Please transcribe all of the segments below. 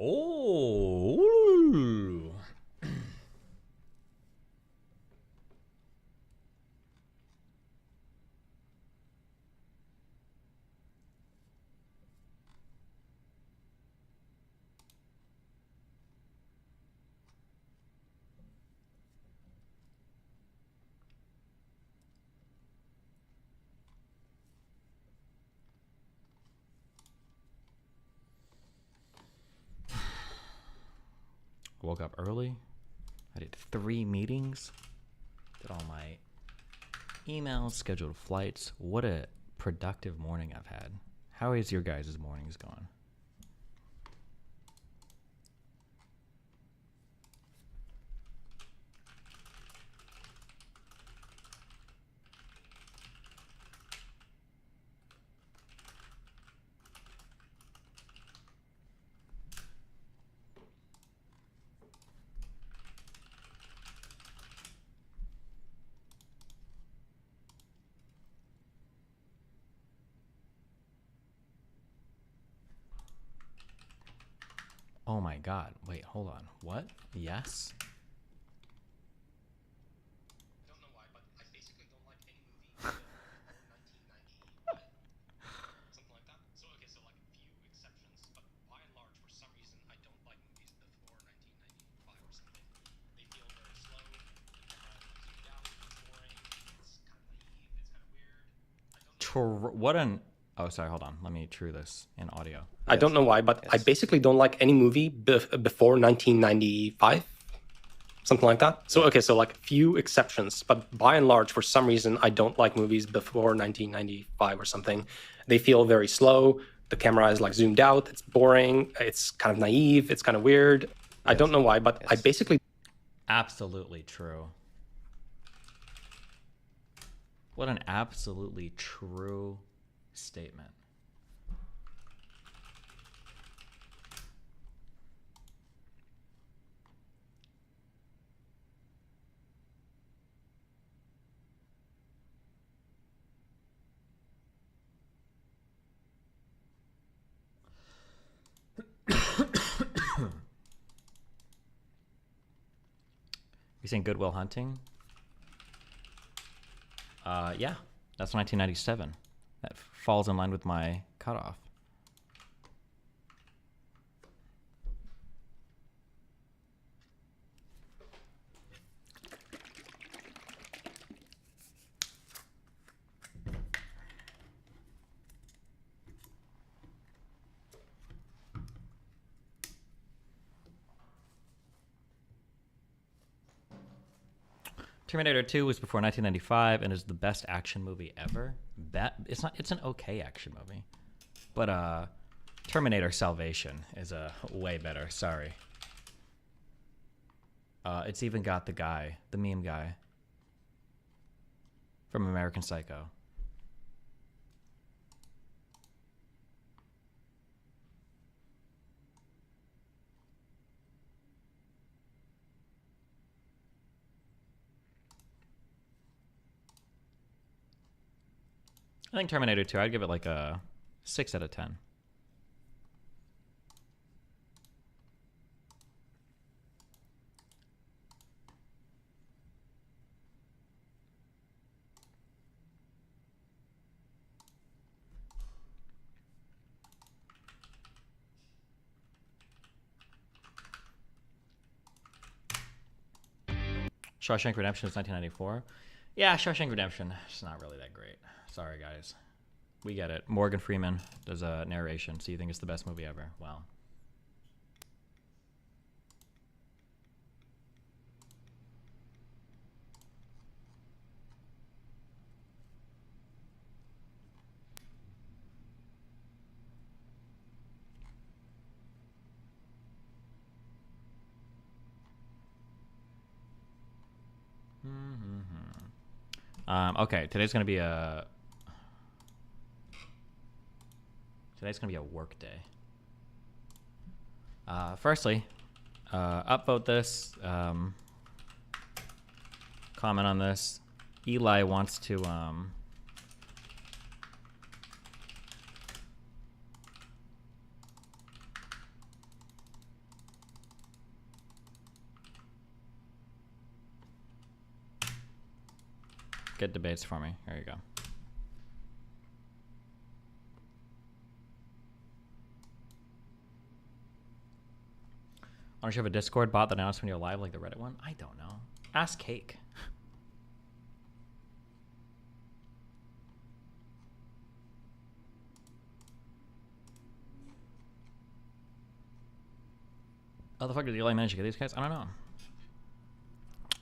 Oh. Woke up early. I did 3 meetings. Did all my emails, scheduled flights. What a productive morning I've had. How is your guys' mornings going? Oh my god. Wait, hold on. What? Yes? Don't know why, but I basically don't like any movie before 1995. Something like that. So, okay, so like a few exceptions, but by and large, for some reason, I don't like movies before 1995 or something. They feel very slow, the camera is zoomed out, it's boring, it's kind of naive, it's kind of weird. I don't know. What an... Oh, sorry, hold on. Let me true this in audio. I don't know why, but I basically don't like any movie before 1995. Something like that. So, okay, so like a few exceptions, but by and large, for some reason, I don't like movies before 1995 or something. They feel very slow. The camera is like zoomed out. It's boring. It's kind of naive. It's kind of weird. I don't know why, but I basically... Absolutely true. What an absolutely true statement. You saying Good Will Hunting? Yeah, that's 1997. That falls in line with my cutoff. Terminator 2 was before 1995 and is the best action movie ever. It's an okay action movie. But Terminator Salvation is a way better. Sorry. It's even got the meme guy from American Psycho. I think Terminator 2, I'd give it like a 6 out of 10. Shawshank Redemption is 1994. Yeah, Shawshank Redemption. It's not really that great. Sorry, guys. We get it. Morgan Freeman does a narration, so you think it's the best movie ever. Well. Okay, today's gonna be a work day. Firstly, upvote this. Comment on this. Eli wants to get debates for me. Here you go. Why don't you have a Discord bot that announces when you're live like the Reddit one? I don't know. Ask Cake. How the fuck did Eli manage to get these guys? I don't know.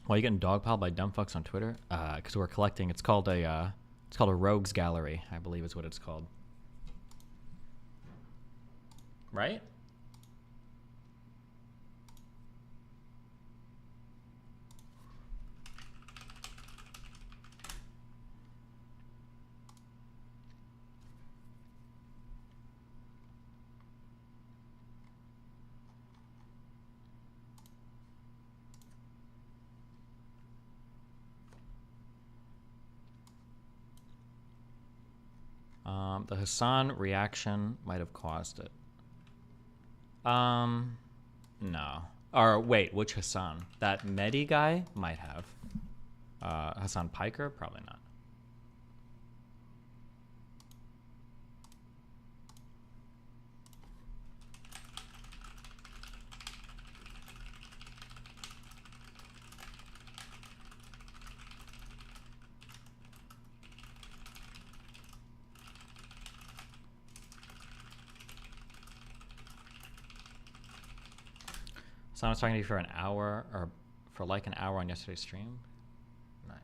Why are you getting dogpiled by dumb fucks on Twitter? Because we're collecting. It's called a rogues gallery, I believe is what it's called. Right? The Hassan reaction might have caused it. No. Or wait, which Hassan? That Medi guy might have. Hassan Piker? Probably not. Someone was talking to you for an hour, or for like an hour on yesterday's stream. Nice.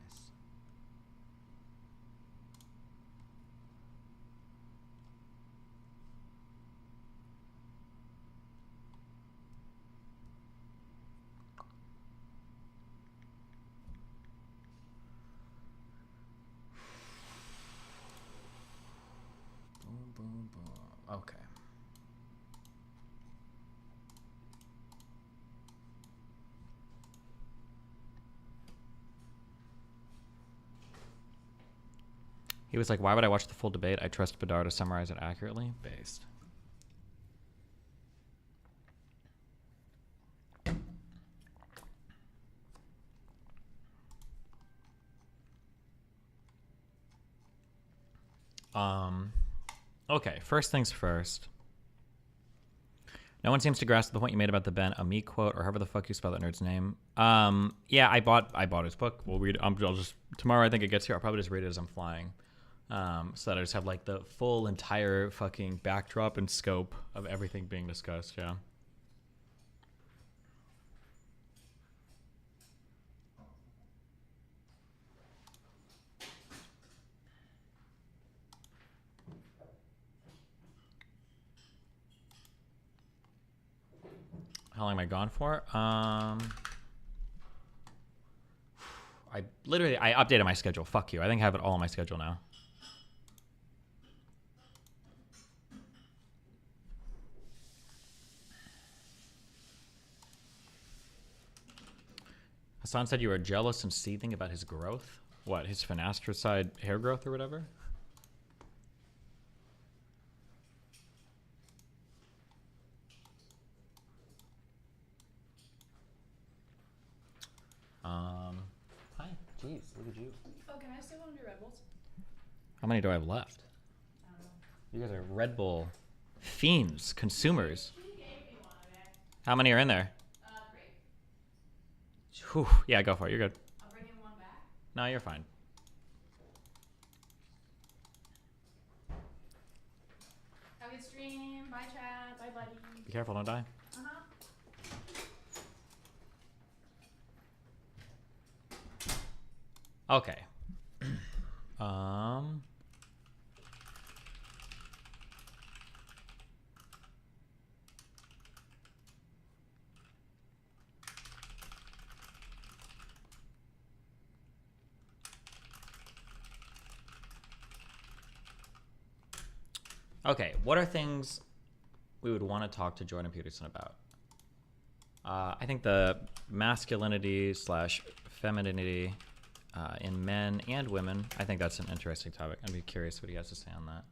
Boom, boom, boom. Okay. He was like, why would I watch the full debate? I trust Badar to summarize it accurately. Based. Okay, first things first. No one seems to grasp the point you made about the Ben Ami quote, or however the fuck you spell that nerd's name. Yeah, I bought his book. We'll read. I'll just tomorrow. I think it gets here. I'll probably just read it as I'm flying, so that I just have like the full entire fucking backdrop and scope of everything being discussed. Yeah. How long am I gone for? I updated my schedule. Fuck you. I think I have it all on my schedule now. Hassan said you were jealous and seething about his growth. What, his finasteride hair growth or whatever? Hi. Jeez, look at you. Oh, can I still go into Red Bulls? How many do I have left? I don't know. You guys are Red Bull fiends, consumers. She gave me one, okay? How many are in there? 3. Whew. Yeah, go for it. You're good. I'll bring in one back. No, you're fine. Have a good stream. Bye, chat. Bye, buddy. Be careful, don't die. Uh-huh. Okay. Okay, what are things we would want to talk to Jordan Peterson about? I think the masculinity slash femininity in men and women, I think that's an interesting topic. I'd be curious what he has to say on that.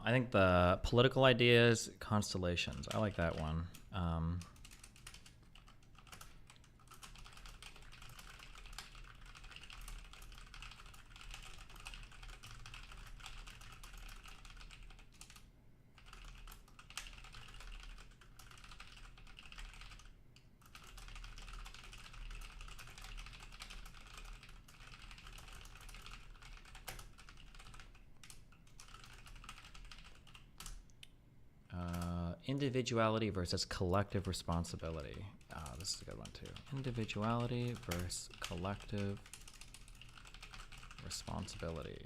I think the political ideas, constellations. I like that one. Individuality versus collective responsibility. This is a good one too. Individuality versus collective responsibility.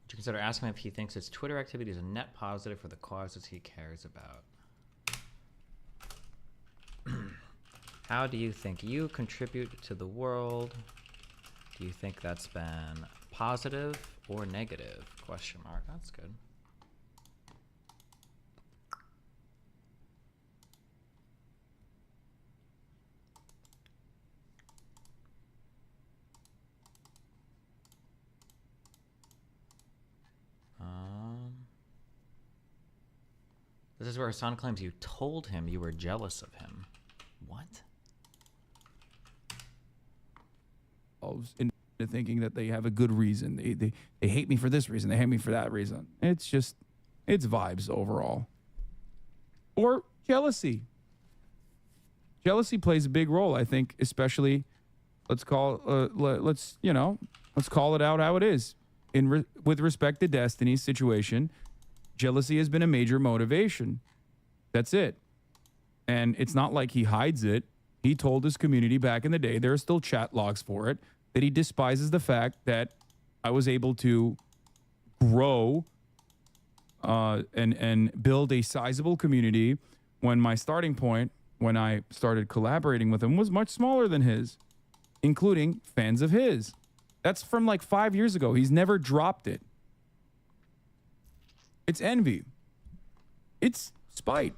Would you consider asking him if he thinks his Twitter activity is a net positive for the causes he cares about? How do you think you contribute to the world? Do you think that's been positive or negative? Question mark. That's good. This is where Hassan claims you told him you were jealous of him. What? I was into thinking that they have a good reason. They hate me for this reason. They hate me for that reason. It's vibes overall. Or jealousy. Jealousy plays a big role, I think, especially let's call it out how it is. With respect to Destiny's situation, jealousy has been a major motivation. That's it. And it's not like he hides it. He told his community back in the day, there are still chat logs for it, that he despises the fact that I was able to grow and build a sizable community when my starting point, when I started collaborating with him, was much smaller than his, including fans of his. That's from like 5 years ago. He's never dropped it. It's envy. It's spite.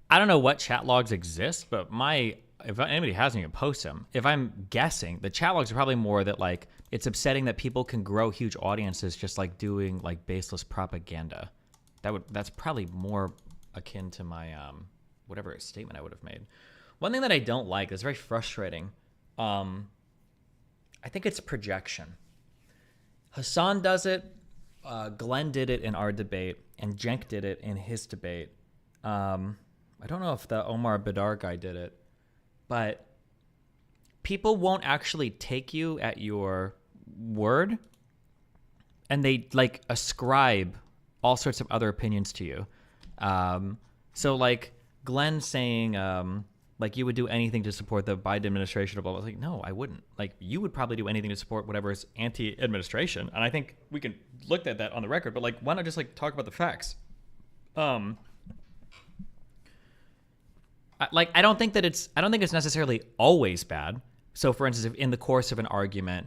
I don't know what chat logs exist, but if anybody has them, you can post them. If I'm guessing, the chat logs are probably more that like it's upsetting that people can grow huge audiences just like doing like baseless propaganda. That's probably more akin to my whatever statement I would have made. One thing that I don't like that's very frustrating. I think it's projection. Hassan does it. Glenn did it in our debate, and Cenk did it in his debate. I don't know if the Omar Badar guy did it, but people won't actually take you at your word, and they like ascribe all sorts of other opinions to you. So like Glenn saying, like you would do anything to support the Biden administration, or blah, blah. I was like, no, I wouldn't. Like you would probably do anything to support whatever is anti-administration, and I think we can look at that on the record. But like, why not just like talk about the facts? I don't think it's necessarily always bad. So, for instance, if in the course of an argument,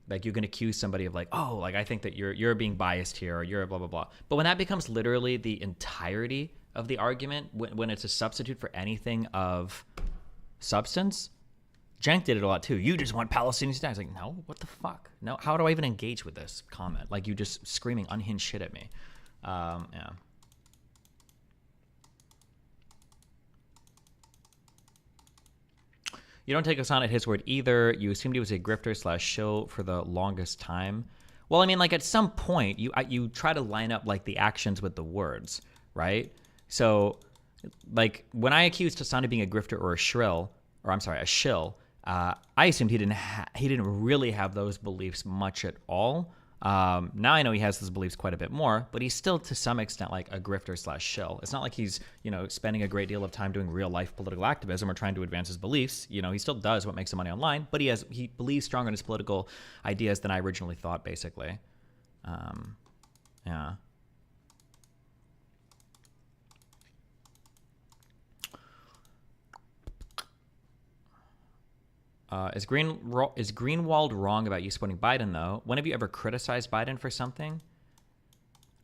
like you can accuse somebody of like, oh, like I think that you're being biased here, or you're blah blah blah. But when that becomes literally the entirety of the argument, when it's a substitute for anything of substance, Cenk did it a lot too. You just want Palestinians to die. I was like, no, what the fuck? No, how do I even engage with this comment? Like you just screaming unhinged shit at me. Yeah. You don't take Hassan at his word either. You assumed he was a grifter / shill for the longest time. Well, I mean, like at some point, you try to line up like the actions with the words, right? So, like when I accused Hassan of being a grifter or a shill, I assumed he didn't really have those beliefs much at all. Now I know he has those beliefs quite a bit more, but he's still to some extent like a grifter / shill. It's not like he's, spending a great deal of time doing real life political activism or trying to advance his beliefs. He still does what makes him money online, but he believes stronger in his political ideas than I originally thought, basically. Yeah. Is Greenwald wrong about you supporting Biden, though? When have you ever criticized Biden for something?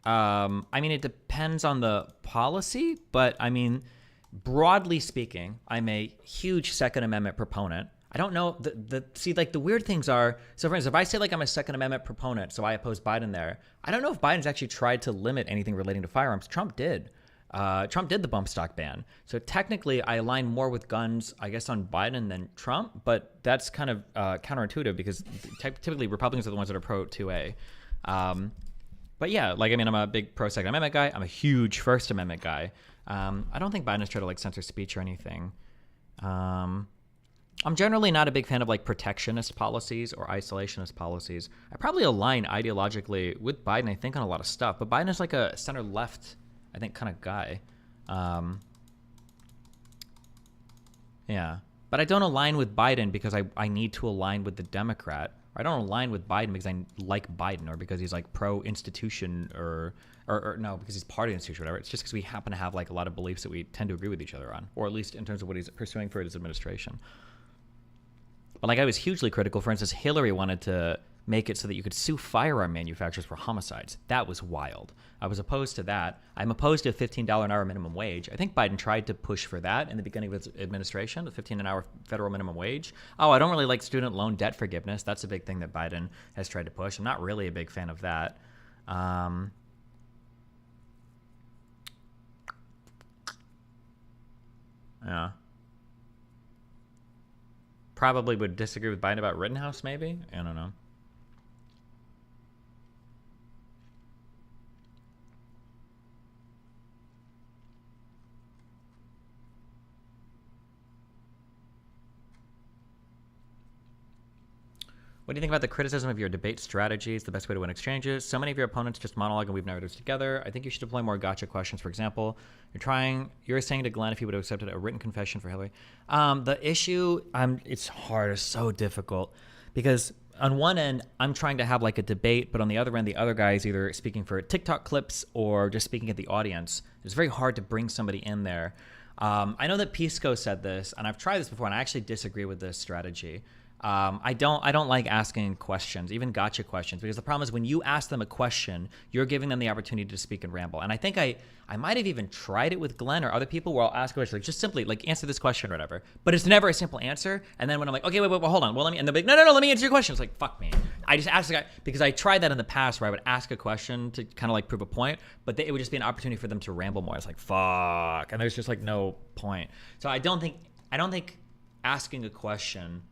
I mean, it depends on the policy, but I mean, broadly speaking, I'm a huge Second Amendment proponent. I don't know. See, like the weird things are, so for instance, if I say like I'm a Second Amendment proponent, so I oppose Biden there, I don't know if Biden's actually tried to limit anything relating to firearms. Trump did. Trump did the bump stock ban. So technically I align more with guns, I guess, on Biden than Trump, but that's kind of counterintuitive because typically Republicans are the ones that are pro 2A. But yeah, like, I mean, I'm a big pro Second Amendment guy. I'm a huge First Amendment guy. I don't think Biden has tried to like censor speech or anything. I'm generally not a big fan of like protectionist policies or isolationist policies. I probably align ideologically with Biden, I think, on a lot of stuff, but Biden is like a center left, I think, kind of guy. Yeah, but I don't align with Biden because I need to align with the Democrat. I don't align with Biden because I like Biden or because he's like pro institution or no, because he's part of the institution, whatever. It's just because we happen to have like a lot of beliefs that we tend to agree with each other on, or at least in terms of what he's pursuing for his administration. But like I was hugely critical. For instance, Hillary wanted to make it so that you could sue firearm manufacturers for homicides. That was wild. I was opposed to that. I'm opposed to a $15 an hour minimum wage. I think Biden tried to push for that in the beginning of his administration, the $15 an hour federal minimum wage. Oh, I don't really like student loan debt forgiveness. That's a big thing that Biden has tried to push. I'm not really a big fan of that. Yeah. Probably would disagree with Biden about Rittenhouse, maybe? I don't know. What do you think about the criticism of your debate strategies, the best way to win exchanges? So many of your opponents just monologue and weave narratives together. I think you should deploy more gotcha questions. For example, you're saying to Glenn if he would have accepted a written confession for Hillary. The issue, it's hard, it's so difficult because on one end, I'm trying to have like a debate, but on the other end, the other guy is either speaking for TikTok clips or just speaking at the audience. It's very hard to bring somebody in there. I know that Pisco said this, and I've tried this before, and I actually disagree with this strategy. I don't like asking questions, even gotcha questions, because the problem is when you ask them a question, you're giving them the opportunity to speak and ramble. And I think I might have even tried it with Glenn or other people where I'll ask a question, like just simply like answer this question or whatever. But it's never a simple answer. And then when I'm like, okay, wait, hold on. Well, and they're like, no, let me answer your question. It's like, fuck me. I just asked the guy because I tried that in the past where I would ask a question to kind of like prove a point, but it would just be an opportunity for them to ramble more. It's like, fuck. And there's just like no point. So I don't think asking a question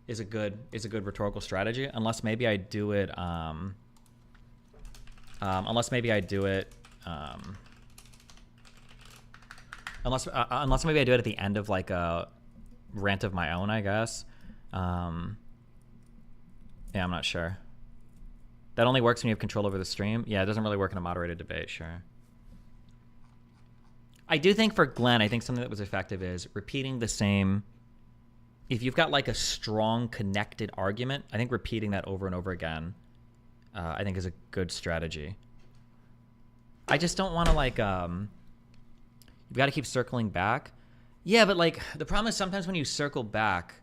is a good rhetorical strategy, unless maybe I do it unless maybe I do it at the end of like a rant of my own, I guess. Yeah, I'm not sure. That only works when you have control over the stream. Yeah, it doesn't really work in a moderated debate, sure. I do think for Glenn, I think something that was effective is repeating the same. If you've got like a strong connected argument, I think repeating that over and over again, I think is a good strategy. I just don't want to like, you've got to keep circling back. Yeah, but like the problem is sometimes when you circle back,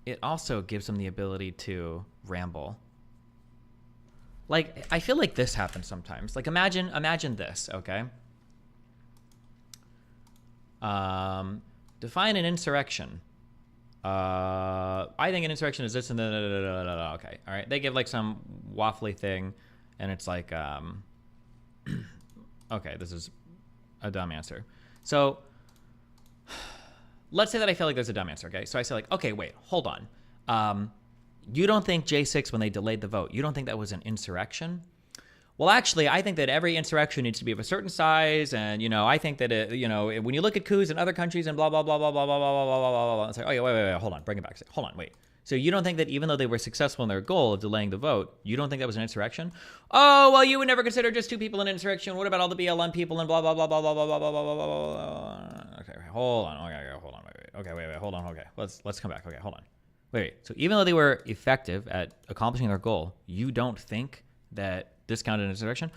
it also gives them the ability to ramble. Like, I feel like this happens sometimes. Like imagine this, okay? Define an insurrection. I think an insurrection is this and then okay. All right. They give like some waffly thing and it's like, okay, this is a dumb answer. So let's say that I feel like there's a dumb answer. Okay. So I say like, okay, wait, hold on. You don't think J6 when they delayed the vote, you don't think that was an insurrection? Well, actually, I think that every insurrection needs to be of a certain size, and I think that when you look at coups in other countries and blah blah blah blah blah blah blah blah blah blah blah, it's like, oh yeah, wait, hold on, bring it back. Hold on, wait. So you don't think that even though they were successful in their goal of delaying the vote, you don't think that was an insurrection? Oh, well, you would never consider just two people an insurrection. What about all the BLM people and blah blah blah blah blah blah blah blah blah blah blah? Okay, hold on. Okay, hold on. Wait, hold on. Okay, let's come back. Okay, hold on. Wait. So even though they were effective at accomplishing their goal, you don't think that this counted as insurrection?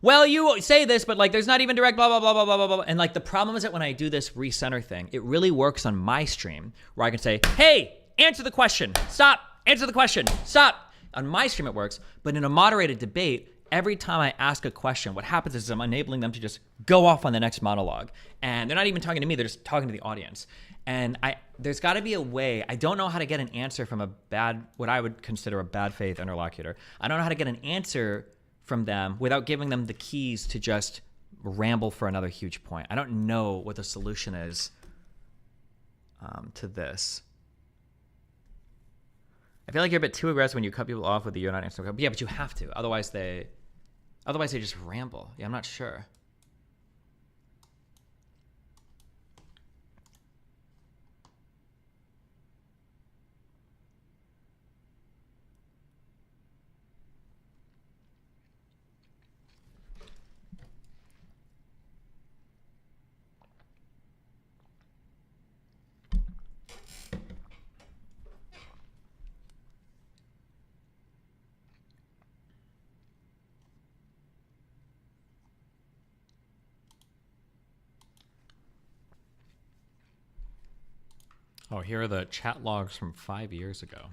well, you say this, but like there's not even direct blah, blah, blah, blah, blah, blah, blah. And like the problem is that when I do this recenter thing, it really works on my stream where I can say, hey, answer the question. Stop. Answer the question. Stop. On my stream it works, but in a moderated debate, every time I ask a question, what happens is I'm enabling them to just go off on the next monologue. And they're not even talking to me, they're just talking to the audience. And there's got to be a way. I don't know how to get an answer from what I would consider a bad faith interlocutor. I don't know how to get an answer from them without giving them the keys to just ramble for another huge point. I don't know what the solution is to this. I feel like you're a bit too aggressive when you cut people off with the "you're not answering." Yeah, but you have to. Otherwise they just ramble. Yeah, I'm not sure. Oh, here are the chat logs from 5 years ago.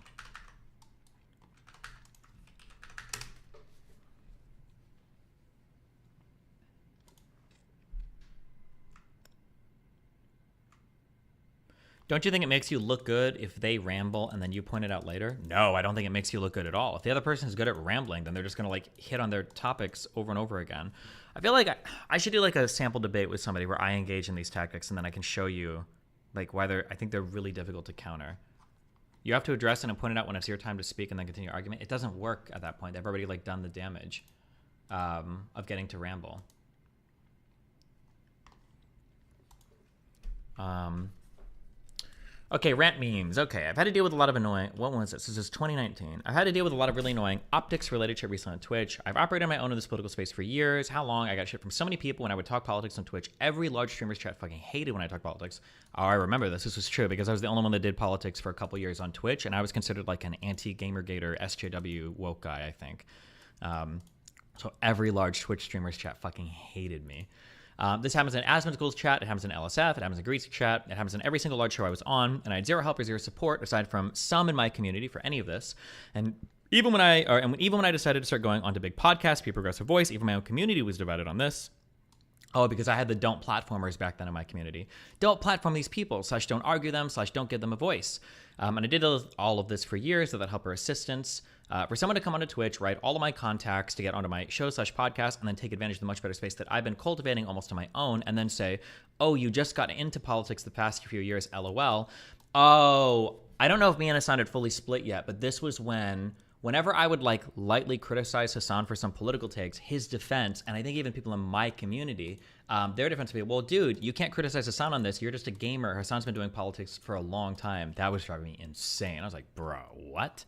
Don't you think it makes you look good if they ramble and then you point it out later? No, I don't think it makes you look good at all. If the other person is good at rambling, then they're just gonna like hit on their topics over and over again. I feel like I should do like a sample debate with somebody where I engage in these tactics and then I can show you like why I think they're really difficult to counter. You have to address it and point it out when it's your time to speak and then continue your argument. It doesn't work at that point. They've already like done the damage of getting to ramble. Okay, rant memes. Okay, I've had to deal with a lot of annoying... What was this? This is 2019. I've had to deal with a lot of really annoying optics-related shit recently on Twitch. I've operated on my own in this political space for years. How long? I got shit from so many people when I would talk politics on Twitch. Every large streamer's chat fucking hated when I talk politics. Oh, I remember this. This was true because I was the only one that did politics for a couple years on Twitch, and I was considered like an anti-Gamergator SJW woke guy, I think. So every large Twitch streamer's chat fucking hated me. This happens in Asmongold's chat, it happens in LSF, it happens in Greasy chat, it happens in every single large show I was on, and I had zero help or zero support aside from some in my community for any of this. And even when I decided to start going onto big podcasts, Be Progressive Voice, even my own community was divided on this. Oh, because I had the don't platformers back then in my community. Don't platform these people, / don't argue them, / don't give them a voice. And I did all of this for years without help or assistance. For someone to come onto Twitch, write all of my contacts to get onto my show / podcast, and then take advantage of the much better space that I've been cultivating almost on my own, and then say, oh, you just got into politics the past few years, LOL. Oh, I don't know if me and Hassan had fully split yet, but this was whenever I would like lightly criticize Hassan for some political takes, his defense, and I think even people in my community, their defense would be, well, dude, you can't criticize Hassan on this. You're just a gamer. Hassan's been doing politics for a long time. That was driving me insane. I was like, bro, what?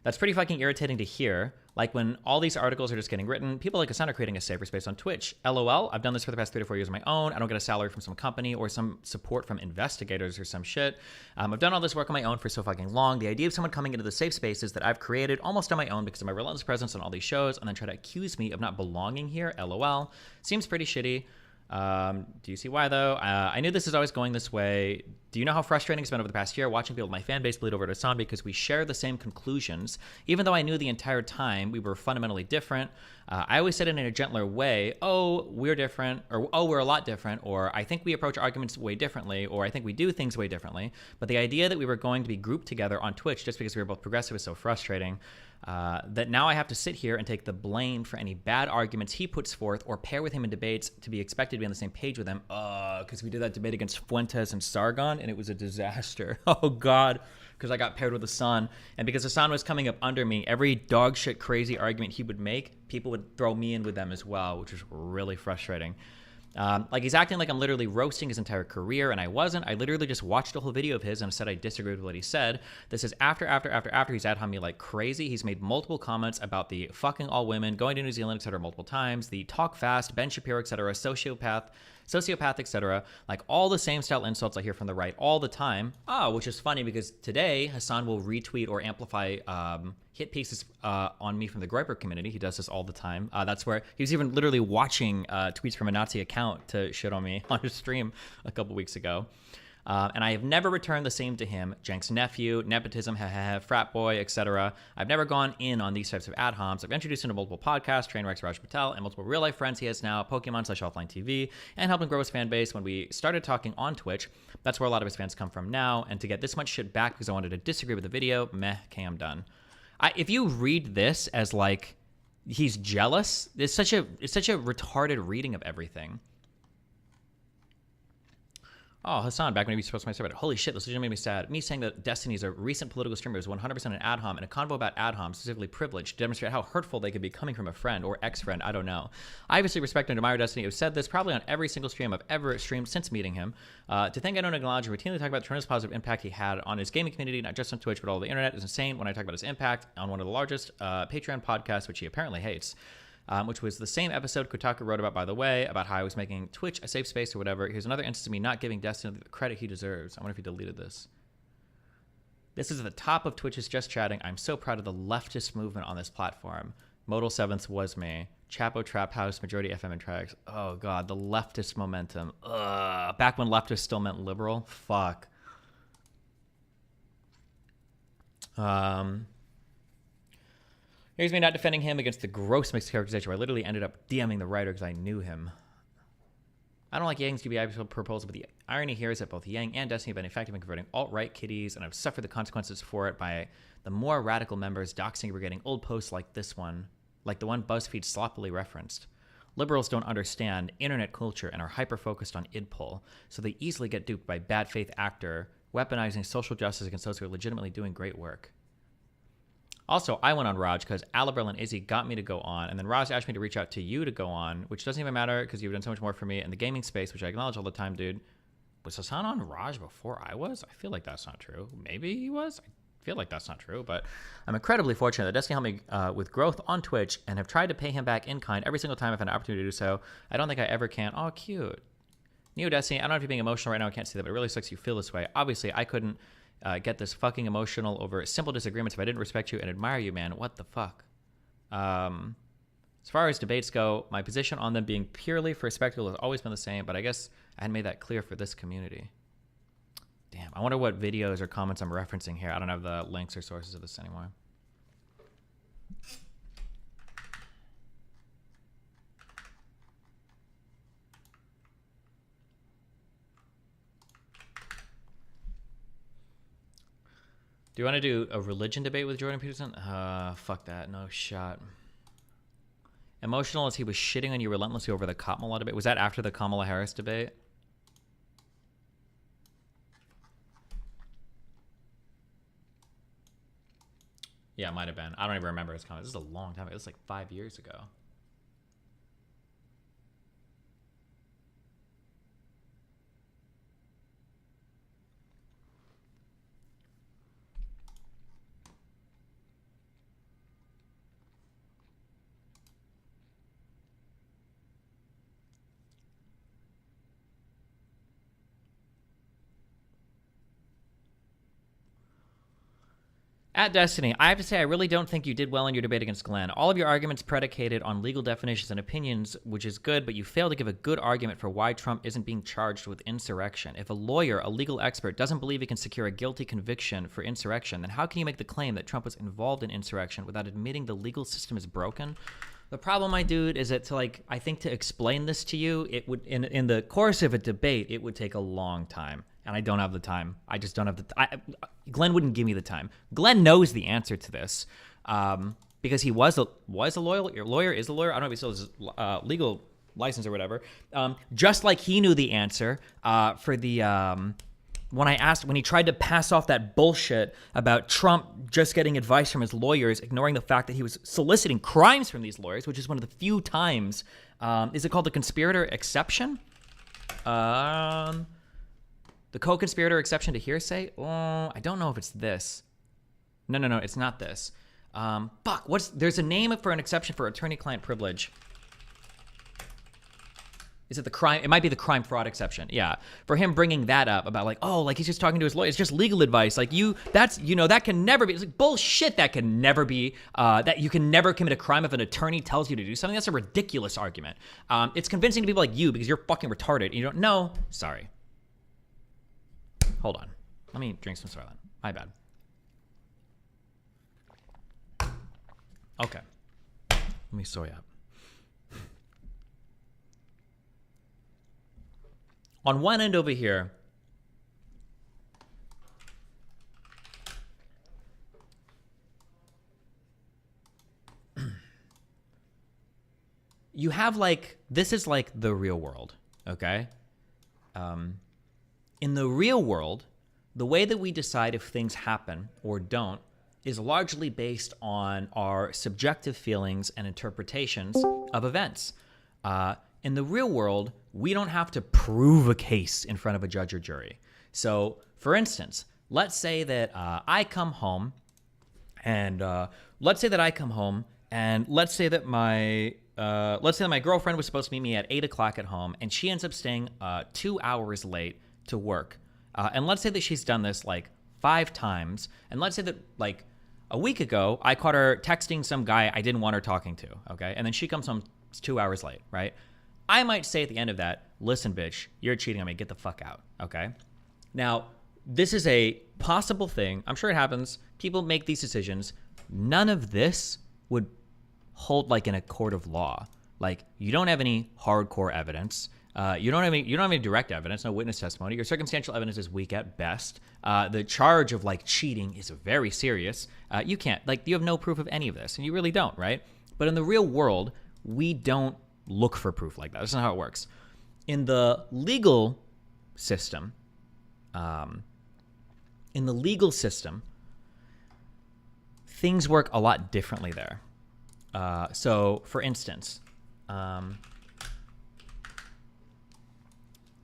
That's pretty fucking irritating to hear. Like when all these articles are just getting written, people like Hassan are creating a safer space on Twitch. LOL, I've done this for the past 3 to 4 years on my own. I don't get a salary from some company or some support from investigators or some shit. I've done all this work on my own for so fucking long. The idea of someone coming into the safe spaces that I've created almost on my own because of my relentless presence on all these shows and then try to accuse me of not belonging here, LOL, seems pretty shitty. Do you see why though? I knew this is always going this way. Do you know how frustrating it's been over the past year watching people in my fan base bleed over to Hassan because we share the same conclusions, even though I knew the entire time we were fundamentally different? I always said it in a gentler way. Oh, we're different, or oh, we're a lot different, or I think we approach arguments way differently, or I think we do things way differently. But the idea that we were going to be grouped together on Twitch just because we were both progressive is so frustrating. That now I have to sit here and take the blame for any bad arguments he puts forth or pair with him in debates to be expected to be on the same page with him. Because we did that debate against Fuentes and Sargon, and it was a disaster. Oh, God. Because I got paired with Hassan. And because Hassan was coming up under me, every dog shit crazy argument he would make, people would throw me in with them as well, which was really frustrating. Like he's acting like I'm literally roasting his entire career, and I wasn't. I literally just watched a whole video of his and said I disagreed with what he said. This is after he's ad hommed me like crazy. He's made multiple comments about the fucking all women, going to New Zealand, etc. multiple times, the talk fast, Ben Shapiro, etc., sociopath, sociopath, etc. Like all the same style insults I hear from the right all the time. Oh, which is funny because today Hassan will retweet or amplify hit pieces on me from the Groyper community. He does this all the time. That's where he was even literally watching tweets from a Nazi account to shit on me on his stream a couple weeks ago. And I have never returned the same to him. Jenk's nephew, nepotism, frat boy, etc. I've never gone in on these types of ad homs. I've introduced him to multiple podcasts, Trainwrecks, Raj Patel, and multiple real life friends he has now, Pokemon/offline TV, and helped him grow his fan base when we started talking on Twitch. That's where a lot of his fans come from now. And to get this much shit back because I wanted to disagree with the video, meh, okay, I'm done. If you read this as like he's jealous, it's such a retarded reading of everything. Oh, Hassan, back when he was supposed to my Holy shit, this legitimately made me sad. Me saying that Destiny is a recent political streamer is 100% an ad hom and a convo about ad homs, specifically privilege, to demonstrate how hurtful they could be coming from a friend or ex-friend, I don't know. I obviously respect and admire Destiny, who said this probably on every single stream I've ever streamed since meeting him. To think I don't acknowledge and routinely talk about the tremendous positive impact he had on his gaming community, not just on Twitch, but all the internet, is insane when I talk about his impact on one of the largest Patreon podcasts, which he apparently hates. Which was the same episode Kotaku wrote about, by the way, about how I was making Twitch a safe space or whatever. Here's another instance of me not giving Destiny the credit he deserves. I wonder if he deleted this. This is at the top of Twitch's Just Chatting. I'm so proud of the leftist movement on this platform. Modal Seventh was me. Chapo Trap House, Majority FM and Tracks. Oh, God, the leftist momentum. Ugh. Back when leftist still meant liberal. Fuck. Here's me not defending him against the gross mixed characterization where I literally ended up DMing the writer because I knew him. I don't like Yang's GBI proposal, but the irony here is that both Yang and Destiny have been effective in converting alt-right kiddies, and I've suffered the consequences for it by the more radical members doxing and regretting old posts like this one, like the one BuzzFeed sloppily referenced. Liberals don't understand internet culture and are hyper-focused on idpol, so they easily get duped by bad faith actor weaponizing social justice against those who are legitimately doing great work. Also, I went on Raj because Alabril and Izzy got me to go on, and then Raj asked me to reach out to you to go on, which doesn't even matter because you've done so much more for me in the gaming space, which I acknowledge all the time, dude. Was Hassan on Raj before I was? I feel like that's not true. Maybe he was? I feel like that's not true, but I'm incredibly fortunate that Destiny helped me with growth on Twitch and have tried to pay him back in kind every single time I've had an opportunity to do so. I don't think I ever can. Oh, cute. Neo Destiny, I don't know if you're being emotional right now. I can't see that, but it really sucks you feel this way. Obviously, I couldn't get this fucking emotional over simple disagreements if I didn't respect you and admire you, man. What the fuck? As far as debates go, my position on them being purely for spectacle has always been the same, but I guess I hadn't made that clear for this community. Damn, I wonder what videos or comments I'm referencing here. I don't have the links or sources of this anymore. Do you want to do a religion debate with Jordan Peterson? Fuck that. No shot. Emotional as he was shitting on you relentlessly over the Kamala debate. Was that after the Kamala Harris debate? Yeah, it might have been. I don't even remember his comments. This is a long time ago. This is like 5 years ago. At Destiny, I have to say I really don't think you did well in your debate against Glenn. All of your arguments predicated on legal definitions and opinions, which is good, but you failed to give a good argument for why Trump isn't being charged with insurrection. If a lawyer, a legal expert, doesn't believe he can secure a guilty conviction for insurrection, then how can you make the claim that Trump was involved in insurrection without admitting the legal system is broken? The problem, my dude, is that I think to explain this to you, it would in the course of a debate, it would take a long time. And I don't have the time. I just don't have the time. Glenn wouldn't give me the time. Glenn knows the answer to this because he was a lawyer, is a lawyer. I don't know if he still has his legal license or whatever. Just like he knew the answer for the when he tried to pass off that bullshit about Trump just getting advice from his lawyers, ignoring the fact that he was soliciting crimes from these lawyers, which is one of the few times. Is it called the conspirator exception? The co-conspirator exception to hearsay? Oh, I don't know if it's this. No, it's not this. There's a name for an exception for attorney-client privilege. Is it the crime? It might be the crime fraud exception. Yeah. For him bringing that up about like, oh, like he's just talking to his lawyer. It's just legal advice. Like that can never be. It's like bullshit. That can never be, that you can never commit a crime if an attorney tells you to do something. That's a ridiculous argument. It's convincing to people like you because you're fucking retarded and you don't know. Sorry. Hold on. Let me drink some Starland. My bad. Okay. Let me soy up. On one end over here, you have like, this is like the real world, okay? In the real world, the way that we decide if things happen or don't is largely based on our subjective feelings and interpretations of events. In the real world, we don't have to prove a case in front of a judge or jury. So, for instance, let's say that I come home, and let's say that my girlfriend was supposed to meet me at 8 o'clock at home, and she ends up staying 2 hours late to work. And let's say that she's done this like 5 times, and let's say that like a week ago, I caught her texting some guy I didn't want her talking to, okay? And then she comes home 2 hours late, right? I might say at the end of that, listen, bitch, you're cheating on me. Get the fuck out, okay? Now, this is a possible thing. I'm sure it happens. People make these decisions. None of this would hold like in a court of law. Like, you don't have any hardcore evidence. You don't have any direct evidence, no witness testimony. Your circumstantial evidence is weak at best. The charge of like cheating is very serious. You have no proof of any of this, and you really don't, right? But in the real world, we don't look for proof like that. That's not how it works. In the legal system, things work a lot differently there. So, for instance,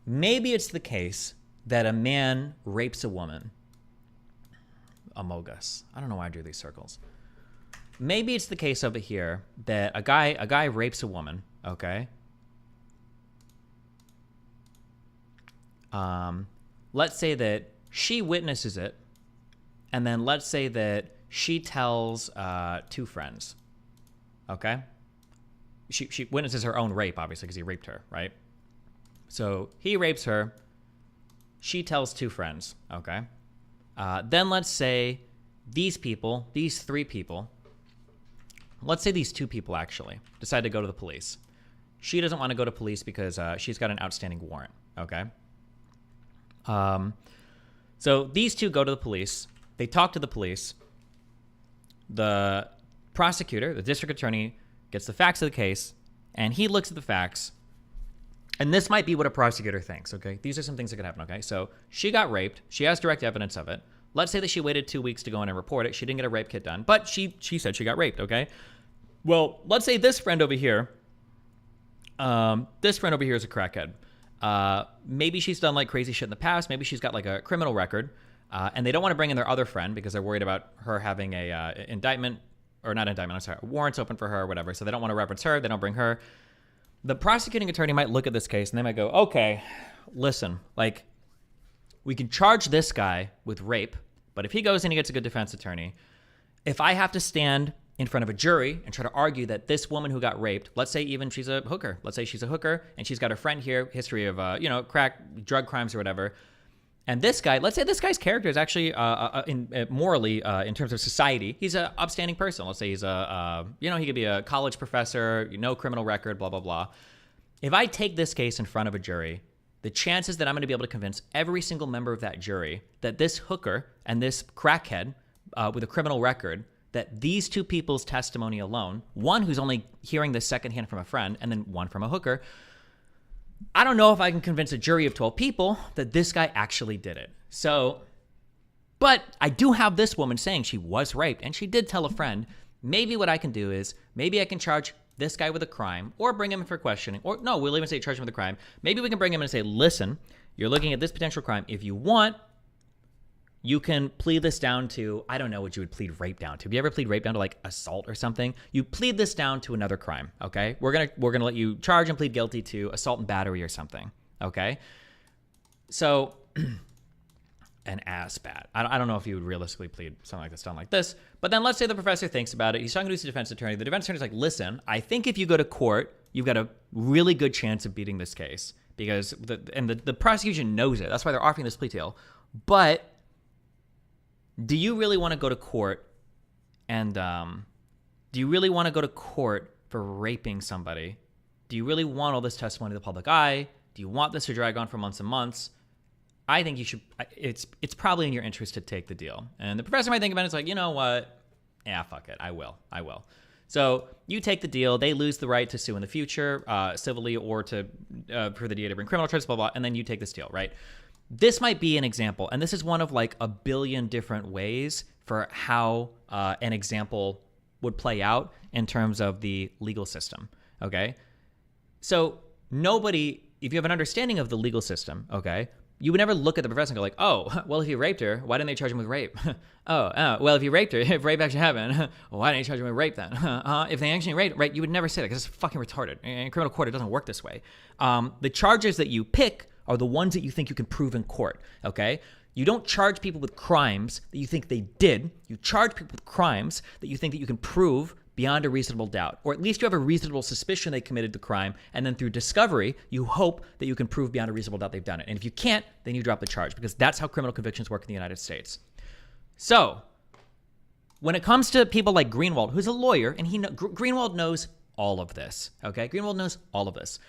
maybe it's the case that a man rapes a woman. Amogus. I don't know why I drew these circles. Maybe it's the case over here that a guy rapes a woman, okay? Let's say that she witnesses it, and then let's say that she tells 2 friends, okay? She witnesses her own rape, obviously, because he raped her, right? So he rapes her. She tells 2 friends, okay? Then let's say these 3 people, let's say these 2 people actually decide to go to the police. She doesn't want to go to police because she's got an outstanding warrant, okay? So these 2 go to the police. They talk to the police. The prosecutor, the district attorney, gets the facts of the case, and he looks at the facts. And this might be what a prosecutor thinks, okay? These are some things that could happen, okay? So she got raped. She has direct evidence of it. Let's say that she waited 2 weeks to go in and report it. She didn't get a rape kit done, but she said she got raped, okay? Well, let's say this friend over here is a crackhead. Maybe she's done like crazy shit in the past. Maybe she's got like a criminal record, and they don't want to bring in their other friend because they're worried about her having a warrants open for her or whatever. So they don't want to reference her. They don't bring her. The prosecuting attorney might look at this case and they might go, okay, listen, like we can charge this guy with rape, but if he goes and he gets a good defense attorney, if I have to stand in front of a jury and try to argue that this woman who got raped, let's say even she's a hooker, let's say she's a hooker and she's got a friend here, history of, crack, drug crimes or whatever. And this guy, let's say this guy's character is actually morally, in terms of society, he's an upstanding person. Let's say he's he could be a college professor, no criminal record, blah, blah, blah. If I take this case in front of a jury, the chances that I'm going to be able to convince every single member of that jury that this hooker and this crackhead with a criminal record, that these 2 people's testimony alone, one who's only hearing this secondhand from a friend and then one from a hooker, I don't know if I can convince a jury of 12 people that this guy actually did it. So, but I do have this woman saying she was raped and she did tell a friend. Maybe what I can do is maybe I can charge this guy with a crime or bring him in for questioning. Or no, we'll even say charge him with a crime. Maybe we can bring him in and say, listen, you're looking at this potential crime. If you want, you can plead this down to, I don't know what you would plead rape down to. Have you ever plead rape down to like assault or something? You plead this down to another crime, okay? We're gonna let you charge and plead guilty to assault and battery or something, okay? So, and as bad. I don't know if you would realistically plead something like this done like this, but then let's say the professor thinks about it. He's talking to his defense attorney. The defense attorney's like, listen, I think if you go to court, you've got a really good chance of beating this case because the prosecution knows it. That's why they're offering this plea deal. But do you really want to go to court and do you really want to go to court for raping somebody? Do you really want all this testimony to the public eye? Do you want this to drag on for months and months? I think you should. It's probably in your interest to take the deal. And the professor might think about it. It's like, you know what? Yeah, fuck it. I will. So you take the deal. They lose the right to sue in the future, civilly or to for the DA to bring criminal charges, blah, blah, and then you take this deal, right? This might be an example, and this is one of like a billion different ways for how an example would play out in terms of the legal system, okay? So nobody, if you have an understanding of the legal system, okay, you would never look at the professor and go like, oh, well, if he raped her, why didn't they charge him with rape? Well, if he raped her, if rape actually happened, why didn't they charge him with rape then? If they actually raped, right, you would never say that because it's fucking retarded. In criminal court, it doesn't work this way. The charges that you pick are the ones that you think you can prove in court, okay? You don't charge people with crimes that you think they did. You charge people with crimes that you think that you can prove beyond a reasonable doubt, or at least you have a reasonable suspicion they committed the crime, and then through discovery, you hope that you can prove beyond a reasonable doubt they've done it. And if you can't, then you drop the charge, because that's how criminal convictions work in the United States. So, when it comes to people like Greenwald, who's a lawyer, and Greenwald knows all of this, okay? Greenwald knows all of this.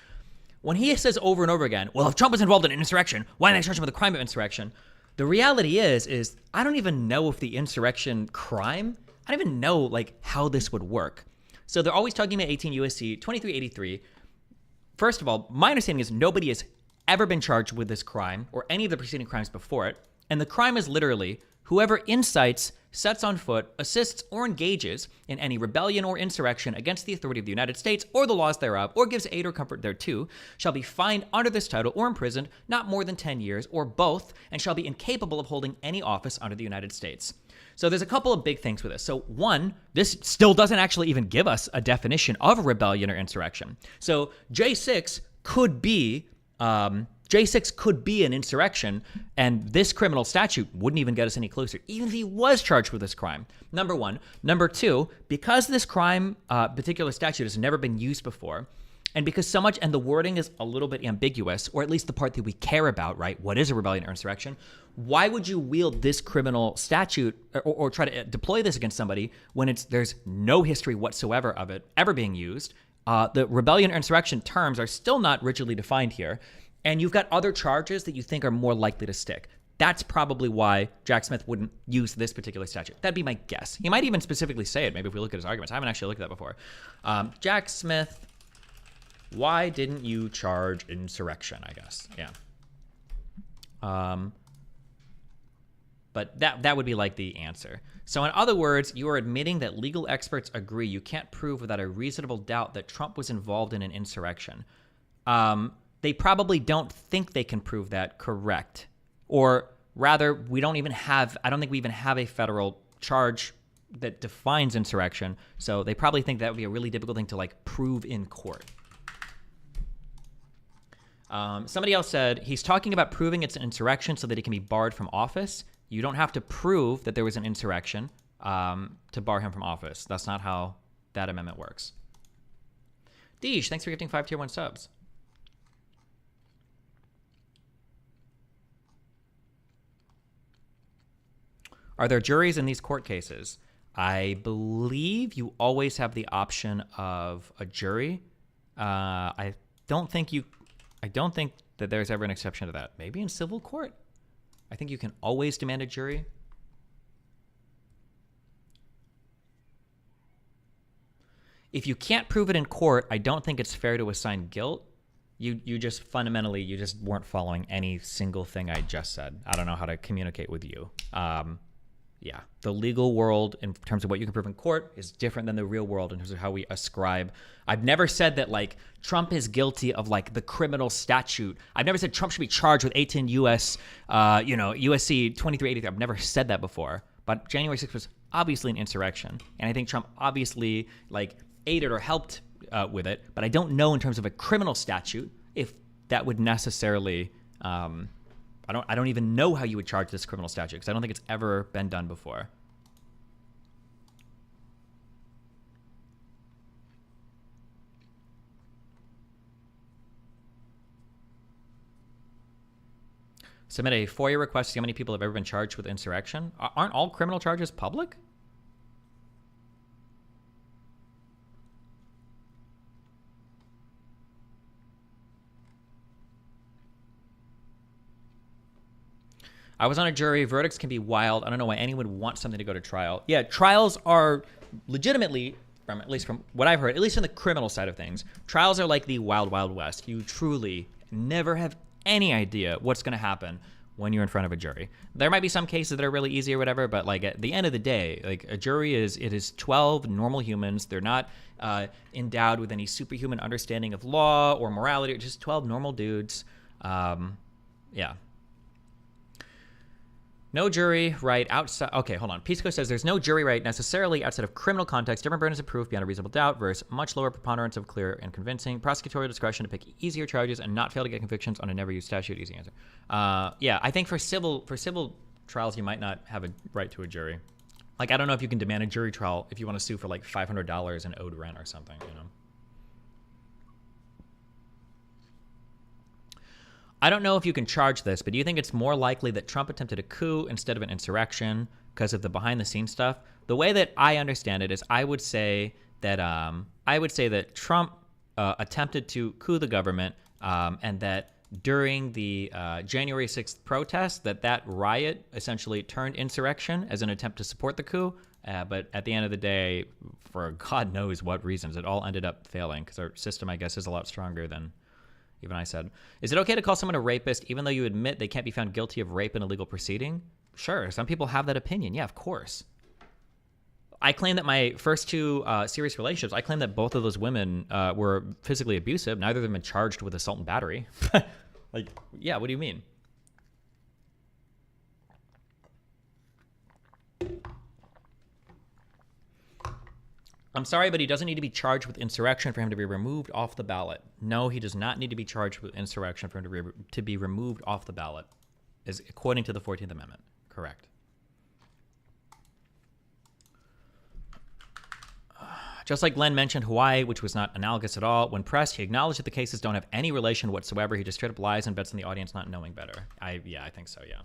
When he says over and over again, well, if Trump was involved in an insurrection, why didn't I charge him with a crime of insurrection? The reality is I don't even know if the insurrection crime, I don't even know like how this would work. So they're always talking about 18 USC 2383. First of all, my understanding is nobody has ever been charged with this crime or any of the preceding crimes before it. And the crime is literally whoever incites, sets on foot, assists, or engages in any rebellion or insurrection against the authority of the United States or the laws thereof, or gives aid or comfort thereto, shall be fined under this title or imprisoned not more than 10 years, or both, and shall be incapable of holding any office under the United States. So there's a couple of big things with this. So one, this still doesn't actually even give us a definition of a rebellion or insurrection. So J6 could be an insurrection, and this criminal statute wouldn't even get us any closer, even if he was charged with this crime. Number one. Number two, because this crime, particular statute has never been used before, and because so much, and the wording is a little bit ambiguous, or at least the part that we care about, right? What is a rebellion or insurrection? Why would you wield this criminal statute or try to deploy this against somebody when there's no history whatsoever of it ever being used? The rebellion or insurrection terms are still not rigidly defined here. And you've got other charges that you think are more likely to stick. That's probably why Jack Smith wouldn't use this particular statute. That'd be my guess. He might even specifically say it, maybe if we look at his arguments. I haven't actually looked at that before. Jack Smith, why didn't you charge insurrection, I guess? Yeah. But that would be like the answer. So in other words, you are admitting that legal experts agree you can't prove without a reasonable doubt that Trump was involved in an insurrection. They probably don't think they can prove that, correct? Or rather, I don't think we even have a federal charge that defines insurrection. So they probably think that would be a really difficult thing to like prove in court. Somebody else said he's talking about proving it's an insurrection so that he can be barred from office. You don't have to prove that there was an insurrection to bar him from office. That's not how that amendment works. Deej, thanks for gifting 5 tier 1 subs. Are there juries in these court cases? I believe you always have the option of a jury. I don't think that there's ever an exception to that. Maybe in civil court. I think you can always demand a jury. If you can't prove it in court, I don't think it's fair to assign guilt. You just fundamentally, you just weren't following any single thing I just said. I don't know how to communicate with you. yeah, the legal world in terms of what you can prove in court is different than the real world in terms of how we ascribe. I've never said that like Trump is guilty of like the criminal statute. I've never said Trump should be charged with 18 U.S. USC 2383. I've never said that before. But January 6th was obviously an insurrection, and I think Trump obviously like aided or helped with it. But I don't know in terms of a criminal statute if that would necessarily. I don't even know how you would charge this criminal statute because I don't think it's ever been done before. Submit a FOIA request to see how many people have ever been charged with insurrection. Aren't all criminal charges public? I was on a jury. Verdicts can be wild. I don't know why anyone would want something to go to trial. Yeah, trials are legitimately, at least from what I've heard, at least on the criminal side of things, trials are like the wild, wild west. You truly never have any idea what's going to happen when you're in front of a jury. There might be some cases that are really easy or whatever, but like at the end of the day, like a jury is 12 normal humans. They're not endowed with any superhuman understanding of law or morality. It's just 12 normal dudes. Yeah. No jury right outside. Okay, hold on. Pisco says there's no jury right necessarily outside of criminal context. Different burdens of proof beyond a reasonable doubt versus much lower preponderance of clear and convincing. Prosecutorial discretion to pick easier charges and not fail to get convictions on a never used statute. Easy answer. Yeah, I think for civil trials, you might not have a right to a jury. Like, I don't know if you can demand a jury trial if you want to sue for like $500 in owed rent or something, you know? I don't know if you can charge this, but do you think it's more likely that Trump attempted a coup instead of an insurrection because of the behind-the-scenes stuff? The way that I understand it is I would say that Trump attempted to coup the government and that during the January 6th protest, that riot essentially turned insurrection as an attempt to support the coup. But at the end of the day, for God knows what reasons, it all ended up failing because our system, I guess, is a lot stronger than even I said. Is it okay to call someone a rapist even though you admit they can't be found guilty of rape in a legal proceeding? Sure, some people have that opinion. Yeah, of course. I claim that my first two serious relationships, I claim that both of those women were physically abusive. Neither of them been charged with assault and battery. Like, yeah, what do you mean? I'm sorry, but he doesn't need to be charged with insurrection for him to be removed off the ballot. No, he does not need to be charged with insurrection for him to be removed off the ballot, is according to the 14th Amendment. Correct. Just like Glenn mentioned Hawaii, which was not analogous at all. When pressed, he acknowledged that the cases don't have any relation whatsoever. He just straight up lies and bets on the audience not knowing better. I think so, yeah.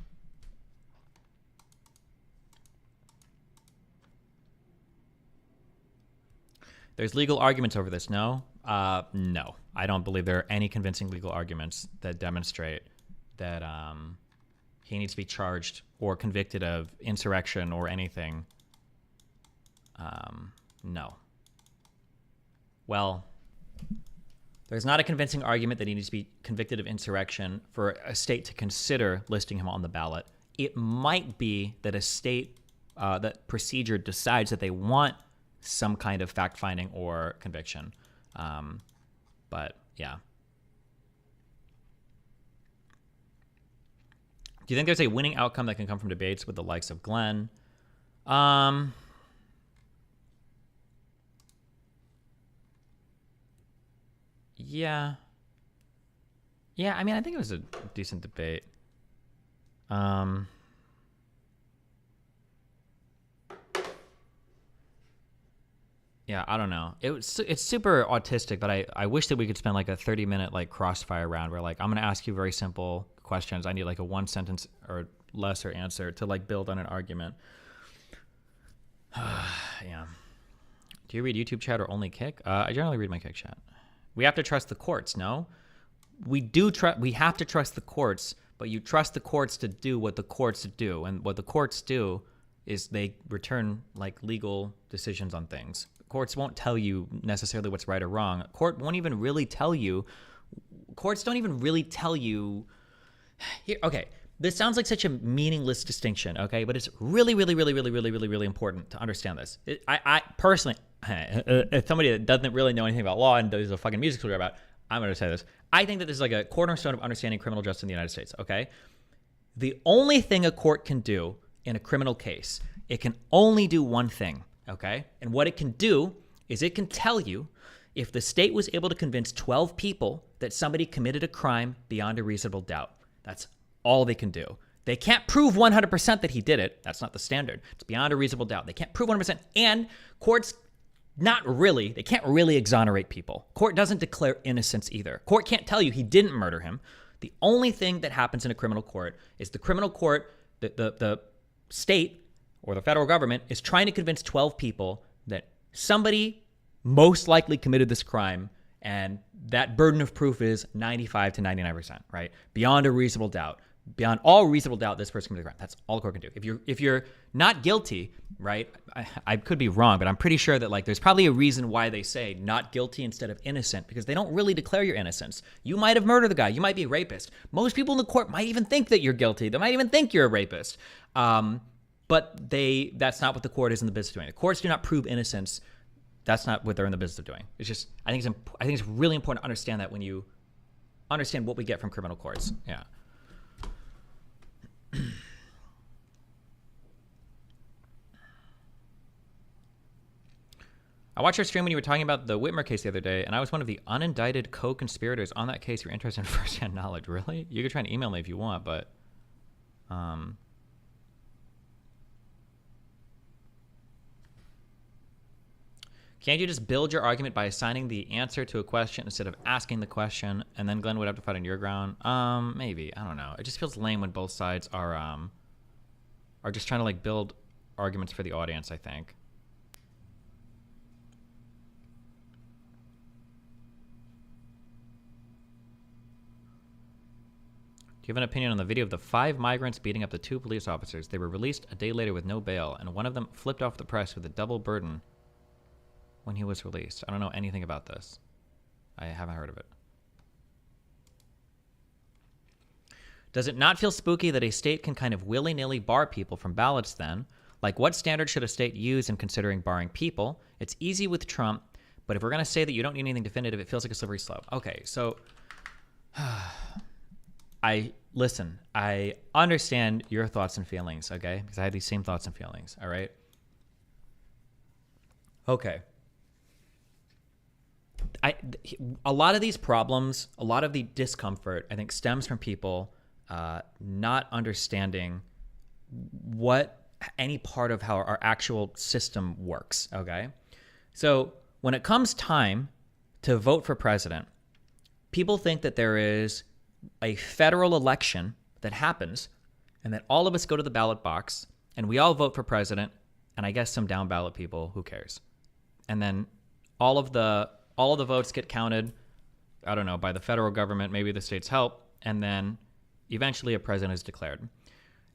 There's legal arguments over this, no? No. I don't believe there are any convincing legal arguments that demonstrate that he needs to be charged or convicted of insurrection or anything. No. Well, there's not a convincing argument that he needs to be convicted of insurrection for a state to consider listing him on the ballot. It might be that a state, that procedure decides that they want some kind of fact-finding or conviction. But, yeah. Do you think there's a winning outcome that can come from debates with the likes of Glenn? Yeah. Yeah, I mean, I think it was a decent debate. Yeah, I don't know. It's super autistic, but I wish that we could spend like a 30-minute like crossfire round where like I'm gonna ask you very simple questions. I need like a 1 sentence or lesser answer to like build on an argument. Yeah. Do you read YouTube chat or only Kick? I generally read my Kick chat. We have to trust the courts. No, we have to trust the courts, but you trust the courts to do what the courts do, and what the courts do is they return like legal decisions on things. Courts won't tell you necessarily what's right or wrong. Courts don't even really tell you. Here, okay, this sounds like such a meaningless distinction, okay? But it's really, really, really, really, really, really, really important to understand this. I personally, as somebody that doesn't really know anything about law and does a fucking music career about, I'm going to say this. I think that this is like a cornerstone of understanding criminal justice in the United States, okay? The only thing a court can do in a criminal case, it can only do one thing, okay? And what it can do is it can tell you if the state was able to convince 12 people that somebody committed a crime beyond a reasonable doubt. That's all they can do. They can't prove 100% that he did it. That's not the standard. It's beyond a reasonable doubt. They can't prove 100%. And courts, they can't really exonerate people. Court doesn't declare innocence either. Court can't tell you he didn't murder him. The only thing that happens in a criminal court is the criminal court, the state or the federal government is trying to convince 12 people that somebody most likely committed this crime, and that burden of proof is 95 to 99%, right? Beyond a reasonable doubt. Beyond all reasonable doubt, this person committed a crime. That's all the court can do. If you're not guilty, right? I could be wrong, but I'm pretty sure that like there's probably a reason why they say not guilty instead of innocent, because they don't really declare your innocence. You might have murdered the guy. You might be a rapist. Most people in the court might even think that you're guilty. They might even think you're a rapist. But that's not what the court is in the business of doing. The courts do not prove innocence. That's not what they're in the business of doing. It's just I think it's really important to understand that when you understand what we get from criminal courts. Yeah. I watched your stream when you were talking about the Whitmer case the other day, and I was one of the unindicted co-conspirators on that case. You're interested in firsthand knowledge. Really? You could try and email me if you want, but can't you just build your argument by assigning the answer to a question instead of asking the question, and then Glenn would have to fight on your ground? Maybe. I don't know. It just feels lame when both sides are just trying to like build arguments for the audience, I think. Do you have an opinion on the video of the 5 migrants beating up the 2 police officers? They were released a day later with no bail, and one of them flipped off the press with a double burden when he was released. I don't know anything about this. I haven't heard of it. Does it not feel spooky that a state can kind of willy-nilly bar people from ballots then? Like, what standard should a state use in considering barring people? It's easy with Trump, but if we're going to say that you don't need anything definitive, it feels like a slippery slope. Okay, so I understand your thoughts and feelings, okay? Because I had these same thoughts and feelings, all right? Okay. A lot of these problems, a lot of the discomfort, I think, stems from people not understanding what any part of how our actual system works, okay? So when it comes time to vote for president, people think that there is a federal election that happens and that all of us go to the ballot box and we all vote for president, and I guess some down ballot people, who cares? And then all of the votes get counted, I don't know, by the federal government, maybe the states help, and then eventually a president is declared.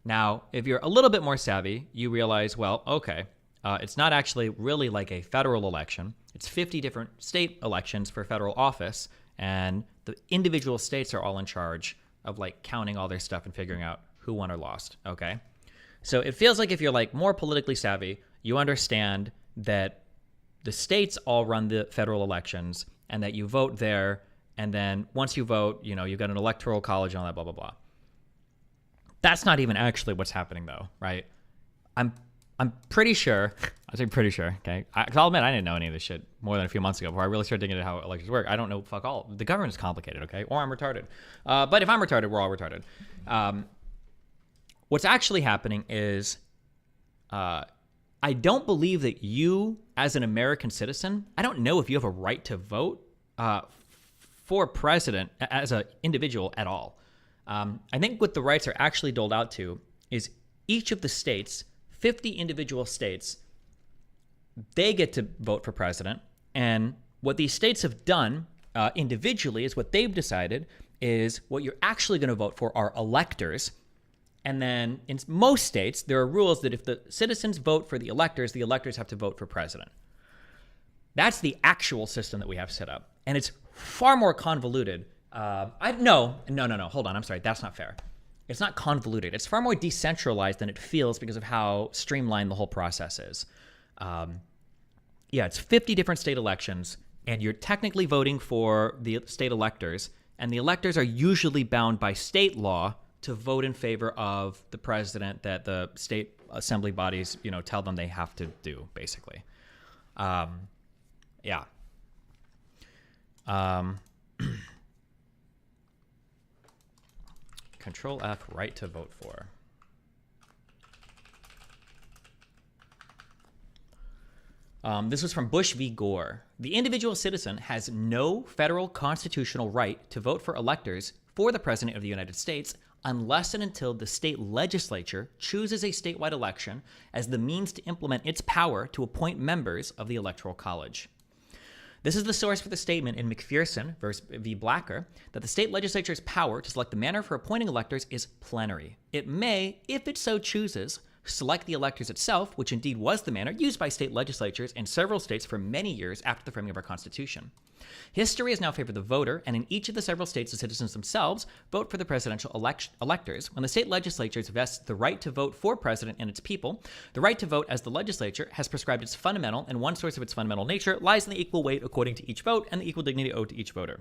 Now, if you're a little bit more savvy, you realize, well, okay, it's not actually really like a federal election. It's 50 different state elections for federal office, and the individual states are all in charge of like counting all their stuff and figuring out who won or lost, okay? So it feels like if you're like more politically savvy, you understand that the states all run the federal elections and that you vote there, and then once you vote, you know, you've got an electoral college and all that, blah, blah, blah. That's not even actually what's happening though, right? I'm pretty sure, I say pretty sure, okay? Because I'll admit I didn't know any of this shit more than a few months ago before I really started digging into how elections work. I don't know fuck all. The government is complicated, okay? Or I'm retarded. But if I'm retarded, we're all retarded. What's actually happening is I don't believe that you, as an American citizen, I don't know if you have a right to vote for president as an individual at all. I think what the rights are actually doled out to is each of the states, 50 individual states, they get to vote for president. And what these states have done individually is what they've decided is what you're actually going to vote for are electors. And then in most states, there are rules that if the citizens vote for the electors have to vote for president. That's the actual system that we have set up. And it's far more convoluted. No, hold on. I'm sorry. That's not fair. It's not convoluted. It's far more decentralized than it feels because of how streamlined the whole process is. It's 50 different state elections, and you're technically voting for the state electors, and the electors are usually bound by state law to vote in favor of the president that the state assembly bodies, tell them they have to do, basically. Control F, right to vote for. This was from Bush v. Gore. The individual citizen has no federal constitutional right to vote for electors for the President of the United States unless and until the state legislature chooses a statewide election as the means to implement its power to appoint members of the Electoral College. This is the source for the statement in McPherson v. Blacker that the state legislature's power to select the manner for appointing electors is plenary. It may, if it so chooses, select the electors itself, which indeed was the manner used by state legislatures in several states for many years after the framing of our Constitution. History has now favored the voter, and in each of the several states, the citizens themselves vote for the presidential electors. When the state legislatures vest the right to vote for president and its people, the right to vote as the legislature has prescribed its fundamental, and one source of its fundamental nature lies in the equal weight according to each vote and the equal dignity owed to each voter.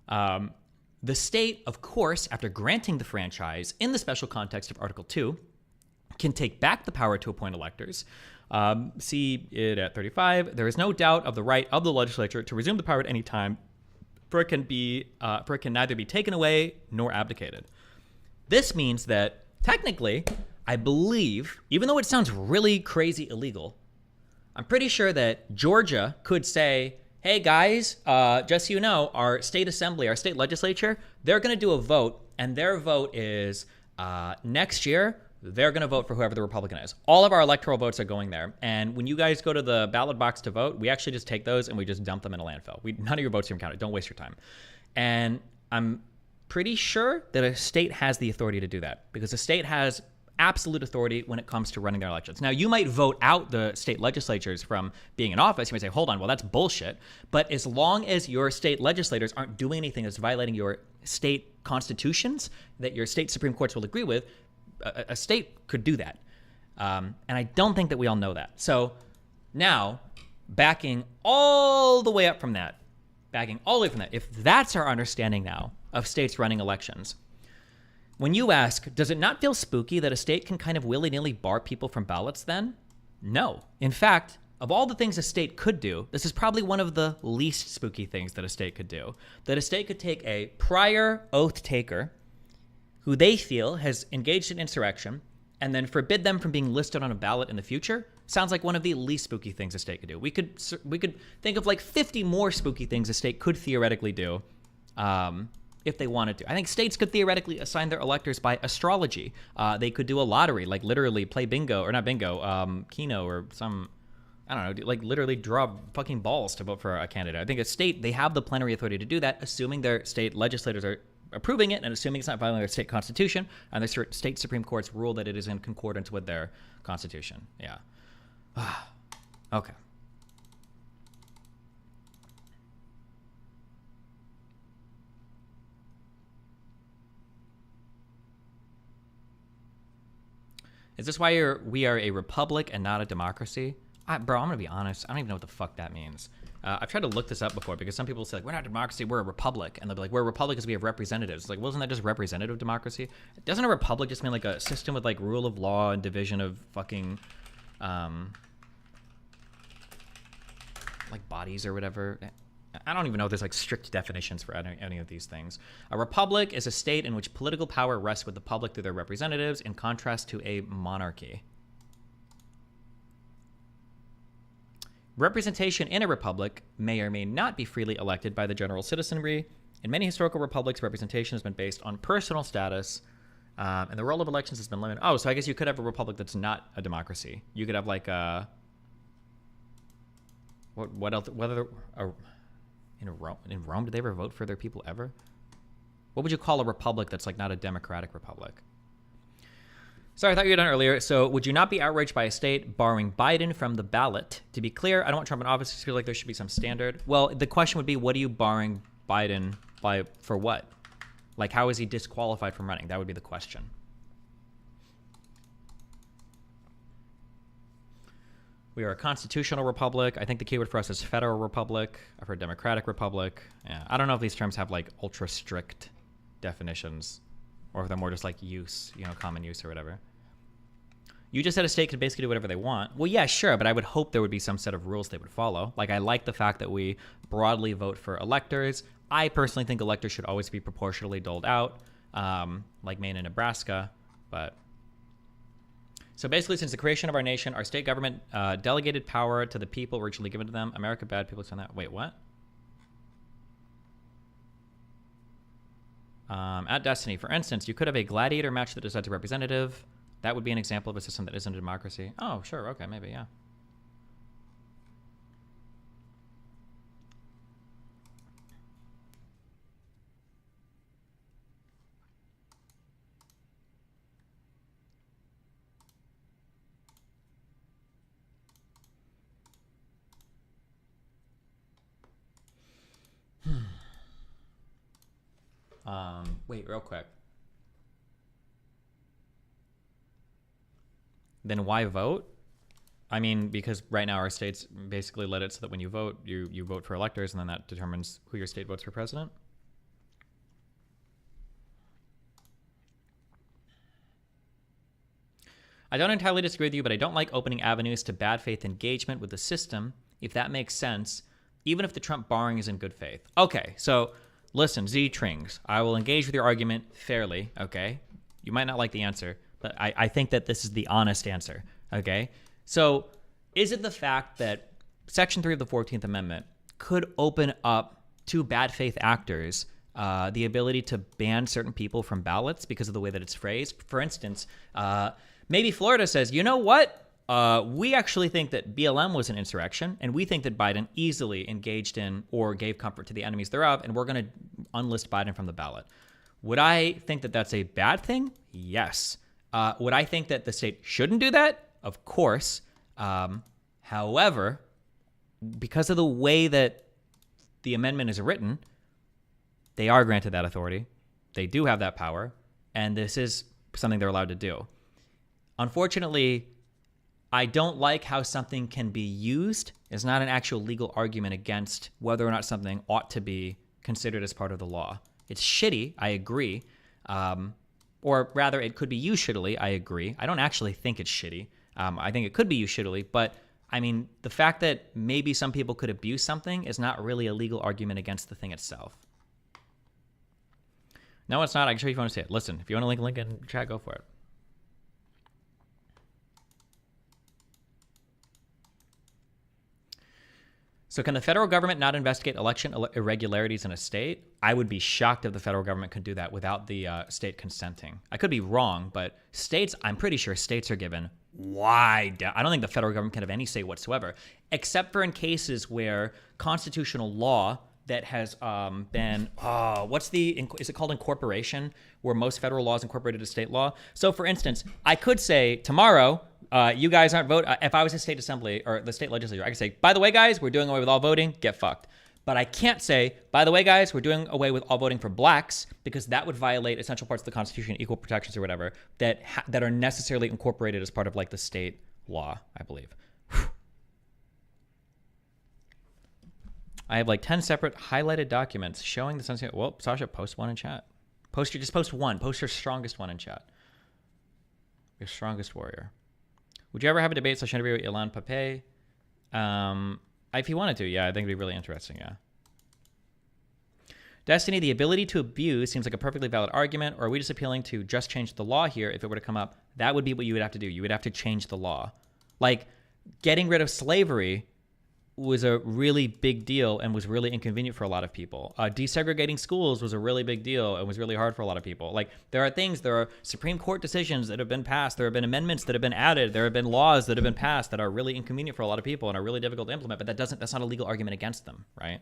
The state, of course, after granting the franchise in the special context of Article 2, can take back the power to appoint electors. See it at 35. There is no doubt of the right of the legislature to resume the power at any time, for it can neither be taken away nor abdicated. This means that technically, I believe, even though it sounds really crazy illegal, I'm pretty sure that Georgia could say, hey guys, just so you know, our state assembly, our state legislature, they're going to do a vote, and their vote is next year, they're going to vote for whoever the Republican is. All of our electoral votes are going there. And when you guys go to the ballot box to vote, we actually just take those and we just dump them in a landfill. None of your votes are counted. Don't waste your time. And I'm pretty sure that a state has the authority to do that because a state has absolute authority when it comes to running their elections. Now, you might vote out the state legislatures from being in office. You might say, hold on, well, that's bullshit. But as long as your state legislators aren't doing anything that's violating your state constitutions that your state Supreme Courts will agree with, a state could do that. And I don't think that we all know that. So now, backing all the way up from that, if that's our understanding now of states running elections, when you ask, does it not feel spooky that a state can kind of willy-nilly bar people from ballots then? No. In fact, of all the things a state could do, this is probably one of the least spooky things that a state could do. That a state could take a prior oath taker who they feel has engaged in insurrection and then forbid them from being listed on a ballot in the future. Sounds like one of the least spooky things a state could do. We could think of like 50 more spooky things a state could theoretically do if they wanted to. I think states could theoretically assign their electors by astrology. They could do a lottery, like literally play bingo, or not bingo, Keno or some, I don't know, like literally draw fucking balls to vote for a candidate. I think a state, they have the plenary authority to do that, assuming their state legislators are approving it and assuming it's not violating their state constitution and their state Supreme Courts rule that it is in concordance with their constitution. Yeah. Okay. Is this why we are a republic and not a democracy? Bro, I'm going to be honest. I don't even know what the fuck that means. I've tried to look this up before because some people say, like, we're not a democracy, we're a republic. And they'll be like, we're a republic because we have representatives. It's like, wasn't that just representative democracy? Doesn't a republic just mean like a system with like rule of law and division of fucking like bodies or whatever? I don't even know if there's like strict definitions for any of these things. A republic is a state in which political power rests with the public through their representatives, in contrast to a monarchy. Representation in a republic may or may not be freely elected by the general citizenry. In many historical republics, representation has been based on personal status, and the role of elections has been limited. Oh, so I guess you could have a republic that's not a democracy. You could have like a what else? Whether in Rome, did they ever vote for their people ever? What would you call a republic that's like not a democratic republic? Sorry, I thought you were done earlier. So would you not be outraged by a state barring Biden from the ballot? To be clear, I don't want Trump in office. I just feel like there should be some standard. Well, the question would be, what are you barring Biden by for what? Like, how is he disqualified from running? That would be the question. We are a constitutional republic. I think the keyword for us is federal republic. I've heard democratic republic. Yeah, I don't know if these terms have like ultra strict definitions or if they're more just like use, you know, common use or whatever. You just said a state could basically do whatever they want. Well, yeah, sure, but I would hope there would be some set of rules they would follow. Like, I like the fact that we broadly vote for electors. I personally think electors should always be proportionally doled out, like Maine and Nebraska, but... So basically, since the creation of our nation, our state government delegated power to the people originally given to them. America bad, people saying that. Wait, what? At Destiny, for instance, you could have a gladiator match that decides a representative. That would be an example of a system that isn't a democracy. Oh, sure. Okay, maybe, yeah. Wait, real quick. Then why vote? I mean, because right now our states basically let it so that when you vote, you vote for electors, and then that determines who your state votes for president. I don't entirely disagree with you, but I don't like opening avenues to bad faith engagement with the system, if that makes sense, even if the Trump borrowing is in good faith. Okay, so listen, Z-Trings, I will engage with your argument fairly, okay? You might not like the answer, but I think that this is the honest answer, okay? So is it the fact that Section 3 of the 14th Amendment could open up to bad faith actors the ability to ban certain people from ballots because of the way that it's phrased? For instance, maybe Florida says, you know what? We actually think that BLM was an insurrection, and we think that Biden easily engaged in or gave comfort to the enemies thereof, and we're going to unlist Biden from the ballot. Would I think that that's a bad thing? Yes. Would I think that the state shouldn't do that? Of course. However, because of the way that the amendment is written, they are granted that authority. They do have that power, and this is something they're allowed to do. Unfortunately, I don't like how something can be used as not an actual legal argument against whether or not something ought to be considered as part of the law. It's shitty, I agree. Or rather, it could be used shittily, I agree. I don't actually think it's shitty. I think it could be used shittily, but I mean, the fact that maybe some people could abuse something is not really a legal argument against the thing itself. No, it's not. I can show you if you want to see it. Listen, if you want to link in chat, go for it. So can the federal government not investigate election irregularities in a state? I would be shocked if the federal government could do that without the state consenting. I could be wrong, but states, I'm pretty sure states are given wide. I don't think the federal government can have any say whatsoever, except for in cases where constitutional law that has been, is it called incorporation, where most federal laws incorporated to state law? So for instance, I could say tomorrow, you guys aren't voting. If I was a state assembly or the state legislature, I could say, by the way, guys, we're doing away with all voting. Get fucked. But I can't say, by the way, guys, we're doing away with all voting for blacks, because that would violate essential parts of the Constitution, equal protections or whatever, that are necessarily incorporated as part of like the state law, I believe. I have like 10 separate highlighted documents showing the sunset. Well, Sasha, post one in chat. Just post one. Post your strongest one in chat. Your strongest warrior. Would you ever have a debate / interview with Ilan Pape? If you wanted to, yeah, I think it'd be really interesting, yeah. Destiny, the ability to abuse seems like a perfectly valid argument, or are we just appealing to just change the law here if it were to come up? That would be what you would have to do. You would have to change the law. Like, getting rid of slavery was a really big deal and was really inconvenient for a lot of people. Desegregating schools was a really big deal and was really hard for a lot of people. Like, there are Supreme Court decisions that have been passed. There have been amendments that have been added. There have been laws that have been passed that are really inconvenient for a lot of people and are really difficult to implement, but that's not a legal argument against them, right?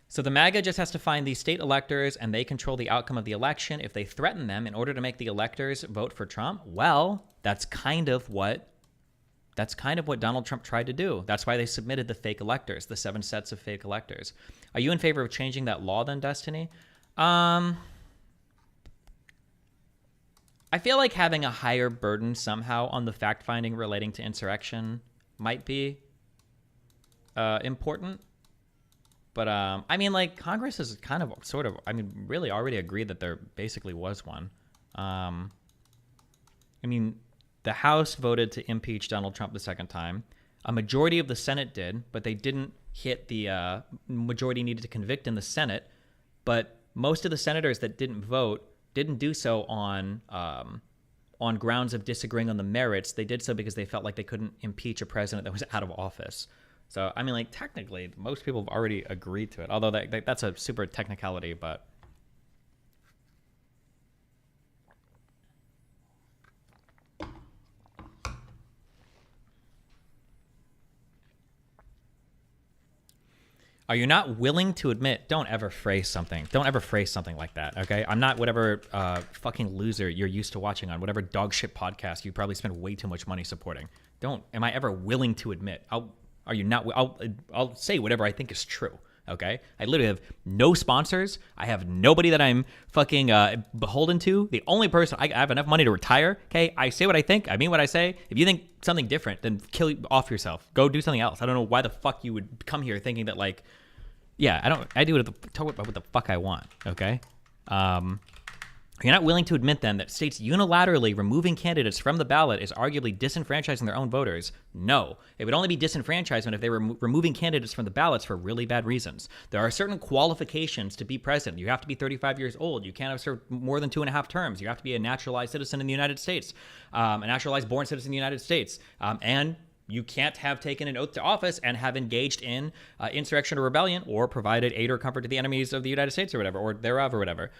So the MAGA just has to find these state electors, and they control the outcome of the election. If they threaten them in order to make the electors vote for Trump, well, that's kind of what That's kind of what Donald Trump tried to do. That's why they submitted the fake electors, the 7 sets of fake electors. Are you in favor of changing that law then, Destiny? I feel like having a higher burden somehow on the fact-finding relating to insurrection might be important. But, I mean, like, Congress is kind of, sort of, I mean, really already agreed that there basically was one. I mean, the House voted to impeach Donald Trump the second time. A majority of the Senate did, but they didn't hit the majority needed to convict in the Senate. But most of the senators that didn't vote didn't do so on grounds of disagreeing on the merits. They did so because they felt like they couldn't impeach a president that was out of office. So, I mean, like, technically, most people have already agreed to it, although that's a super technicality, but... Are you not willing to admit? Don't ever phrase something like that, okay? I'm not whatever fucking loser you're used to watching on whatever dog shit podcast you probably spend way too much money supporting. Am I ever willing to admit? I'll say whatever I think is true, okay? I literally have no sponsors. I have nobody that I'm fucking beholden to. The only person, I have enough money to retire, okay? I say what I think. I mean what I say. If you think something different, then kill off yourself. Go do something else. I don't know why the fuck you would come here thinking that, like, yeah, I do what the fuck I want, okay? You're not willing to admit, then, that states unilaterally removing candidates from the ballot is arguably disenfranchising their own voters? No. It would only be disenfranchisement if they were removing candidates from the ballots for really bad reasons. There are certain qualifications to be president. You have to be 35 years old. You can't have served more than 2.5 terms. You have to be a naturalized citizen in the United States, a naturalized born citizen in the United States, and you can't have taken an oath to office and have engaged in insurrection or rebellion or provided aid or comfort to the enemies of the United States or whatever, or thereof or whatever.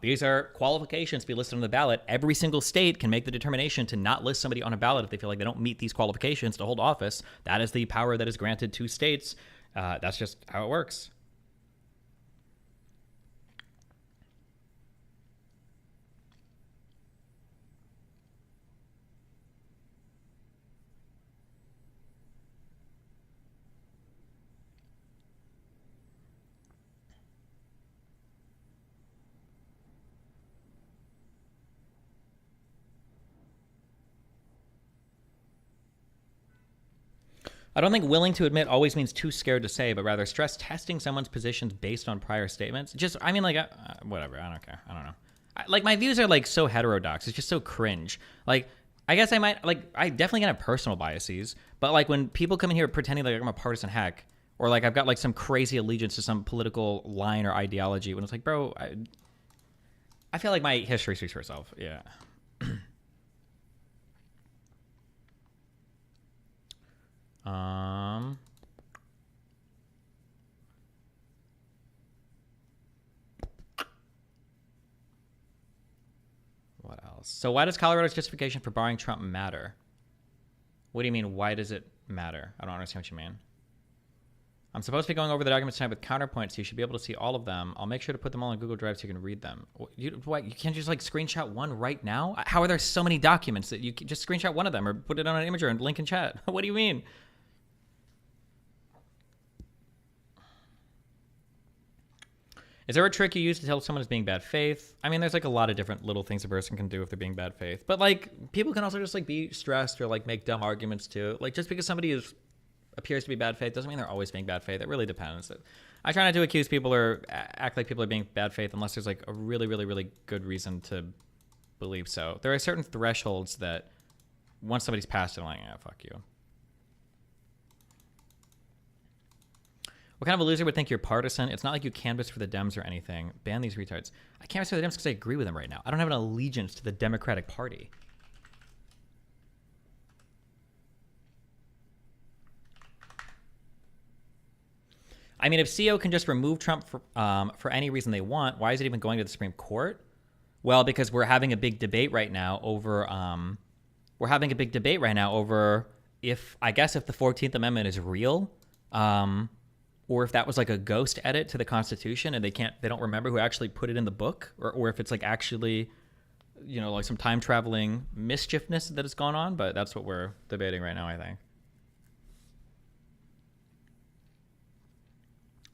These are qualifications to be listed on the ballot. Every single state can make the determination to not list somebody on a ballot if they feel like they don't meet these qualifications to hold office. That is the power that is granted to states. That's just how it works. I don't think willing to admit always means too scared to say, but rather stress testing someone's positions based on prior statements. Just, I mean, like, whatever. I don't care. I don't know. Like, my views are, like, so heterodox. It's just so cringe. Like, I guess I might, like, I definitely have personal biases, but, like, when people come in here pretending like I'm a partisan hack, or, like, I've got, like, some crazy allegiance to some political line or ideology, when it's like, bro, I feel like my history speaks for itself. Yeah. What else? So why does Colorado's justification for barring Trump matter? What do you mean, why does it matter? I don't understand what you mean. I'm supposed to be going over the documents tonight with counterpoints, so you should be able to see all of them. I'll make sure to put them all in Google Drive so you can read them. You can't just, like, screenshot one right now? How are there so many documents that you can just screenshot one of them or put it on an imager and link in chat? What do you mean? Is there a trick you use to tell someone is being bad faith? I mean, there's, like, a lot of different little things a person can do if they're being bad faith. But, like, people can also just, like, be stressed or, like, make dumb arguments too. Like, just because somebody appears to be bad faith doesn't mean they're always being bad faith. It really depends. I try not to accuse people or act like people are being bad faith unless there's, like, a really, really, really good reason to believe so. There are certain thresholds that once somebody's passed it, I'm like, yeah, fuck you. What kind of a loser would think you're partisan? It's not like you canvass for the Dems or anything. Ban these retards. I canvass for the Dems because I agree with them right now. I don't have an allegiance to the Democratic Party. I mean, if CO can just remove Trump for any reason they want, why is it even going to the Supreme Court? Well, because we're having a big debate right now over if the 14th Amendment is real. Or if that was, like, a ghost edit to the Constitution and they don't remember who actually put it in the book, or if it's, like, actually like some time traveling mischiefness that has gone on, but that's what we're debating right now, I think.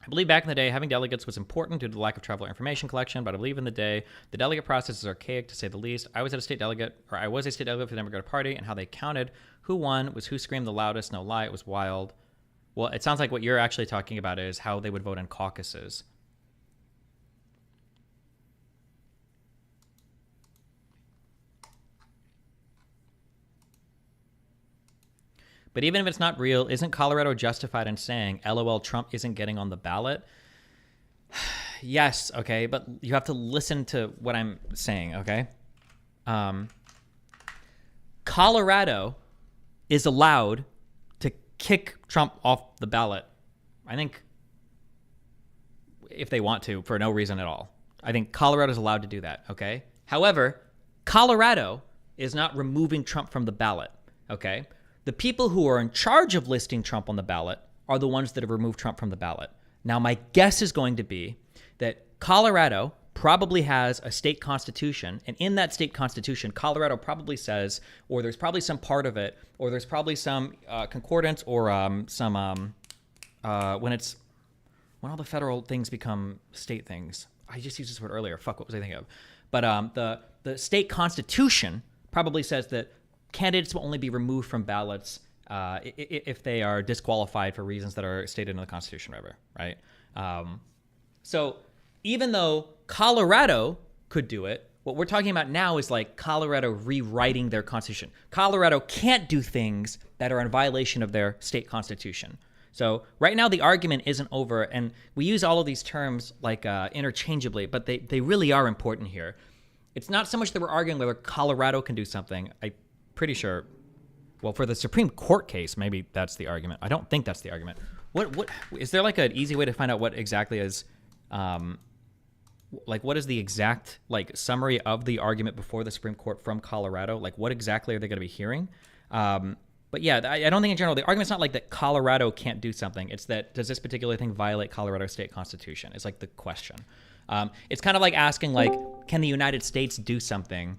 I believe back in the day, having delegates was important due to the lack of traveler information collection, but I believe in the day, the delegate process is archaic to say the least. I was a state delegate for the Democratic Party, and how they counted who won was who screamed the loudest. No lie, it was wild. Well, it sounds like what you're actually talking about is how they would vote in caucuses. But even if it's not real, isn't Colorado justified in saying, LOL, Trump isn't getting on the ballot? Yes, okay, but you have to listen to what I'm saying, okay? Colorado is allowed to kick Trump off the ballot, I think, if they want to, for no reason at all. I think Colorado is allowed to do that, okay? However, Colorado is not removing Trump from the ballot, okay? The people who are in charge of listing Trump on the ballot are the ones that have removed Trump from the ballot. Now, my guess is going to be that Colorado probably has a state constitution, and in that state constitution, Colorado probably says, or there's probably some part of it, or there's probably some concordance or when all the federal things become state things. I just used this word earlier. Fuck, what was I thinking of? But the state constitution probably says that candidates will only be removed from ballots if they are disqualified for reasons that are stated in the Constitution, right? So even though Colorado could do it, what we're talking about now is like Colorado rewriting their constitution. Colorado can't do things that are in violation of their state constitution. So right now the argument isn't over, and we use all of these terms like interchangeably, but they really are important here. It's not so much that we're arguing whether Colorado can do something. I'm pretty sure, well, for the Supreme Court case, maybe that's the argument. I don't think that's the argument. What is there like an easy way to find out what exactly is, like what is the exact like summary of the argument before the Supreme Court from Colorado? Like what exactly are they going to be hearing? But yeah, I don't think in general, the argument's not like that Colorado can't do something. It's that, does this particular thing violate Colorado state constitution? It's like the question. It's kind of like asking like, can the United States do something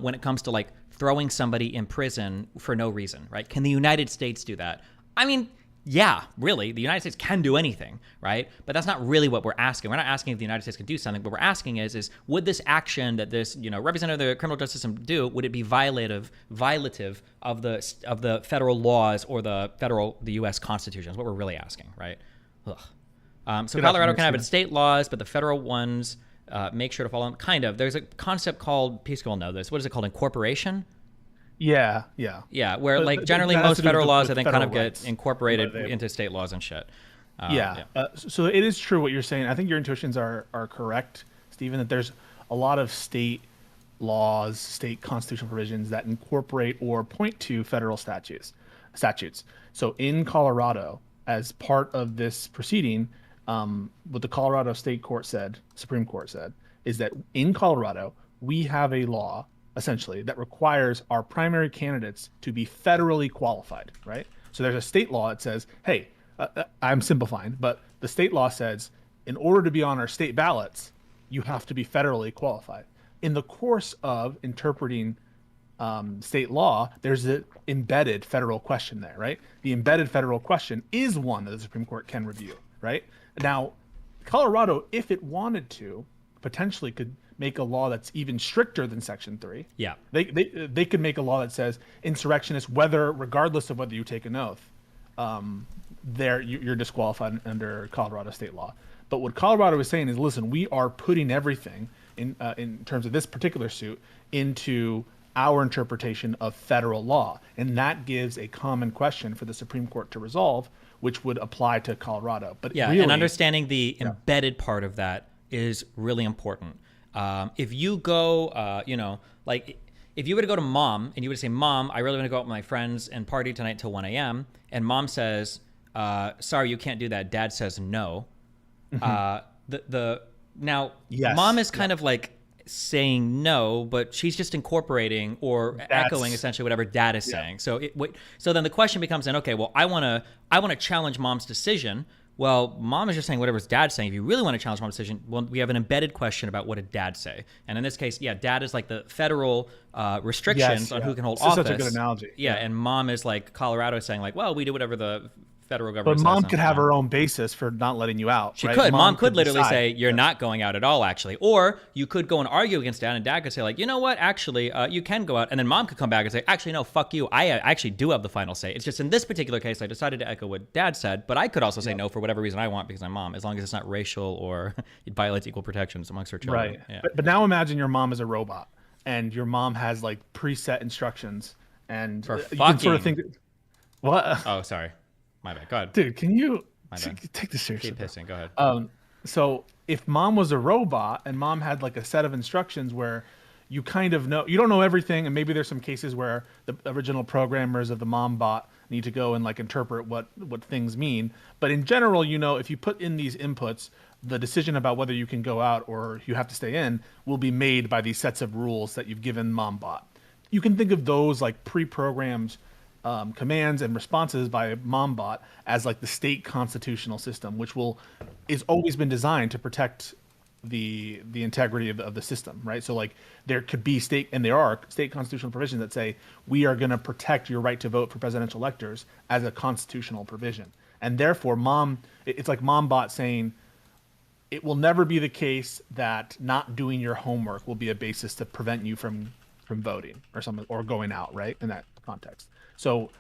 when it comes to like throwing somebody in prison for no reason, right? Can the United States do that? I mean, yeah, really, the United States can do anything, right? But that's not really what we're asking. We're not asking if the United States can do something. What we're asking is would this action that this, representative of the criminal justice system do, would it be violative of the federal laws or the U.S. Constitution? Is what we're really asking, right? Ugh. So Colorado can have its state laws, but the federal ones make sure to follow them. Kind of. There's a concept called, Peace will know this. What is it called? Incorporation? Yeah. Yeah, where like generally most federal laws, I think, kind of get incorporated into state laws and shit. So it is true what you're saying. I think your intuitions are correct, Stephen, that there's a lot of state laws, state constitutional provisions that incorporate or point to federal statutes. So in Colorado, as part of this proceeding, what the Colorado Supreme Court said, is that in Colorado, we have a law essentially that requires our primary candidates to be federally qualified, right? So there's a state law that says, hey, I'm simplifying, but the state law says in order to be on our state ballots, you have to be federally qualified. In the course of interpreting state law, there's an embedded federal question there, right? The embedded federal question is one that the Supreme Court can review, right? Now, Colorado, if it wanted to, potentially could make a law that's even stricter than Section 3. Yeah. They could make a law that says insurrectionists, regardless of whether you take an oath, you're disqualified under Colorado state law. But what Colorado is saying is, listen, we are putting everything in terms of this particular suit into our interpretation of federal law, and that gives a common question for the Supreme Court to resolve, which would apply to Colorado. But yeah, really, and understanding the embedded part of that is really important. If you go, like if you were to go to mom and you were to say, Mom, I really want to go out with my friends and party tonight till 1 a.m. and mom says, sorry, you can't do that. Dad says no. Mom is kind of like saying no, but she's just incorporating or echoing essentially whatever dad is saying. So so then the question becomes then, okay, well, I want to challenge mom's decision. Well, mom is just saying whatever dad's saying. If you really want to challenge mom's decision, well, we have an embedded question about what did dad say. And in this case, yeah, dad is like the federal restrictions on who can hold This is office. such a good analogy. Yeah, and mom is like Colorado saying like, well, we do whatever the federal government But says. mom on could have time. her own basis for not letting you out. She right? could. Mom could literally decide. say, you're not going out at all, actually. Or you could go and argue against dad, and dad could say, like, you know what, actually, you can go out. And then mom could come back and say, actually, no, fuck you. I actually do have the final say. It's just in this particular case, I decided to echo what dad said, but I could also say no for whatever reason I want because I'm mom, as long as it's not racial or it violates equal protections amongst her children. Right. Yeah. But now imagine your mom is a robot and your mom has like preset instructions and For you can sort of fucking- think, what? Oh, sorry. My bad. Go ahead. Dude, can you bad. take this seriously? Keep pissing. Go ahead. So if mom was a robot and mom had like a set of instructions where you kind of know, you don't know everything, and maybe there's some cases where the original programmers of the mom bot need to go and like interpret what things mean. But in general, you know, if you put in these inputs, the decision about whether you can go out or you have to stay in will be made by these sets of rules that you've given mom bot. You can think of those like pre-programmed commands and responses by MomBot as like the state constitutional system, which is always been designed to protect the integrity of the system, right? So like there could be state, and there are state constitutional provisions that say we are going to protect your right to vote for presidential electors as a constitutional provision, and therefore it's like MomBot saying it will never be the case that not doing your homework will be a basis to prevent you from voting or something or going out, right? In that context. So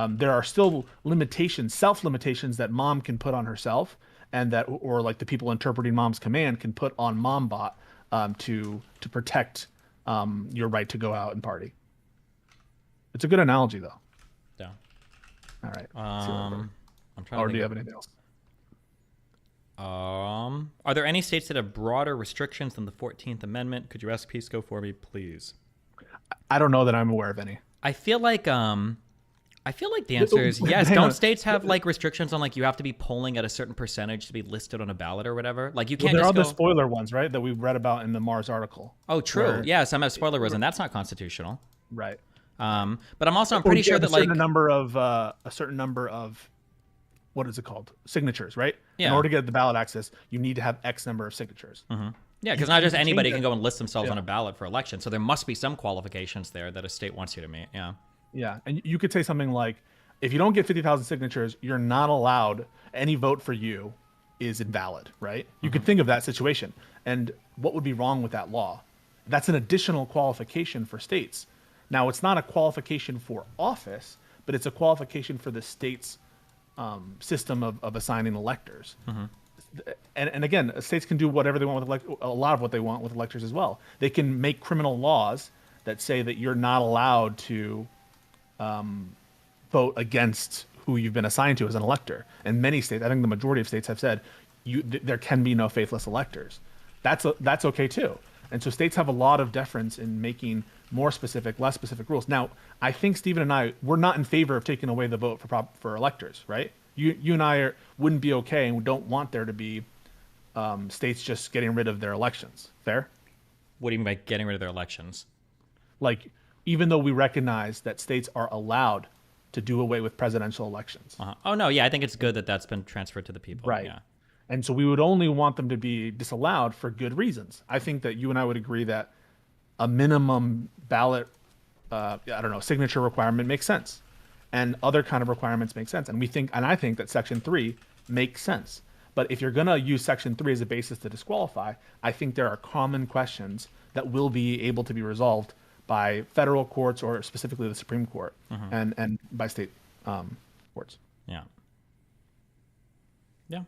there are still limitations, self-limitations that mom can put on herself, and that, or like the people interpreting mom's command can put on MomBot to protect your right to go out and party. It's a good analogy, though. Yeah. All right. I'm trying Or to do you think have anything else? Are there any states that have broader restrictions than the 14th Amendment? Could your SPs go for me, please? I don't know that I'm aware of any. I feel like the answer is yes. Hang Don't on. states have like restrictions on like you have to be polling at a certain percentage to be listed on a ballot or whatever? Like you Well, can't there are just the go. spoiler ones, right? That we read about in the Mars article. Oh, true. where- Yeah, some have spoiler rules, and that's not constitutional. Right. But I'm Or pretty you sure have that like a certain number of what is it called? Signatures, right? Yeah. In order to get the ballot access, you need to have X number of signatures. yeah, because not just can change anybody it. can go and list themselves Yeah. on a ballot for election. So there must be some qualifications there that a state wants you to meet. Yeah. Yeah, and you could say something like, if you don't get 50,000 signatures, you're not allowed. Any vote for you is invalid, right? You could think of that situation, and what would be wrong with that law? That's an additional qualification for states. Now, it's not a qualification for office, but it's a qualification for the state's system of assigning electors. And again, states can do whatever they want with a lot of what they want with electors as well. They can make criminal laws that say that you're not allowed to vote against who you've been assigned to as an elector. And many states, I think the majority of states have said there can be no faithless electors. That's okay too. And so states have a lot of deference in making more specific, less specific rules. Now, I think Stephen and I, we're not in favor of taking away the vote for electors, right? You and I wouldn't be okay, and we don't want there to be states just getting rid of their elections. Fair? What do you mean by getting rid of their elections? Like, even though we recognize that states are allowed to do away with presidential elections. Oh no, yeah, I think it's good that that's been transferred to the people. Right. Yeah. And so we would only want them to be disallowed for good reasons. I think that you and I would agree that a minimum ballot, signature requirement makes sense, and other kind of requirements make sense. And I think that Section 3 makes sense. But if you're going to use Section 3 as a basis to disqualify, I think there are common questions that will be able to be resolved by federal courts or specifically the Supreme Court and by state courts. Yeah. Yeah.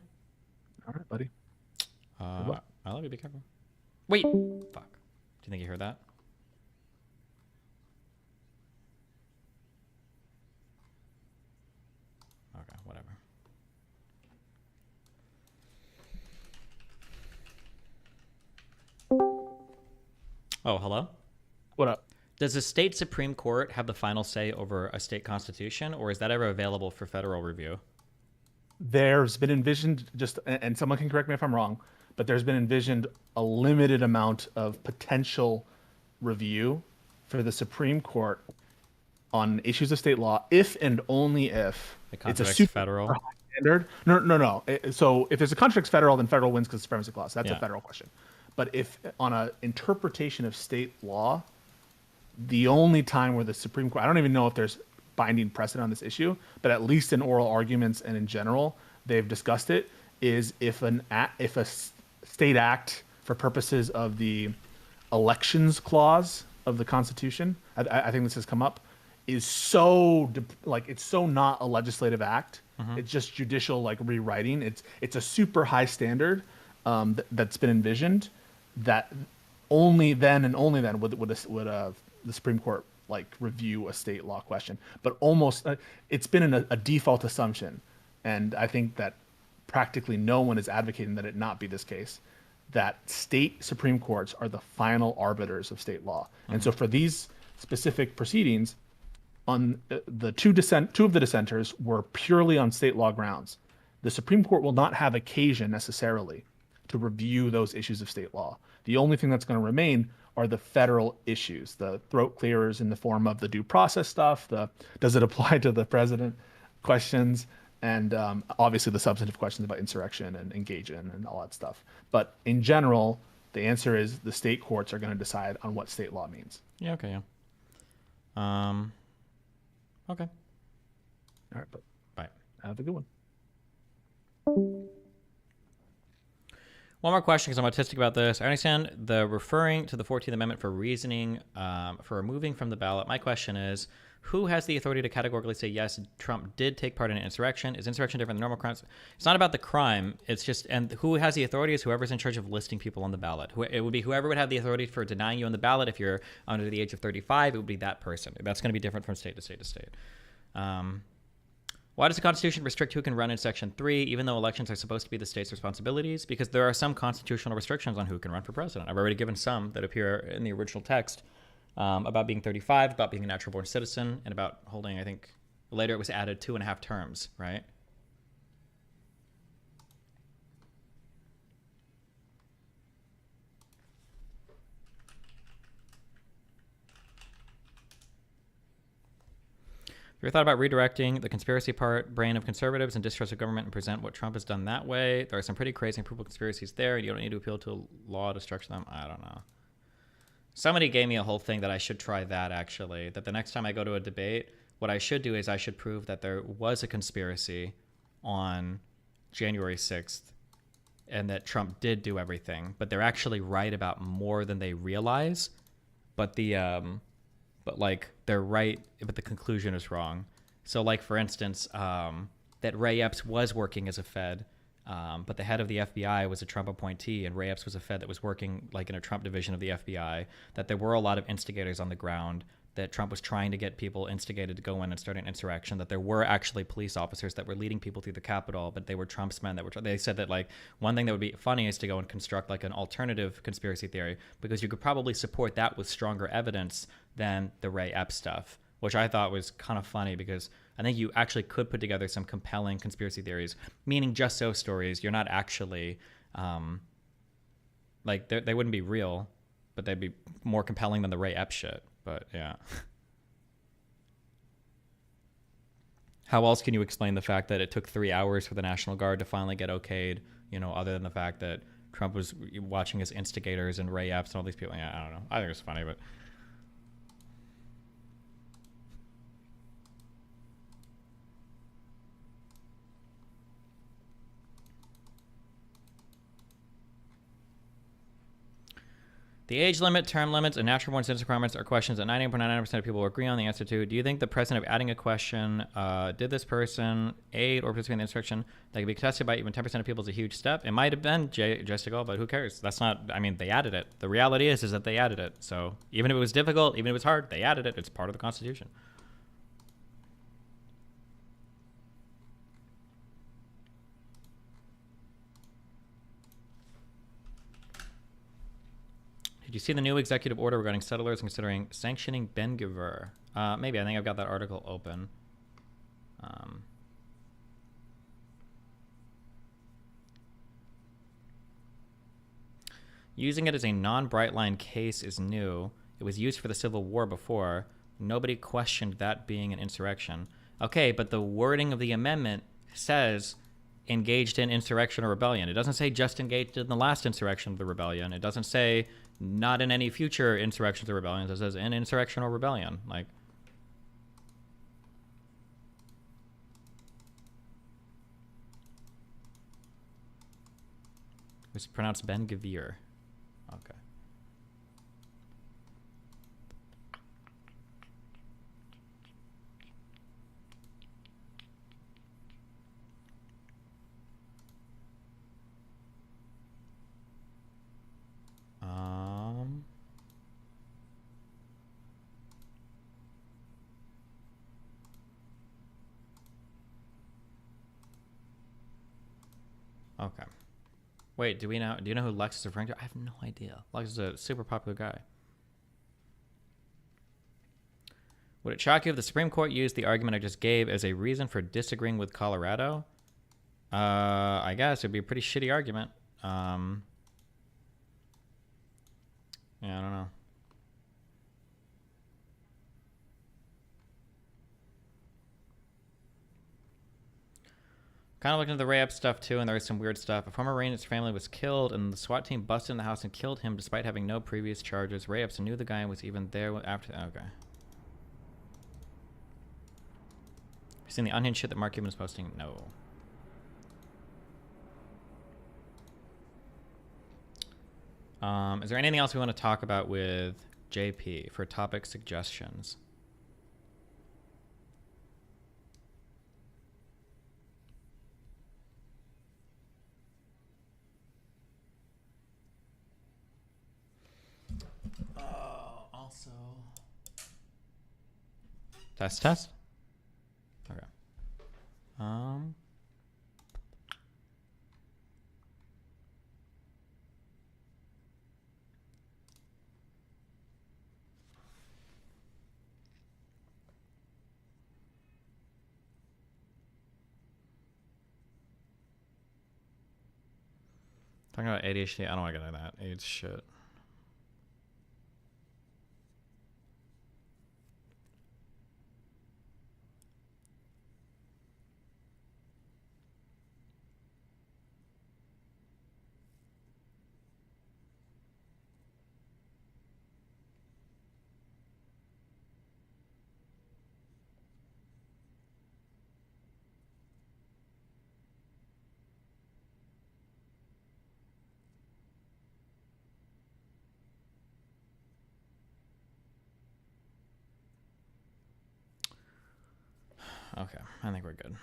All right, buddy. I love you. Be careful. Wait. Fuck. Do you think you heard that? Okay, whatever. Oh, hello? What up? Does the state Supreme Court have the final say over a state constitution, or is that ever available for federal review? There's been envisioned and someone can correct me if I'm wrong, but there's been envisioned a limited amount of potential review for the Supreme Court on issues of state law, if and only if It it's a contradicts super federal. standard. No. So if there's a contract's federal, then federal wins because supremacy clause. That's Yeah. a federal question. But if on a interpretation of state law, the only time where the Supreme Court, I don't even know if there's binding precedent on this issue, but at least in oral arguments and in general, they've discussed it, is if state act for purposes of the elections clause of the Constitution, I think this has come up, is so it's so not a legislative act. It's just judicial rewriting. It's a super high standard that's been envisioned that only then and only then would the Supreme Court review a state law question. But almost it's been a default assumption, and I think that practically no one is advocating that it not be this case, that state Supreme Courts are the final arbiters of state law. And so for these specific proceedings, on the two of the dissenters were purely on state law grounds. The Supreme Court will not have occasion necessarily to review those issues of state law. The only thing that's going to remain are the federal issues, the throat clearers in the form of the due process stuff, the does it apply to the president questions, and obviously the substantive questions about insurrection and engage in and all that stuff. But in general, the answer is the state courts are going to decide on what state law means. Yeah. Okay. Yeah. Okay. All right, but Bye. have a good one. One more question, because I'm autistic about this. I understand the referring to the 14th Amendment for reasoning for removing from the ballot. My question is, who has the authority to categorically say, yes, Trump did take part in an insurrection? Is insurrection different than normal crimes? It's not about the crime. It's just, and who has the authority is whoever's in charge of listing people on the ballot. It would be whoever would have the authority for denying you on the ballot. If you're under the age of 35, it would be that person. That's going to be different from state to state to state. Why does the Constitution restrict who can run in Section 3, even though elections are supposed to be the state's responsibilities? Because there are some constitutional restrictions on who can run for president. I've already given some that appear in the original text about being 35, about being a natural-born citizen, and about holding, I think, later it was added 2.5 terms, right? Have you ever thought about redirecting the conspiracy brain of conservatives and distrust of government and present what Trump has done that way? There are some pretty crazy and provable conspiracies there, and you don't need to appeal to a law to structure them. I don't know. Somebody gave me a whole thing that I should try that, actually. That the next time I go to a debate, what I should do is I should prove that there was a conspiracy on January 6th and that Trump did do everything, but they're actually right about more than they realize. But they're right, but the conclusion is wrong. So for instance, that Ray Epps was working as a Fed, but the head of the FBI was a Trump appointee, and Ray Epps was a Fed that was working in a Trump division of the FBI, that there were a lot of instigators on the ground, that Trump was trying to get people instigated to go in and start an insurrection, that there were actually police officers that were leading people through the Capitol, but they were Trump's men they said that one thing that would be funny is to go and construct an alternative conspiracy theory, because you could probably support that with stronger evidence than the Ray Epps stuff, which I thought was kind of funny, because I think you actually could put together some compelling conspiracy theories, meaning just so stories. You're not actually they wouldn't be real, but they'd be more compelling than the Ray Epps shit. But yeah. How else can you explain the fact that it took 3 hours for the National Guard to finally get okayed, other than the fact that Trump was watching his instigators and Ray Epps and all these people? Yeah, I don't know. I think it's funny, but... The age limit, term limits, and natural-born citizen requirements are questions that 99.99% of people agree on the answer to. Do you think the precedent of adding a question, did this person aid or participate in the insurrection, that could be contested by even 10% of people is a huge step? It might have been Jessica, but who cares? That's not, they added it. The reality is that they added it. So even if it was difficult, even if it was hard, they added it. It's part of the Constitution. Did you see the new executive order regarding settlers considering sanctioning Ben-Gvir? Maybe. I think I've got that article open. Using it as a non-bright line case is new. It was used for the Civil War before. Nobody questioned that being an insurrection. Okay, but the wording of the amendment says engaged in insurrection or rebellion. It doesn't say just engaged in the last insurrection or the rebellion. It doesn't say not in any future insurrections or rebellions. It says in insurrection or rebellion. Like, it's pronounced Ben Gavir. Okay. Okay. Wait, do you know who Lex is referring to? I have no idea. Lex is a super popular guy. Would it shock you if the Supreme Court used the argument I just gave as a reason for disagreeing with Colorado? I guess it'd be a pretty shitty argument. Yeah, I don't know. Kind of looking at the Ray Epps stuff too, and there was some weird stuff. A former Marine and his family was killed, and the SWAT team busted in the house and killed him despite having no previous charges. Ray Epps knew the guy and was even there after. Okay. You seen the unhinged shit that Mark Cuban is posting? No. Is there anything else we want to talk about with JP for topic suggestions? Also, test. Okay. Talking about ADHD, I don't want to get into that. AIDS shit. Okay, I think we're good.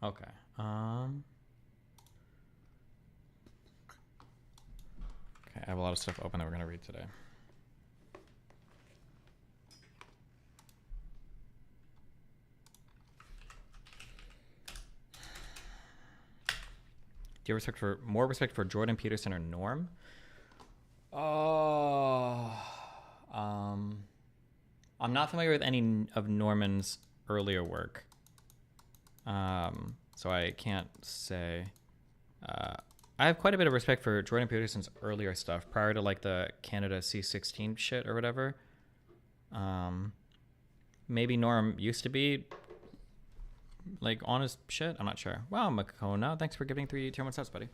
Okay. Okay, I have a lot of stuff open that we're gonna read today. Do you have more respect for Jordan Peterson or Norm? Oh, I'm not familiar with any of Norman's earlier work. So I can't say. I have quite a bit of respect for Jordan Peterson's earlier stuff prior to like the Canada C16 shit or whatever. Maybe Norm used to be like honest shit. I'm not sure. Wow, Makona, thanks for giving 3 tier 1 subs, buddy.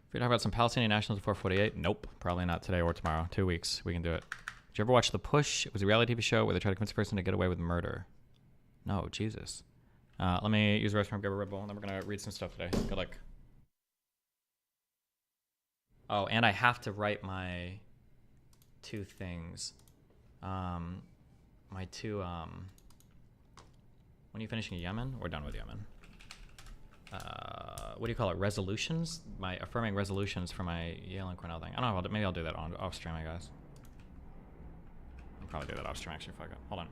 If we talk about some Palestinian nationals before 48, nope, probably not today or tomorrow. 2 weeks, we can do it. Did you ever watch The Push? It was a reality TV show where they tried to convince a person to get away with murder. No, Jesus. Let me use the restroom, grab a Red Bull, and then we're gonna read some stuff today. Good luck. Oh, and I have to write my 2 things. my two when are you finishing Yemen? We're done with Yemen. What do you call it? Resolutions? My affirming resolutions for my Yale and Cornell thing. I don't know. Maybe I'll do that on off stream, I guess. I'll probably do that off stream. Actually, fuck it. Hold on.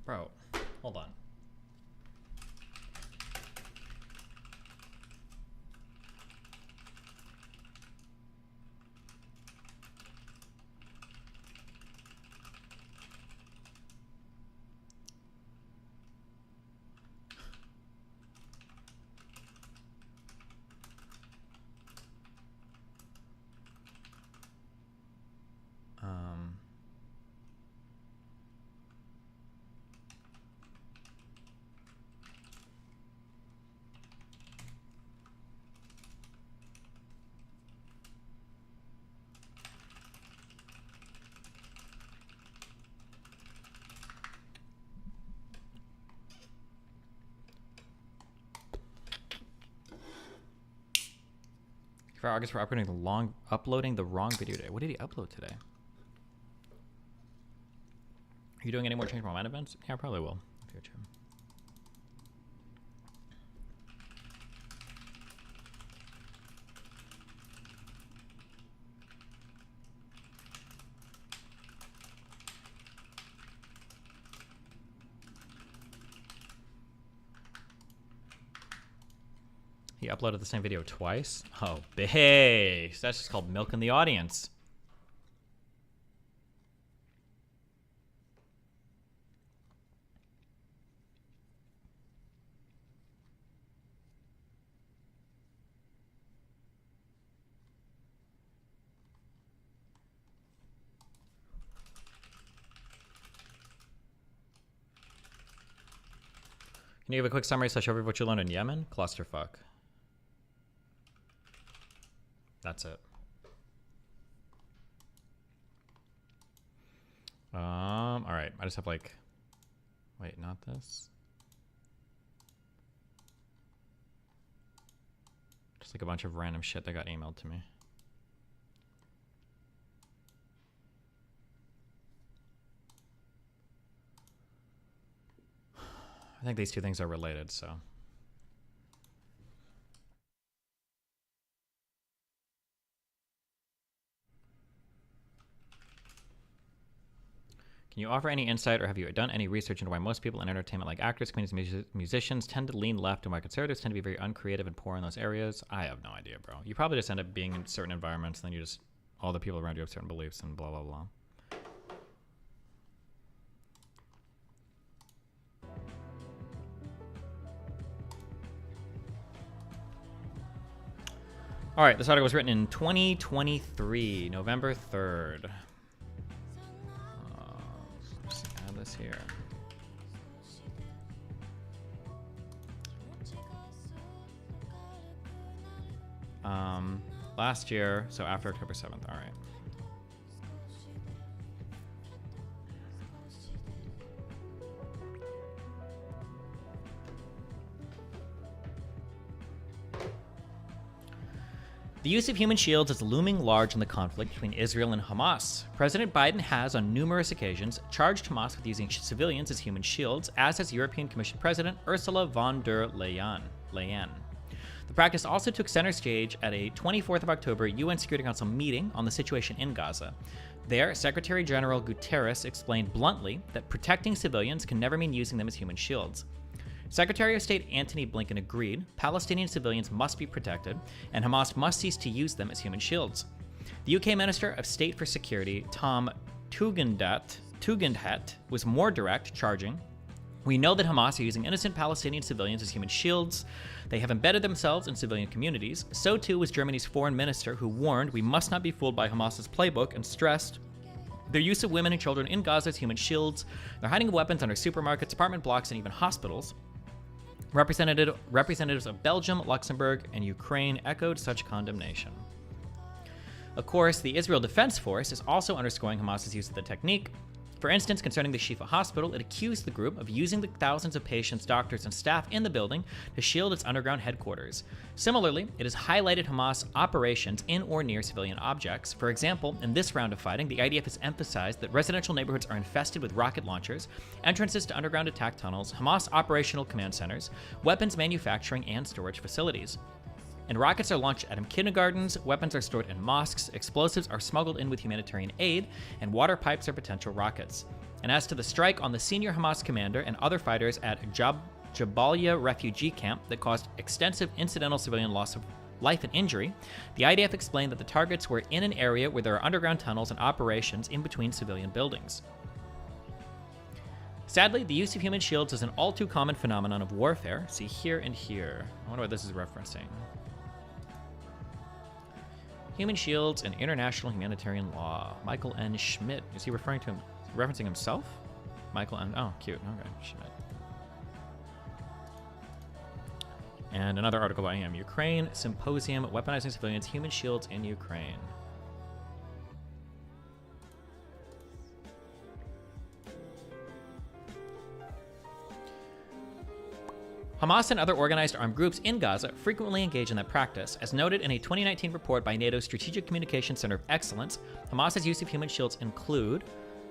Bro, hold on. Um, for August for uploading the wrong video today. What did he upload today? Are you doing any more Change My Mind events? Yeah, I probably will. In the future. He uploaded the same video twice? Oh, base. That's just called milking the audience. Can you give a quick summary / overview of what you learned in Yemen? Clusterfuck. That's it. All right. I just have like, wait, not this. Just like a bunch of random shit that got emailed to me. I think these two things are related, so. Can you offer any insight or have you done any research into why most people in entertainment, like actors, comedians, musicians, tend to lean left and why conservatives tend to be very uncreative and poor in those areas? I have no idea, bro. You probably just end up being in certain environments and then you just, all the people around you have certain beliefs and blah, blah, blah. All right, this article was written in 2023, November 3rd. Let's add this here. Last year, so after October 7th, all right. The use of human shields is looming large in the conflict between Israel and Hamas. President Biden has, on numerous occasions, charged Hamas with using civilians as human shields, as has European Commission President Ursula von der Leyen. The practice also took center stage at a 24th of October UN Security Council meeting on the situation in Gaza. There, Secretary General Guterres explained bluntly that protecting civilians can never mean using them as human shields. Secretary of State Antony Blinken agreed Palestinian civilians must be protected, and Hamas must cease to use them as human shields. The UK Minister of State for Security, Tom Tugendhat, was more direct, charging, "We know that Hamas are using innocent Palestinian civilians as human shields. They have embedded themselves in civilian communities. So too was Germany's foreign minister, who warned we must not be fooled by Hamas's playbook and stressed their use of women and children in Gaza as human shields. They're hiding weapons under supermarkets, apartment blocks, and even hospitals." Representatives of Belgium, Luxembourg, and Ukraine echoed such condemnation. Of course, the Israel Defense Force is also underscoring Hamas's use of the technique. For instance, concerning the Shifa hospital, it accused the group of using the thousands of patients, doctors, and staff in the building to shield its underground headquarters. Similarly, it has highlighted Hamas operations in or near civilian objects. For example, in this round of fighting, the IDF has emphasized that residential neighborhoods are infested with rocket launchers, entrances to underground attack tunnels, Hamas operational command centers, weapons manufacturing, and storage facilities. And rockets are launched at kindergartens, weapons are stored in mosques, explosives are smuggled in with humanitarian aid, and water pipes are potential rockets. And as to the strike on the senior Hamas commander and other fighters at Jabalia refugee camp that caused extensive incidental civilian loss of life and injury, the IDF explained that the targets were in an area where there are underground tunnels and operations in between civilian buildings. Sadly, the use of human shields is an all too common phenomenon of warfare. See here and here. I wonder what this is referencing. Human shields and international humanitarian law. Michael N. Schmidt. Is he referring to him, referencing himself? Michael N. Oh, cute. Okay, Schmidt. And another article by him. Ukraine Symposium, Weaponizing Civilians, Human Shields in Ukraine. Hamas and other organized armed groups in Gaza frequently engage in that practice. As noted in a 2019 report by NATO's Strategic Communications Center of Excellence, Hamas's use of human shields include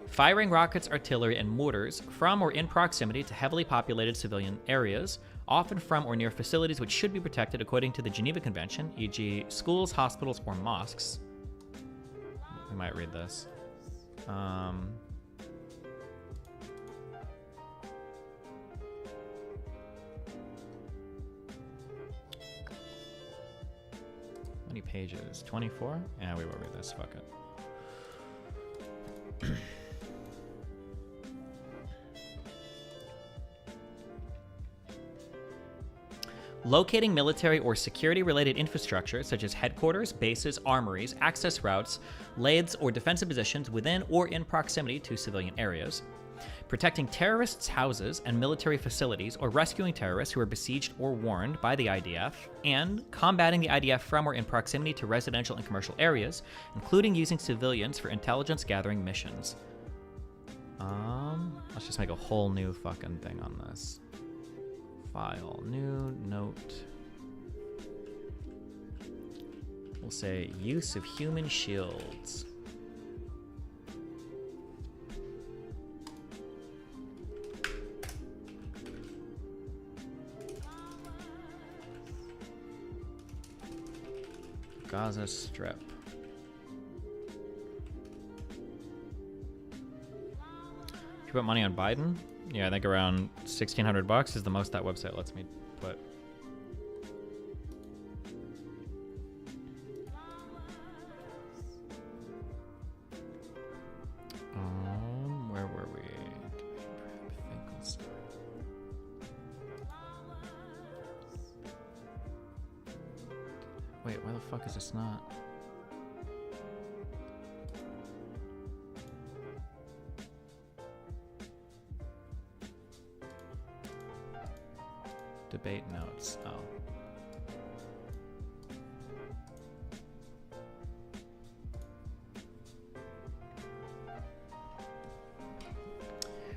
firing rockets, artillery, and mortars from or in proximity to heavily populated civilian areas, often from or near facilities which should be protected according to the Geneva Convention, e.g. schools, hospitals, or mosques. We might read this. many pages? 24? Yeah, we will read this. Fuck it. Locating military or security-related infrastructure, such as headquarters, bases, armories, access routes, lathes, or defensive positions within or in proximity to civilian areas. Protecting terrorists' houses and military facilities, or rescuing terrorists who are besieged or warned by the IDF, and combating the IDF from or in proximity to residential and commercial areas, including using civilians for intelligence gathering missions. Let's just make a whole new fucking thing on this. File, new note. We'll say use of human shields. Gaza Strip. You put money on Biden? Yeah, I think around $1,600 is the most that website lets me put. Where were we? Wait, why the fuck is this not? Debate notes. Oh.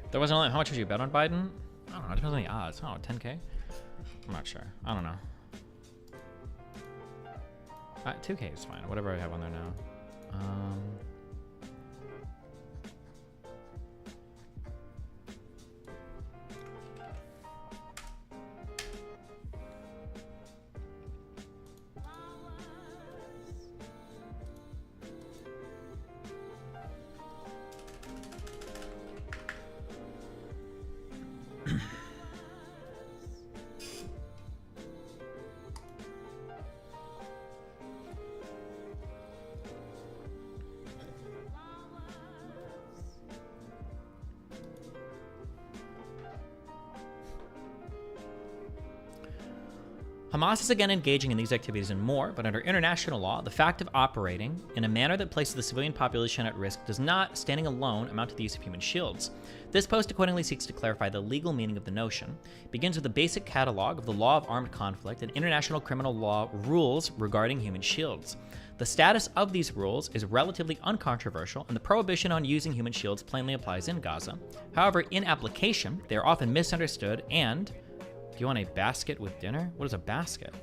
There wasn't only, how much would you bet on Biden? I don't know. It depends on the odds. I don't know, 10K? I'm not sure. I don't know. 2K is fine. Whatever I have on there now. Hamas is again engaging in these activities and more, but under international law, the fact of operating in a manner that places the civilian population at risk does not, standing alone, amount to the use of human shields. This post accordingly seeks to clarify the legal meaning of the notion. It begins with a basic catalog of the law of armed conflict and international criminal law rules regarding human shields. The status of these rules is relatively uncontroversial, and the prohibition on using human shields plainly applies in Gaza. However, in application, they are often misunderstood and... Do you want a basket with dinner? What is a basket?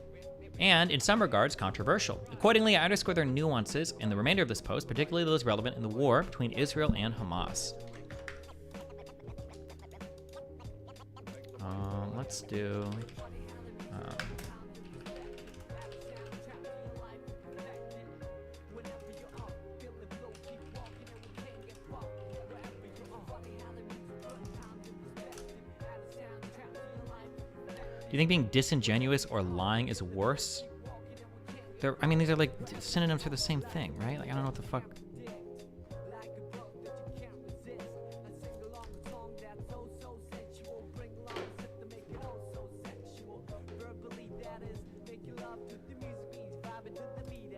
And, in some regards, controversial. Accordingly, I underscore their nuances in the remainder of this post, particularly those relevant in the war between Israel and Hamas. Let's do... Do you think being disingenuous or lying is worse? I mean, these are like synonyms for the same thing, right? Like, I don't know what the fuck.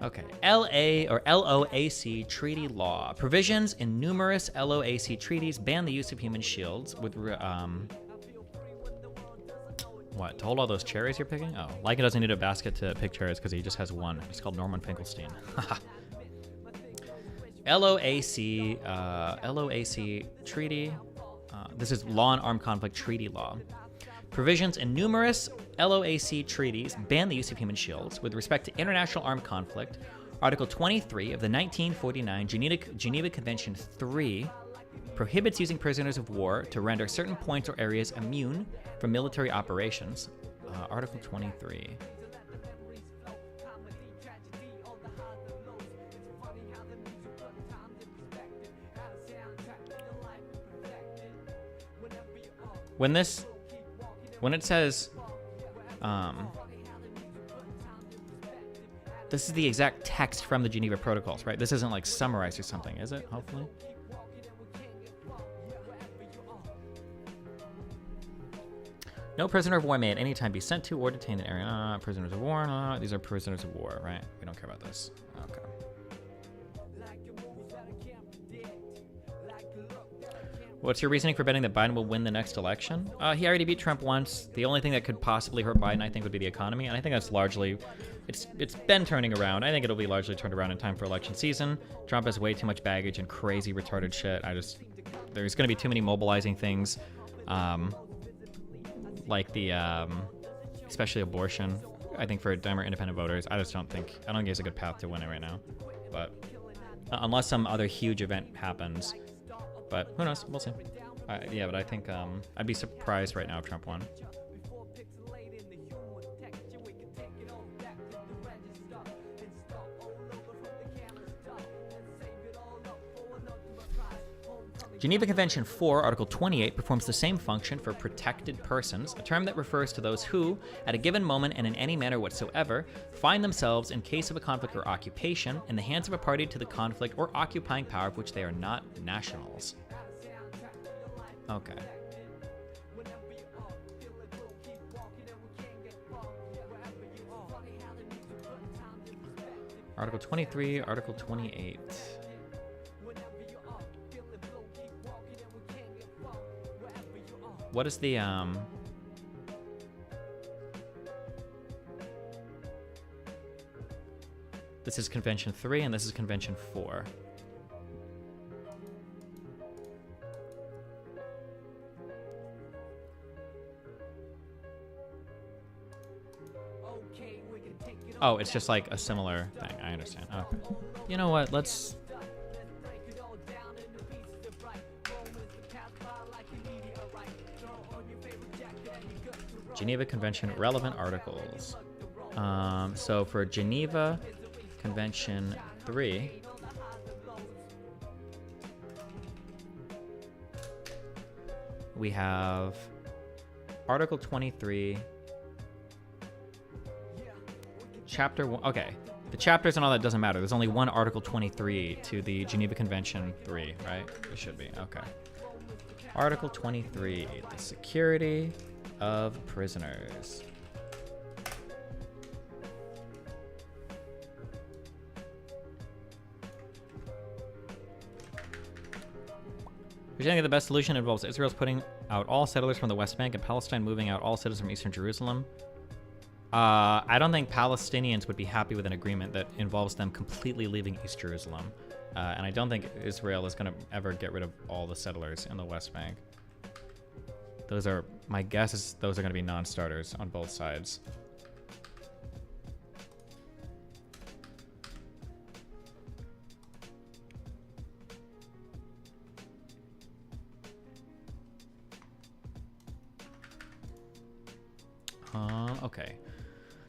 Okay, LA or LOAC treaty law. Provisions in numerous LOAC treaties ban the use of human shields with What, to hold all those cherries you're picking? Oh, Leica doesn't need a basket to pick cherries because he just has one. It's called Norman Finkelstein. LOAC treaty. This is law and armed conflict treaty law. Provisions in numerous LOAC treaties ban the use of human shields. With respect to international armed conflict, Article 23 of the 1949 Geneva Convention 3 prohibits using prisoners of war to render certain points or areas immune from military operations. Article 23. When it says, This is the exact text from the Geneva Protocols, right? This isn't like summarized or something, is it? Hopefully. No prisoner of war may at any time be sent to or detained in area. Prisoners of war. These are prisoners of war, right? We don't care about this. Okay. What's your reasoning for betting that Biden will win the next election? He already beat Trump once. The only thing that could possibly hurt Biden, I think, would be the economy, and I think that's largely, it's been turning around. I think it'll be largely turned around in time for election season. Trump has way too much baggage and crazy retarded shit. There's going to be too many mobilizing things, like the, especially abortion. I think for Democratic independent voters, I don't think he has a good path to winning right now. But unless some other huge event happens. But who knows? We'll see. Yeah, but I think I'd be surprised right now if Trump won. Geneva Convention 4, Article 28, performs the same function for protected persons, a term that refers to those who, at a given moment and in any manner whatsoever, find themselves, in case of a conflict or occupation, in the hands of a party to the conflict or occupying power of which they are not nationals. Okay. Article 23, Article 28. What is the, This is Convention 3 and this is Convention 4. Oh, it's just like a similar thing. I understand. Okay. You know what? Let's... Geneva Convention relevant articles. So for Geneva Convention 3, we have Article 23, Chapter 1. Okay, the chapters and all that doesn't matter. There's only one Article 23 to the Geneva Convention 3, right? It should be. Okay. Article 23, the security of prisoners. Presenting the best solution involves Israel's putting out all settlers from the West Bank and Palestine moving out all citizens from Eastern Jerusalem. I don't think Palestinians would be happy with an agreement that involves them completely leaving East Jerusalem. And I don't think Israel is going to ever get rid of all the settlers in the West Bank. My guess is those are going to be non-starters on both sides. Okay.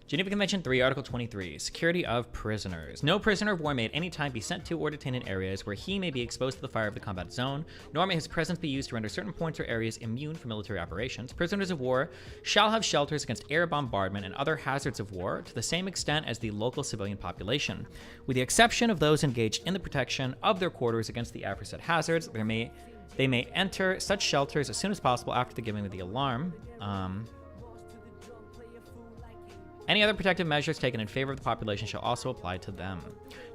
Geneva Convention 3, Article 23, Security of Prisoners. No prisoner of war may at any time be sent to or detained in areas where he may be exposed to the fire of the combat zone, nor may his presence be used to render certain points or areas immune from military operations. Prisoners of war shall have shelters against air bombardment and other hazards of war to the same extent as the local civilian population. With the exception of those engaged in the protection of their quarters against the aforesaid hazards, they may enter such shelters as soon as possible after the giving of the alarm. Any other protective measures taken in favor of the population shall also apply to them.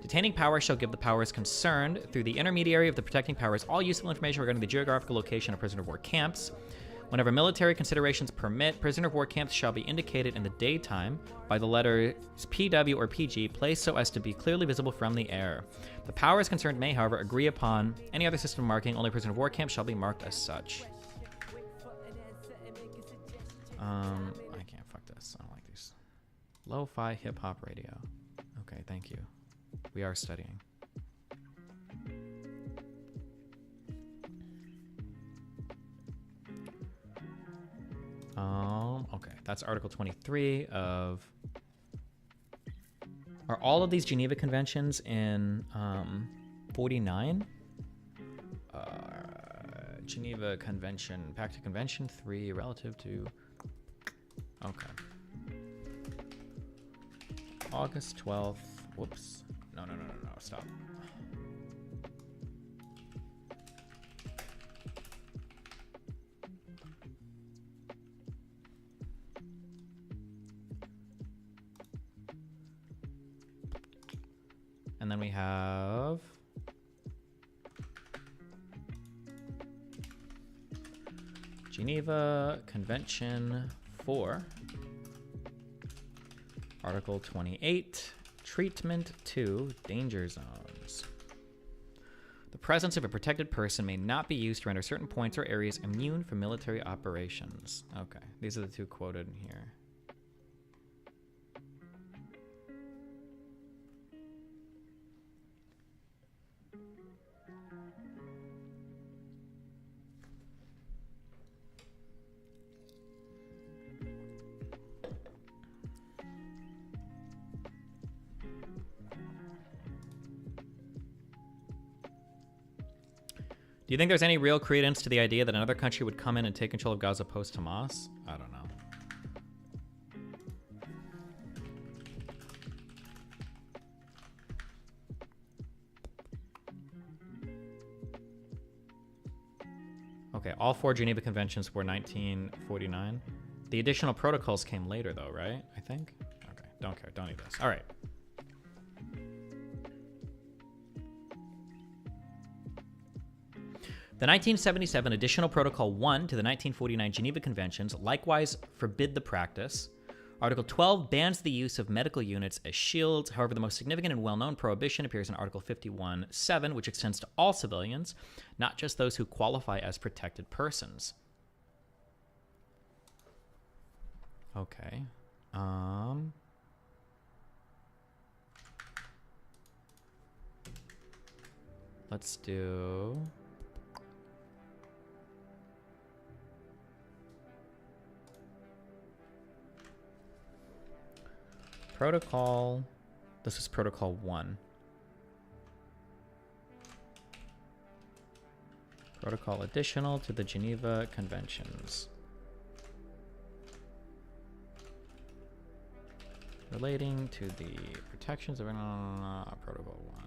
Detaining power shall give the powers concerned, through the intermediary of the protecting powers, all useful information regarding the geographical location of prisoner of war camps. Whenever military considerations permit, prisoner of war camps shall be indicated in the daytime by the letters PW or PG placed so as to be clearly visible from the air. The powers concerned may, however, agree upon any other system of marking. Only prisoner of war camps shall be marked as such. I can't. Fuck this. I don't like these. Lo-fi hip-hop radio. Okay, thank you. We are studying. Okay, that's Article 23 of... Are all of these Geneva Conventions in 49? Geneva Convention, back to Convention 3 relative to... Okay. August 12th. Whoops. No, no, no, no, no. Stop. And then we have Geneva Convention 4, Article 28, Treatment to Danger Zones. The presence of a protected person may not be used to render certain points or areas immune from military operations. Okay, these are the two quoted in here. Do you think there's any real credence to the idea that another country would come in and take control of Gaza post-Hamas? I don't know. Okay, all 4 Geneva Conventions were 1949. The additional protocols came later, though, right? I think? Okay, don't care. Don't need this. All right. The 1977 Additional Protocol 1 to the 1949 Geneva Conventions likewise forbid the practice. Article 12 bans the use of medical units as shields. However, the most significant and well-known prohibition appears in Article 51(7), which extends to all civilians, not just those who qualify as protected persons. Okay. Let's do... Protocol, this is Protocol 1. Protocol additional to the Geneva Conventions. Relating to the protections of Protocol 1.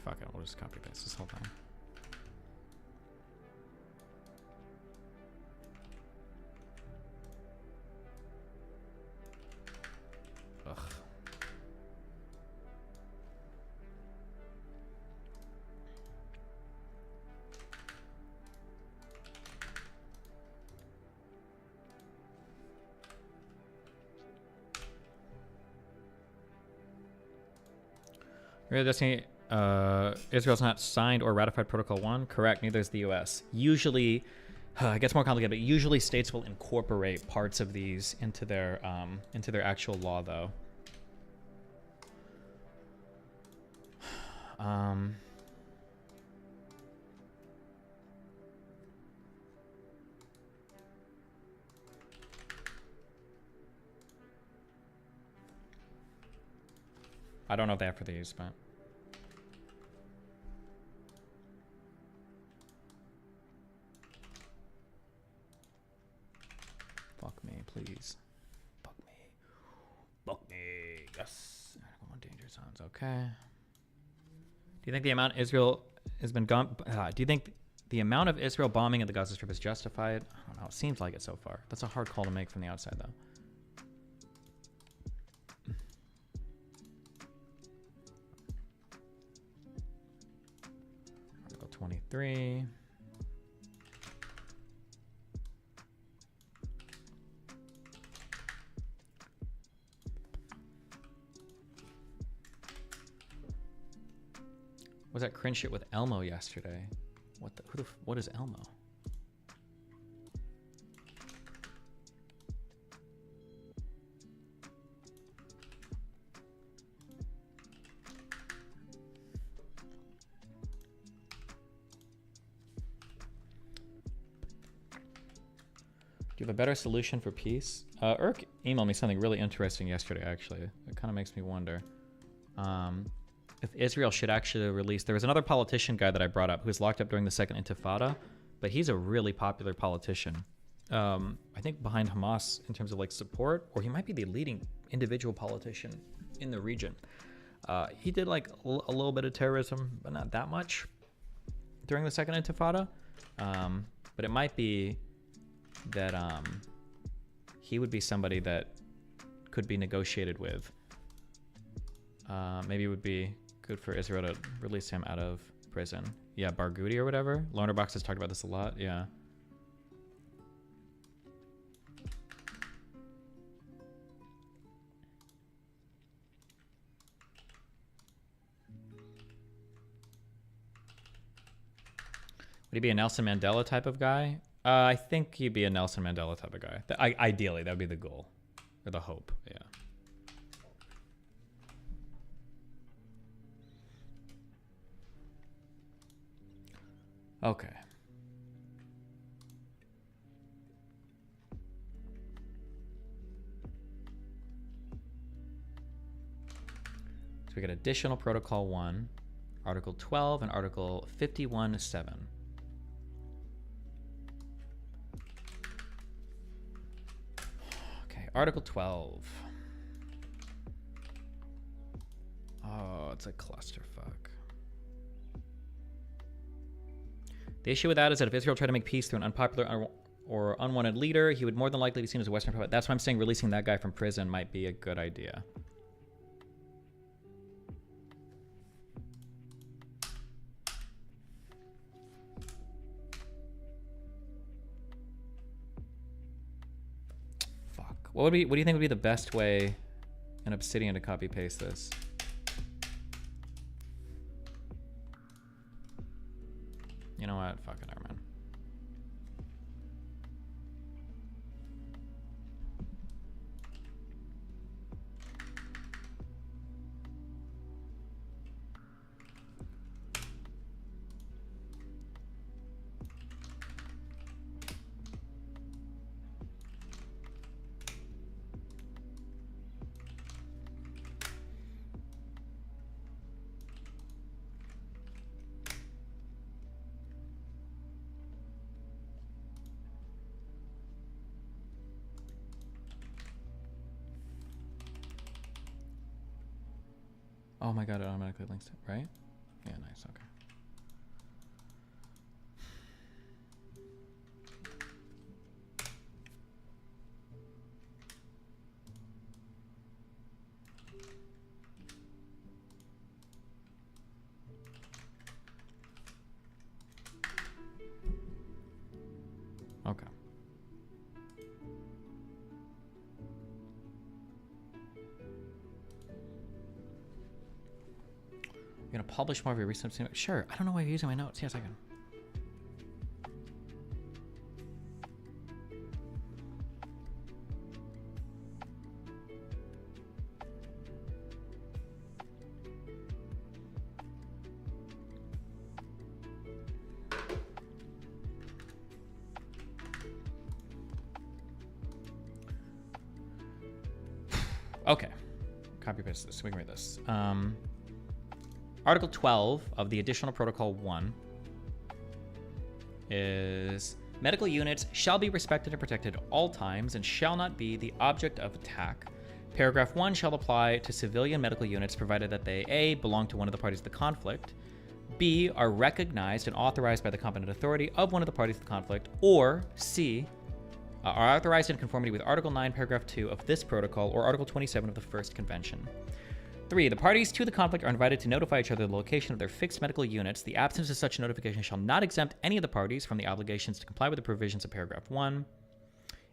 Fuck it, we'll just copy this whole thing. Ugh. Really, Destiny, Israel's not signed or ratified Protocol 1. Correct, neither is the U.S. Usually, it gets more complicated, but usually states will incorporate parts of these into their actual law, though. I don't know if they have for these, but... Fuck me, please. Fuck me. Fuck me. Yes. Article 1 danger zones. Okay. Do you think the amount Israel has been gone? Do you think the amount of Israel bombing at the Gaza Strip is justified? I don't know. It seems like it so far. That's a hard call to make from the outside, though. Article 23. Was that cringe shit with Elmo yesterday? What is Elmo? Do you have a better solution for peace? Urk emailed me something really interesting yesterday, actually. It kind of makes me wonder. If Israel should actually release... There was another politician guy that I brought up who was locked up during the Second Intifada, but he's a really popular politician. I think behind Hamas in terms of like support, or he might be the leading individual politician in the region. He did like a little bit of terrorism, but not that much during the Second Intifada. But it might be that he would be somebody that could be negotiated with. Maybe it would be good for Israel to release him out of prison. Yeah, Barghouti or whatever. Lonerbox has talked about this a lot. Yeah. Would he be a Nelson Mandela type of guy? I think he'd be a Nelson Mandela type of guy. Ideally, that would be the goal. Or the hope, yeah. Okay. So we got additional protocol 1, Article 12, and Article 51.7. Okay, Article 12. Oh, it's a clusterfuck. The issue with that is that if Israel tried to make peace through an unpopular or unwanted leader, he would more than likely be seen as a Western puppet. That's why I'm saying releasing that guy from prison might be a good idea. Fuck. What do you think would be the best way in Obsidian to copy paste this? You know what? Fuck it, never mind. Oh my god, it automatically links it, right? Yeah, nice, okay. Okay. You're gonna publish more of your recent. Sure. I don't know why you're using my notes. Yes, I can. Okay. Copy paste this. We can read this. Article 12 of the Additional Protocol 1 is medical units shall be respected and protected at all times and shall not be the object of attack. Paragraph 1 shall apply to civilian medical units provided that they A. belong to one of the parties of the conflict, B. are recognized and authorized by the competent authority of one of the parties of the conflict, or C. are authorized in conformity with Article 9, Paragraph 2 of this protocol or Article 27 of the First Convention. 3. The parties to the conflict are invited to notify each other the location of their fixed medical units. The absence of such notification shall not exempt any of the parties from the obligations to comply with the provisions of Paragraph 1.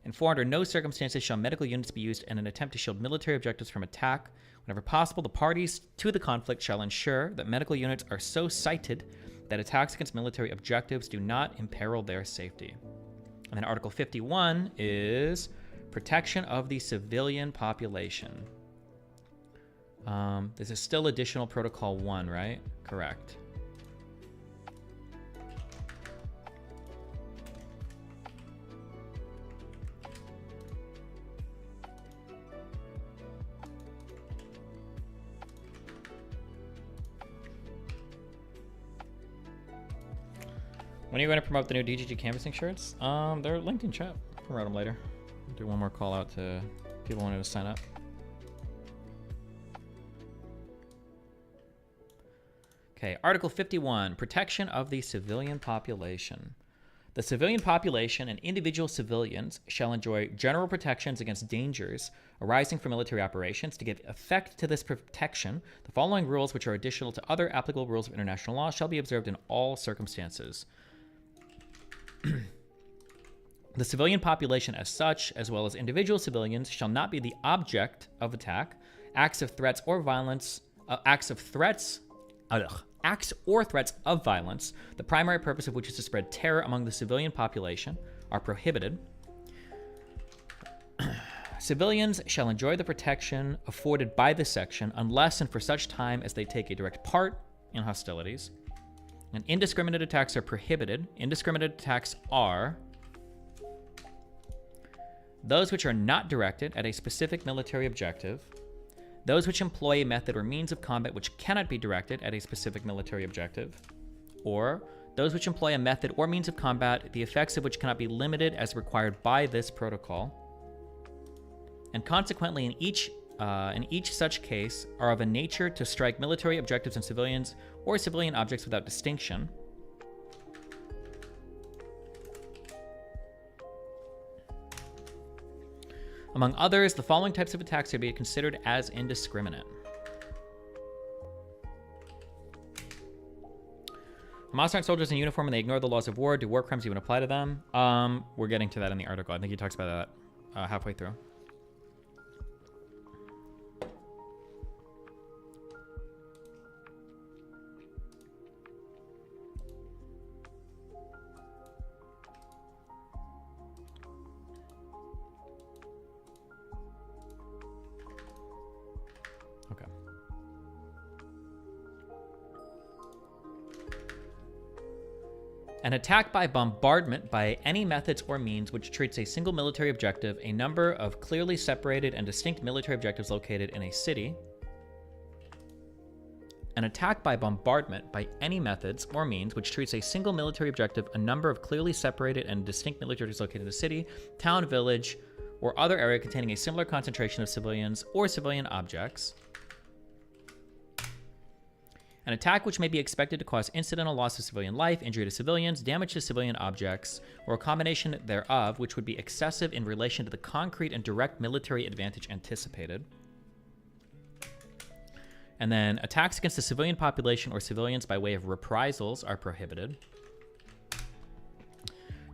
And 4. Under no circumstances shall medical units be used in an attempt to shield military objectives from attack. Whenever possible, the parties to the conflict shall ensure that medical units are so sited that attacks against military objectives do not imperil their safety. And then Article 51 is protection of the civilian population. This is still Additional Protocol 1, right? Correct. When are you going to promote the new DGG canvassing shirts? They're linked in chat. I'll write them later. Do one more call out to people wanting to sign up. Okay, Article 51, Protection of the Civilian Population. The civilian population and individual civilians shall enjoy general protections against dangers arising from military operations. To give effect to this protection, the following rules, which are additional to other applicable rules of international law, shall be observed in all circumstances. The civilian population as such, as well as individual civilians, shall not be the object of attack, acts or threats of violence, the primary purpose of which is to spread terror among the civilian population, are prohibited. Civilians shall enjoy the protection afforded by this section unless and for such time as they take a direct part in hostilities. And indiscriminate attacks are prohibited. Indiscriminate attacks are those which are not directed at a specific military objective, those which employ a method or means of combat which cannot be directed at a specific military objective, or those which employ a method or means of combat the effects of which cannot be limited as required by this protocol, and consequently in each such case are of a nature to strike military objectives and civilians or civilian objects without distinction. Among others, the following types of attacks are to be considered as indiscriminate. Mossack soldiers in uniform and they ignore the laws of war. Do war crimes even apply to them? We're getting to that in the article. I think he talks about that halfway through. Okay. An attack by bombardment by any methods or means which treats a single military objective, a number of clearly separated and distinct military objectives located in a city. An attack by bombardment by any methods or means which treats a single military objective, a number of clearly separated and distinct military objectives located in a city, town, village, or other area containing a similar concentration of civilians or civilian objects. An attack which may be expected to cause incidental loss of civilian life, injury to civilians, damage to civilian objects, or a combination thereof, which would be excessive in relation to the concrete and direct military advantage anticipated. And then attacks against the civilian population or civilians by way of reprisals are prohibited.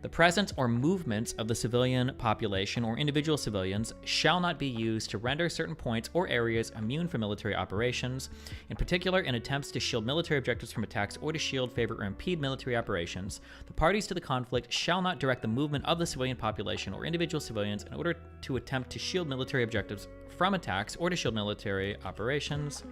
The presence or movements of the civilian population or individual civilians shall not be used to render certain points or areas immune from military operations, in particular in attempts to shield military objectives from attacks or to shield, favor, or impede military operations. The parties to the conflict shall not direct the movement of the civilian population or individual civilians in order to attempt to shield military objectives from attacks or to shield military operations.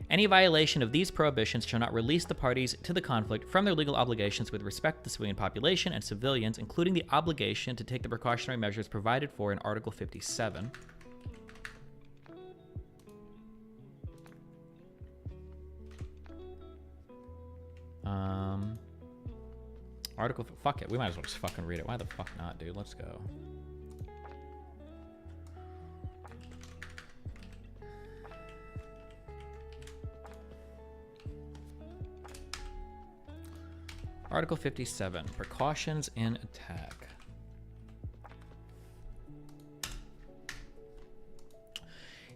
Any violation of these prohibitions shall not release the parties to the conflict from their legal obligations with respect to the civilian population and civilians, including the obligation to take the precautionary measures provided for in Article 57. Fuck it, we might as well just fucking read it. Why the fuck not, dude? Let's go. Article 57, Precautions in Attack. In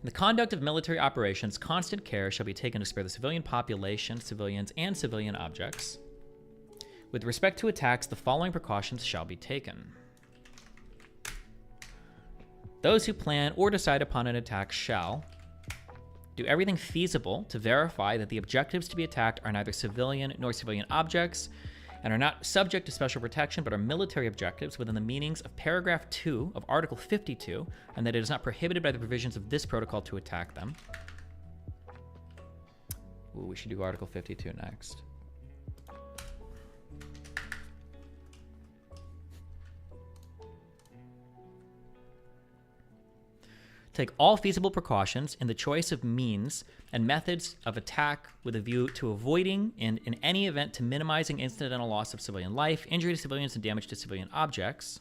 the conduct of military operations, constant care shall be taken to spare the civilian population, civilians, and civilian objects. With respect to attacks, the following precautions shall be taken. Those who plan or decide upon an attack shall do everything feasible to verify that the objectives to be attacked are neither civilian nor civilian objects, and are not subject to special protection but are military objectives within the meanings of paragraph 2 of Article 52, and that it is not prohibited by the provisions of this protocol to attack them. Ooh, we should do Article 52 next. Take all feasible precautions in the choice of means and methods of attack with a view to avoiding and, in any event, to minimizing incidental loss of civilian life, injury to civilians, and damage to civilian objects.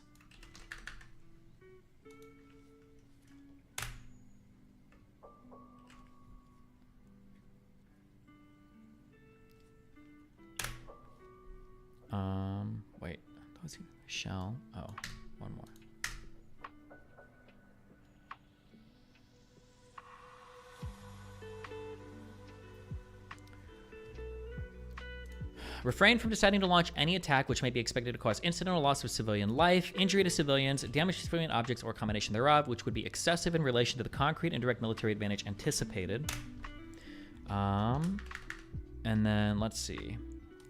Shall. Oh, one more. Refrain from deciding to launch any attack which may be expected to cause incidental loss of civilian life, injury to civilians, damage to civilian objects, or a combination thereof, which would be excessive in relation to the concrete and direct military advantage anticipated. And then, let's see.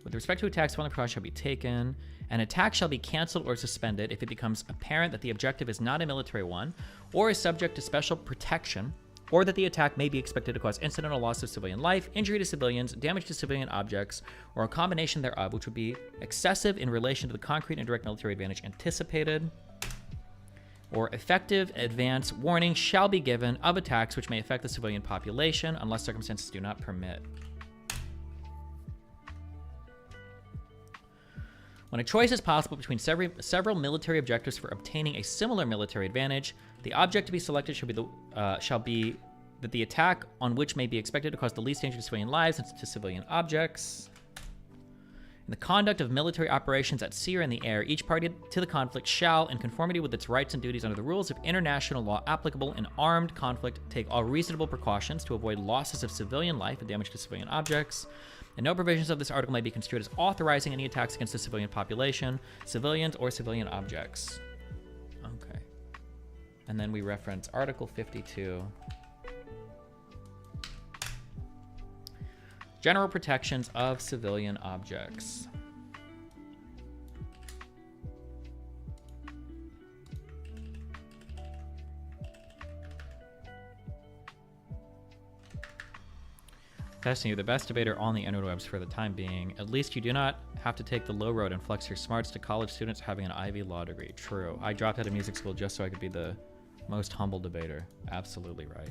With respect to attacks, following precautions shall be taken. An attack shall be canceled or suspended if it becomes apparent that the objective is not a military one, or is subject to special protection, or that the attack may be expected to cause incidental loss of civilian life, injury to civilians, damage to civilian objects, or a combination thereof, which would be excessive in relation to the concrete and direct military advantage anticipated. Or effective advance warning shall be given of attacks which may affect the civilian population unless circumstances do not permit. When a choice is possible between several military objectives for obtaining a similar military advantage, the object to be selected shall be that the attack on which may be expected to cause the least danger to civilian lives and to civilian objects. In the conduct of military operations at sea or in the air, each party to the conflict shall, in conformity with its rights and duties under the rules of international law applicable in armed conflict, take all reasonable precautions to avoid losses of civilian life and damage to civilian objects. And no provisions of this article may be construed as authorizing any attacks against the civilian population, civilians, or civilian objects. Okay. And then we reference Article 52. General protections of civilian objects. Testing you, the best debater on the interwebs for the time being. At least you do not have to take the low road and flex your smarts to college students having an Ivy Law degree. True. I dropped out of music school just so I could be the most humble debater. Absolutely right.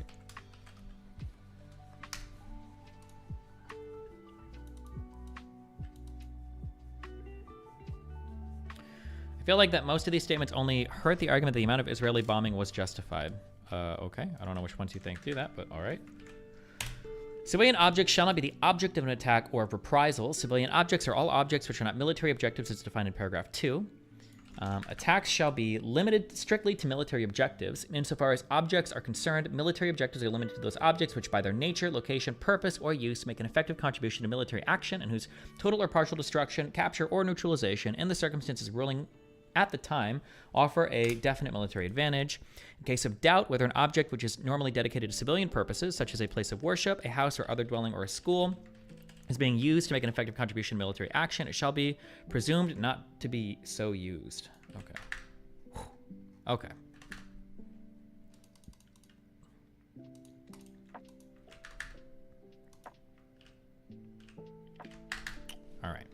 I feel like that most of these statements only hurt the argument that the amount of Israeli bombing was justified. Okay, I don't know which ones you think do that, but all right. Civilian objects shall not be the object of an attack or of reprisal. Civilian objects are all objects which are not military objectives as defined in paragraph 2. Attacks shall be limited strictly to military objectives. Insofar as objects are concerned, military objectives are limited to those objects which by their nature, location, purpose, or use make an effective contribution to military action and whose total or partial destruction, capture, or neutralization in the circumstances ruling at the time offer a definite military advantage. In case of doubt whether an object which is normally dedicated to civilian purposes, such as a place of worship, a house or other dwelling, or a school, is being used to make an effective contribution to military action, it shall be presumed not to be so used. Okay. Okay. All right.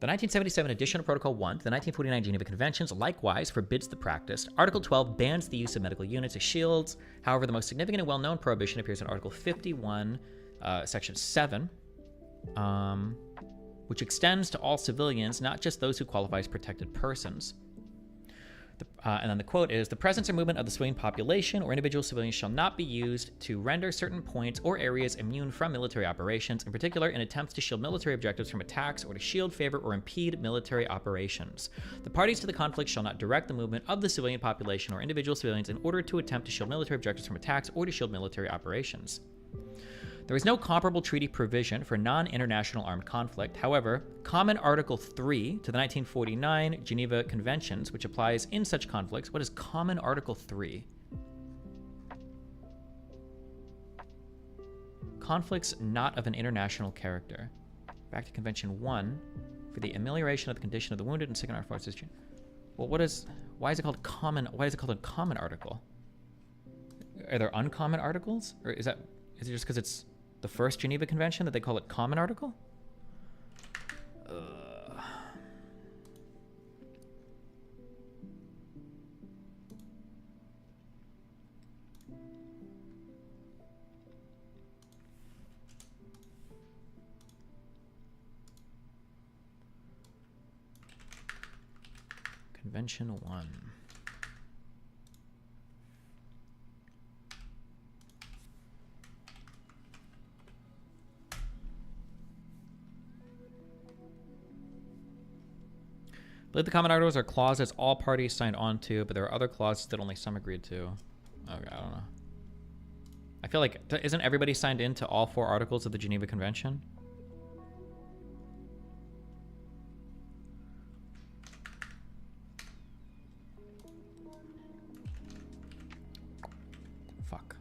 The 1977 edition of Protocol 1 to the 1949 Geneva Conventions likewise forbids the practice. Article 12 bans the use of medical units as shields. However, the most significant and well-known prohibition appears in Article 51, Section 7, which extends to all civilians, not just those who qualify as protected persons. And then the quote is, the presence or movement of the civilian population or individual civilians shall not be used to render certain points or areas immune from military operations, in particular in attempts to shield military objectives from attacks or to shield, favor, or impede military operations. The parties to the conflict shall not direct the movement of the civilian population or individual civilians in order to attempt to shield military objectives from attacks or to shield military operations. There is no comparable treaty provision for non-international armed conflict. However, Common Article 3 to the 1949 Geneva Conventions, which applies in such conflicts. What is Common Article 3? Conflicts not of an international character. Back to Convention 1 for the amelioration of the condition of the wounded and sick in our forces. Well, why is it called a common article? Are there uncommon articles? Or is it just because it's the first Geneva Convention that they call it common article? Convention 1. believe the common articles are clauses all parties signed on to, but there are other clauses that only some agreed to. Okay, I don't know. I feel like, isn't everybody signed into all 4 articles of the Geneva Convention? Fuck.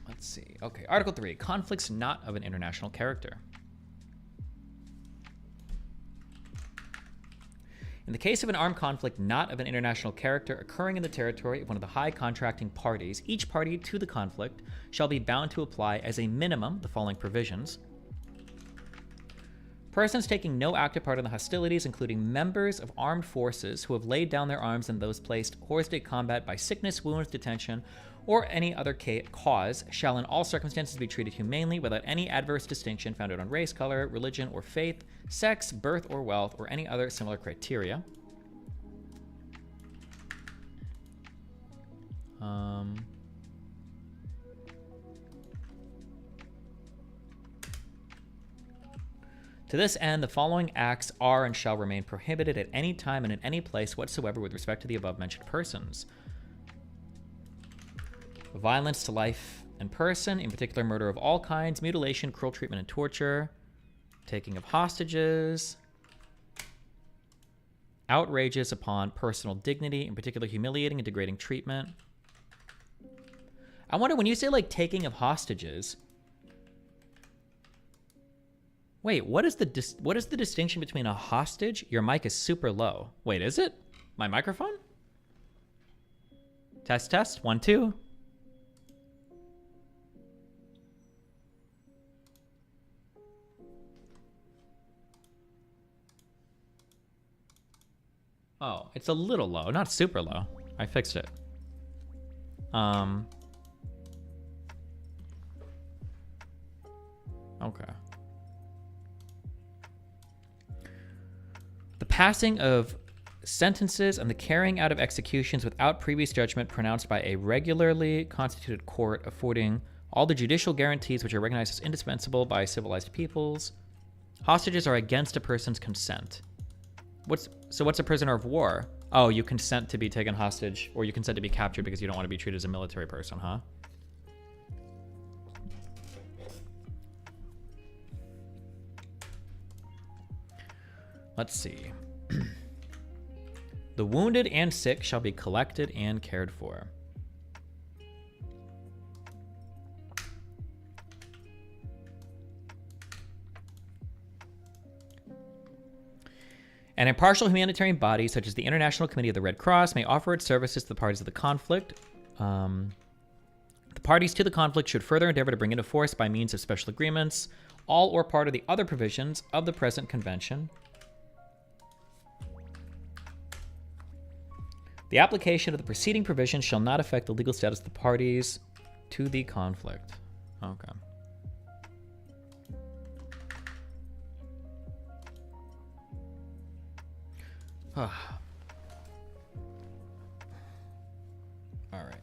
Let's see. Okay, Article 3, conflicts not of an international character. In the case of an armed conflict not of an international character occurring in the territory of one of the high contracting parties, each party to the conflict shall be bound to apply as a minimum the following provisions. Persons taking no active part in the hostilities, including members of armed forces who have laid down their arms and those placed hors de combat by sickness, wounds, detention, or any other cause, shall in all circumstances be treated humanely without any adverse distinction founded on race, color, religion, or faith, sex, birth, or wealth, or any other similar criteria. To this end, the following acts are and shall remain prohibited at any time and in any place whatsoever with respect to the above-mentioned persons. Violence to life and person, in particular murder of all kinds, mutilation, cruel treatment, and torture, taking of hostages, outrages upon personal dignity, in particular humiliating and degrading treatment. I wonder, when you say, like, taking of hostages, wait, what is the distinction between a hostage? Your mic is super low. Wait, is it? My microphone? Test, test, 1, 2. Oh, it's a little low, not super low. I fixed it. Okay. The passing of sentences and the carrying out of executions without previous judgment pronounced by a regularly constituted court, affording all the judicial guarantees which are recognized as indispensable by civilized peoples. Hostages are against a person's consent. What's a prisoner of war? Oh, you consent to be taken hostage, or you consent to be captured because you don't want to be treated as a military person, huh? Let's see. The wounded and sick shall be collected and cared for. An impartial humanitarian body, such as the International Committee of the Red Cross, may offer its services to the parties of the conflict. The parties to the conflict should further endeavor to bring into force, by means of special agreements, all or part of the other provisions of the present convention. The application of the preceding provisions shall not affect the legal status of the parties to the conflict. Okay. All right.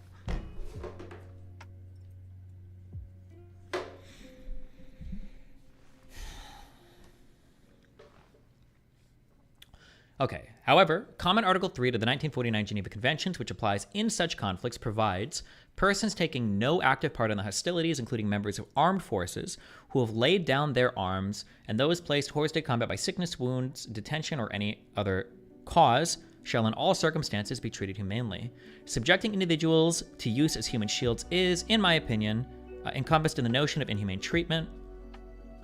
Okay. However, Common Article 3 to the 1949 Geneva Conventions, which applies in such conflicts, provides persons taking no active part in the hostilities, including members of armed forces who have laid down their arms, and those placed hors de combat by sickness, wounds, detention, or any other cause, shall in all circumstances be treated humanely. Subjecting individuals to use as human shields is, in my opinion, encompassed in the notion of inhumane treatment.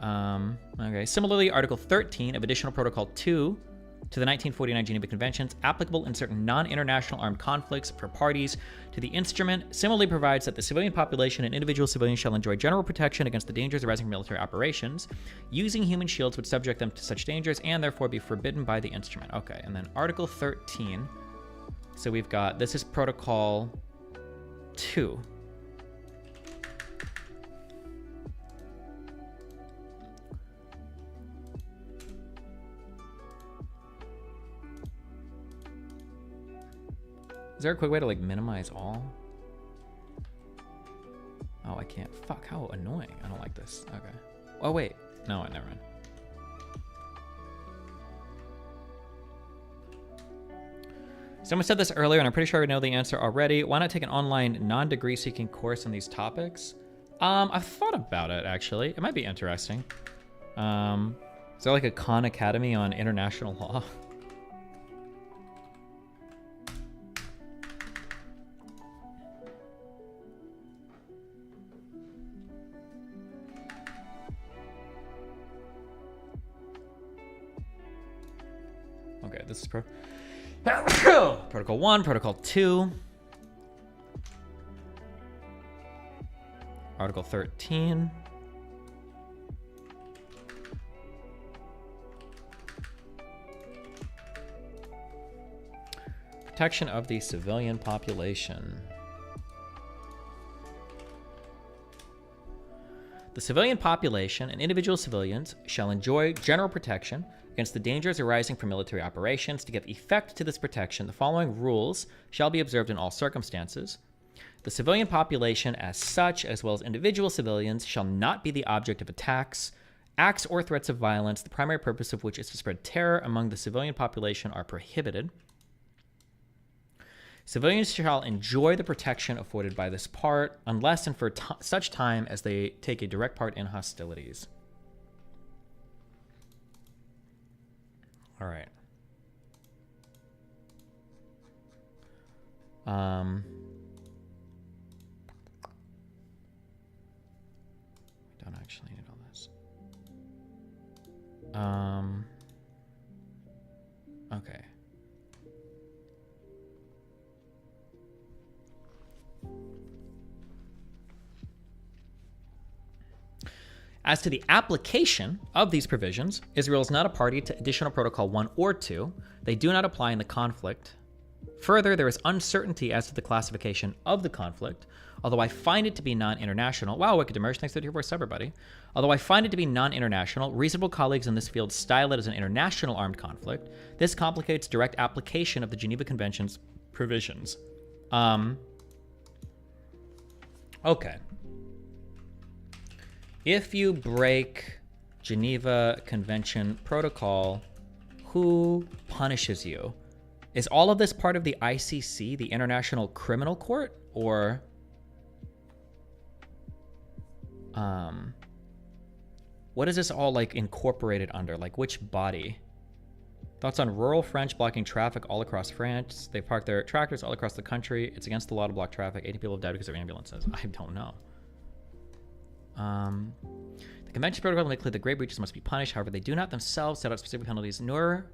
Okay. Similarly, Article 13 of Additional Protocol 2 to the 1949 Geneva Conventions, applicable in certain non-international armed conflicts for parties to the instrument, similarly provides that the civilian population and individual civilians shall enjoy general protection against the dangers arising from military operations. Using human shields would subject them to such dangers and therefore be forbidden by the instrument. Okay, and then Article 13. So we've got, this is Protocol 2. Is there a quick way to like minimize all? Oh, I can't. Fuck, how annoying. I don't like this. Okay. Oh, wait. No, never mind. Someone said this earlier, and I'm pretty sure I know the answer already. Why not take an online non-degree seeking course on these topics? I've thought about it, actually. It might be interesting. Is there like a Khan Academy on international law? Okay, this is Protocol 1, Protocol 2. Article 13. Protection of the civilian population. The civilian population and individual civilians shall enjoy general protection against the dangers arising from military operations. To give effect to this protection, the following rules shall be observed in all circumstances. The civilian population as such, as well as individual civilians, shall not be the object of attacks, acts, or threats of violence, the primary purpose of which is to spread terror among the civilian population, are prohibited. Civilians shall enjoy the protection afforded by this part, unless and for such time as they take a direct part in hostilities. All right. We don't actually need all this. Okay. As to the application of these provisions, Israel is not a party to Additional Protocol 1 or 2. They do not apply in the conflict. Further, there is uncertainty as to the classification of the conflict, although I find it to be non-international. Wow, Wicked Demers, thanks for your voice, everybody. Although I find it to be non-international, reasonable colleagues in this field style it as an international armed conflict. This complicates direct application of the Geneva Convention's provisions. Okay. If you break Geneva Convention protocol, who punishes you? Is all of this part of the ICC, the International Criminal Court, or what is this all like incorporated under? Like which body? Thoughts on rural French blocking traffic all across France. They park their tractors all across the country. It's against the law to block traffic. 80 people have died because of ambulances. I don't know. The convention protocol may include the great breaches must be punished. However, they do not themselves set out specific penalties, nor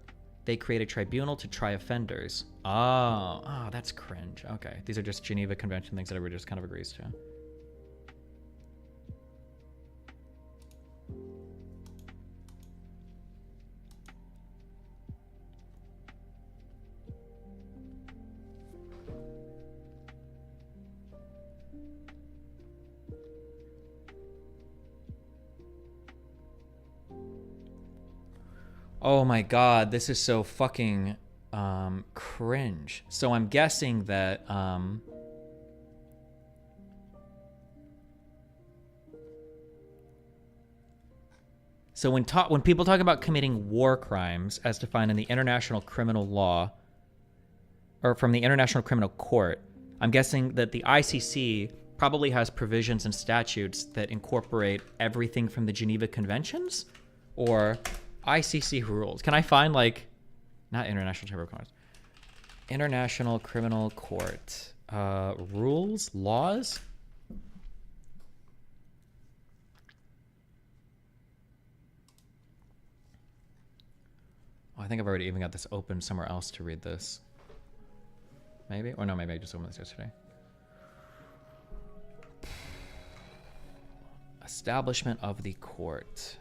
they create a tribunal to try offenders. Oh, that's cringe. Okay, these are just Geneva Convention things that everybody just kind of agrees to. Oh my god, this is so fucking cringe. So I'm guessing that so when people talk about committing war crimes as defined in the International Criminal Law or from the International Criminal Court, I'm guessing that the ICC probably has provisions and statutes that incorporate everything from the Geneva Conventions or ICC rules. Can I find like, not International Chamber of Commerce, International Criminal Court rules, laws? Oh, I think I've already even got this open somewhere else to read this. Maybe, or no, maybe I just opened this yesterday. Establishment of the court.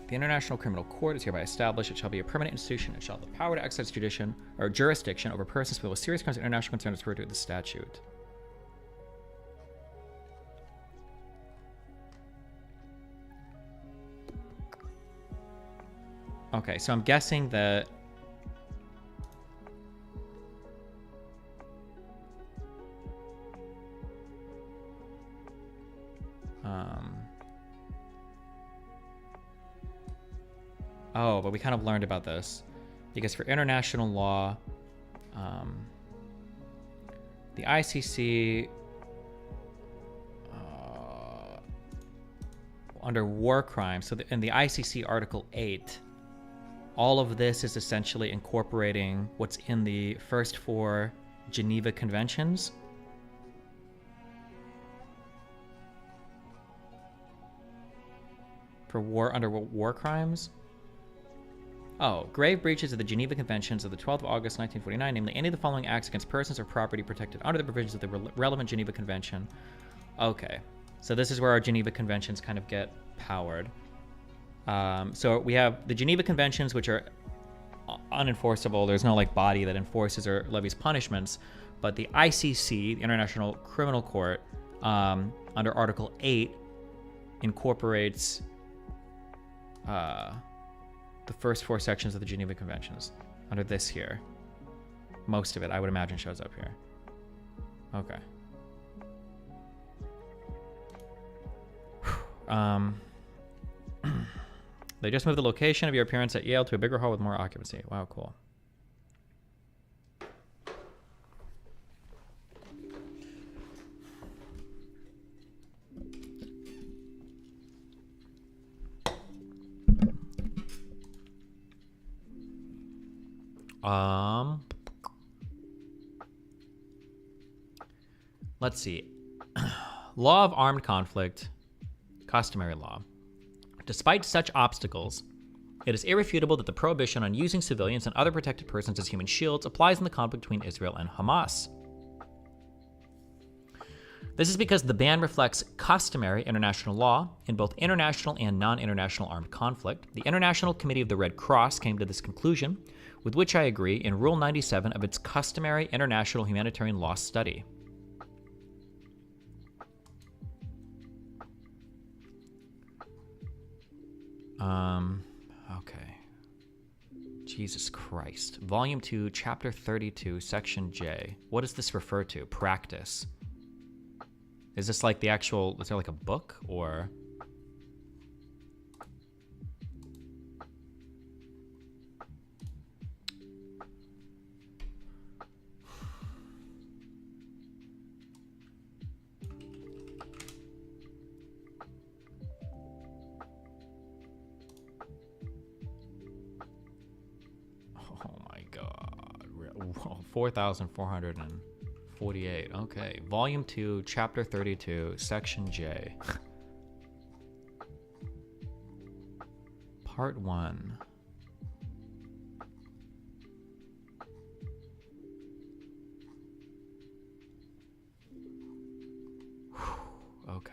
The International Criminal Court is hereby established. It shall be a permanent institution. It shall have the power to exercise jurisdiction over persons who with serious crimes of international concern as referred to in the statute. Okay, so I'm guessing that Oh, but we kind of learned about this because for international law, the ICC under war crimes. So in the ICC Article 8, all of this is essentially incorporating what's in the first 4 Geneva Conventions. For war crimes. Oh, grave breaches of the Geneva Conventions of the 12th of August 1949, namely any of the following acts against persons or property protected under the provisions of the relevant Geneva Convention. Okay, so this is where our Geneva Conventions kind of get powered. So we have the Geneva Conventions, which are unenforceable. There's no like body that enforces or levies punishments. But the ICC, the International Criminal Court, under Article 8, incorporates the first 4 sections of the Geneva Conventions under this here. Most of it, I would imagine, shows up here. Okay. They just moved the location of your appearance at Yale to a bigger hall with more occupancy. Wow, cool. Let's see. Law of armed conflict, customary law. Despite such obstacles, it is irrefutable that the prohibition on using civilians and other protected persons as human shields applies in the conflict between Israel and Hamas. This is because the ban reflects customary international law in both international and non-international armed conflict. The International Committee of the Red Cross came to this conclusion, with which I agree, in Rule 97 of its customary international humanitarian law study. Okay. Jesus Christ. Volume 2, Chapter 32, Section J. What does this refer to? Practice. Is this like the actual, is there like a book or? Oh my God. 4,448. Okay. Volume 2, Chapter 32, Section J. Part 1. Okay.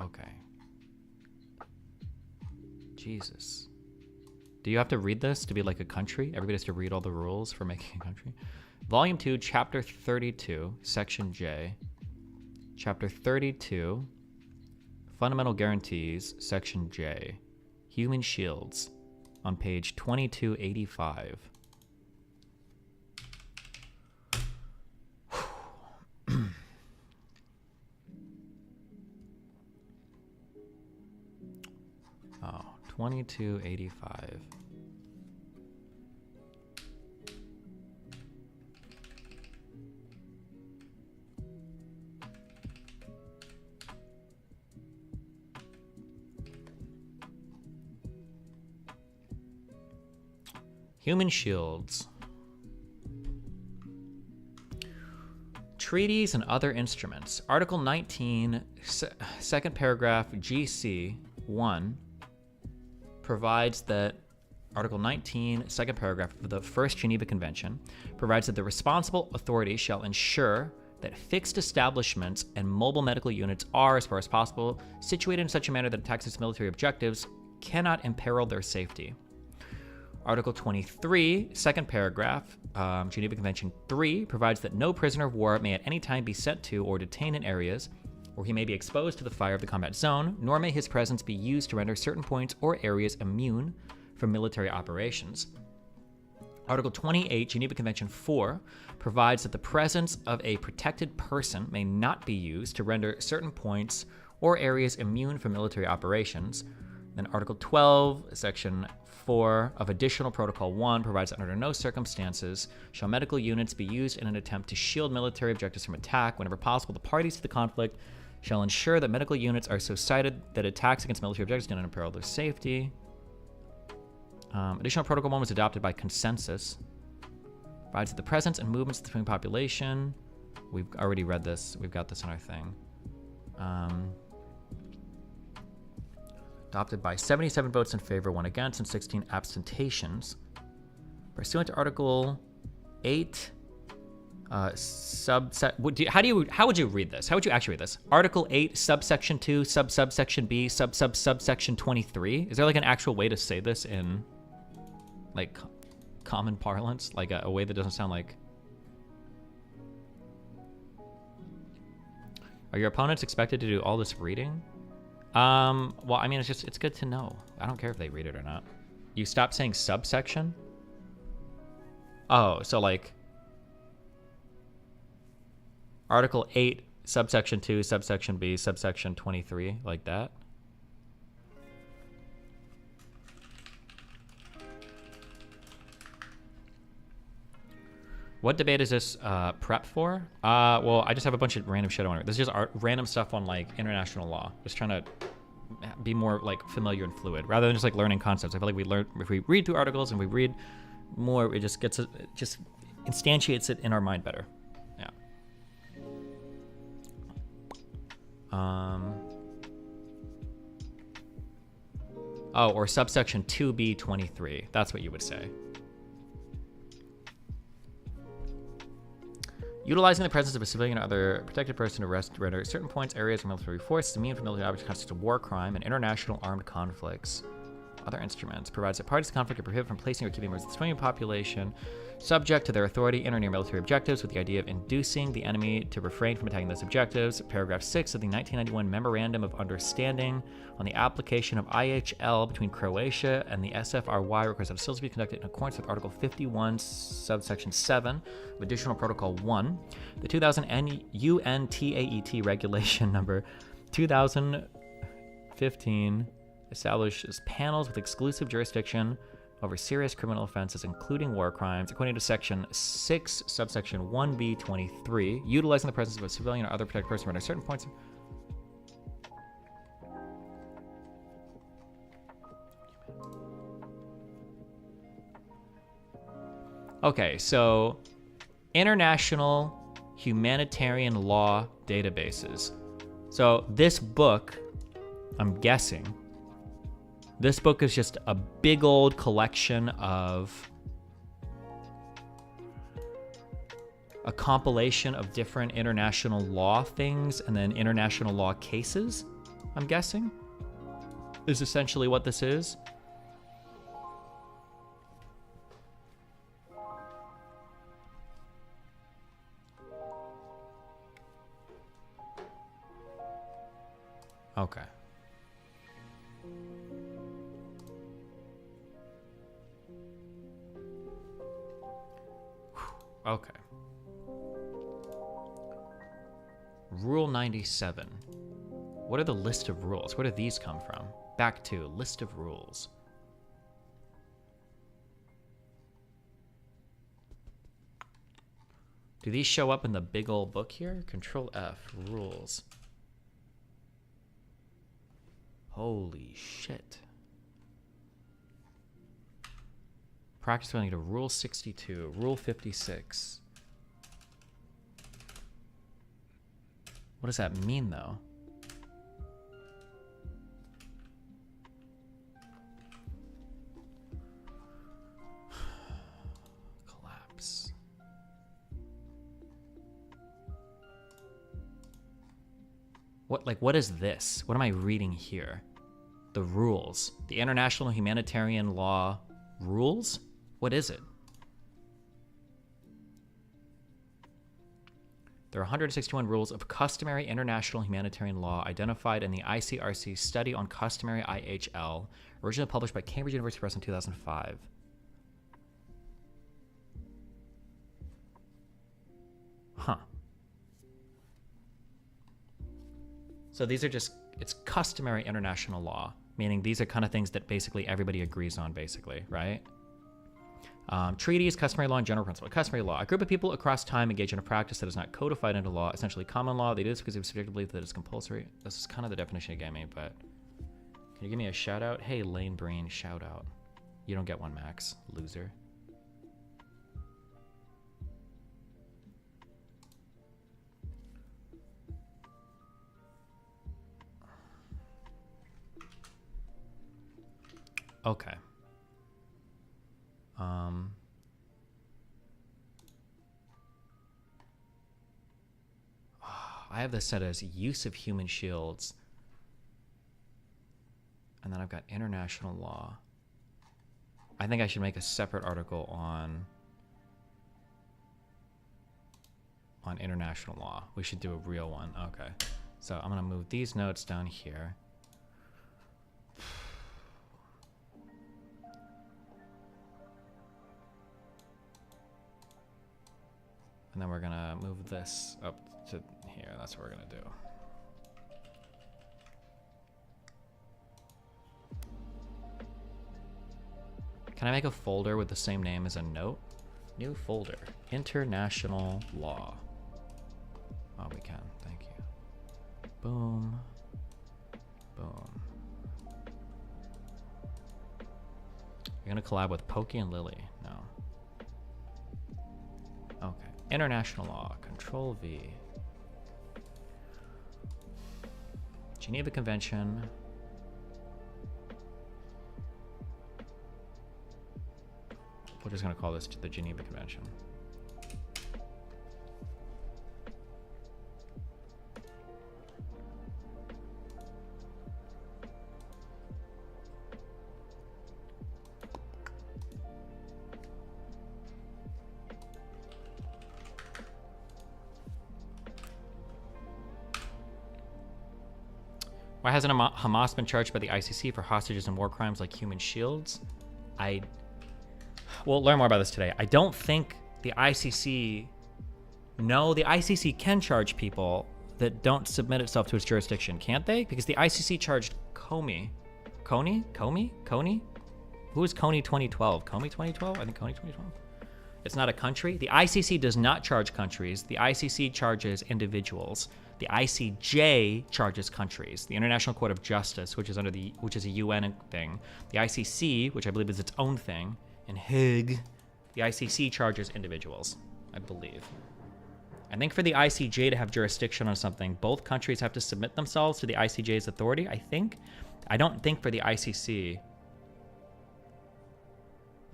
Okay. Jesus. Do you have to read this to be like a country? Everybody has to read all the rules for making a country? Volume 2, Chapter 32, Section J. Chapter 32, Fundamental Guarantees, Section J. Human Shields, on page 2285. Oh, 2285. Human shields. Treaties and other instruments. Article 19, second paragraph, GC 1 provides that Article 19, second paragraph of the First Geneva Convention provides that the responsible authority shall ensure that fixed establishments and mobile medical units are, as far as possible, situated in such a manner that attacks its military objectives cannot imperil their safety. Article 23, second paragraph, Geneva Convention 3, provides that no prisoner of war may at any time be sent to or detained in areas where he may be exposed to the fire of the combat zone, nor may his presence be used to render certain points or areas immune from military operations. Article 28, Geneva Convention 4, provides that the presence of a protected person may not be used to render certain points or areas immune from military operations. Then Article 12, Section 4 of Additional Protocol 1 provides that under no circumstances shall medical units be used in an attempt to shield military objectives from attack. Whenever possible, the parties to the conflict shall ensure that medical units are so sited that attacks against military objectives do not imperil their safety. Additional Protocol 1 was adopted by consensus. Provides that the presence and movements of the civilian population. We've already read this. We've got this in our thing. Adopted by 77 votes in favor, 1 against, and 16 abstentions. Pursuant to Article 8, how would you read this? How would you actually read this? Article 8, subsection 2, subsection B, subsection 23. Is there like an actual way to say this in like common parlance? Like a way that doesn't sound like... Are your opponents expected to do all this reading? Well, I mean, it's good to know. I don't care if they read it or not. You stop saying subsection? Oh, so like Article 8, subsection 2, subsection B, subsection 23, like that? What debate is this prep for? Well, I just have a bunch of random shit I want to... This is just random stuff on, like, international law. Just trying to be more, like, familiar and fluid, rather than just, like, learning concepts. I feel like we learn... If we read through articles and we read more, it just gets... It just instantiates it in our mind better. Yeah. Oh, or subsection 2B23. That's what you would say. Utilizing the presence of a civilian or other protected person to render certain points, areas, or military force immune from military objects constitutes a war crime and international armed conflicts. Other instruments provides that parties to conflict are prohibited from placing or keeping members of the civilian population subject to their authority in or near military objectives with the idea of inducing the enemy to refrain from attacking those objectives. Paragraph 6 of the 1991 Memorandum of Understanding on the application of IHL between Croatia and the SFRY requires that assaults be conducted in accordance with Article 51, subsection 7 of Additional Protocol 1. The 2000 UNTAET Regulation number 2015 establishes panels with exclusive jurisdiction over serious criminal offenses, including war crimes, according to Section 6, subsection 1B23, utilizing the presence of a civilian or other protected person under certain points. Okay, so international humanitarian law databases. So this book, I'm guessing, this book is just a big old collection of a compilation of different international law things and then international law cases, I'm guessing, is essentially what this is. Okay. Okay. Rule 97. What are the list of rules? Where do these come from? Back to list of rules. Do these show up in the big old book here? Control F, rules. Holy shit. Practice running to Rule 62, Rule 56. What does that mean, though? Collapse. What is this? What am I reading here? The rules. The International Humanitarian Law rules? What is it? There are 161 rules of customary international humanitarian law identified in the ICRC Study on Customary IHL, originally published by Cambridge University Press in 2005. So these are just, it's customary international law, meaning these are kind of things that basically everybody agrees on, basically, right? Treaties, customary law, and general principle. Customary law. A group of people across time engage in a practice that is not codified into law, essentially common law. They do this because they subjectively believe that it's compulsory. This is kind of the definition you gave me, but can you give me a shout out? Hey, Lane Breen, shout out. You don't get one, Max. Loser. Okay. I have this set as use of human shields. And then I've got international law. I think I should make a separate article on international law. We should do a real one. Okay. So I'm going to move these notes down here. And then we're going to move this up to here. That's what we're going to do. Can I make a folder with the same name as a note? New folder. International law. Oh, we can. Thank you. Boom. Boom. You're going to collab with Pokey and Lily? No. Okay. International law. Control V. Geneva Convention. We're just going to call this the Geneva Convention. Why hasn't Hamas been charged by the ICC for hostages and war crimes like human shields? We'll learn more about this today. I don't think the ICC... No, the ICC can charge people that don't submit itself to its jurisdiction, can't they? Because the ICC charged Comey. Coney? Who is Coney 2012? Comey 2012? I think Coney 2012. It's not a country. The ICC does not charge countries. The ICC charges individuals. The ICJ charges countries. The International Court of Justice, which is a UN thing. The ICC, which I believe is its own thing, and Hague, the ICC charges individuals, I believe. I think for the ICJ to have jurisdiction on something, both countries have to submit themselves to the ICJ's authority, I think. I don't think for the ICC...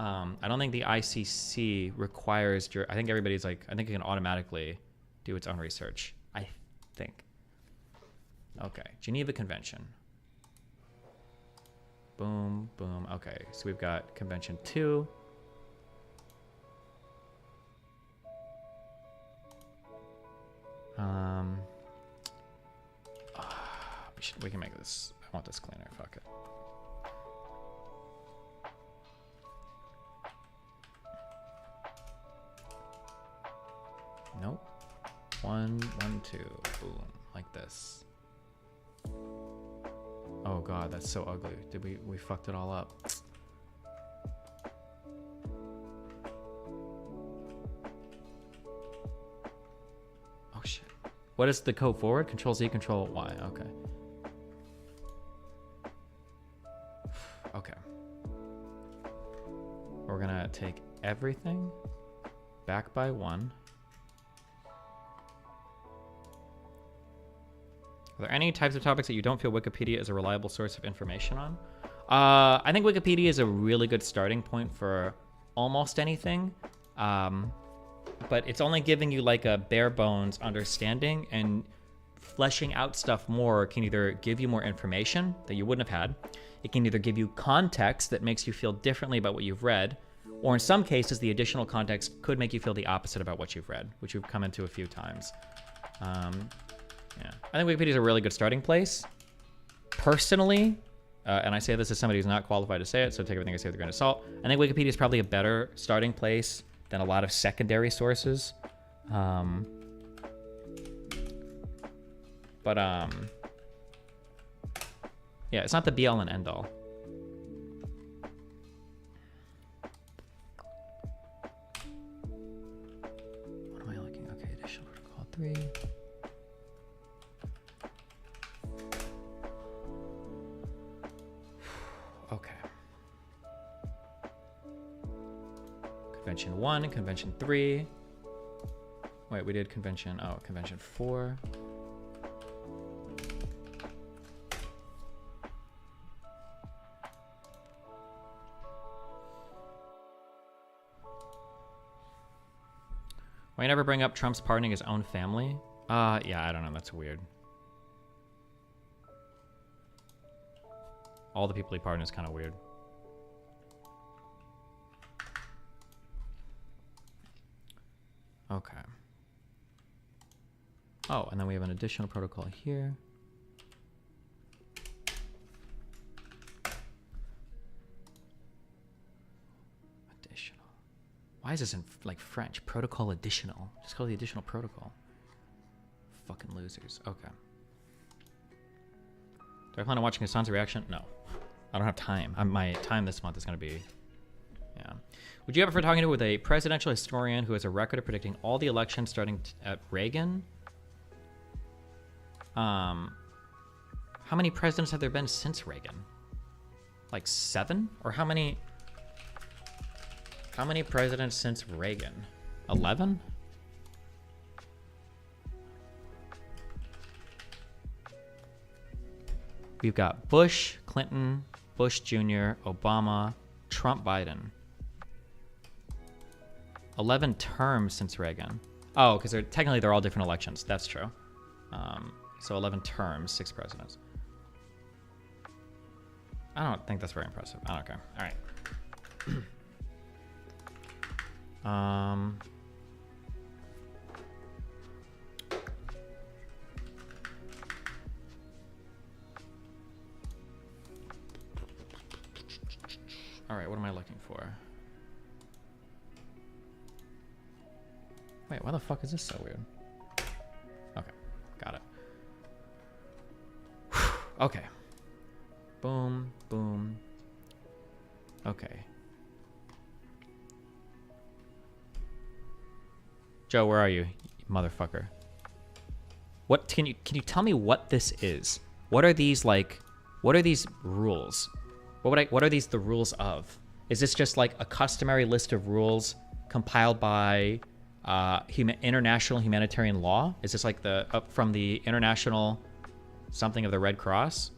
I don't think the ICC requires... I think everybody's like... I think it can automatically do its own research. I think. Okay. Geneva Convention. Boom, boom. Okay, so we've got Convention 2. We can make this. I want this cleaner. Fuck it. Nope. 1, 1, 2. Boom. Like this. Oh god, that's so ugly. Did we fucked it all up. Oh shit. What is the code forward? Control Z, Control Y. Okay. Okay. We're gonna take everything back by 1. Are there any types of topics that you don't feel Wikipedia is a reliable source of information on? I think Wikipedia is a really good starting point for almost anything. But it's only giving you like a bare bones understanding, and fleshing out stuff more can either give you more information that you wouldn't have had. It can either give you context that makes you feel differently about what you've read, or in some cases, the additional context could make you feel the opposite about what you've read, which we've come into a few times. Yeah, I think Wikipedia is a really good starting place. Personally, and I say this as somebody who's not qualified to say it, so take everything I say with a grain of salt. I think Wikipedia is probably a better starting place than a lot of secondary sources. Yeah, it's not the be all and end all. What am I looking? Okay, additional protocol 3. Okay. Convention 1 and Convention 3. Wait, we did Convention 4. Why you never bring up Trump's pardoning his own family? Yeah, I don't know. That's weird. All the people he pardoned is kind of weird. Okay. Oh, and then we have an additional protocol here. Additional. Why is this in like French? Protocol additional. Just call it the additional protocol. Fucking losers. Okay. Do I plan on watching Hassan's reaction? No. I don't have time. My time this month is going to be... Yeah. Would you ever prefer talking with a presidential historian who has a record of predicting all the elections starting at Reagan? How many presidents have there been since Reagan? Like 7? Or how many presidents since Reagan? 11? We've got Bush, Clinton, Bush Jr., Obama, Trump, Biden. 11 terms since Reagan. Oh, because technically they're all different elections. That's true. So 11 terms, 6 presidents. I don't think that's very impressive. I don't care. All right. All right, what am I looking for? Wait, why the fuck is this so weird? Okay, got it. Okay. Boom, boom. Okay. Joe, where are you, motherfucker? What can you tell me what this is? What are these like? What are these rules? What are these the rules of? Is this just like a customary list of rules compiled by international humanitarian law? Is this like from the international something of the Red Cross?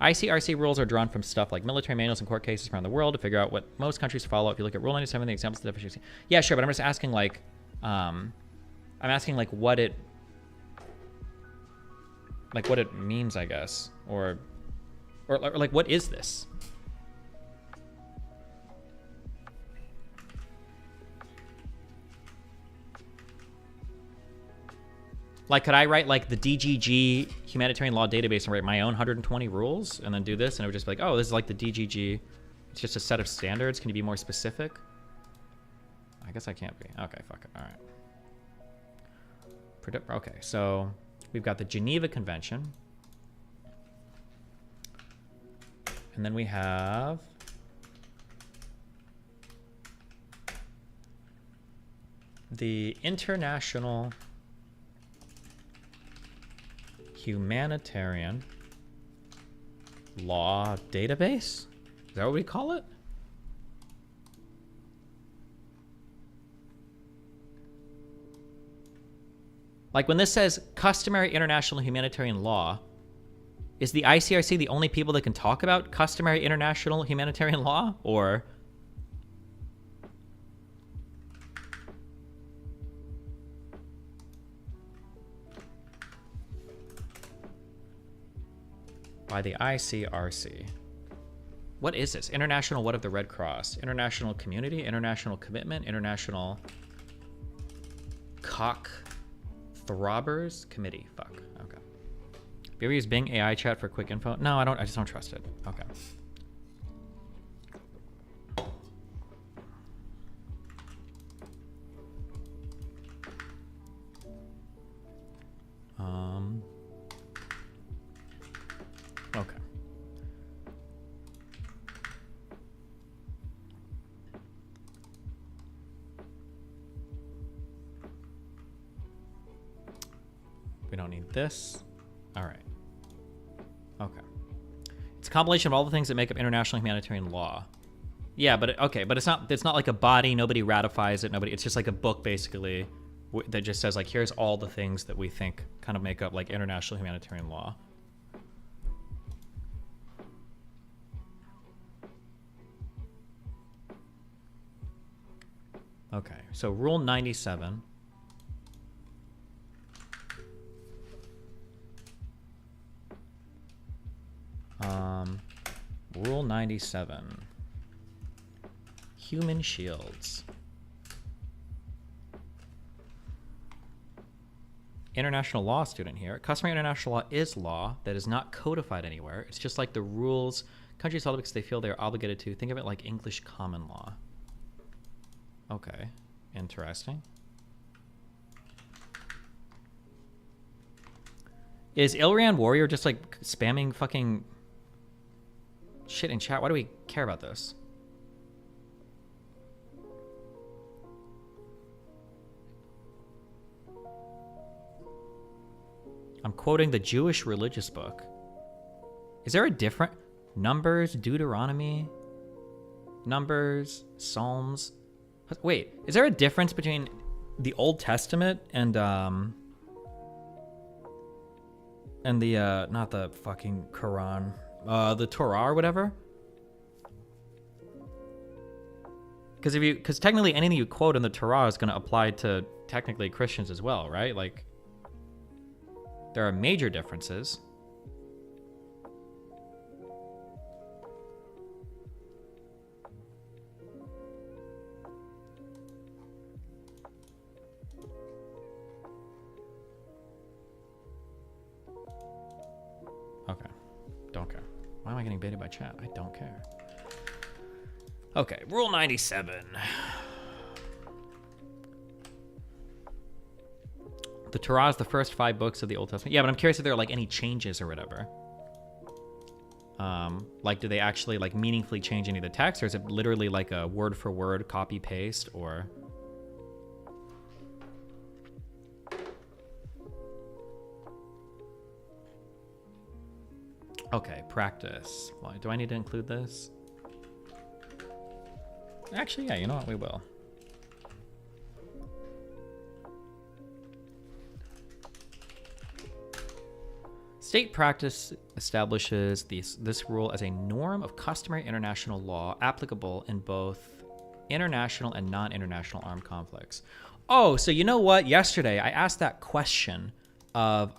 ICRC rules are drawn from stuff like military manuals and court cases around the world to figure out what most countries follow. If you look at Rule 97, the examples of the deficiency. Yeah, sure, but I'm just asking like, I'm asking like what it means, I guess, or like what is this? Like, could I write like the DGG humanitarian law database and write my own 120 rules and then do this? And it would just be like, oh, this is like the DGG. It's just a set of standards. Can you be more specific? I guess I can't be. Okay, fuck it. All right. Okay, so we've got the Geneva Convention. And then we have the International Humanitarian Law Database? Is that what we call it? Like when this says customary international humanitarian law, is the ICRC the only people that can talk about customary international humanitarian law? Or by the ICRC? What is this? International what of the Red Cross? International community? International commitment? International cock throbbers committee? Fuck. Okay. Have you ever used Bing AI chat for quick info? No, I don't. I just don't trust it. Okay. Okay. We don't need this. All right. Okay. It's a compilation of all the things that make up international humanitarian law. Yeah, but okay, but it's not like a body. Nobody ratifies it. It's just like a book basically that just says like here's all the things that we think kind of make up like international humanitarian law. Okay, so Rule 97. Rule 97. Human shields. International law student here. Customary international law is law that is not codified anywhere. It's just like the rules countries follow because they feel they're obligated to. Think of it like English common law. Okay, interesting. Is Ilran Warrior just like spamming fucking shit in chat? Why do we care about this? I'm quoting the Jewish religious book. Is there a different Numbers, Deuteronomy, Numbers, Psalms? Wait, is there a difference between the Old Testament and the not the fucking Quran, the Torah or whatever? Because technically anything you quote in the Torah is going to apply to technically Christians as well, right? Like, there are major differences. Okay, don't care. Why am I getting baited by chat? I don't care. Okay, Rule 97. The Torah is the first 5 books of the Old Testament. Yeah, but I'm curious if there are like any changes or whatever. Like, do they actually like meaningfully change any of the text, or is it literally like a word for word copy paste, or? Okay, practice. Well, do I need to include this? Actually, yeah, you know what? We will. State practice establishes this rule as a norm of customary international law applicable in both international and non-international armed conflicts. Oh, so you know what? Yesterday, I asked that question of,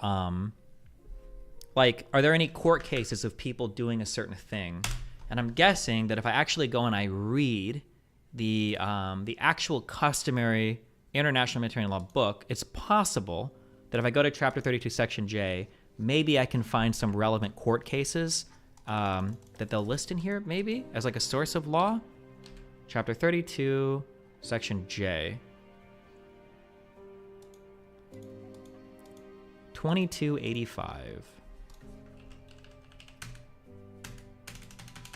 like, are there any court cases of people doing a certain thing? And I'm guessing that if I actually go and I read the actual customary international humanitarian law book, it's possible that if I go to Chapter 32, Section J, maybe I can find some relevant court cases that they'll list in here, maybe, as like a source of law. Chapter 32, Section J. 2285.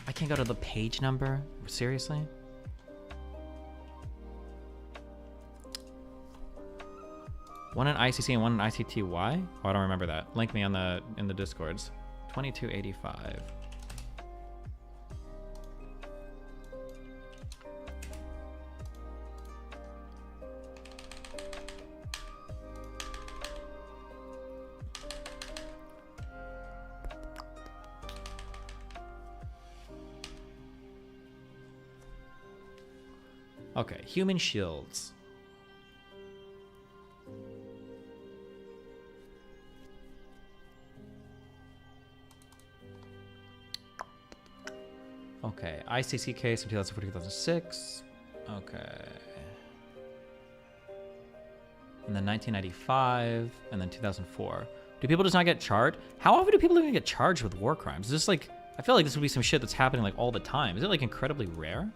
I can't go to the page number? Seriously? One in ICC and one in ICTY? Oh, I don't remember that. Link me in the Discords. 2285. Okay, human shields. Okay, ICC case from 2004-2006. Okay. And then 1995, and then 2004. Do people just not get charged? How often do people even get charged with war crimes? Is this like, I feel like this would be some shit that's happening like all the time. Is it like incredibly rare?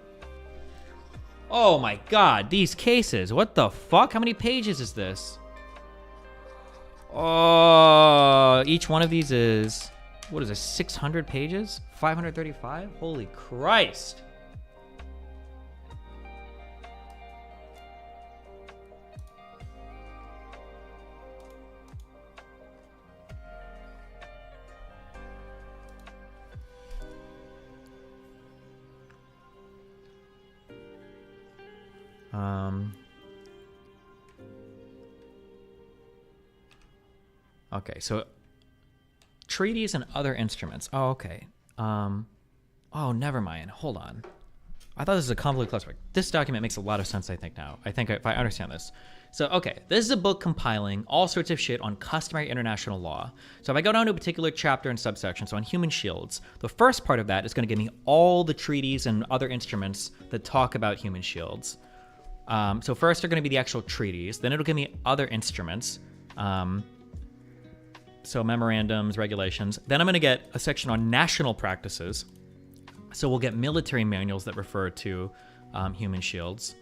Oh my god, these cases. What the fuck? How many pages is this? Oh, each one of these is, what is this, 600 pages? 535? Holy Christ. Okay, so treaties and other instruments. Oh, okay. Oh, never mind. Hold on. I thought this was a convoluted classifier. This document makes a lot of sense, I think, now. I think if I understand this. So, okay, this is a book compiling all sorts of shit on customary international law. So if I go down to a particular chapter and subsection, so on human shields, the first part of that is going to give me all the treaties and other instruments that talk about human shields. So first are going to be the actual treaties. Then it'll give me other instruments. So memorandums, regulations. Then I'm going to get a section on national practices. So we'll get military manuals that refer to human shields.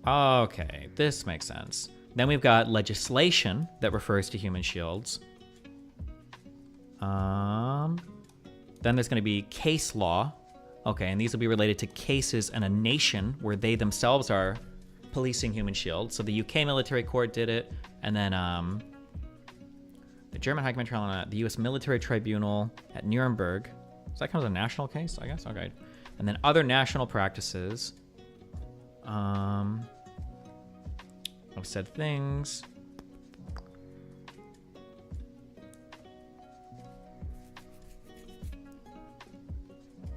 Okay, this makes sense. Then we've got legislation that refers to human shields. Then there's going to be case law. Okay, and these will be related to cases in a nation where they themselves are policing human shields. So the UK military court did it, and then the German High Commissioner on the US military tribunal at Nuremberg. So that counts as a national case, I guess? Okay. And then other national practices. Of said things.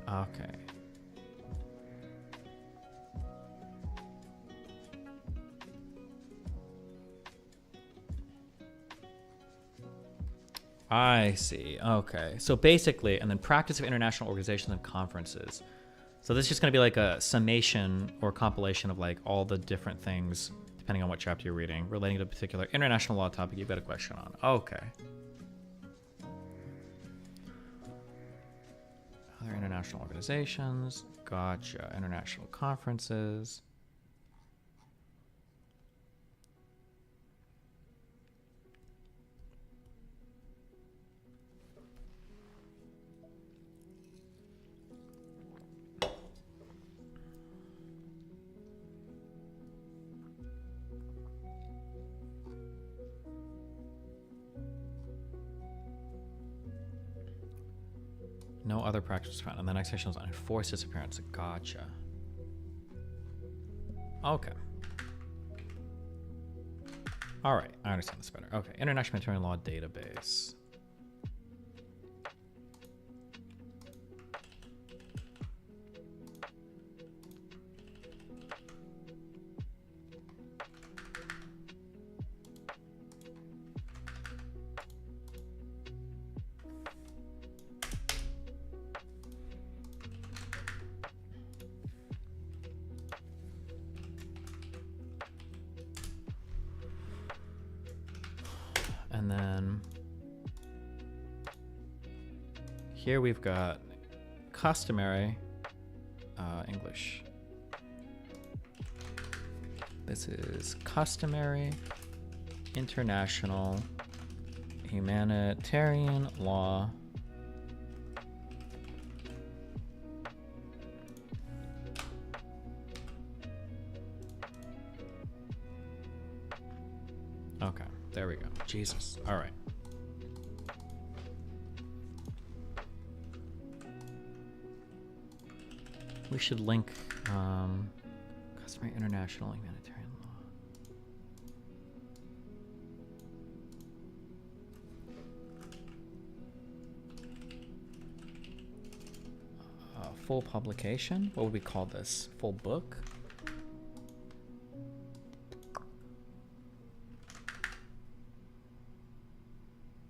Okay. I see. Okay. So basically, and then practice of international organizations and conferences. So this is just going to be like a summation or compilation of like all the different things, depending on what chapter you're reading, relating to a particular international law topic you've got a question on. Okay. Other international organizations. Gotcha. International conferences. No other practice found. And the next section was on enforced disappearance. Gotcha. Okay. All right. I understand this better. Okay. International Humanitarian Law Database. And then here we've got customary English. This is customary international humanitarian law. Okay, there we go. Jesus. All right. We should link customary international humanitarian law. Full publication? What would we call this? Full book?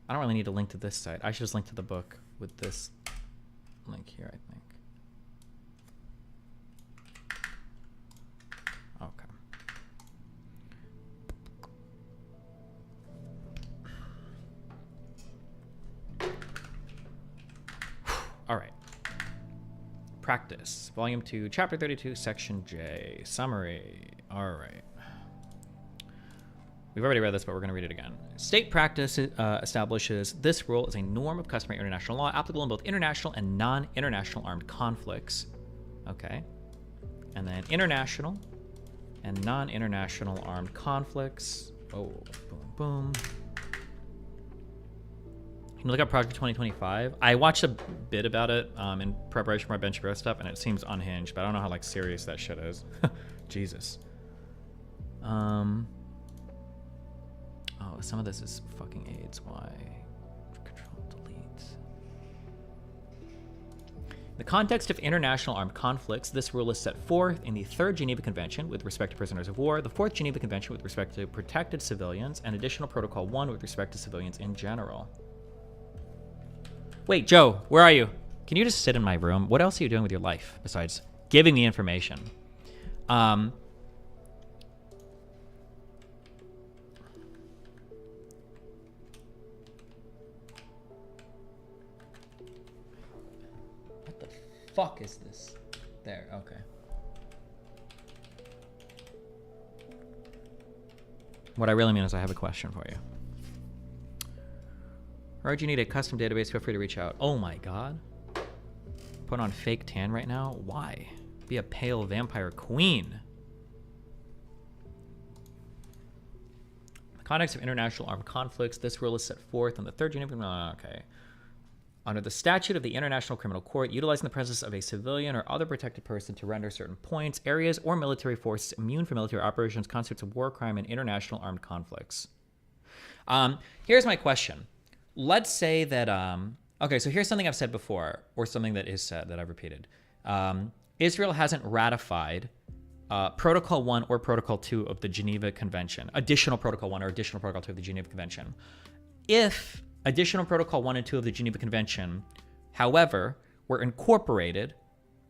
I don't really need to link to this site. I should just link to the book with this link here, I think. Okay. All right. Practice. Volume 2, Chapter 32, Section J. Summary. All right. We've already read this, but we're going to read it again. State practice establishes this rule as a norm of customary international law applicable in both international and non-international armed conflicts. Okay. And then international and non-international armed conflicts. Oh, boom, boom. You can look up Project 2025. I watched a bit about it in preparation for my Ben Shapiro stuff, and it seems unhinged, but I don't know how like serious that shit is. Jesus. Oh, some of this is fucking AIDS. Why? Control delete. In the context of international armed conflicts, this rule is set forth in the Third Geneva Convention with respect to prisoners of war, the Fourth Geneva Convention with respect to protected civilians, and Additional Protocol 1 with respect to civilians in general. Wait, Joe, where are you? Can you just sit in my room? What else are you doing with your life besides giving me information? What the fuck is this? There, okay. What I really mean is I have a question for you. Or do you need a custom database? Feel free to reach out. Oh my god. Put on fake tan right now? Why? Be a pale vampire queen. In the context of international armed conflicts, this rule is set forth in the Third Geneva. Okay. Under the statute of the International Criminal Court, utilizing the presence of a civilian or other protected person to render certain points, areas, or military forces immune from military operations constitutes a war crime in international armed conflicts. Here's my question. Let's say that, okay, so here's something I've said before, or something that is said that I've repeated. Israel hasn't ratified Protocol 1 or Protocol 2 of the Geneva Convention, Additional Protocol 1 or Additional Protocol 2 of the Geneva Convention. If Additional Protocol 1 and 2 of the Geneva Convention, however, were incorporated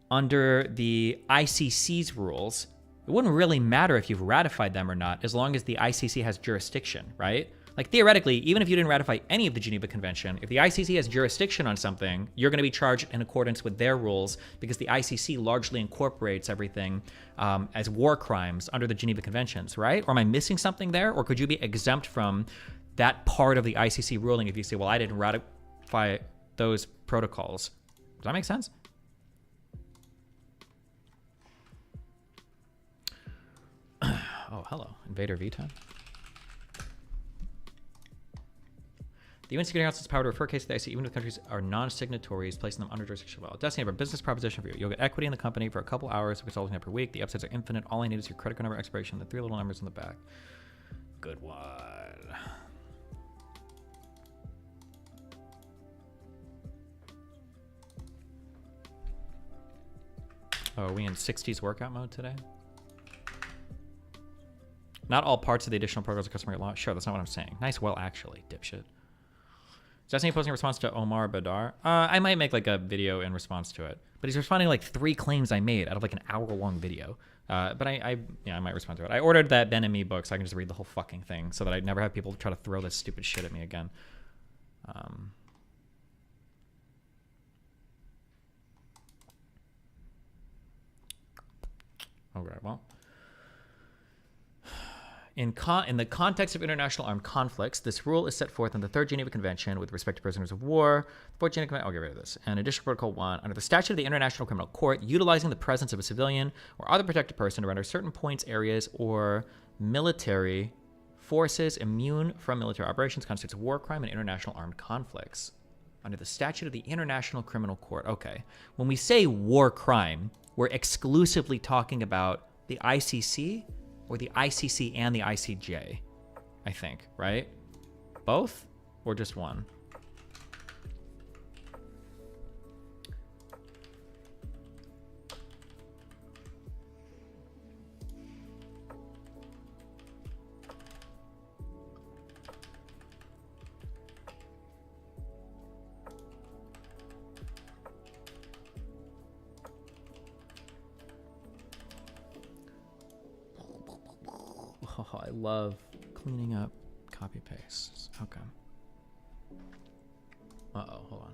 under the ICC's rules, it wouldn't really matter if you've ratified them or not, as long as the ICC has jurisdiction, right? Like, theoretically, even if you didn't ratify any of the Geneva Convention, if the ICC has jurisdiction on something, you're going to be charged in accordance with their rules because the ICC largely incorporates everything as war crimes under the Geneva Conventions, right? Or am I missing something there? Or could you be exempt from that part of the ICC ruling if you say, well, I didn't ratify those protocols? Does that make sense? Oh, hello. Invader Vita. The UN Security Council has power to refer cases to the ICC even if countries are non-signatories, placing them under jurisdiction of law. Destiny, I have a business proposition for you. You'll get equity in the company for a couple hours of consulting per week. The upsides are infinite. All I need is your credit card number, expiration, the 3 little numbers in the back. Good one. Oh, are we in 60s workout mode today? Not all parts of the additional protocols are customary law. Sure, that's not what I'm saying. Nice, well, actually, dipshit. Is Destiny posting a response to Omar Badar? I might make like a video in response to it. But he's responding to like 3 claims I made out of like an hour-long video. But I might respond to it. I ordered that Ben and Me book so I can just read the whole fucking thing so that I never have people try to throw this stupid shit at me again. Okay, well. In the context of international armed conflicts, this rule is set forth in the Third Geneva Convention with respect to prisoners of war. The Fourth Geneva Convention, I'll get rid of this. And Additional Protocol 1, under the statute of the International Criminal Court, utilizing the presence of a civilian or other protected person to render certain points, areas, or military forces immune from military operations constitutes a war crime in international armed conflicts. Under the statute of the International Criminal Court. Okay. When we say war crime, we're exclusively talking about the ICC or the ICC and the ICJ, I think, right? Both or just one? Oh, I love cleaning up copy pastes. Okay. Uh-oh, hold on.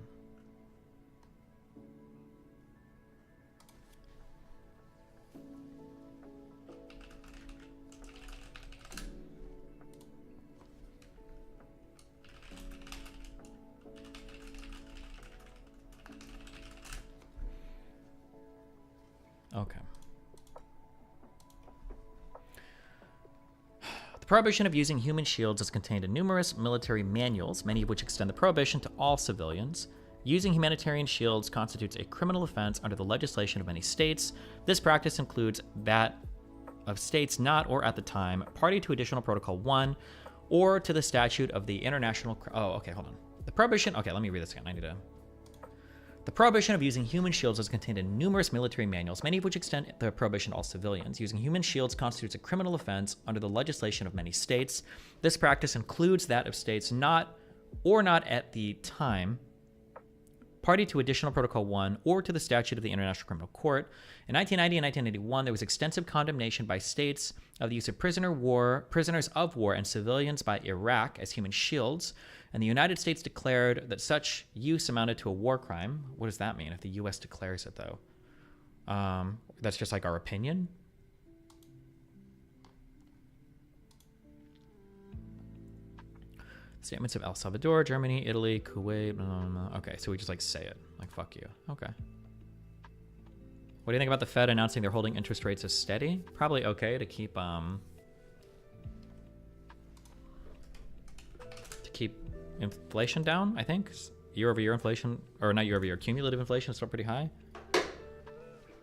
Okay. The prohibition of using human shields is contained in numerous military manuals, many of which extend the prohibition to all civilians. Using humanitarian shields constitutes a criminal offense under the legislation of many states. This practice includes that of states not, or at the time, party to Additional Protocol 1 or to the statute of the International... Oh, okay, hold on. The prohibition... Okay, let me read this again. I need to... The prohibition of using human shields is contained in numerous military manuals, many of which extend the prohibition to all civilians. Using human shields constitutes a criminal offense under the legislation of many states. This practice includes that of states not at the time party to Additional Protocol 1 or to the statute of the International Criminal Court. In 1990 and 1981, there was extensive condemnation by states of the use of prisoners of war and civilians by Iraq as human shields, and the United States declared that such use amounted to a war crime. What does that mean if the U.S. declares it, though? That's just like our opinion? Statements of El Salvador, Germany, Italy, Kuwait, blah, blah, blah. Okay, so we just like say it. Like, fuck you. Okay. What do you think about the Fed announcing they're holding interest rates as steady? Probably okay to keep inflation down, I think. Year-over-year inflation, or not year-over-year, cumulative inflation is still pretty high. But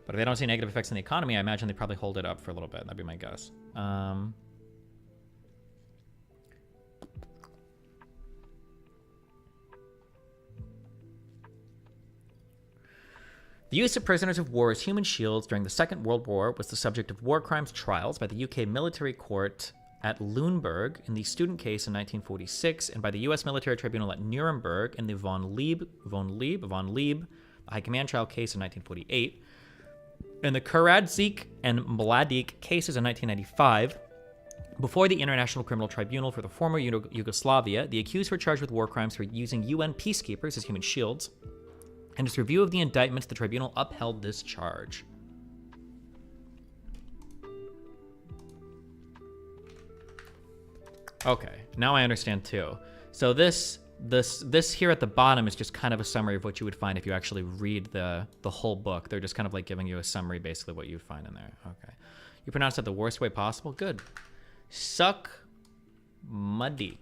if they don't see negative effects in the economy, I imagine they probably hold it up for a little bit. That'd be my guess. The use of prisoners of war as human shields during the Second World War was the subject of war crimes trials by the UK military court at Lüneburg in the student case in 1946 and by the US military tribunal at Nuremberg in the von Lieb high command trial case in 1948. In the Karadzic and Mladic cases in 1995, before the International Criminal Tribunal for the former Yugoslavia, the accused were charged with war crimes for using UN peacekeepers as human shields. In its review of the indictments, the tribunal upheld this charge. Okay, now I understand too. So this here at the bottom is just kind of a summary of what you would find if you actually read the whole book. They're just kind of like giving you a summary, basically what you'd find in there. Okay, you pronounced that the worst way possible. Good. Suck Madik.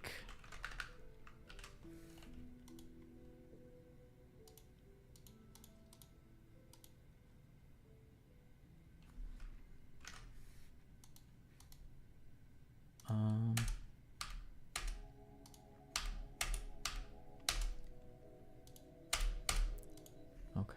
Okay.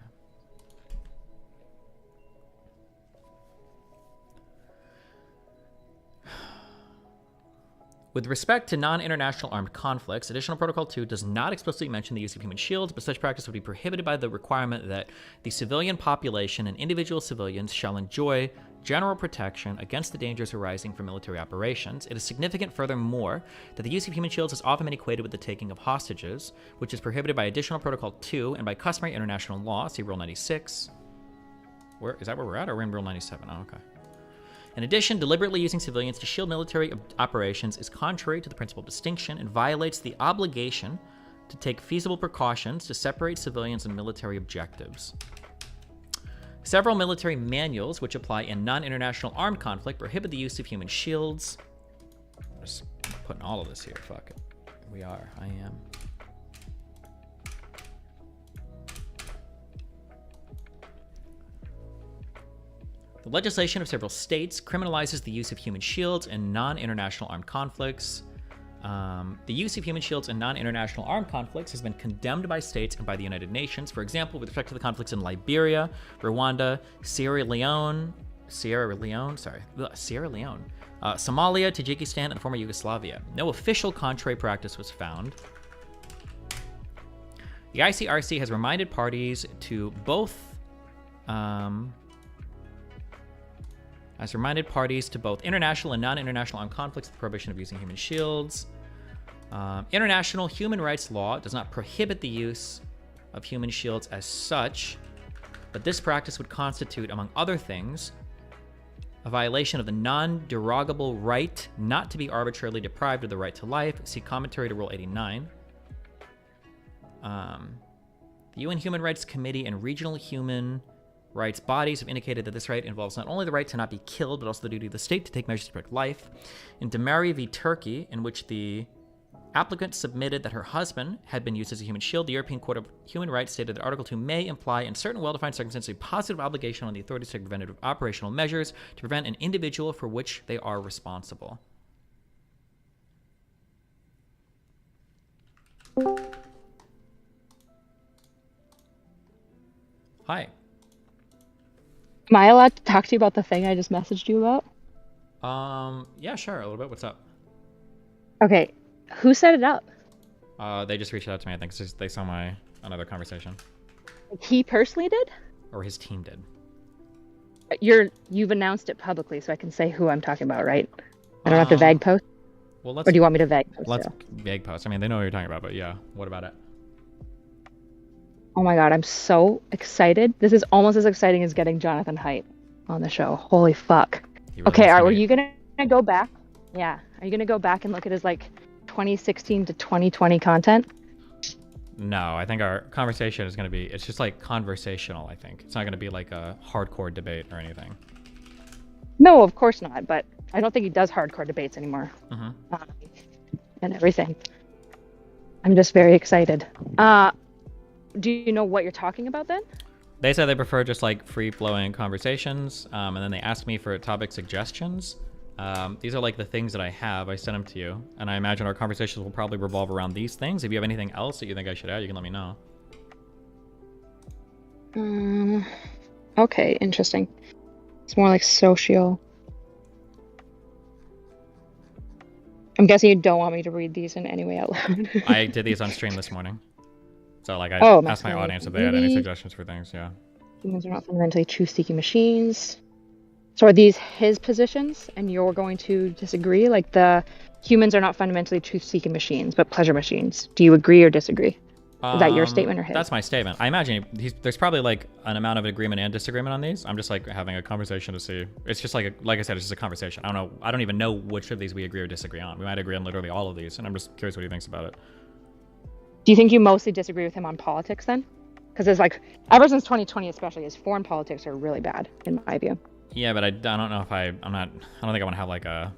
With respect to non-international armed conflicts, Additional Protocol 2 does not explicitly mention the use of human shields, but such practice would be prohibited by the requirement that the civilian population and individual civilians shall enjoy general protection against the dangers arising from military operations. It is significant, furthermore, that the use of human shields has often been equated with the taking of hostages, which is prohibited by Additional Protocol 2 and by customary international law. See Rule 96. Is that where we're at, or we're in Rule 97? Oh, okay. In addition, deliberately using civilians to shield military operations is contrary to the principle of distinction and violates the obligation to take feasible precautions to separate civilians and military objectives. Several military manuals, which apply in non-international armed conflict, prohibit the use of human shields. I'm just putting all of this here. Fuck it. We are. I am. The legislation of several states criminalizes the use of human shields in non-international armed conflicts. The use of human shields in non-international armed conflicts has been condemned by states and by the United Nations. For example, with respect to the conflicts in Liberia, Rwanda, Sierra Leone, Somalia, Tajikistan, and former Yugoslavia. No official contrary practice was found. The ICRC has reminded parties to both international and non-international armed conflicts, the prohibition of using human shields. International human rights law does not prohibit the use of human shields as such, but this practice would constitute, among other things, a violation of the non-derogable right not to be arbitrarily deprived of the right to life. See commentary to Rule 89. The UN Human Rights Committee and regional human rights bodies have indicated that this right involves not only the right to not be killed, but also the duty of the state to take measures to protect life. In Demari v. Turkey, in which the Applicant submitted that her husband had been used as a human shield. The European Court of Human Rights stated that Article 2 may imply, in certain well-defined circumstances, a positive obligation on the authorities to take preventative operational measures to prevent an individual for which they are responsible. Hi. Am I allowed to talk to you about the thing I just messaged you about? Yeah, sure, a little bit. What's up? Okay, who set it up? They just reached out to me. I think it's just they saw another conversation, Like, he personally did? or his team did. You've announced it publicly, so I can say who I'm talking about, right? I don't have to vague post, Well, let's or do you want me to vague post? let's too? vague post. I mean, they know what you're talking about, but yeah. What about it? Oh my god, I'm so excited. This is almost as exciting as getting Jonathan Haidt on the show. Holy fuck. He really Okay, wants to are be- you gonna go back? Yeah. Are you gonna go back and look at his like 2016 to 2020 content? No, I think our conversation is going to be, it's just like conversational, I think. It's not going to be like a hardcore debate or anything. No, of course not. But I don't think he does hardcore debates anymore. Mhm. And everything. I'm just very excited. Do you know what you're talking about then? They said they prefer just like free-flowing conversations, and then they asked me for topic suggestions. These are like the things that I have. I sent them to you, and I imagine our conversations will probably revolve around these things. If you have anything else that you think I should add, you can let me know. Okay, interesting. It's more like social. I'm guessing you don't want me to read these in any way out loud. I did these on stream this morning. So like I Oh, asked my Maximum audience if they had any Maybe. suggestions for things, yeah. Humans are not fundamentally truth-seeking machines. So are these his positions, and you're going to disagree? Like the humans are not fundamentally truth-seeking machines, but pleasure machines. Do you agree or disagree? Is that your statement or his? That's my statement. I imagine there's probably like an amount of agreement and disagreement on these. I'm just like having a conversation to see. It's just like I said, it's just a conversation. I don't know. I don't even know which of these we agree or disagree on. We might agree on literally all of these, and I'm just curious what he thinks about it. Do you think you mostly disagree with him on politics then? Because there's like, ever since 2020 especially, his foreign politics are really bad, in my view. Yeah, but I don't know if I don't think I want to have like a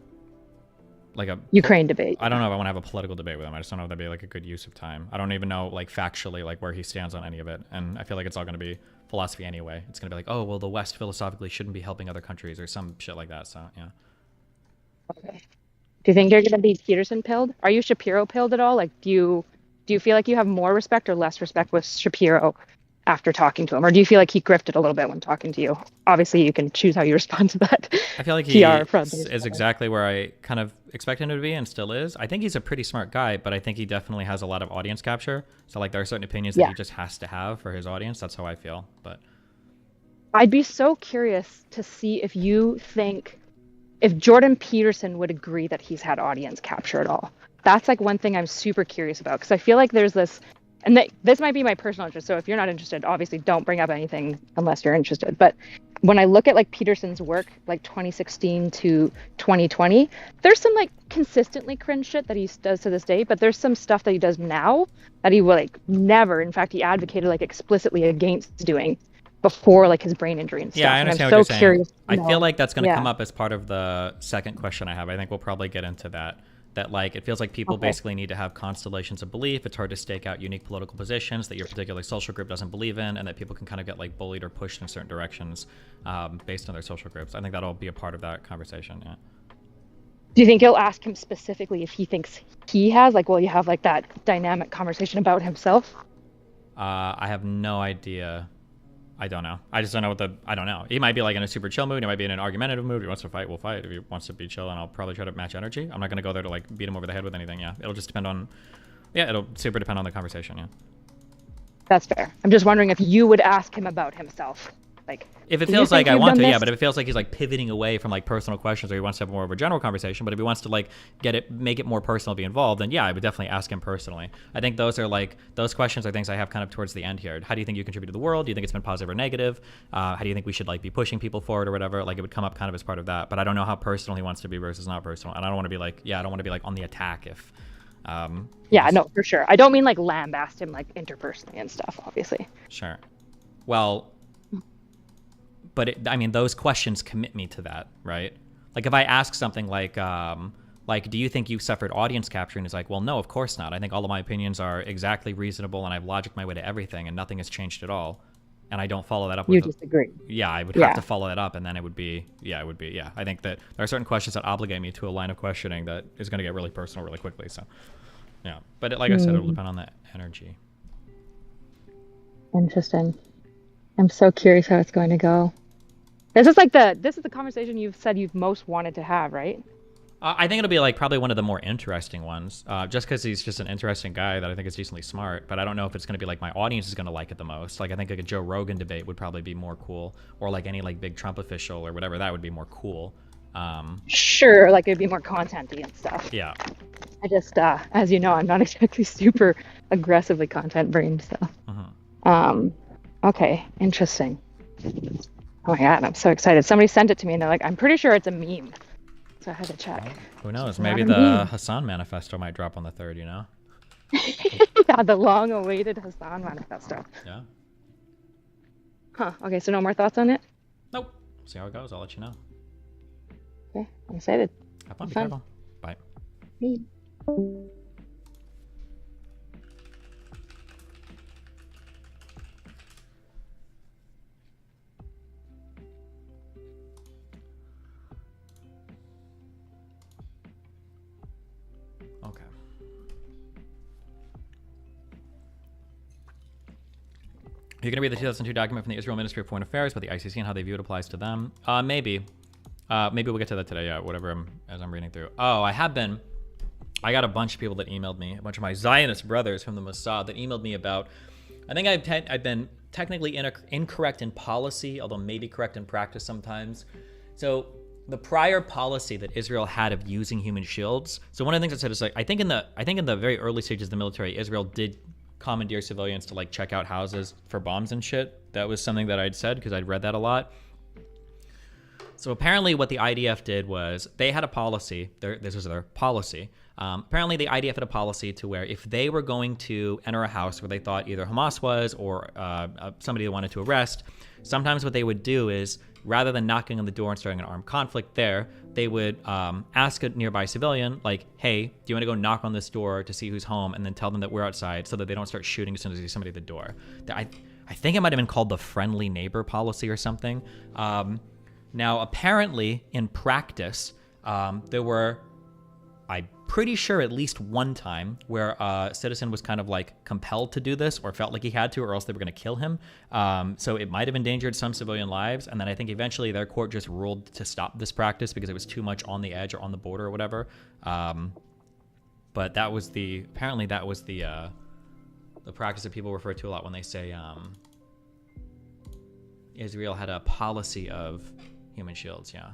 Ukraine debate. I don't know if I want to have a political debate with him. I just don't know if that'd be like a good use of time. I don't even know like factually like where he stands on any of it, and I feel like it's all going to be philosophy anyway. It's going to be like, oh well, the West philosophically shouldn't be helping other countries or some shit like that. So yeah. Okay. Do you think you're going to be Peterson pilled? Are you Shapiro pilled at all? Like, do you feel like you have more respect or less respect with Shapiro after talking to him, or do you feel like he grifted a little bit when talking to you? Obviously, you can choose how you respond to that. I feel like he PR front is exactly where I kind of expect him to be and still is. I think he's a pretty smart guy, but I think he definitely has a lot of audience capture. So like there are certain opinions that Yeah. he just has to have for his audience. That's how I feel. But I'd be so curious to see if you think if Jordan Peterson would agree that he's had audience capture at all. That's like one thing I'm super curious about, because I feel like there's this, and this might be my personal interest. So if you're not interested, obviously don't bring up anything unless you're interested. But when I look at like Peterson's work, like 2016 to 2020, there's some like consistently cringe shit that he does to this day, but there's some stuff that he does now that he will like never, in fact, he advocated like explicitly against doing before like his brain injury and stuff. yeah, I And understand I'm what so you're saying. curious to I know. feel like that's going to Yeah. come up as part of the second question I have. I think we'll probably get into that. That like it feels like people Okay. basically need to have constellations of belief. It's hard to stake out unique political positions that your particular social group doesn't believe in, and that people can kind of get like bullied or pushed in certain directions based on their social groups. I think that'll be a part of that conversation. Yeah. Do you think you'll ask him specifically if he thinks he has, like, will you have like that dynamic conversation about himself? I have no idea. I don't know. I just don't know I don't know. He might be like in a super chill mood. He might be in an argumentative mood. If he wants to fight, we'll fight. If he wants to be chill, and I'll probably try to match energy. I'm not going to go there to like beat him over the head with anything. Yeah. It'll just depend on, it'll super depend on the conversation. Yeah. That's fair. I'm just wondering if you would ask him about himself. Like, If it do you feels like think I you've want done to, yeah, this? but if it feels like he's like pivoting away from like personal questions, or he wants to have more of a general conversation, but if he wants to like make it more personal, be involved, then yeah, I would definitely ask him personally. I think those questions are things I have kind of towards the end here. How do you think you contribute to the world? Do you think it's been positive or negative? How do you think we should like be pushing people forward or whatever? Like it would come up kind of as part of that, but I don't know how personal he wants to be versus not personal, and I don't want to be like, I don't want to be like on the attack if. Yeah, no, for sure. I don't mean like lambast him like interpersonally and stuff, obviously. Sure. Well, but I mean, those questions commit me to that, right? Like if I ask something like Like, do you think you've suffered audience capture? And he's like, well, no, of course not. I think all of my opinions are exactly reasonable, and I've logicked my way to everything, and nothing has changed at all. And I don't follow that up You with disagree. yeah, I would Yeah. have to follow that up, and then it would be yeah. I think that there are certain questions that obligate me to a line of questioning that is going to get really personal really quickly. So, yeah. But like I said, it'll depend on the energy. Interesting. I'm so curious how it's going to go. This is the conversation you've said you've most wanted to have, right? I think it'll be like probably one of the more interesting ones, just because he's just an interesting guy that I think is decently smart. But I don't know if it's going to be like my audience is going to like it the most. Like I think like a Joe Rogan debate would probably be more cool, or like any like big Trump official or whatever, that would be more cool. Sure, like it'd be more content-y and stuff. Yeah. I just, as you know, I'm not exactly super aggressively content brained, so. Okay, interesting. Oh my god, I'm so excited. Somebody sent it to me and they're like, I'm pretty sure it's a meme. So I had to check. Who knows? It's Maybe not a the meme. Hassan Manifesto might drop on the 3rd. You know? Yeah, the long-awaited Hassan Manifesto. Yeah. Huh, okay, so no more thoughts on it? Nope. See how it goes. I'll let you know. Okay, I'm excited. Have fun. Be Fun. careful. Bye. Me. Okay. You're going to read the 2002 document from the Israel Ministry of Foreign Affairs about the ICC and how they view it applies to them? Maybe. Maybe we'll get to that today. Yeah, whatever. As I'm reading through. Oh, I got a bunch of people that emailed me, a bunch of my Zionist brothers from the Mossad that emailed me about. I think I've been technically incorrect in policy, although maybe correct in practice sometimes. So the prior policy that Israel had of using human shields. So one of the things I said is like I think in the very early stages of the military, Israel did commandeer civilians to like check out houses for bombs and shit. That was something that I'd said because I'd read that a lot. So apparently what the IDF did was they had a policy. This was their policy. Apparently the IDF had a policy to where if they were going to enter a house where they thought either Hamas was or somebody they wanted to arrest, sometimes what they would do is rather than knocking on the door and starting an armed conflict there, they would ask a nearby civilian, like, hey, do you want to go knock on this door to see who's home, and then tell them that we're outside so that they don't start shooting as soon as they see somebody at the door. I think it might have been called the friendly neighbor policy or something. Now, apparently, in practice, there were, I'm pretty sure at least one time where a citizen was kind of like compelled to do this or felt like he had to or else they were going to kill him. So it might have endangered some civilian lives. And then I think eventually their court just ruled to stop this practice because it was too much on the edge or on the border or whatever. But that was apparently that was the practice that people refer to a lot when they say Israel had a policy of human shields, yeah.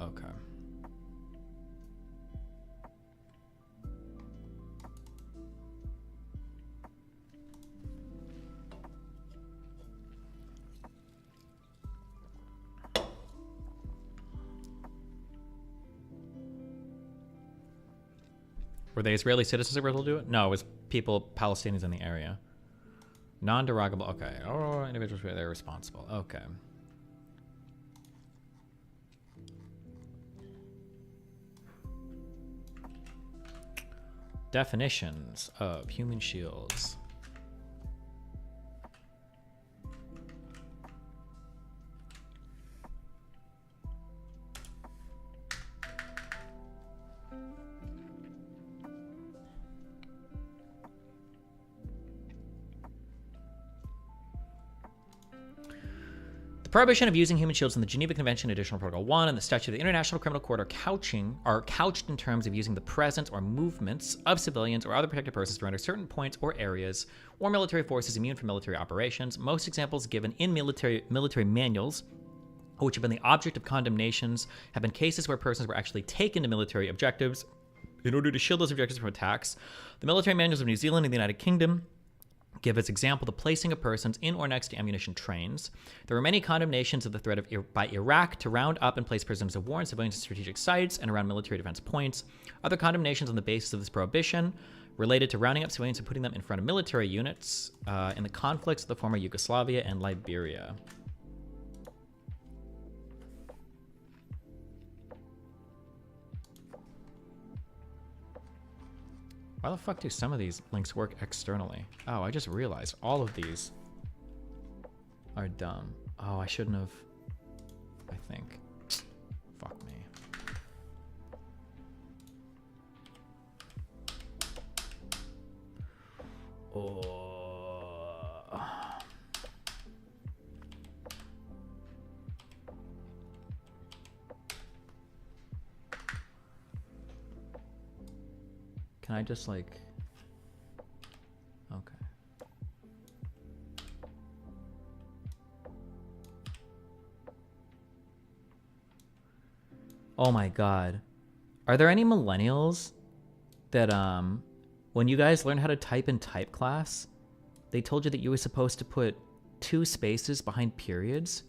Okay. Were they Israeli citizens that were able to do it? No, it was people, Palestinians in the area. Non-derogable. Okay. Oh, individuals, they're responsible. Okay. Definitions of human shields. The prohibition of using human shields in the Geneva Convention, Additional Protocol 1, and the Statute of the International Criminal Court are couched in terms of using the presence or movements of civilians or other protected persons to render certain points or areas or military forces immune from military operations. Most examples given in military manuals, which have been the object of condemnations, have been cases where persons were actually taken to military objectives in order to shield those objectives from attacks. The military manuals of New Zealand and the United Kingdom give as example the placing of persons in or next to ammunition trains. There were many condemnations of the threat by Iraq to round up and place prisoners of war and civilians in strategic sites and around military defense points. Other condemnations on the basis of this prohibition related to rounding up civilians and putting them in front of military units in the conflicts of the former Yugoslavia and Liberia. Why the fuck do some of these links work externally? Oh, I just realized all of these are dumb. Oh, I shouldn't have. I think. Fuck me. Oh. Can I just like... Okay. Oh my god. Are there any millennials that, when you guys learned how to type in type class, they told you that you were supposed to put 2 spaces behind periods?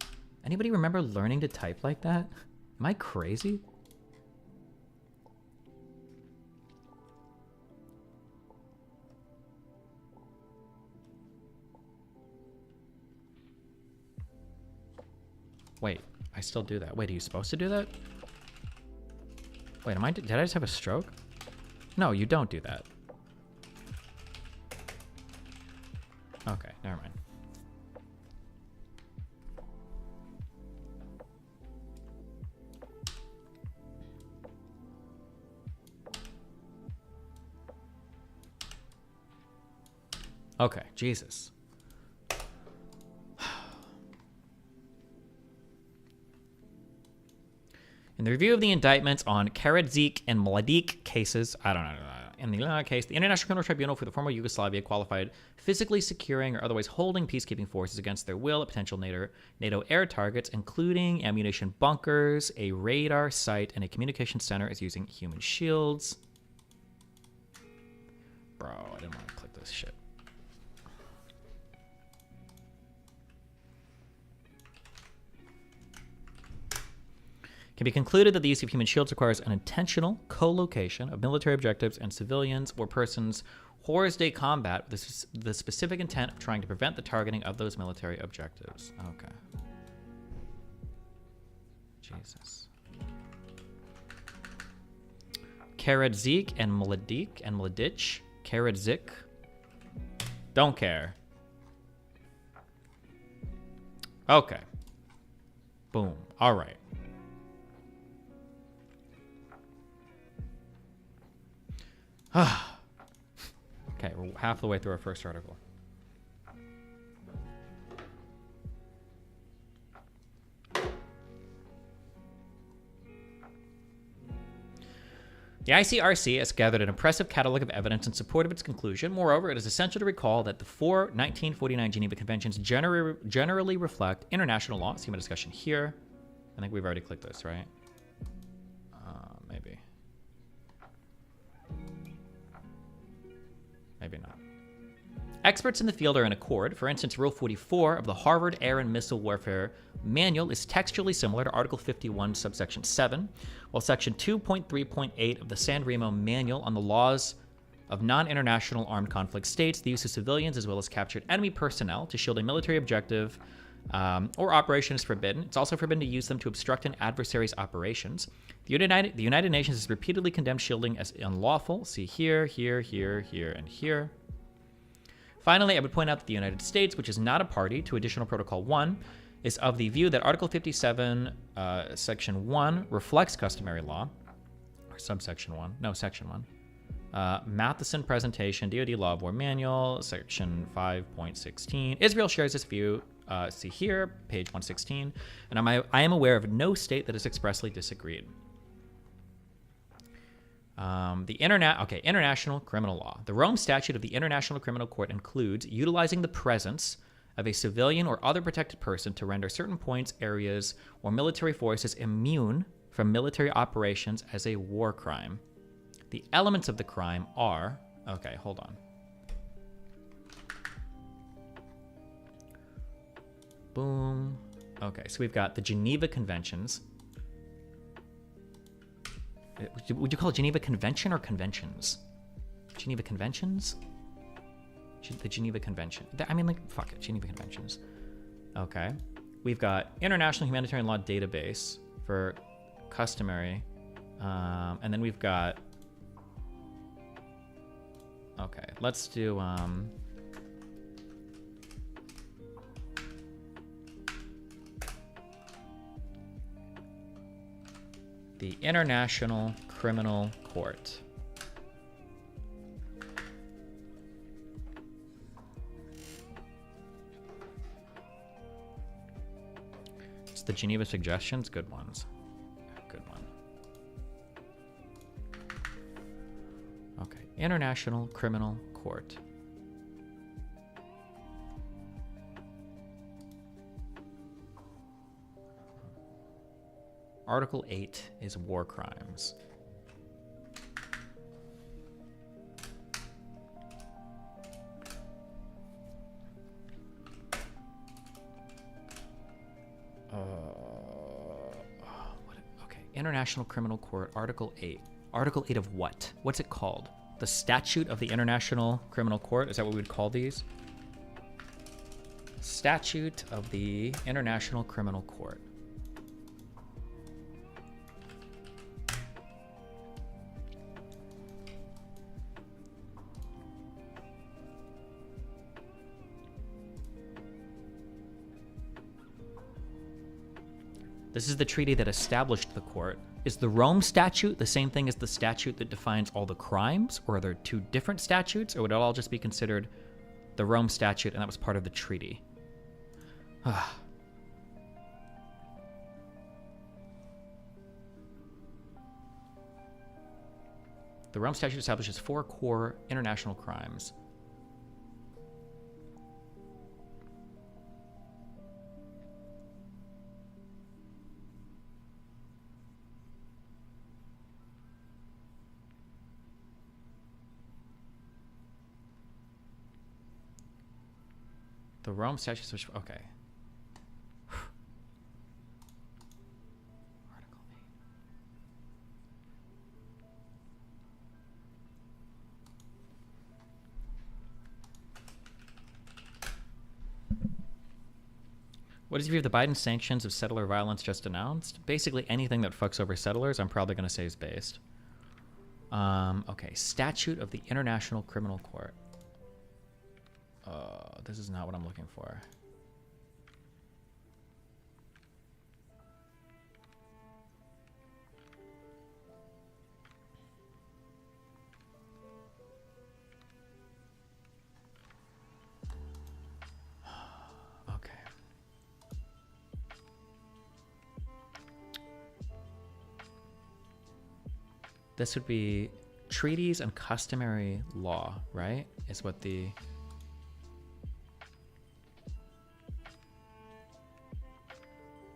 Anybody remember learning to type like that? Am I crazy? Wait, I still do that. Wait, are you supposed to do that? Wait, did I just have a stroke? No, you don't do that. Okay, never mind. Okay, Jesus. In the review of the indictments on Karadzic and Mladic cases, I don't know. In the case, the International Criminal Tribunal for the former Yugoslavia qualified physically securing or otherwise holding peacekeeping forces against their will at potential NATO air targets, including ammunition bunkers, a radar site, and a communication center, as using human shields. Bro, I didn't want to click this shit. Can be concluded that the use of human shields requires an intentional co-location of military objectives and civilians or persons hors de combat with the specific intent of trying to prevent the targeting of those military objectives. Okay. Jesus. Karadzic and Mladic. Karadzic. Don't care. Okay. Boom. All right. Okay, we're half the way through our first article. The ICRC has gathered an impressive catalog of evidence in support of its conclusion. Moreover, it is essential to recall that the 4 1949 Geneva Conventions generally reflect international law. See my discussion here. I think we've already clicked this, right? Maybe. Maybe not. Experts in the field are in accord. For instance, Rule 44 of the Harvard Air and Missile Warfare Manual is textually similar to Article 51, subsection 7, while Section 2.3.8 of the San Remo Manual on the Laws of Non-International Armed Conflict states the use of civilians as well as captured enemy personnel to shield a military objective or operation is forbidden. It's also forbidden to use them to obstruct an adversary's operations. The United Nations has repeatedly condemned shielding as unlawful. See here, here, here, here, and here. Finally, I would point out that the United States, which is not a party to Additional Protocol 1, is of the view that Article 57, Section 1 reflects customary law, or subsection 1, no, Section 1. Matheson presentation, DoD Law of War Manual, Section 5.16. Israel shares this view. See here, page 116. And I am aware of no state that has expressly disagreed. International criminal law. The Rome Statute of the International Criminal Court includes utilizing the presence of a civilian or other protected person to render certain points, areas, or military forces immune from military operations as a war crime. The elements of the crime are... Okay, hold on. Boom. Okay, so we've got the Geneva Conventions. Would you call it Geneva Convention or conventions? Geneva Conventions? The Geneva Convention. I mean, like, fuck it, Geneva Conventions. Okay. We've got International Humanitarian Law Database for customary. And then we've got... Okay, let's do... the International Criminal Court. It's the Geneva Suggestions, good ones. Good one. Okay, International Criminal Court. Article 8 is war crimes. Okay, International Criminal Court, Article 8. Article 8 of what? What's it called? The Statute of the International Criminal Court? Is that what we would call these? Statute of the International Criminal Court. This is the treaty that established the court. Is the Rome Statute the same thing as the statute that defines all the crimes? Or are there two different statutes? Or would it all just be considered the Rome Statute and that was part of the treaty? The Rome Statute establishes 4 core international crimes. The Rome Statute, which, okay. Article 8. What is your view of the Biden sanctions of settler violence just announced? Basically anything that fucks over settlers, I'm probably going to say is based. Okay, Statute of the International Criminal Court. This is not what I'm looking for. Okay. This would be treaties and customary law, right? Is what the...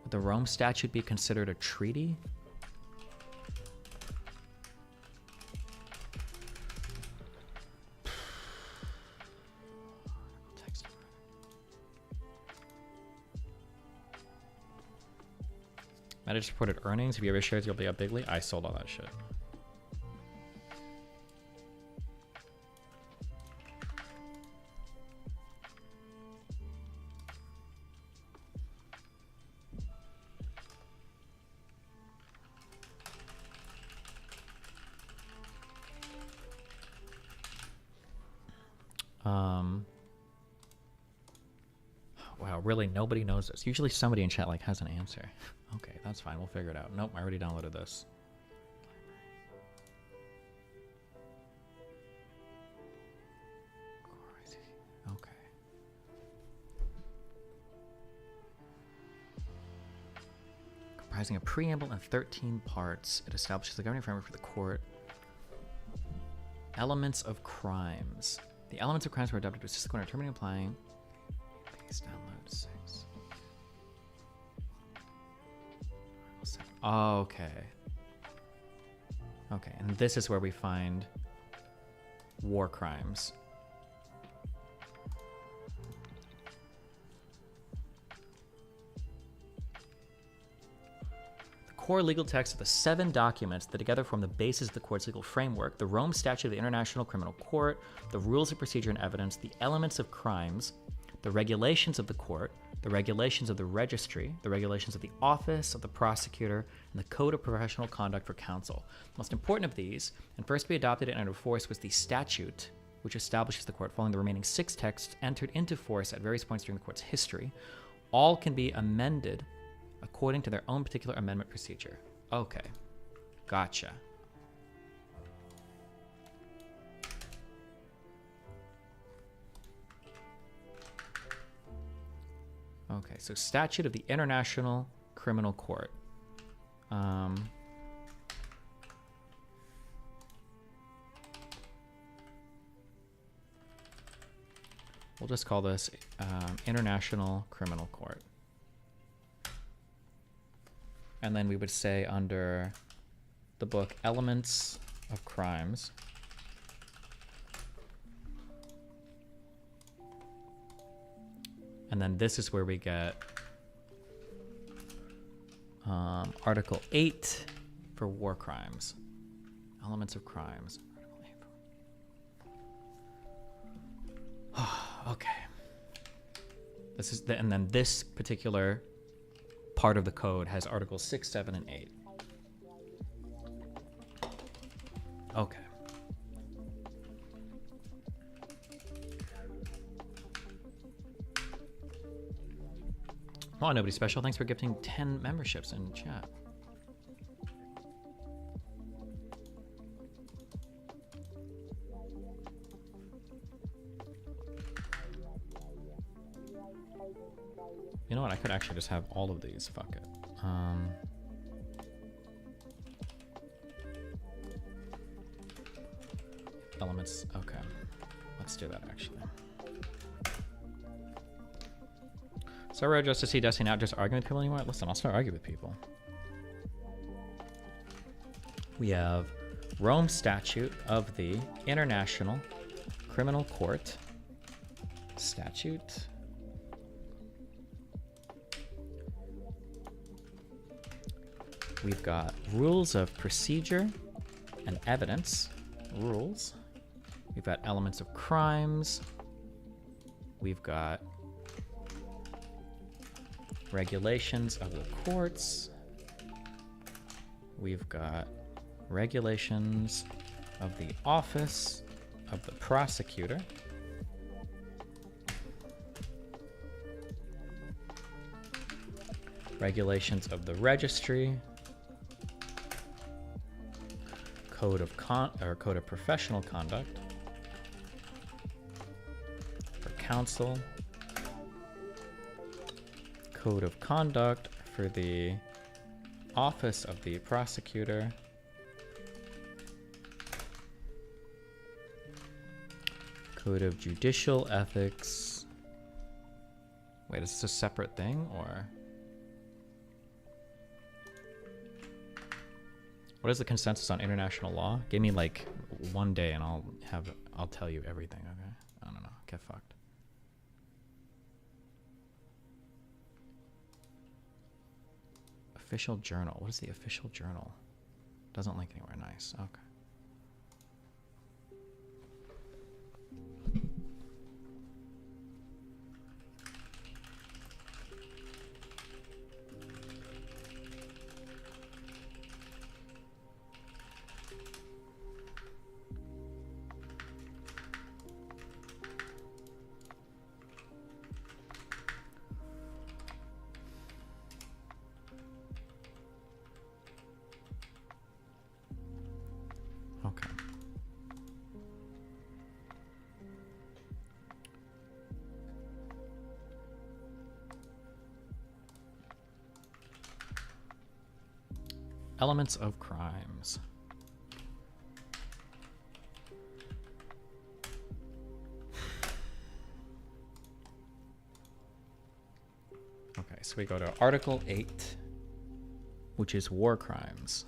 Would the Rome Statute be considered a treaty? I just reported earnings. If you ever shares, you'll be up bigly. I sold all that shit. Wow, really, nobody knows this. Usually somebody in chat like has an answer. Okay, that's fine. We'll figure it out. Nope, I already downloaded this. Okay. Comprising a preamble and 13 parts, it establishes the governing framework for the court. Elements of crimes. The elements of crimes were adopted to assist the court in determining and applying. Please download 6. Okay. Okay, and this is where we find war crimes. core legal text of the 7 documents that together form the basis of the court's legal framework: the Rome Statute of the International Criminal Court, the Rules of Procedure and Evidence, the Elements of Crimes, the regulations of the court, the regulations of the registry, the regulations of the office of the prosecutor, and the Code of Professional Conduct for counsel. The most important of these, and first to be adopted and under force, was the statute, which establishes the court following the remaining 6 texts entered into force at various points during the court's history. All can be amended according to their own particular amendment procedure. Okay, gotcha. Okay, so Statute of the International Criminal Court. We'll just call this International Criminal Court. And then we would say under the book Elements of Crimes, and then this is where we get Article 8 for war crimes. Elements of crimes. Okay. This is and then this particular part of the code has Articles 6, 7, and 8. Okay. Oh, nobody special. Thanks for gifting 10 memberships in chat. You know what? I could actually just have all of these. Fuck it. Elements. Okay. Let's do that actually. So rare just to see Destiny not just arguing with people anymore. Listen, I'll start arguing with people. We have Rome Statute of the International Criminal Court. Statute. We've got Rules of Procedure and Evidence. Rules. We've got Elements of Crimes. We've got Regulations of the Courts. We've got Regulations of the Office of the Prosecutor. Regulations of the Registry. Code of Professional Conduct for counsel. Code of Conduct for the Office of the Prosecutor. Code of Judicial Ethics. Wait, is this a separate thing or? What is the consensus on international law? Give me like one day and I'll tell you everything, okay? I don't know. Get fucked. Official journal. What is the official journal? Doesn't link anywhere. Nice. Okay. Okay. Elements of crimes. Okay, so we go to Article 8, which is war crimes.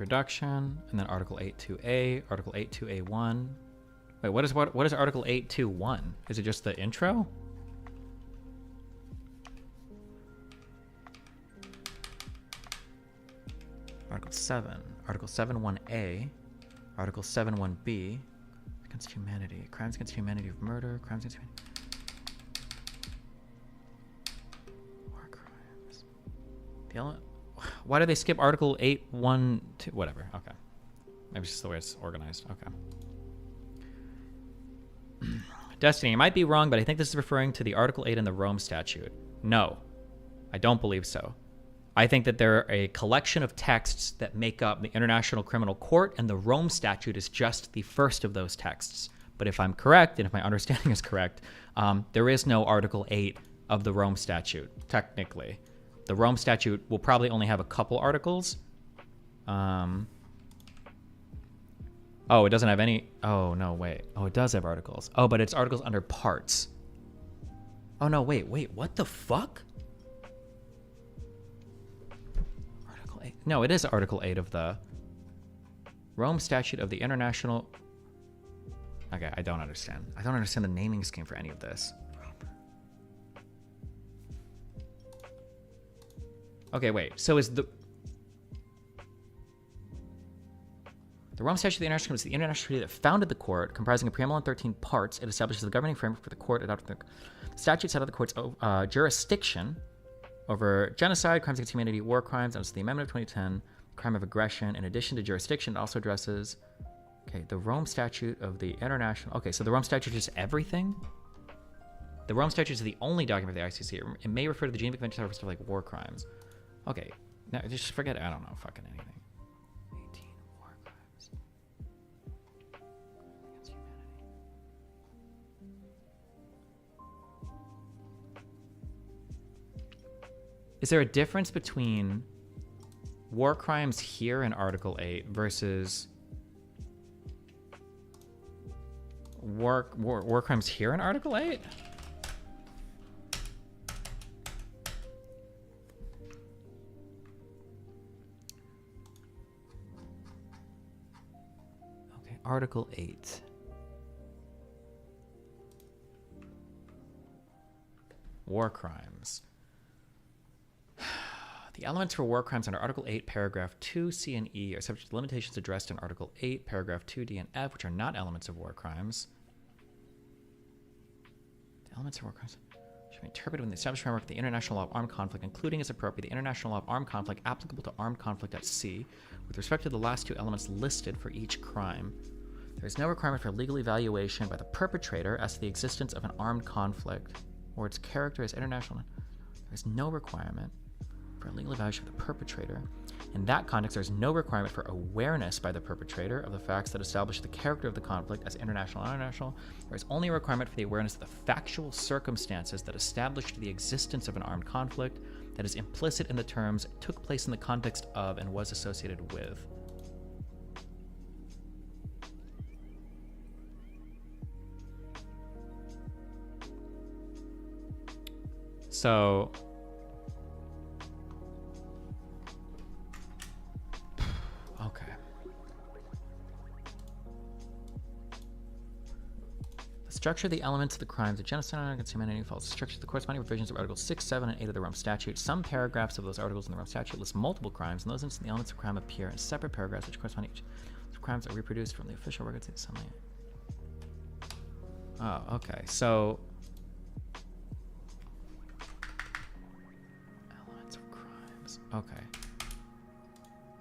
introduction, and then Article 8.2a, Article 8.2a1. Wait, what is Article 8.2.1? Is it just the intro? Article 7, Article 7.1a, Article 7.1b, against humanity, crimes against humanity of murder, crimes against humanity. War crimes. The element. Why do they skip Article 8.1, 2? Whatever. Okay. Maybe it's just the way it's organized. Okay. Destiny, I might be wrong, but I think this is referring to the Article 8 in the Rome Statute. No, I don't believe so. I think that there are a collection of texts that make up the International Criminal Court, and the Rome Statute is just the first of those texts. But if I'm correct, and if my understanding is correct, there is no Article 8 of the Rome Statute, technically. The Rome Statute will probably only have a couple articles. Oh, it doesn't have any. Oh, no, wait. Oh, it does have articles. Oh, but it's articles under parts. Oh, no, wait. What the fuck? Article 8. No, it is Article 8 of the Rome Statute of the International. Okay, I don't understand. I don't understand the naming scheme for any of this. Okay, wait. So is the Rome Statute of the International is the international treaty that founded the court, comprising a preamble and 13 parts. It establishes the governing framework for the court. The statute set out the court's jurisdiction over genocide, crimes against humanity, war crimes, and it's the Amendment of 2010, crime of aggression. In addition to jurisdiction, it also addresses, okay, the Rome Statute of the International. Okay, so the Rome Statute is everything? The Rome Statute is the only document of the ICC. It may refer to the Geneva Convention for stuff like war crimes. Okay, now just forget it. I don't know fucking anything. 18 war crimes against humanity. Is there a difference between war crimes here in Article 8 versus war crimes here in Article 8? Article 8. War crimes. The elements for war crimes under Article 8, paragraph 2, C and E are subject to limitations addressed in Article 8, paragraph 2, D and F, which are not elements of war crimes. The elements of war crimes should be interpreted within the established framework of the international law of armed conflict, including as appropriate the international law of armed conflict applicable to armed conflict at sea, with respect to the last two elements listed for each crime. There is no requirement for legal evaluation by the perpetrator as to the existence of an armed conflict or its character as international. There is no requirement for a legal evaluation of the perpetrator. In that context, there is no requirement for awareness by the perpetrator of the facts that establish the character of the conflict as international and international. There is only a requirement for the awareness of the factual circumstances that establish the existence of an armed conflict that is implicit in the terms took place in the context of and was associated with. So, okay. The structure of the elements of the crimes of genocide against humanity follows the structure of the corresponding provisions of Articles 6, 7, and 8 of the Rome Statute. Some paragraphs of those articles in the Rome Statute list multiple crimes, and those instances the elements of crime appear in separate paragraphs which correspond to each. Those crimes are reproduced from the official records of the Assembly. Oh, okay. So, okay.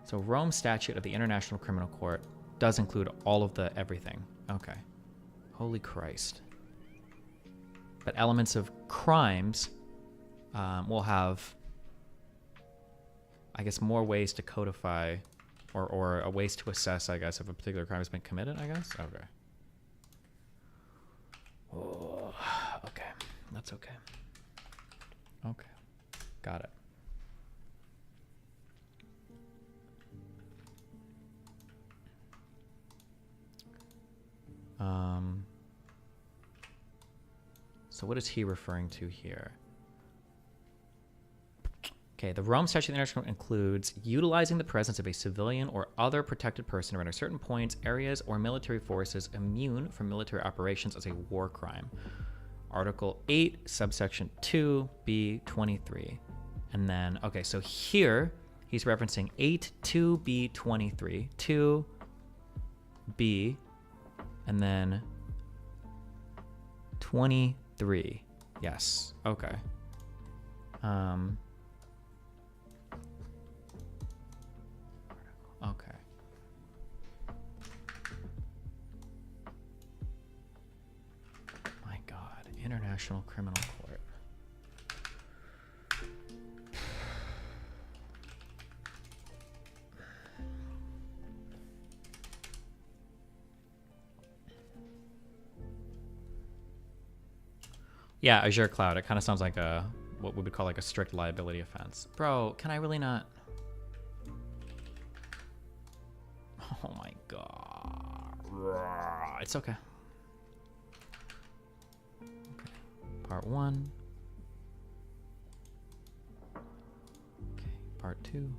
So Rome Statute of the International Criminal Court does include all of the everything. Okay. Holy Christ. But elements of crimes will have, I guess, more ways to codify or a ways to assess, I guess, if a particular crime has been committed, I guess? Okay. Oh, okay. That's okay. Okay. Got it. So what is he referring to here? Okay, the Rome Statute of the International includes utilizing the presence of a civilian or other protected person to render certain points, areas, or military forces immune from military operations as a war crime. Article 8, subsection 2B23. And then, okay, so here he's referencing 8 2B23, 2B, and then 23. Yes, okay. Okay. My God, International Criminal Court. Yeah, Azure Cloud. It kind of sounds like a what we would call like a strict liability offense. Bro, can I really not? Oh my God. It's okay. Okay. Part 1. Okay, part 2.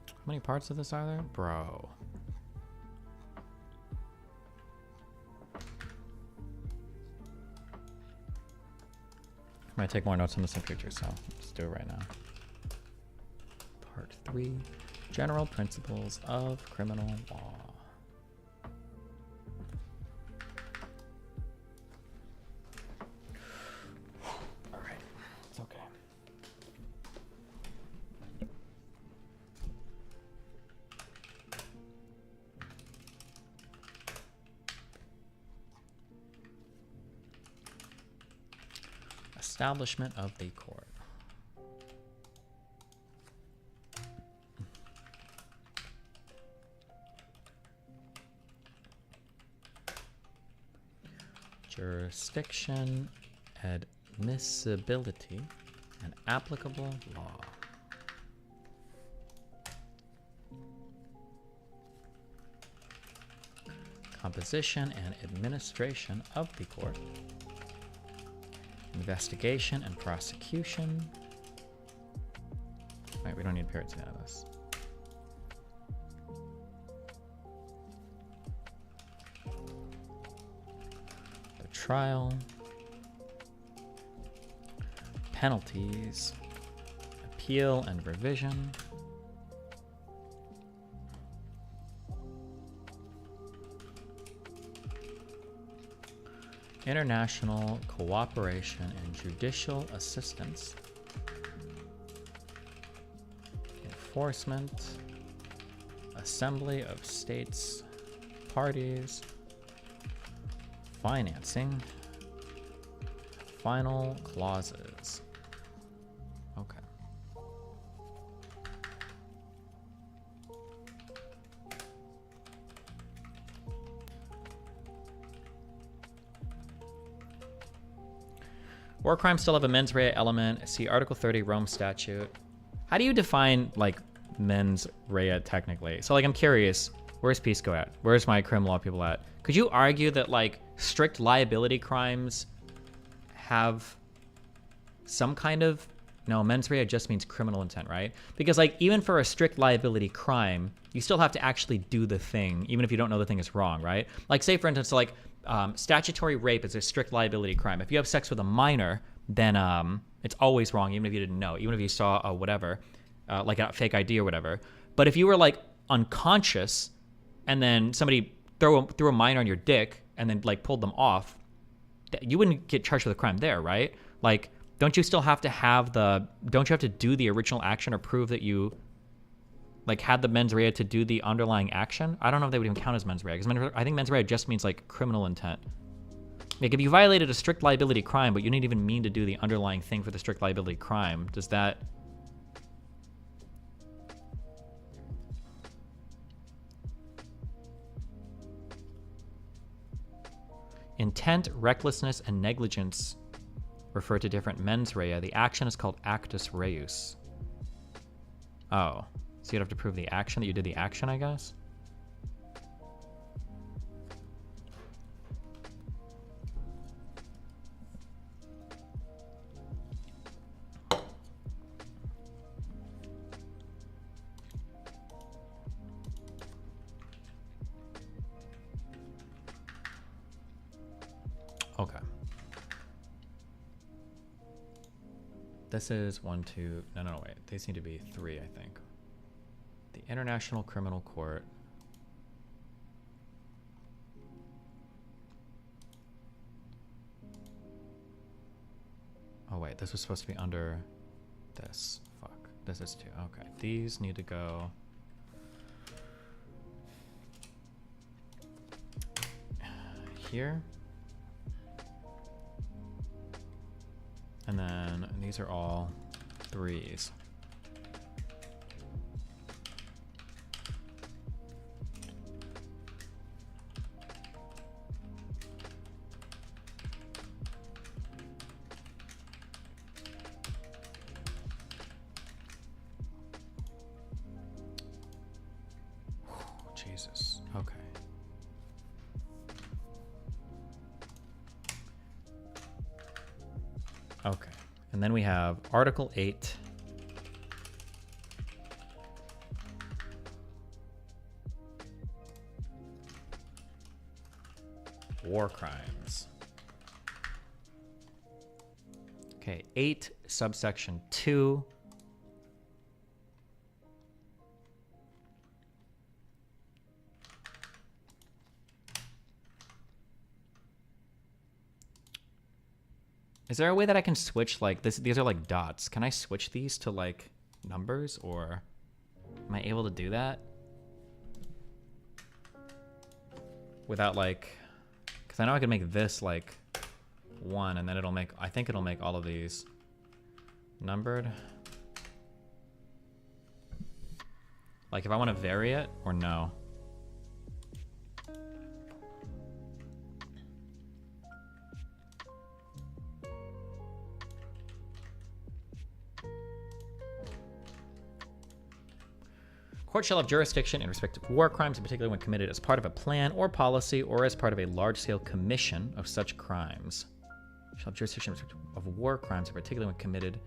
How many parts of this are there? Bro. I might take more notes on this in future, so let's do it right now. Part 3, General Principles of Criminal Law. All right, it's okay. Establishment of the court. Jurisdiction, admissibility, and applicable law. Composition and administration of the court. Investigation and prosecution. Wait, we don't need periods out of this. The trial. Penalties. Appeal and revision. International cooperation and judicial assistance. Enforcement. Assembly of states, parties. Financing. Final clauses. Okay. War crimes still have a mens rea element. See Article 30 Rome Statute. How do you define like mens rea technically? So like I'm curious, where's Pisco at? Where's my criminal law people at? Could you argue that like strict liability crimes have some kind of, no, mens rea just means criminal intent, right? Because like even for a strict liability crime, you still have to actually do the thing, even if you don't know the thing is wrong, right? Like say for instance, like statutory rape is a strict liability crime. If you have sex with a minor, then it's always wrong, even if you didn't know, even if you saw a whatever, like a fake ID or whatever. But if you were like unconscious and then somebody threw a minor on your dick and then like pulled them off, you wouldn't get charged with a crime there, right? Like, don't you still have to have don't you have to do the original action or prove that you like had the mens rea to do the underlying action? I don't know if they would even count as mens rea, because I think mens rea just means like criminal intent. Like if you violated a strict liability crime, but you didn't even mean to do the underlying thing for the strict liability crime, does that... Intent, recklessness, and negligence refer to different mens rea. The action is called actus reus. Oh, so you'd have to prove the action, that you did the action, I guess? this is 1, 2. No, wait. These need to be 3, I think. The International Criminal Court. Oh, wait. This was supposed to be under this. Fuck. This is 2. Okay. These need to go. Here. And then these are all 3s. Jesus. Okay. Okay. And then we have Article 8. War crimes. Okay, 8 subsection 2. Is there a way that I can switch like this? These are like dots. Can I switch these to like numbers, or am I able to do that without like, because I know I can make this like 1 and then it'll make, I think it'll make all of these numbered. Like if I want to vary it or no. Court shall have jurisdiction in respect of war crimes, in particular when committed as part of a plan or policy or as part of a large-scale commission of such crimes. Shall have jurisdiction in respect of war crimes, in particular when committed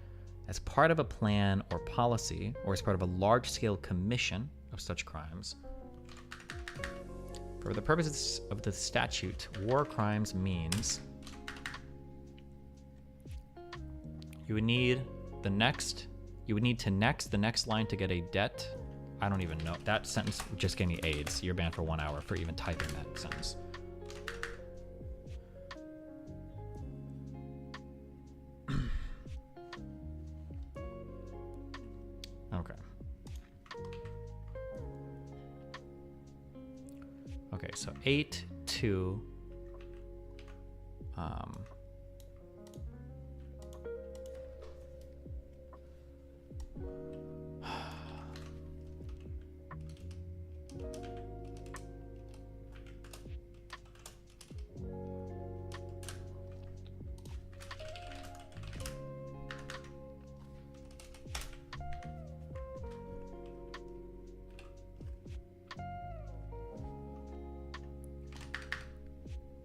as part of a plan or policy or as part of a large-scale commission of such crimes. For the purposes of the statute, war crimes means you would need to next the next line to get a debt. I don't even know. That sentence just gave me AIDS. You're banned for 1 hour for even typing that sentence. Okay. Okay, so 8-2.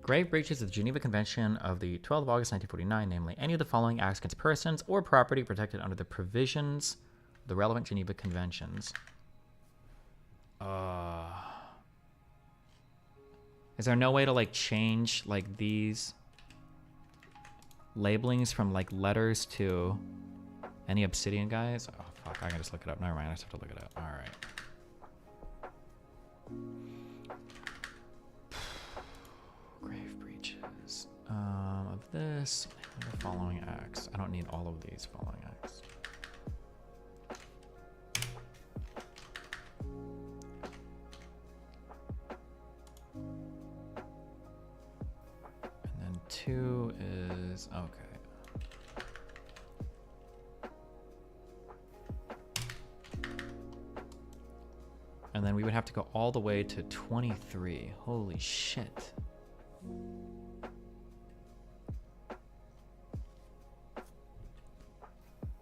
Grave breaches of the Geneva Convention of the 12th of August 1949, namely any of the following acts against persons or property protected under the provisions of the relevant Geneva Conventions. Is there no way to like change like these labelings from like letters to any Obsidian guys? Oh fuck, I can just look it up. Never mind, I just have to look it up. All right. Grave breaches of this, the following acts. I don't need all of these following acts. And then 2 is okay. And then we would have to go all the way to 23. Holy shit.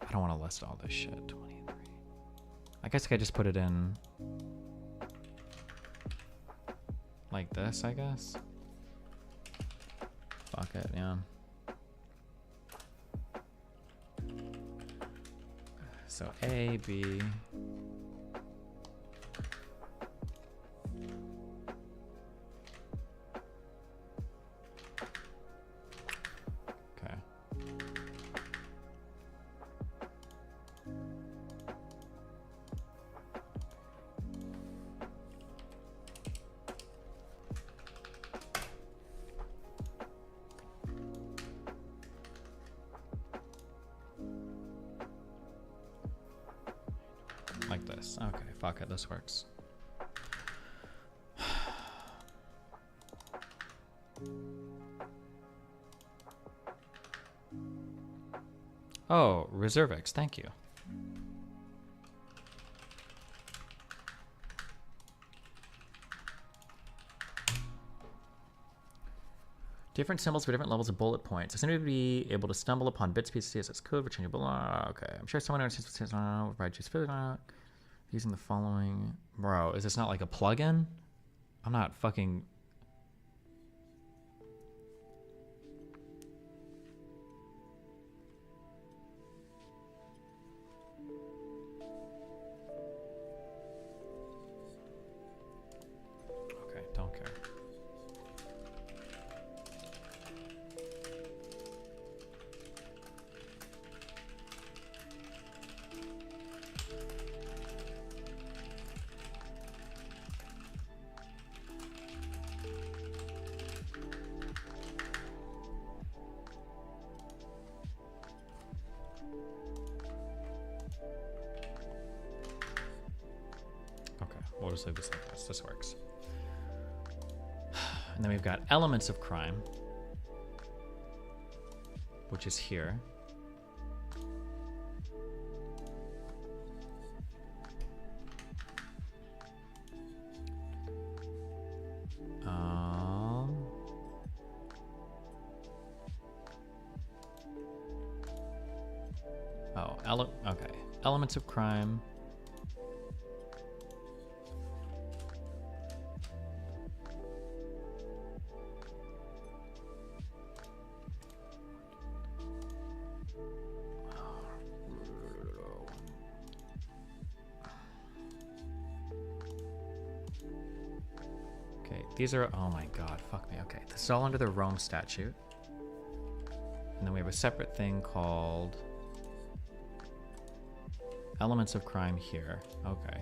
I don't want to list all this shit. 23. I guess I could just put it in like this, I guess. Fuck it, yeah. So A, B. Like this. Okay, fuck it, this works. Oh, Reservix, thank you. Different symbols for different levels of bullet points. Does anybody be able to stumble upon bits, pieces, CSS code for changeable? Okay, I'm sure someone understands what's provide you using the following. Bro, is this not like a plugin? I'm not fucking. Okay, don't care. We'll just leave this like this. This works. And then we've got elements of crime, which is here. Okay. Elements of crime. These are, oh my god, fuck me. Okay, this is all under the Rome statute. And then we have a separate thing called elements of crime here. Okay.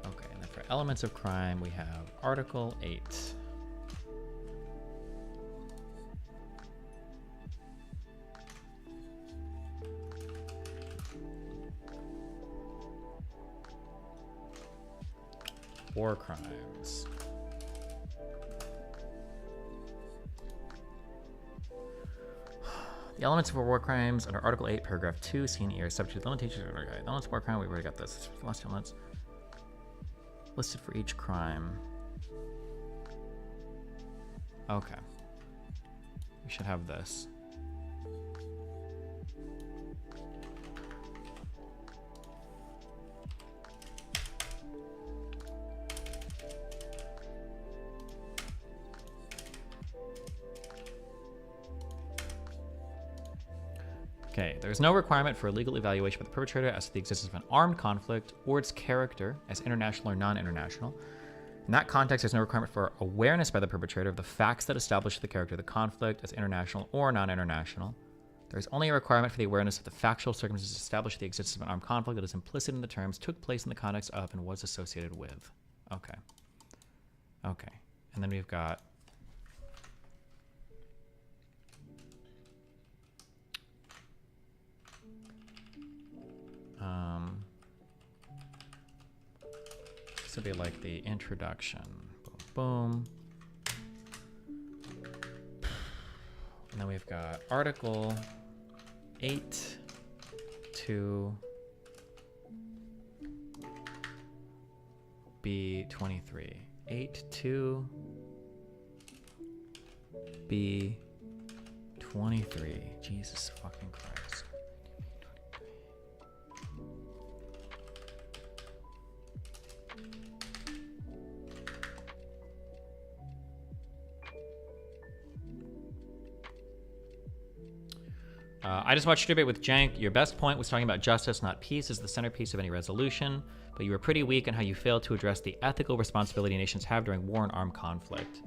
Okay, and then for elements of crime, we have Article 8. War crimes. The elements of war crimes under Article 8, Paragraph 2, seen here, subject to the limitations of our guide. The elements of war crime, we've already got this. Last elements listed for each crime. Okay. We should have this. Okay, there's no requirement for a legal evaluation by the perpetrator as to the existence of an armed conflict or its character as international or non-international. In that context, there's no requirement for awareness by the perpetrator of the facts that establish the character of the conflict as international or non-international. There's only a requirement for the awareness of the factual circumstances establish the existence of an armed conflict that is implicit in the terms took place in the context of and was associated with. Okay. Okay. And then we've got this would be like the introduction. Boom, boom. And then we've got Article 8 to B23. 8 to B23. Jesus fucking Christ. I just watched your debate with Jank. Your best point was talking about justice, not peace, as the centerpiece of any resolution, but you were pretty weak on how you failed to address the ethical responsibility nations have during war and armed conflict.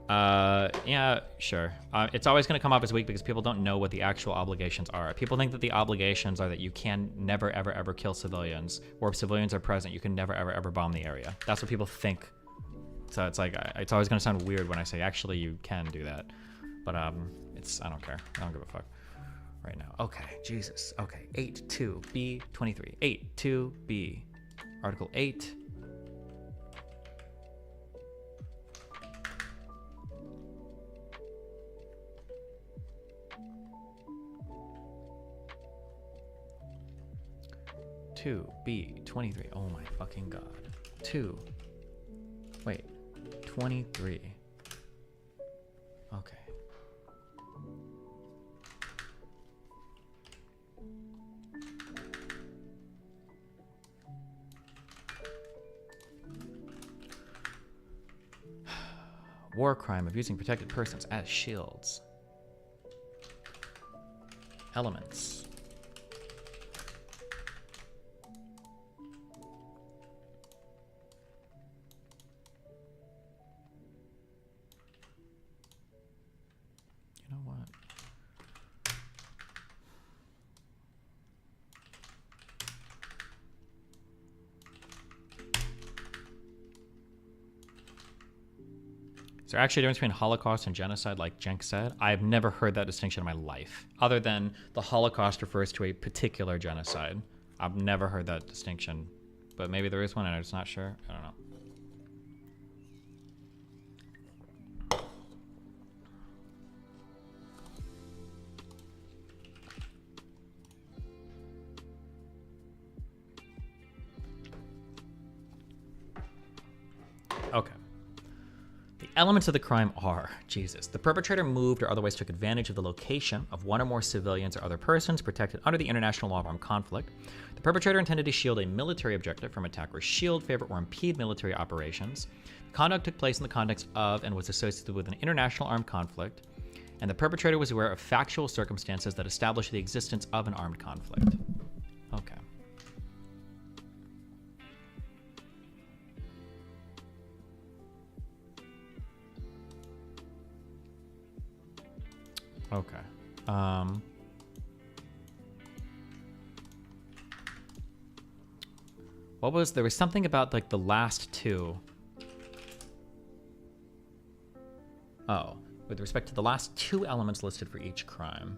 Yeah, sure. It's always going to come up as weak because people don't know what the actual obligations are. People think that the obligations are that you can never, ever, ever kill civilians, or if civilians are present, you can never, ever, ever bomb the area. That's what people think. So it's like, it's always going to sound weird when I say, actually, you can do that. But I don't care. I don't give a fuck. right now. Okay, Jesus. Okay, 8.2b23. 8.2b. Article 8. Two B23. Oh my fucking god. 23. Okay. War crime of using protected persons as shields. Elements. You know what? Is there actually a difference between Holocaust and genocide, like Jenk said? I've never heard that distinction in my life, other than the Holocaust refers to a particular genocide. I've never heard that distinction, but maybe there is one and I'm just not sure. I don't know. Okay. The elements of the crime are, Jesus, the perpetrator moved or otherwise took advantage of the location of one or more civilians or other persons protected under the international law of armed conflict. The perpetrator intended to shield a military objective from attack or shield, favor, or impede military operations. The conduct took place in the context of and was associated with an international armed conflict. And the perpetrator was aware of factual circumstances that established the existence of an armed conflict. Okay. Okay. There was something about like the last two. Oh, with respect to the last two elements listed for each crime.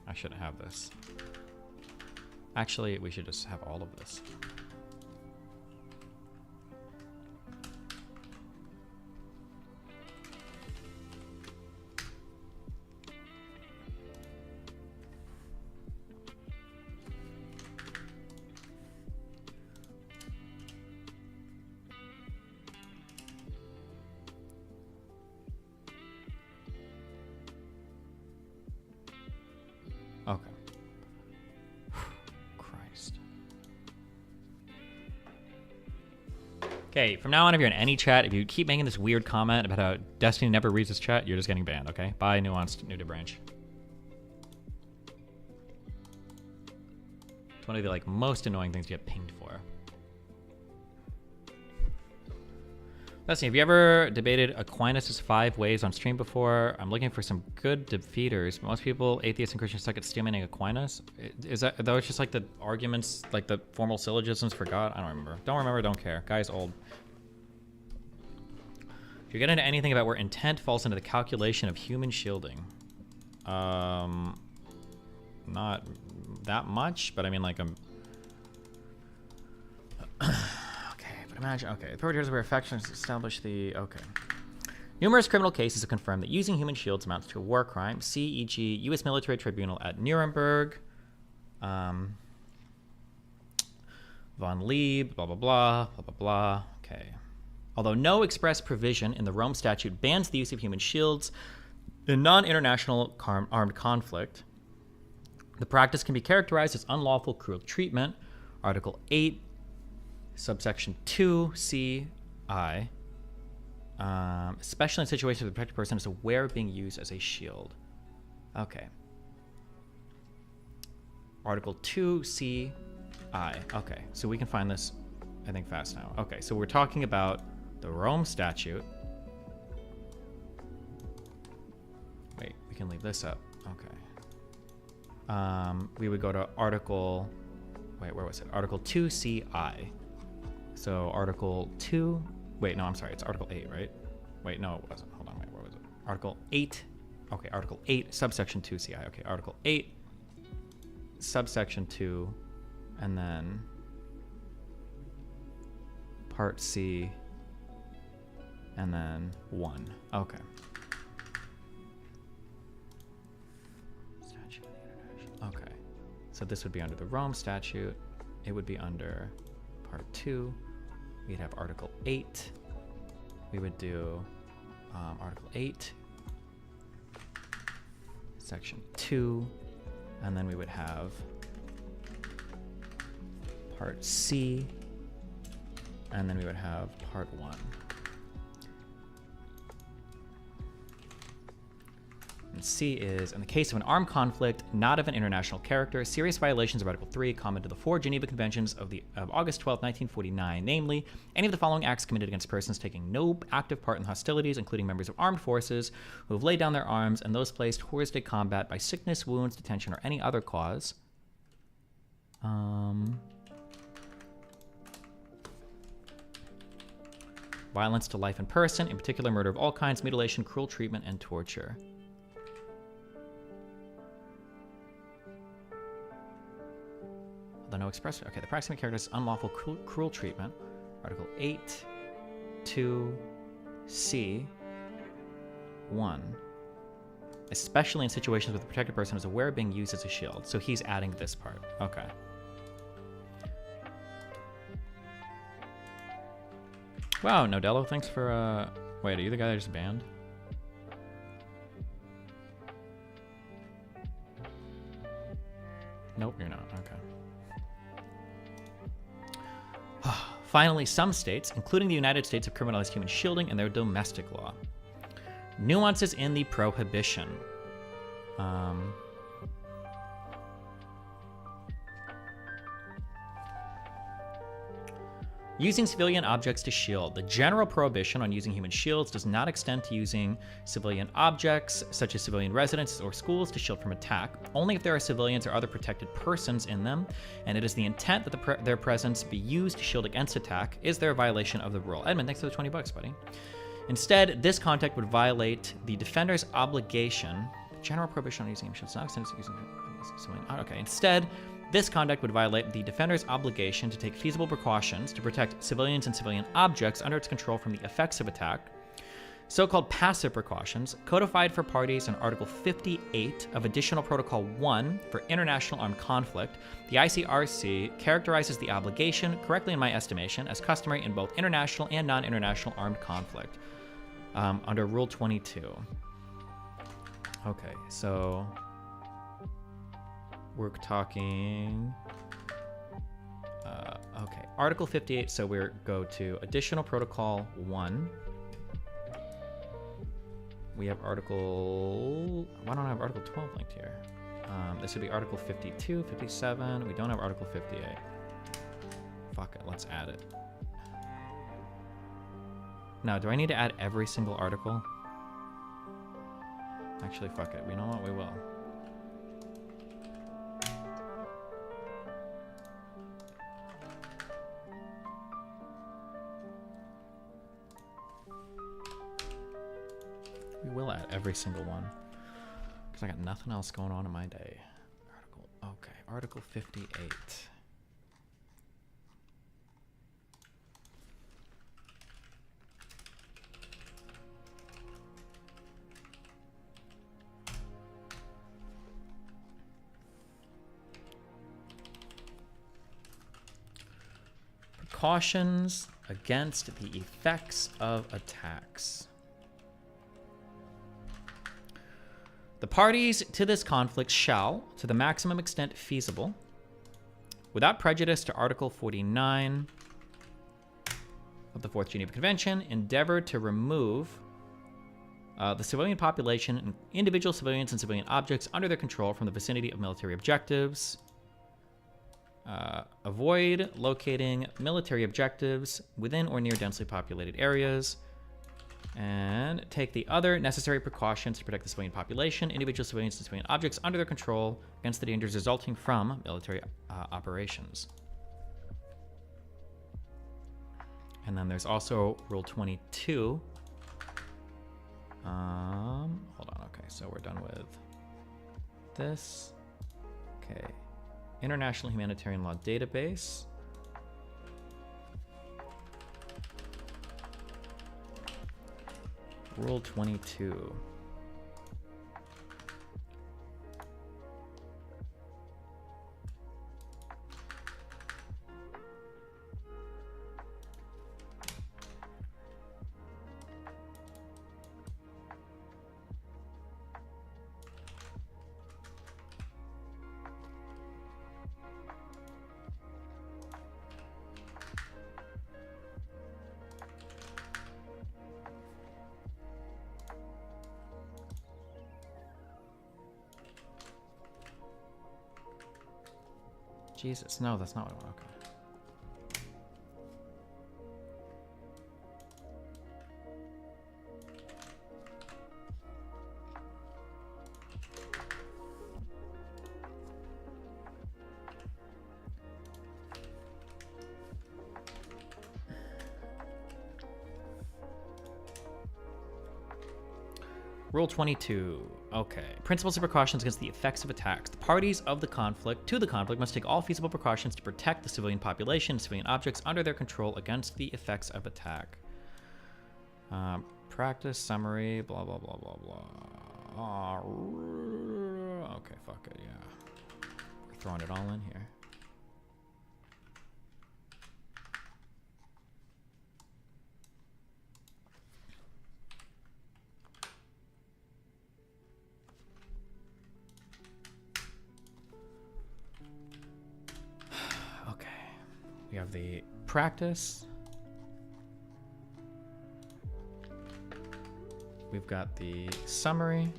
I shouldn't have this. Actually, we should just have all of this. Okay. Christ. Okay, from now on, if you're in any chat, if you keep making this weird comment about how Destiny never reads this chat, you're just getting banned, okay? Bye, Nuanced New to Branch. It's one of the like most annoying things to get pinged for. Destiny, have you ever debated Aquinas' 5 ways on stream before? I'm looking for some good defeaters. Most people, atheists and Christians, suck at stealing Aquinas. Is that though? It's just like the arguments, like the formal syllogisms for God. I don't remember. Don't remember. Don't care. Guy's old. If you get into anything about where intent falls into the calculation of human shielding, not that much, but I mean like Imagine, okay, the perpetrators were affections establish the, okay. Numerous criminal cases have confirmed that using human shields amounts to a war crime. See, e.g., U.S. military tribunal at Nuremberg, von Lieb, blah, blah, blah, blah, blah, blah, okay. Although no express provision in the Rome Statute bans the use of human shields in non-international armed conflict, the practice can be characterized as unlawful cruel treatment, Article 8, subsection 2ci, especially in situations where the protected person is aware of being used as a shield. Okay. Article 2ci. Okay, so we can find this, I think, fast now. Okay, so we're talking about the Rome Statute. Wait, we can leave this up. Okay. We would go to Article... Wait, where was it? Article 2ci. So Article 2... Wait, no, I'm sorry. It's Article 8, right? Wait, no, it wasn't. Hold on, wait, where was Article 8. Okay, Article 8, subsection 2 CI. Okay, Article 8, subsection 2, and then Part C, and then 1. Okay. Statute of the International. Okay. So this would be under the Rome Statute. It would be under Part 2. We'd have Article 8. We would do Article 8, Section 2, and then we would have Part C, and then we would have Part 1. And C is, in the case of an armed conflict not of an international character, serious violations of Article 3 common to the 4 Geneva Conventions of August 12, 1949, namely, any of the following acts committed against persons taking no active part in hostilities, including members of armed forces who have laid down their arms, and those placed hors de combat by sickness, wounds, detention, or any other cause. Violence to life and person, in particular murder of all kinds, mutilation, cruel treatment, and torture. Although no express. Okay, the proximate character is unlawful cruel treatment. Article 8, 2, C, 1. Especially in situations where the protected person is aware of being used as a shield. So he's adding this part. Okay. Wow, Nodello, thanks for, wait, are you the guy that just banned? Nope, you're not. Okay. Finally, some states, including the United States, have criminalized human shielding in their domestic law. Nuances in the prohibition. Using civilian objects to shield. The general prohibition on using human shields does not extend to using civilian objects, such as civilian residences or schools, to shield from attack, only if there are civilians or other protected persons in them, and it is the intent that their presence be used to shield against attack. Is there a violation of the rule? Edmund, thanks for the 20 bucks, buddy. Instead, this conduct would violate the defender's obligation. The general prohibition on using human shields does not extend to using civilian. Okay, instead, this conduct would violate the defender's obligation to take feasible precautions to protect civilians and civilian objects under its control from the effects of attack. So-called passive precautions, codified for parties in Article 58 of Additional Protocol 1 for International Armed Conflict, the ICRC characterizes the obligation, correctly in my estimation, as customary in both international and non-international armed conflict, under Rule 22. Okay, so we're talking, okay, Article 58, so we're go to Additional Protocol 1. We have Article, why don't I have Article 12 linked here? This would be Article 52, 57, we don't have Article 58. Fuck it, let's add it. Now, do I need to add every single article? Actually, fuck it, you know what, we will. We will add every single one, because I got nothing else going on in my day. Article 58. Precautions against the effects of attacks. The parties to this conflict shall, to the maximum extent feasible, without prejudice to Article 49 of the Fourth Geneva Convention, endeavor to remove the civilian population and individual civilians and civilian objects under their control from the vicinity of military objectives. Avoid locating military objectives within or near densely populated areas. And take the other necessary precautions to protect the civilian population, individual civilians, and civilian objects under their control against the dangers resulting from military operations. And then there's also Rule 22. so we're done with this. Okay. International Humanitarian Law Database. Rule 22. Jesus, no, that's not what I want. Okay. Rule 22. Okay. Principles and precautions against the effects of attacks. The parties of the conflict must take all feasible precautions to protect the civilian population and civilian objects under their control against the effects of attack. Practice summary. Blah blah blah blah blah. Okay, fuck it. Yeah, we're throwing it all in here. We have the practice. We've got the summary.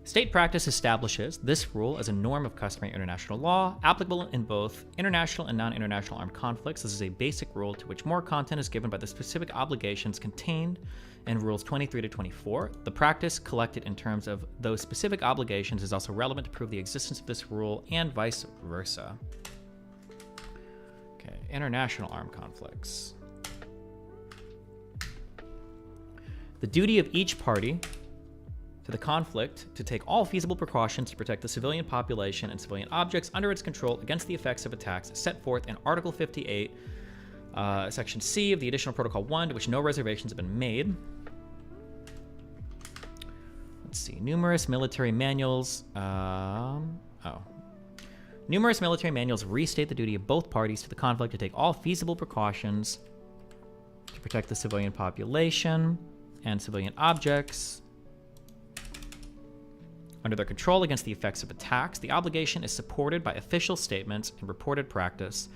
State practice establishes this rule as a norm of customary international law, applicable in both international and non-international armed conflicts. This is a basic rule to which more content is given by the specific obligations contained in Rules 23 to 24. The practice collected in terms of those specific obligations is also relevant to prove the existence of this rule and vice versa. Okay, international armed conflicts. The duty of each party to the conflict to take all feasible precautions to protect the civilian population and civilian objects under its control against the effects of attacks set forth in Article 58, Section C of the Additional Protocol 1, to which no reservations have been made. Let's see. Numerous military manuals. Numerous military manuals restate the duty of both parties to the conflict to take all feasible precautions to protect the civilian population and civilian objects under their control against the effects of attacks. The obligation is supported by official statements and reported practice.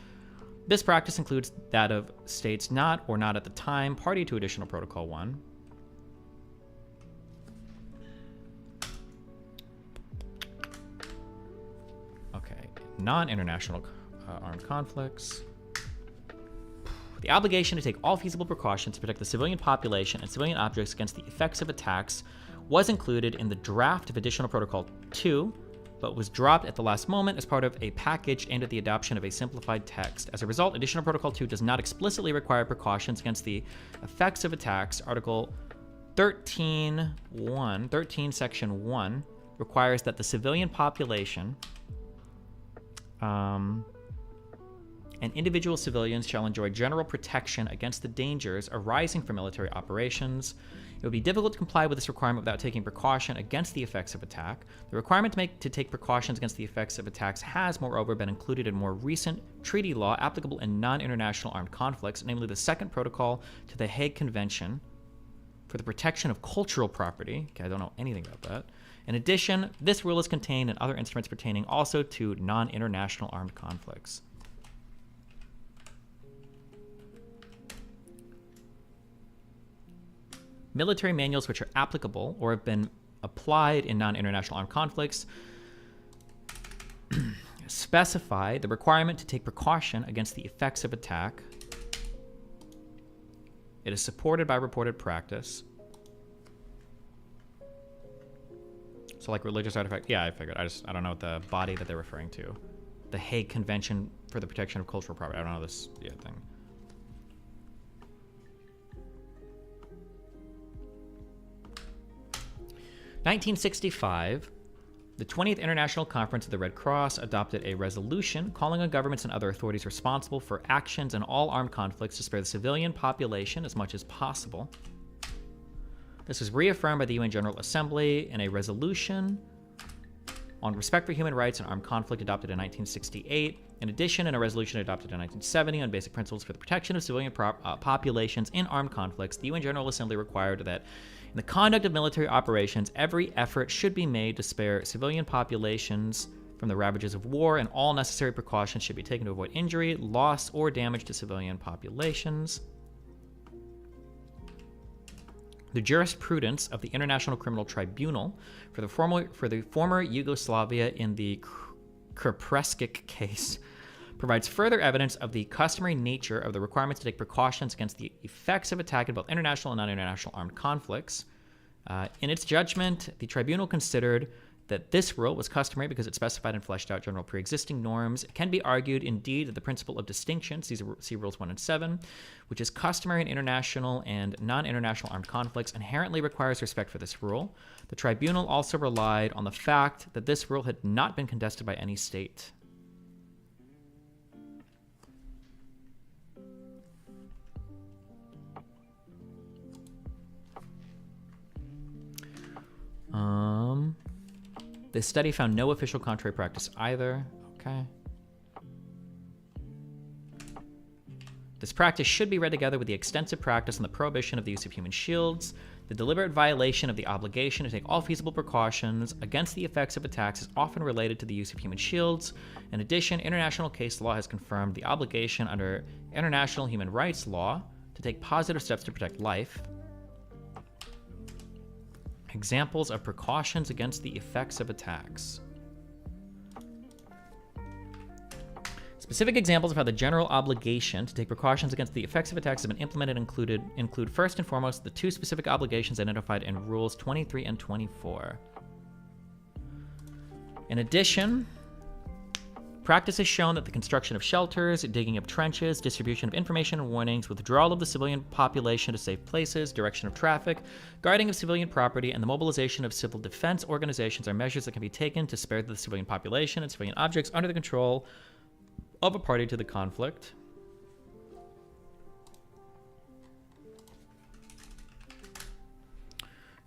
This practice includes that of states not or not at the time party to Additional Protocol 1. Okay, non-international armed conflicts. The obligation to take all feasible precautions to protect the civilian population and civilian objects against the effects of attacks was included in the draft of Additional Protocol 2, but was dropped at the last moment as part of a package aimed at the adoption of a simplified text. As a result, Additional Protocol 2 does not explicitly require precautions against the effects of attacks. Article 13 Section 1 requires that the civilian population and individual civilians shall enjoy general protection against the dangers arising from military operations. It would be difficult to comply with this requirement without taking precaution against the effects of attack. The requirement to take precautions against the effects of attacks has, moreover, been included in more recent treaty law applicable in non-international armed conflicts, namely the Second Protocol to the Hague Convention for the Protection of Cultural Property. Okay, I don't know anything about that. In addition, this rule is contained in other instruments pertaining also to non-international armed conflicts. Military manuals which are applicable or have been applied in non-international armed conflicts specify the requirement to take precaution against the effects of attack. It is supported by reported practice. So like religious artifact, yeah, I figured. I don't know what the body that they're referring to. The Hague Convention for the Protection of Cultural Property. I don't know this thing. 1965, the 20th International Conference of the Red Cross adopted a resolution calling on governments and other authorities responsible for actions in all armed conflicts to spare the civilian population as much as possible. This was reaffirmed by the UN General Assembly in a resolution on respect for human rights and armed conflict adopted in 1968. In addition, in a resolution adopted in 1970 on basic principles for the protection of civilian populations in armed conflicts, the UN General Assembly required that in the conduct of military operations, every effort should be made to spare civilian populations from the ravages of war, and all necessary precautions should be taken to avoid injury, loss, or damage to civilian populations. The jurisprudence of the International Criminal Tribunal for the former Yugoslavia in the Krpreskik case provides further evidence of the customary nature of the requirements to take precautions against the effects of attack in both international and non-international armed conflicts. In its judgment, the tribunal considered that this rule was customary because it specified and fleshed out general pre-existing norms. It can be argued, indeed, that the principle of distinction, see Rules 1 and 7, which is customary in international and non-international armed conflicts, inherently requires respect for this rule. The tribunal also relied on the fact that this rule had not been contested by any state. This study found no official contrary practice either. Okay. This practice should be read together with the extensive practice on the prohibition of the use of human shields. The deliberate violation of the obligation to take all feasible precautions against the effects of attacks is often related to the use of human shields. In addition, international case law has confirmed the obligation under international human rights law to take positive steps to protect life. Examples of precautions against the effects of attacks. Specific examples of how the general obligation to take precautions against the effects of attacks have been implemented include first and foremost the two specific obligations identified in Rules 23 and 24. In addition, practice has shown that the construction of shelters, digging of trenches, distribution of information and warnings, withdrawal of the civilian population to safe places, direction of traffic, guarding of civilian property, and the mobilization of civil defense organizations are measures that can be taken to spare the civilian population and civilian objects under the control of a party to the conflict.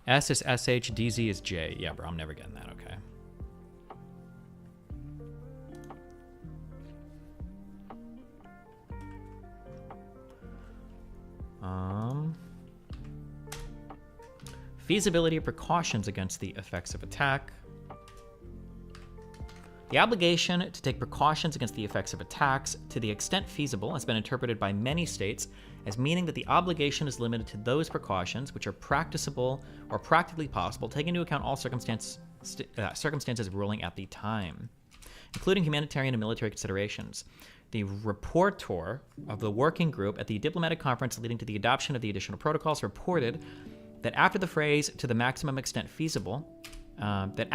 S is SH, DZ is J. Yeah, bro, I'm never getting that, okay. Feasibility of precautions against the effects of attack. The obligation to take precautions against the effects of attacks, to the extent feasible, has been interpreted by many states as meaning that the obligation is limited to those precautions which are practicable or practically possible, taking into account all circumstances ruling at the time, including humanitarian and military considerations. The rapporteur of the working group at the diplomatic conference leading to the adoption of the additional protocols reported that after the phrase "to the maximum extent feasible," had been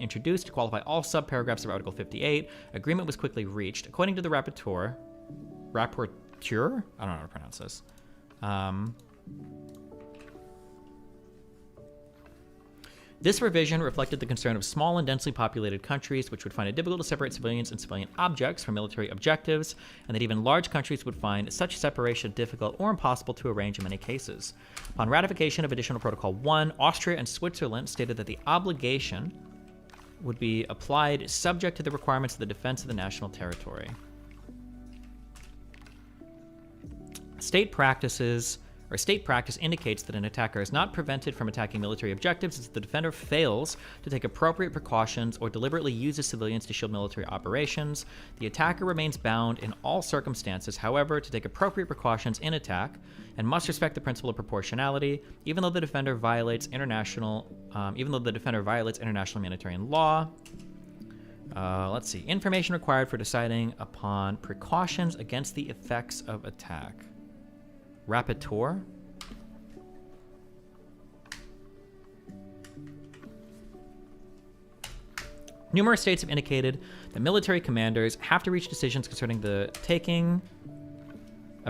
introduced to qualify all subparagraphs of Article 58, agreement was quickly reached. According to the rapporteur, I don't know how to pronounce this. This revision reflected the concern of small and densely populated countries, which would find it difficult to separate civilians and civilian objects from military objectives, and that even large countries would find such separation difficult or impossible to arrange in many cases. Upon ratification of Additional Protocol 1, Austria and Switzerland stated that the obligation would be applied subject to the requirements of the defense of the national territory. State practice indicates that an attacker is not prevented from attacking military objectives if the defender fails to take appropriate precautions or deliberately uses civilians to shield military operations. The attacker remains bound in all circumstances, however, to take appropriate precautions in attack and must respect the principle of proportionality, even though the defender violates international humanitarian law. Let's see. Information required for deciding upon precautions against the effects of attack. Rapporteur. Numerous states have indicated that military commanders have to reach decisions concerning the taking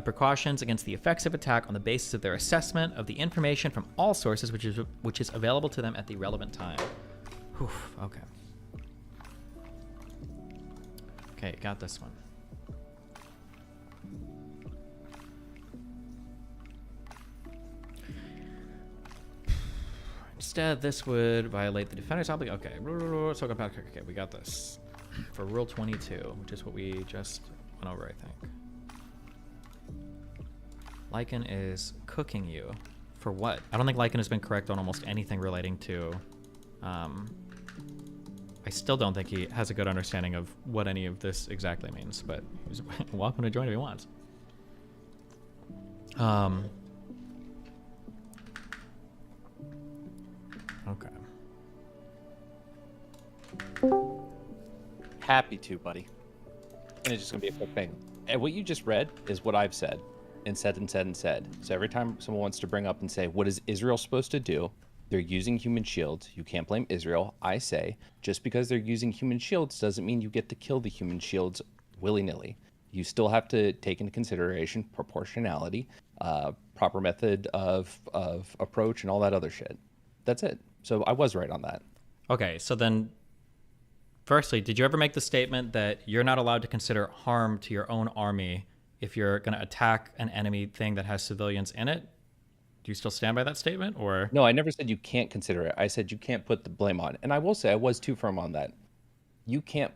of precautions against the effects of attack on the basis of their assessment of the information from all sources which is available to them at the relevant time. Whew, okay. Okay, got this one. Instead, this would violate the defender's obligation. Okay, we got this. For Rule 22, which is what we just went over, I think. Lycan is cooking you. For what? I don't think Lycan has been correct on almost anything relating to... I still don't think he has a good understanding of what any of this exactly means, but he's welcome to join if he wants. Okay. Happy to, buddy. And it's just gonna be a quick thing. And what you just read is what I've said, and said and said and said. So every time someone wants to bring up and say, what is Israel supposed to do? They're using human shields. You can't blame Israel. I say, just because they're using human shields doesn't mean you get to kill the human shields willy-nilly. You still have to take into consideration proportionality, proper method of approach, and all that other shit. That's it. So I was right on that. Okay, so then, firstly, did you ever make the statement that you're not allowed to consider harm to your own army if you're going to attack an enemy thing that has civilians in it? Do you still stand by that statement, or? No, I never said you can't consider it. I said you can't put the blame on. And I will say I was too firm on that. You can't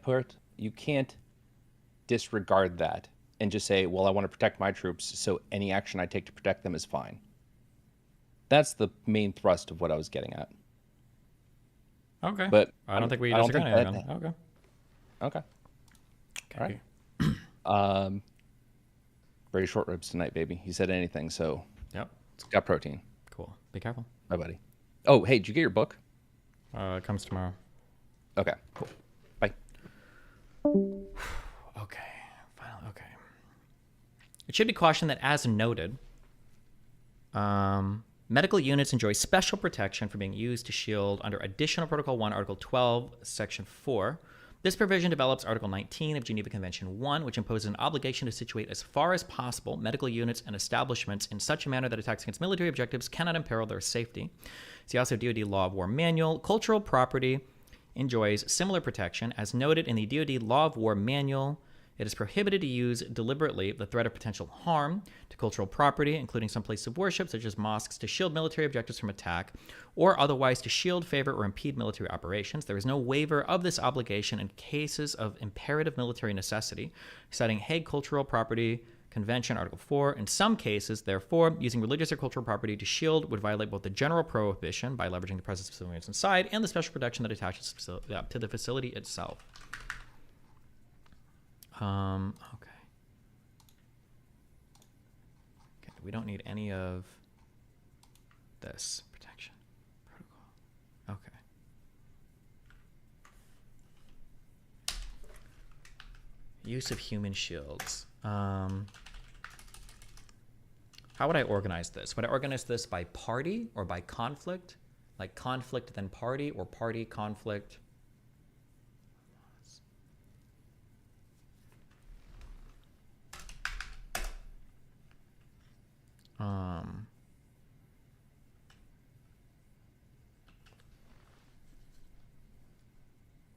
disregard that and just say, well, I want to protect my troops, so any action I take to protect them is fine. That's the main thrust of what I was getting at. Okay. But I don't think we I don't disagree think on that- anything. Okay. Okay. All right. Very short ribs tonight, baby. He said anything, so Yep. it's got protein. Cool. Be careful. Bye, buddy. Oh, hey, did you get your book? It comes tomorrow. Okay, cool. Bye. Okay. Finally. Okay. It should be cautioned that, as noted, medical units enjoy special protection for being used to shield under Additional Protocol 1, Article 12, Section 4. This provision develops Article 19 of Geneva Convention 1, which imposes an obligation to situate as far as possible medical units and establishments in such a manner that attacks against military objectives cannot imperil their safety. See also DoD Law of War Manual. Cultural property enjoys similar protection. As noted in the DoD Law of War Manual, it is prohibited to use deliberately the threat of potential harm to cultural property, including some places of worship, such as mosques, to shield military objectives from attack, or otherwise to shield, favor, or impede military operations. There is no waiver of this obligation in cases of imperative military necessity, citing Hague Cultural Property Convention, Article 4. In some cases, therefore, using religious or cultural property to shield would violate both the general prohibition by leveraging the presence of civilians inside and the special protection that attaches to the facility itself. Okay. Okay, we don't need any of this protection protocol. Okay. Use of human shields. How would I organize this? Would I organize this by party or by conflict? Like conflict then party, or party conflict?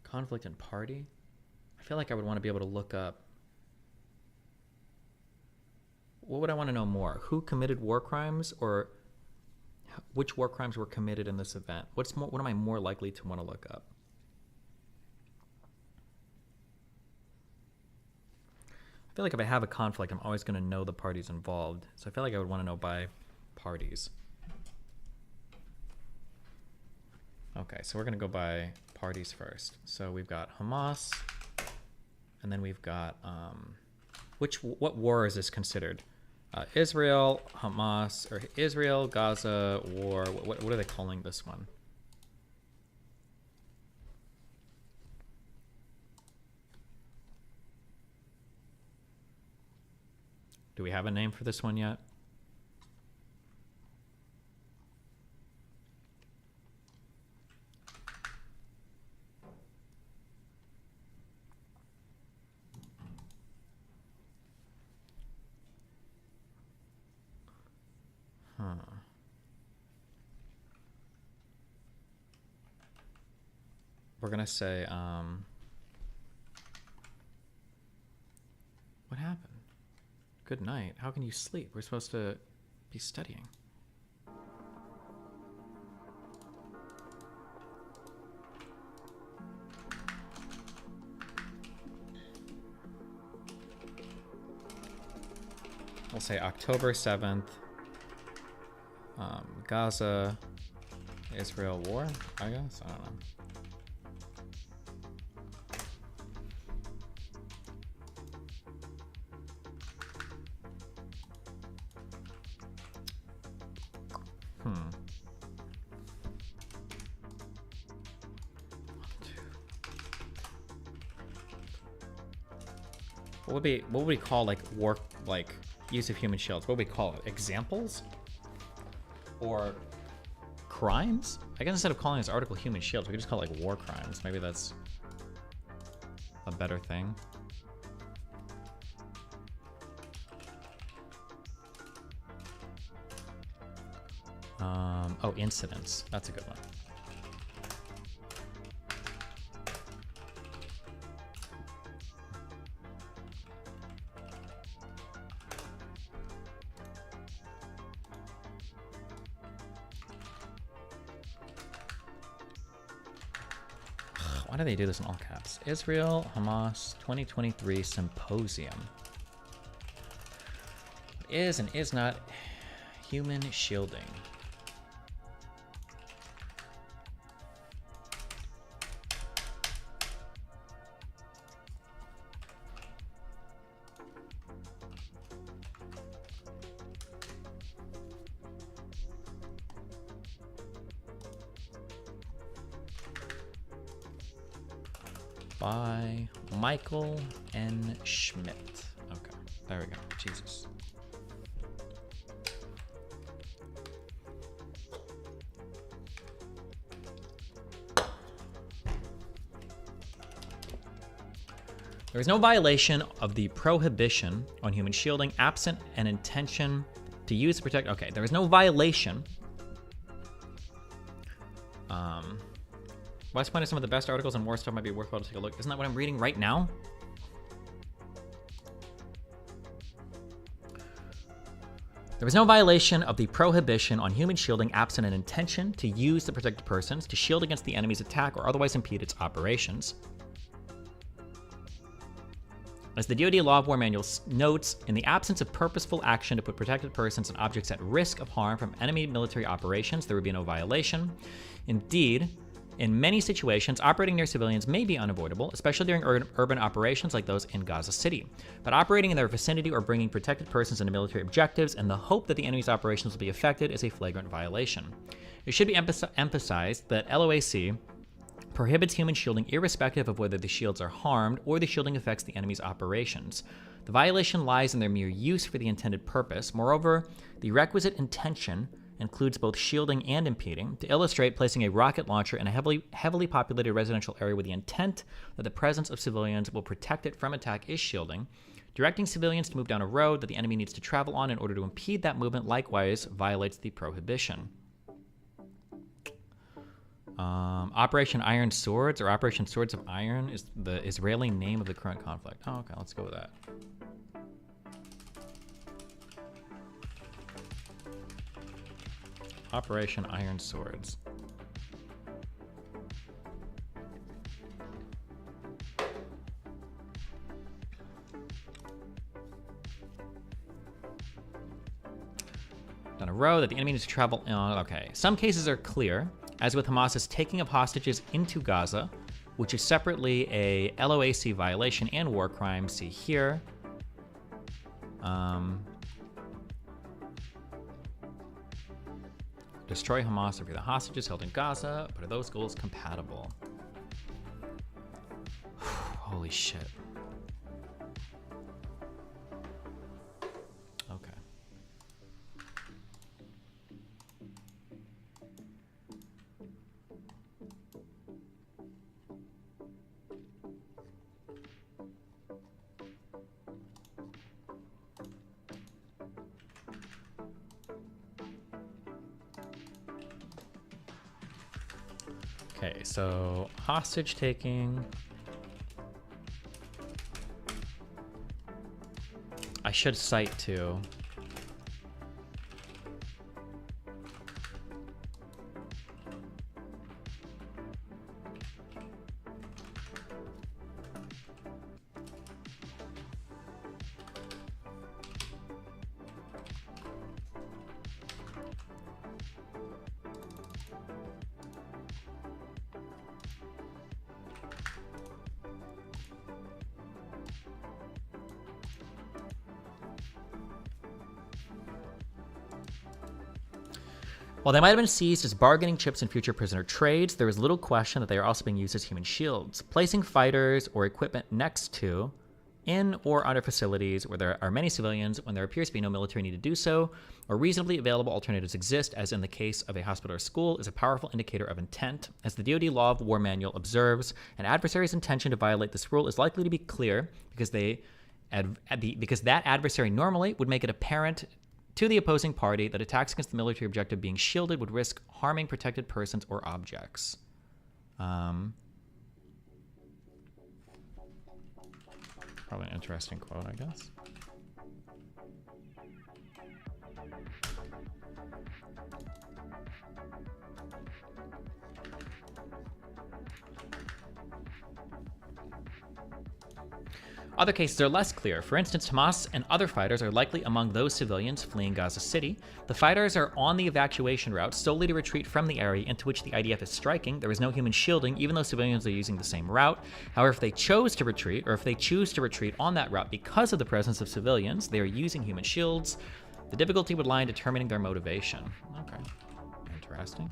Conflict and party? I feel like I would want to be able to look up. What would I want to know more? Who committed war crimes, or which war crimes were committed in this event? What am I more likely to want to look up? I feel like if I have a conflict, I'm always going to know the parties involved. So I feel like I would want to know by parties. Okay, so we're going to go by parties first. So we've got Hamas, and then we've got, what war is this considered? Israel, Hamas, or Israel, Gaza, war. What are they calling this one? Do we have a name for this one yet? we're gonna say, what happened? Good night. How can you sleep? We're supposed to be studying. We'll say October 7th. Gaza, Israel war, I guess? I don't know. What would we call like war, like use of human shields? What would we call it? Examples? Or crimes? I guess instead of calling this article human shields, we could just call it like war crimes. Maybe that's a better thing. Oh, incidents. That's a good one. Why do they do this in all caps? Israel, Hamas, 2023 Symposium. Is and is not human shielding. By Michael N. Schmidt. Okay, there we go. Jesus. There is no violation of the prohibition on human shielding absent an intention to use to protect. Okay, there is no violation. West Point is some of the best articles on war stuff. Might be worthwhile to take a look. Isn't that what I'm reading right now? There was no violation of the prohibition on human shielding absent an intention to use the protected persons to shield against the enemy's attack or otherwise impede its operations. As the DoD Law of War Manual notes, in the absence of purposeful action to put protected persons and objects at risk of harm from enemy military operations, there would be no violation. Indeed, in many situations, operating near civilians may be unavoidable, especially during urban operations like those in Gaza City. But operating in their vicinity or bringing protected persons into military objectives in the hope that the enemy's operations will be affected is a flagrant violation. It should be emphasized that LOAC prohibits human shielding irrespective of whether the shields are harmed or the shielding affects the enemy's operations. The violation lies in their mere use for the intended purpose. Moreover, the requisite intention includes both shielding and impeding. To illustrate, placing a rocket launcher in a heavily populated residential area with the intent that the presence of civilians will protect it from attack is shielding. Directing civilians to move down a road that the enemy needs to travel on in order to impede that movement likewise violates the prohibition. Operation Iron Swords or Operation Swords of Iron is the Israeli name of the current conflict. Oh, okay, let's go with that. Operation Iron Swords. Down a road that the enemy needs to travel on. Okay. Some cases are clear, as with Hamas's taking of hostages into Gaza, which is separately a LOAC violation and war crime. See here. Destroy Hamas or free the hostages held in Gaza, but are those goals compatible? Holy shit. Okay. Okay, so hostage taking. I should cite too. While they might have been seized as bargaining chips in future prisoner trades, there is little question that they are also being used as human shields. Placing fighters or equipment next to, in or under facilities where there are many civilians when there appears to be no military need to do so, or reasonably available alternatives exist, as in the case of a hospital or school, is a powerful indicator of intent. As the DoD Law of War Manual observes, an adversary's intention to violate this rule is likely to be clear because because that adversary normally would make it apparent to the opposing party that attacks against the military objective being shielded would risk harming protected persons or objects. Probably an interesting quote, I guess. Other cases are less clear. For instance, Hamas and other fighters are likely among those civilians fleeing Gaza City. The fighters are on the evacuation route solely to retreat from the area into which the IDF is striking. There is no human shielding, even though civilians are using the same route. However, if they chose to retreat, or if they choose to retreat on that route because of the presence of civilians, they are using human shields. The difficulty would lie in determining their motivation. Okay, interesting.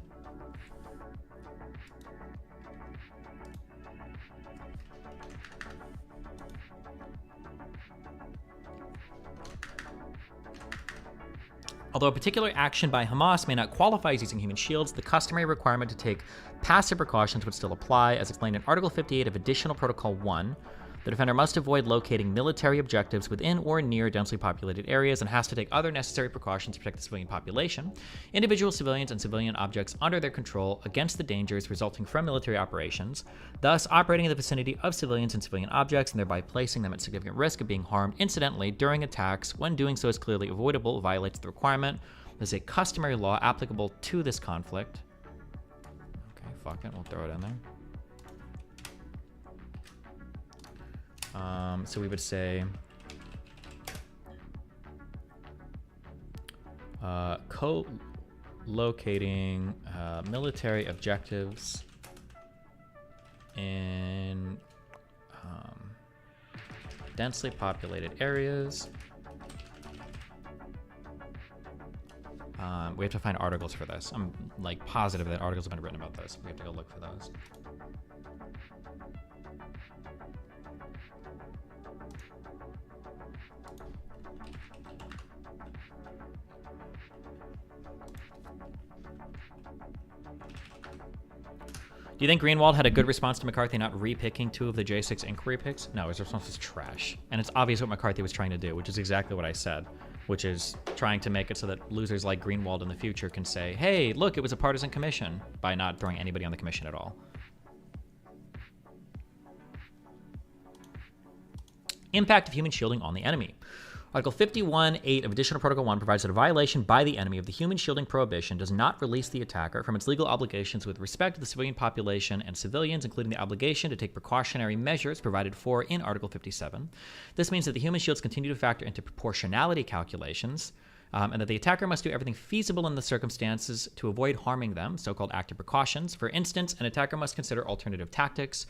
Although a particular action by Hamas may not qualify as using human shields, the customary requirement to take passive precautions would still apply, as explained in Article 58 of Additional Protocol 1. The defender must avoid locating military objectives within or near densely populated areas and has to take other necessary precautions to protect the civilian population, individual civilians, and civilian objects under their control against the dangers resulting from military operations, thus operating in the vicinity of civilians and civilian objects and thereby placing them at significant risk of being harmed incidentally during attacks. When doing so is clearly avoidable, violates the requirement. There's a customary law applicable to this conflict. Okay, fuck it, we'll throw it in there. So we would say co-locating military objectives in densely populated areas. We have to find articles for this. I'm like positive that articles have been written about this. We have to go look for those. Do you think Greenwald had a good response to McCarthy not repicking 2 of the J6 inquiry picks? No, his response was trash. And it's obvious what McCarthy was trying to do, which is exactly what I said, which is trying to make it so that losers like Greenwald in the future can say, hey, look, it was a partisan commission, by not throwing anybody on the commission at all. Impact of human shielding on the enemy. Article 51.8 of Additional Protocol 1 provides that a violation by the enemy of the human shielding prohibition does not release the attacker from its legal obligations with respect to the civilian population and civilians, including the obligation to take precautionary measures provided for in Article 57. This means that the human shields continue to factor into proportionality calculations, and that the attacker must do everything feasible in the circumstances to avoid harming them, so-called active precautions. For instance, an attacker must consider alternative tactics,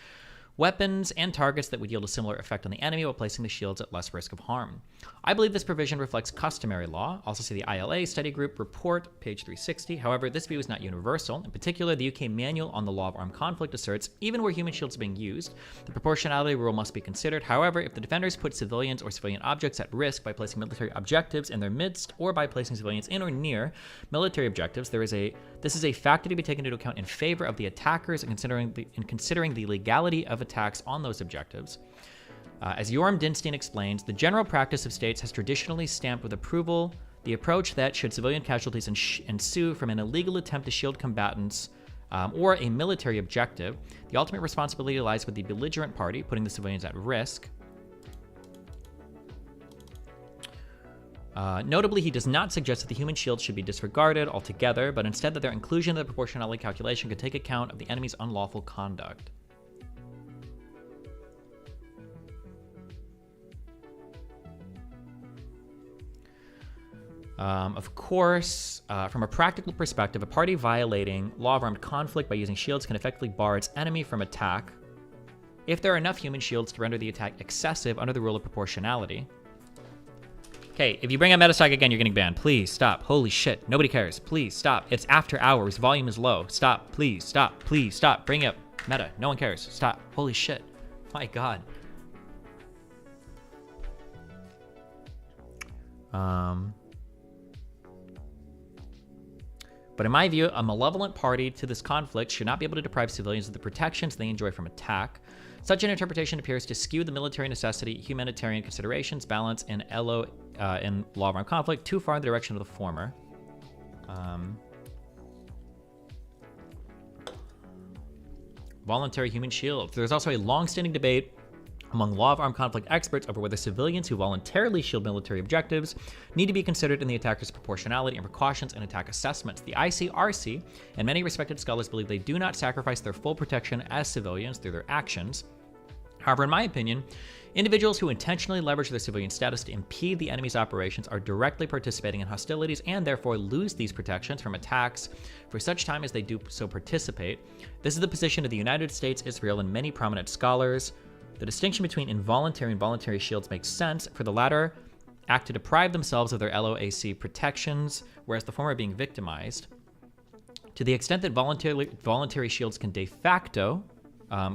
weapons, and targets that would yield a similar effect on the enemy while placing the shields at less risk of harm. I believe this provision reflects customary law. Also see the ILA study group report, page 360. However, this view is not universal. In particular, the UK Manual on the Law of Armed Conflict asserts, even where human shields are being used, the proportionality rule must be considered. However, if the defenders put civilians or civilian objects at risk by placing military objectives in their midst or by placing civilians in or near military objectives, this is a factor to be taken into account in favor of the attackers in considering the legality of attacks on those objectives. As Yoram Dinstein explains, the general practice of states has traditionally stamped with approval the approach that should civilian casualties ensue from an illegal attempt to shield combatants or a military objective, the ultimate responsibility lies with the belligerent party, putting the civilians at risk. Notably, he does not suggest that the human shields should be disregarded altogether, but instead that their inclusion in the proportionality calculation could take account of the enemy's unlawful conduct. Of course, from a practical perspective, a party violating law of armed conflict by using shields can effectively bar its enemy from attack if there are enough human shields to render the attack excessive under the rule of proportionality. Okay, if you bring up Metastack again, you're getting banned. Please stop. Holy shit. Nobody cares. Please stop. It's after hours. Volume is low. Stop. Please stop. Please stop. Bring up Meta. No one cares. Stop. Holy shit. My God. But in my view, a malevolent party to this conflict should not be able to deprive civilians of the protections they enjoy from attack. Such an interpretation appears to skew the military necessity, humanitarian considerations, balance, and in law of armed conflict too far in the direction of the former. Voluntary human shields. There's also a long-standing debate among law of armed conflict experts over whether civilians who voluntarily shield military objectives need to be considered in the attacker's proportionality and precautions and attack assessments. The ICRC and many respected scholars believe they do not sacrifice their full protection as civilians through their actions. However, in my opinion, individuals who intentionally leverage their civilian status to impede the enemy's operations are directly participating in hostilities and therefore lose these protections from attacks for such time as they do so participate. This is the position of the United States, Israel, and many prominent scholars. The distinction between involuntary and voluntary shields makes sense, for the latter act to deprive themselves of their LOAC protections, whereas the former are being victimized. To the extent that voluntary shields can de facto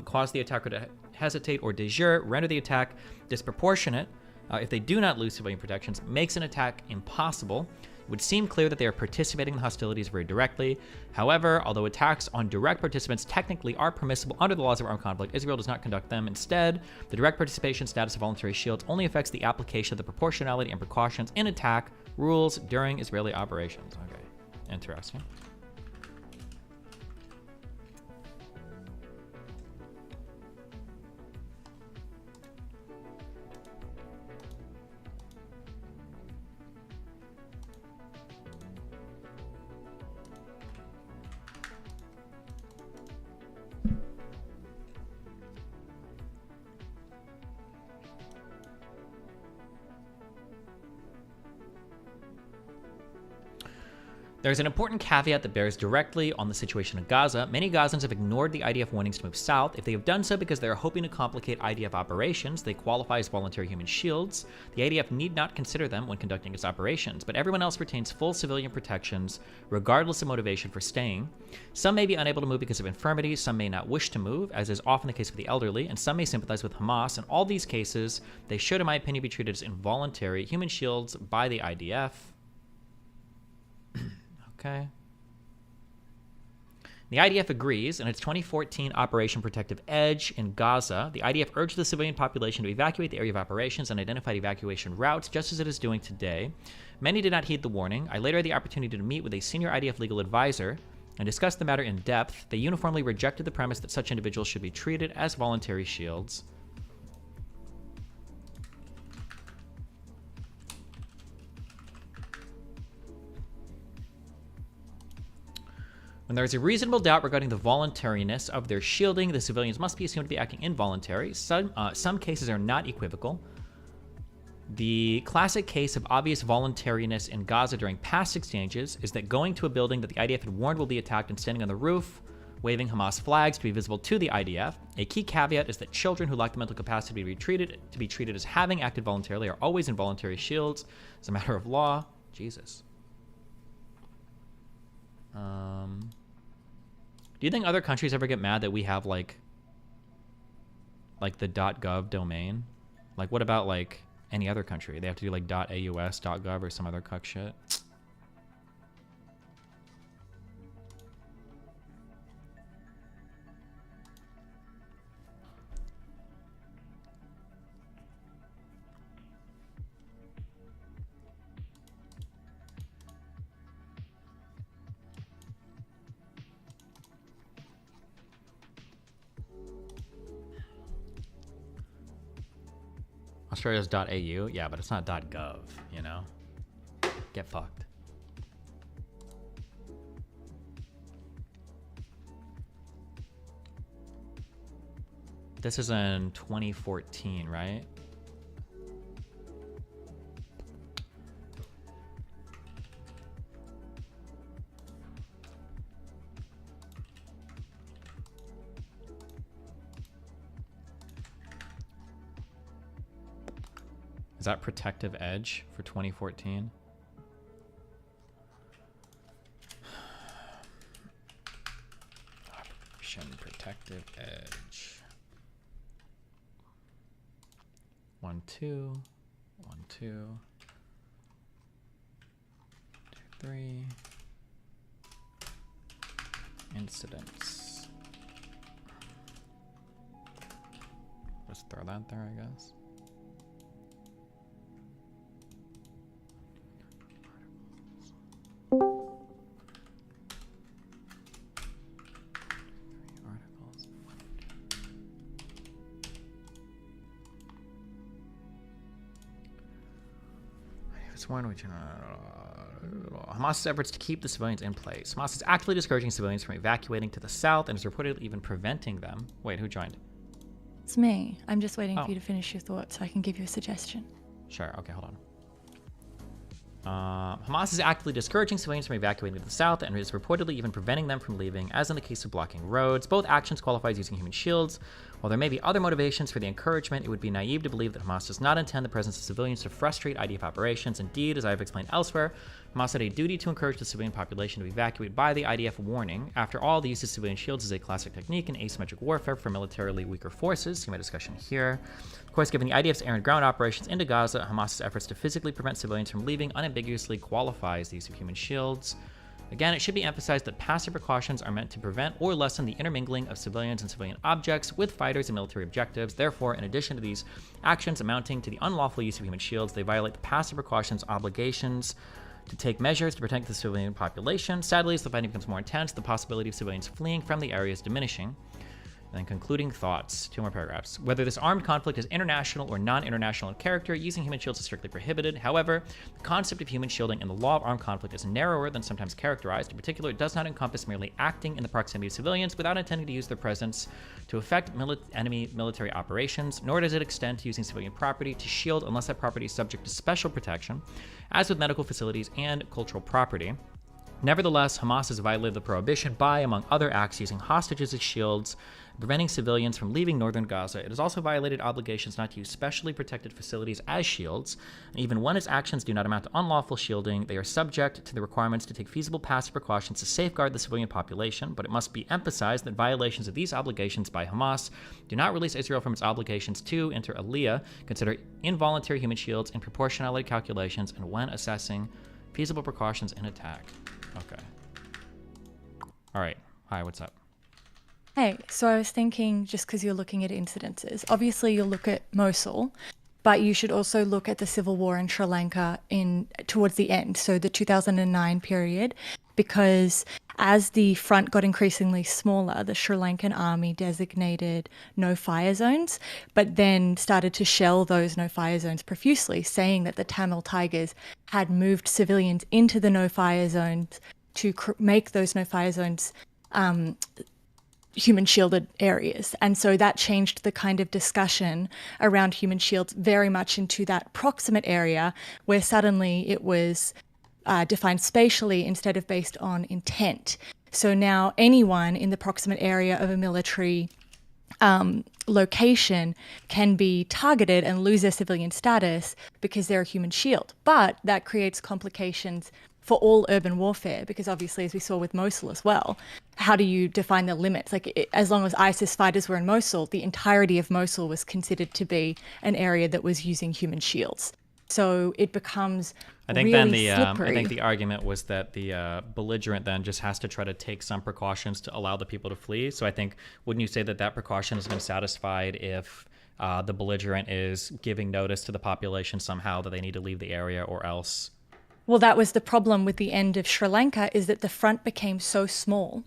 cause the attacker to hesitate or de jure, render the attack disproportionate if they do not lose civilian protections, makes an attack impossible. It would seem clear that they are participating in the hostilities very directly. However, although attacks on direct participants technically are permissible under the laws of armed conflict, Israel does not conduct them. Instead, the direct participation status of voluntary shields only affects the application of the proportionality and precautions in attack rules during Israeli operations. Okay, interesting. There's an important caveat that bears directly on the situation in Gaza. Many Gazans have ignored the IDF warnings to move south. If they have done so because they are hoping to complicate IDF operations, they qualify as voluntary human shields. The IDF need not consider them when conducting its operations, but everyone else retains full civilian protections, regardless of motivation for staying. Some may be unable to move because of infirmity, some may not wish to move, as is often the case with the elderly, and some may sympathize with Hamas. In all these cases, they should, in my opinion, be treated as involuntary human shields by the IDF. Okay. The IDF agrees. In its 2014 Operation Protective Edge in Gaza, the IDF urged the civilian population to evacuate the area of operations and identified evacuation routes, just as it is doing today. Many did not heed the warning. I later had the opportunity to meet with a senior IDF legal advisor and discuss the matter in depth. They uniformly rejected the premise that such individuals should be treated as voluntary shields. When there is a reasonable doubt regarding the voluntariness of their shielding, the civilians must be assumed to be acting involuntary. Some cases are not equivocal. The classic case of obvious voluntariness in Gaza during past exchanges is that going to a building that the IDF had warned will be attacked and standing on the roof, waving Hamas flags to be visible to the IDF. A key caveat is that children who lack the mental capacity to be treated as having acted voluntarily are always involuntary shields as a matter of law. Jesus. Do you think other countries ever get mad that we have like the .gov domain? Like, what about like any other country? They have to do like .aus, .gov, or some other cuck shit. Australia's .au? Yeah, but it's not .gov, you know? Get fucked. This is in 2014, right? Is that Protective Edge for 2014? Operation Protective Edge. 1, 2, 1, 2, 2, 3. Incidents. Just throw that there, I guess. Articles. It's one which Hamas's efforts to keep the civilians in place. Hamas is actively discouraging civilians from evacuating to the south and is reportedly even preventing them. Wait, who joined? It's me. I'm just waiting Oh. for you to finish your thought so I can give you a suggestion. Sure. Okay, hold on. Hamas is actively discouraging civilians from evacuating to the south and is reportedly even preventing them from leaving, as in the case of blocking roads. Both actions qualify as using human shields. While there may be other motivations for the encouragement, it would be naive to believe that Hamas does not intend the presence of civilians to frustrate IDF operations. Indeed, as I have explained elsewhere, Hamas had a duty to encourage the civilian population to evacuate by the IDF warning. After all, the use of civilian shields is a classic technique in asymmetric warfare for militarily weaker forces. See my discussion here. Of course, given the IDF's air and ground operations into Gaza, Hamas's efforts to physically prevent civilians from leaving unambiguously qualifies the use of human shields. Again, it should be emphasized that passive precautions are meant to prevent or lessen the intermingling of civilians and civilian objects with fighters and military objectives. Therefore, in addition to these actions amounting to the unlawful use of human shields, they violate the passive precautions obligations to take measures to protect the civilian population. Sadly, as the fighting becomes more intense, the possibility of civilians fleeing from the area is diminishing. And then concluding thoughts, 2 more paragraphs. Whether this armed conflict is international or non-international in character, using human shields is strictly prohibited. However, the concept of human shielding in the law of armed conflict is narrower than sometimes characterized. In particular, it does not encompass merely acting in the proximity of civilians without intending to use their presence to affect enemy military operations, nor does it extend to using civilian property to shield unless that property is subject to special protection, as with medical facilities and cultural property. Nevertheless, Hamas has violated the prohibition by, among other acts, using hostages as shields, preventing civilians from leaving northern Gaza. It has also violated obligations not to use specially protected facilities as shields. And even when its actions do not amount to unlawful shielding, they are subject to the requirements to take feasible passive precautions to safeguard the civilian population. But it must be emphasized that violations of these obligations by Hamas do not release Israel from its obligations to, inter alia, consider involuntary human shields in proportionality calculations and when assessing feasible precautions in attack. Okay. All right. Hi, what's up? Hey, so I was thinking, just because you're looking at incidences, obviously you'll look at Mosul, but you should also look at the civil war in Sri Lanka towards the end, so the 2009 period, because as the front got increasingly smaller, the Sri Lankan army designated no-fire zones, but then started to shell those no-fire zones profusely, saying that the Tamil Tigers had moved civilians into the no-fire zones to make those no-fire zones human shielded areas. And so that changed the kind of discussion around human shields very much into that proximate area where suddenly it was defined spatially instead of based on intent. So now anyone in the proximate area of a military location can be targeted and lose their civilian status because they're a human shield. But that creates complications for all urban warfare, because obviously, as we saw with Mosul as well, how do you define the limits? As long as ISIS fighters were in Mosul, the entirety of Mosul was considered to be an area that was using human shields. So it becomes really slippery. I think the argument was that the belligerent then just has to try to take some precautions to allow the people to flee. So I think, wouldn't you say that that precaution has been satisfied if the belligerent is giving notice to the population somehow that they need to leave the area or else? Well, that was the problem with the end of Sri Lanka, is that the front became so small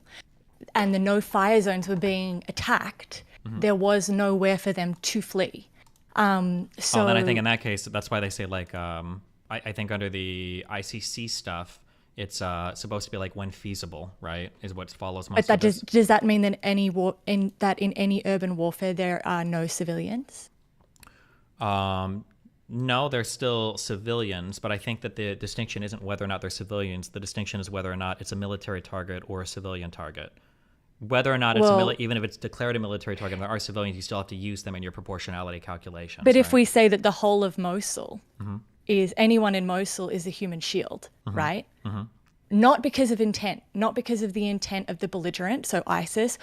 and the no-fire zones were being attacked, there was nowhere for them to flee. So then I think in that case, that's why they say like I think under the ICC stuff, it's supposed to be like when feasible, right? Is what follows most. But that of this. does that mean that in any urban warfare there are no civilians? No, they're still civilians, but I think that the distinction isn't whether or not they're civilians. The distinction is whether or not it's a military target or a civilian target. Whether or not even if it's declared a military target, and there are civilians, you still have to use them in your proportionality calculations. But if right? we say that the whole of Mosul is anyone in Mosul is a human shield, right? Not because of intent, not because of the intent of the belligerent, so ISIS,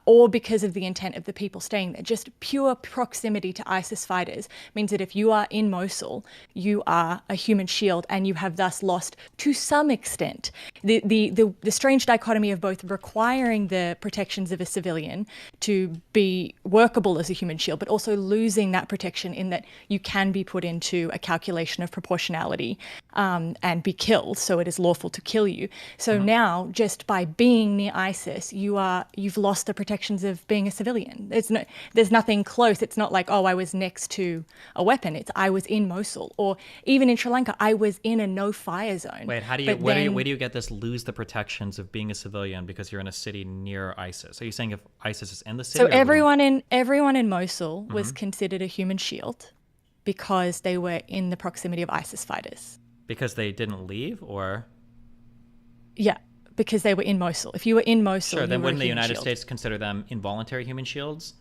or because of the intent of the people staying there. Just pure proximity to ISIS fighters means that if you are in Mosul, you are a human shield, and you have thus lost, to some extent, the strange dichotomy of both requiring the protections of a civilian to be workable as a human shield, but also losing that protection in that you can be put into a calculation of proportionality and be killed, so it is lawful to kill you. So now, just by being near ISIS, you've lost the protections of being a civilian. There's nothing close. It's not like, oh, I was next to a weapon. It's I was in Mosul, or even in Sri Lanka, I was in a no-fire zone. Wait, where do you get this lose the protections of being a civilian because you're in a city near ISIS? Are you saying if ISIS is in the city? So everyone in Mosul was considered a human shield because they were in the proximity of ISIS fighters. Because they didn't leave, or? Yeah, because they were in Mosul. If you were in Mosul, Sure, then you were a wouldn't the human United shield. States consider them involuntary human shields?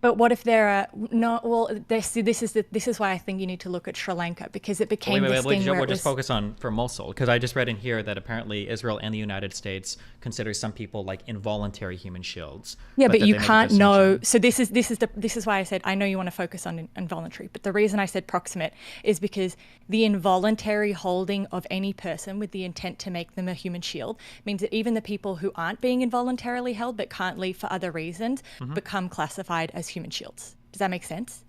But what if there are no? Well, this is why I think you need to look at Sri Lanka, because it became this thing where we're it just was, focus on for Mosul, because I just read in here that apparently Israel and the United States consider some people like involuntary human shields. Yeah, but that you they make a can't know. distinction. So this is why I said I know you want to focus on involuntary, but the reason I said proximate is because the involuntary holding of any person with the intent to make them a human shield means that even the people who aren't being involuntarily held but can't leave for other reasons become classified as human shields. Does that make sense?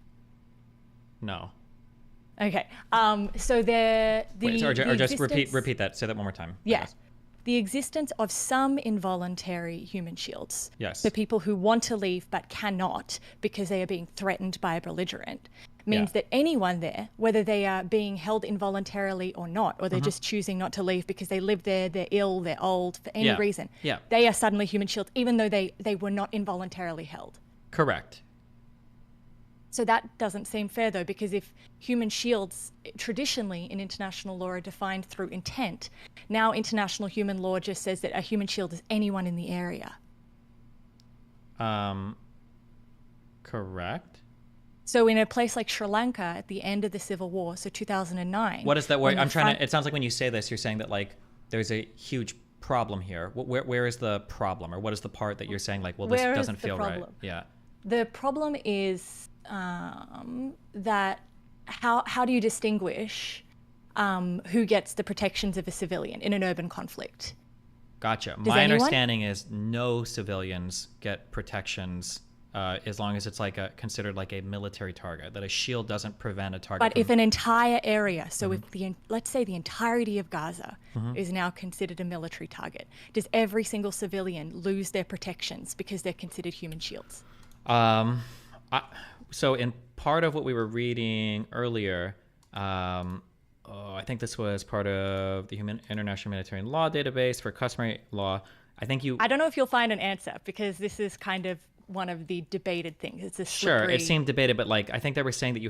No. Okay. So Just repeat that. Say that one more time. Yeah. Yes. The existence of some involuntary human shields Yes. for people who want to leave but cannot because they are being threatened by a belligerent means that anyone there, whether they are being held involuntarily or not, or they're just choosing not to leave because they live there, they're ill, they're old, for any reason, they are suddenly human shields, even though they were not involuntarily held. Correct. So that doesn't seem fair, though, because if human shields traditionally in international law are defined through intent, now international human law just says that a human shield is anyone in the area. Correct. So in a place like Sri Lanka at the end of the civil war, so 2009. What is that word? It sounds like when you say this, you're saying that like there's a huge problem here. Where is the problem, or what is the part that you're saying like, well, this doesn't feel right? Yeah. The problem is that how do you distinguish who gets the protections of a civilian in an urban conflict? Gotcha. Does My anyone? understanding is no civilians get protections as long as it's like considered like a military target. That a shield doesn't prevent a target. But if an entire area, so if let's say the entirety of Gaza is now considered a military target, does every single civilian lose their protections because they're considered human shields? So in part of what we were reading earlier, I think this was part of the International Humanitarian Law Database for Customary Law. I don't know if you'll find an answer, because this is kind of one of the debated things. It's a slippery... Sure, it seemed debated, but like I think they were saying that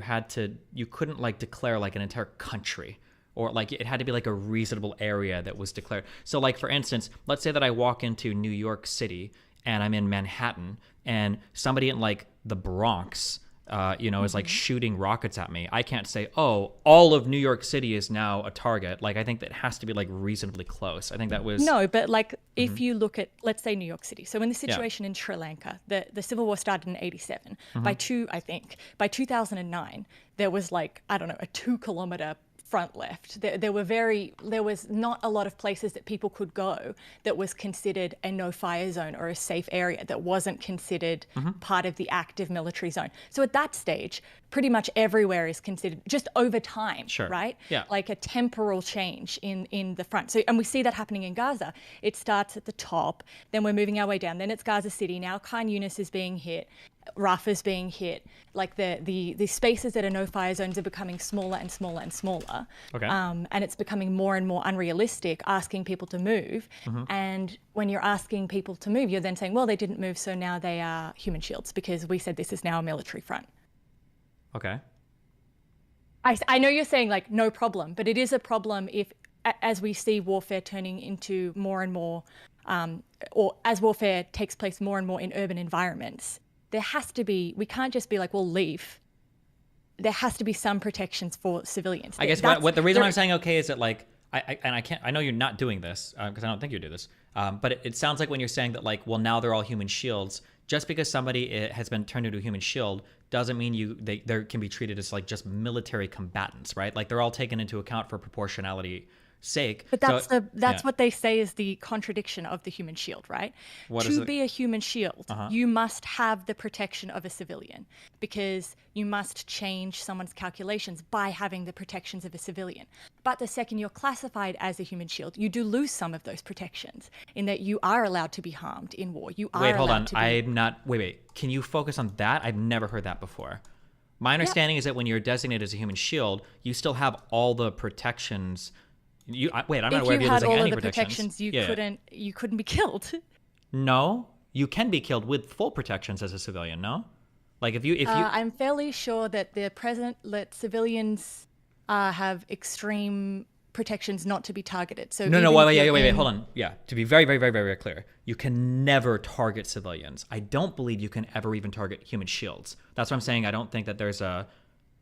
you couldn't like declare like an entire country, or like it had to be like a reasonable area that was declared. So like for instance, let's say that I walk into New York City and I'm in Manhattan, and somebody in like the Bronx is like shooting rockets at me. I can't say, oh, all of New York City is now a target. Like, I think that has to be like reasonably close. I think that was... No, but like if you look at, let's say, New York City. So in the situation in Sri Lanka, the civil war started in 87. By 2009, there was like, I don't know, a 2-kilometer front left. There was not a lot of places that people could go that was considered a no-fire zone or a safe area that wasn't considered part of the active military zone. So at that stage, pretty much everywhere is considered just over time, right? Yeah. Like a temporal change in the front. So, and we see that happening in Gaza. It starts at the top, then we're moving our way down. Then it's Gaza City. Now Khan Yunis is being hit. Rafah's being hit, like the spaces that are no fire zones are becoming smaller and smaller and smaller. Okay. And it's becoming more and more unrealistic asking people to move. And when you're asking people to move, you're then saying, well, they didn't move, so now they are human shields because we said this is now a military front. Okay. I know you're saying like no problem, but it is a problem if, as we see warfare turning into more and more, or as warfare takes place more and more in urban environments, there has to be, we can't just be like, well, leave. There has to be some protections for civilians. I guess what the reason I'm saying okay is that like, I know you're not doing this because I don't think you do this. But it sounds like when you're saying that like, well, now they're all human shields, just because somebody has been turned into a human shield doesn't mean they can be treated as like just military combatants, right? Like they're all taken into account for proportionality sake. But that's what they say is the contradiction of the human shield, right? To be a human shield, you must have the protection of a civilian because you must change someone's calculations by having the protections of a civilian. But the second you're classified as a human shield, you do lose some of those protections in that you are allowed to be harmed in war. You are hold on. allowed to be... I'm not. Wait. Can you focus on that? I've never heard that before. My understanding is that when you're designated as a human shield, you still have all the protections. I'm not aware of you losing any protections. If you had all of the protections, you couldn't be killed. No, you can be killed with full protections as a civilian. No, like if you. I'm fairly sure that civilians have extreme protections not to be targeted. So wait, hold on. Yeah, to be very, very, very, very clear, you can never target civilians. I don't believe you can ever even target human shields. That's what I'm saying. I don't think that there's a.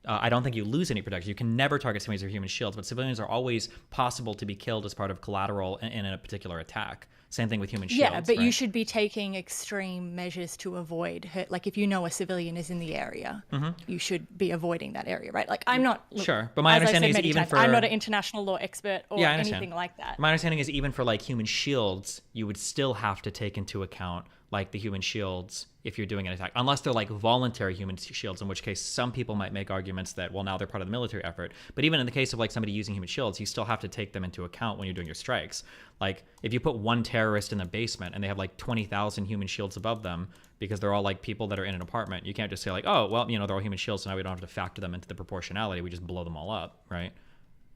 I don't think you lose any protection. You can never target civilians or human shields, but civilians are always possible to be killed as part of collateral in a particular attack. Same thing with human shields. Yeah, but right? you should be taking extreme measures to avoid hurt. Like if you know a civilian is in the area, you should be avoiding that area, right? Like I'm not sure, but my understanding is even for I'm not an international law expert or anything like that. My understanding is even for like human shields, you would still have to take into account like the human shields if you're doing an attack, unless they're like voluntary human shields, in which case some people might make arguments that, well, now they're part of the military effort. But even in the case of like somebody using human shields, you still have to take them into account when you're doing your strikes. Like if you put one terrorist in the basement and they have like 20,000 human shields above them because they're all like people that are in an apartment, you can't just say like, oh, well, they're all human shields, so now we don't have to factor them into the proportionality. We just blow them all up, right?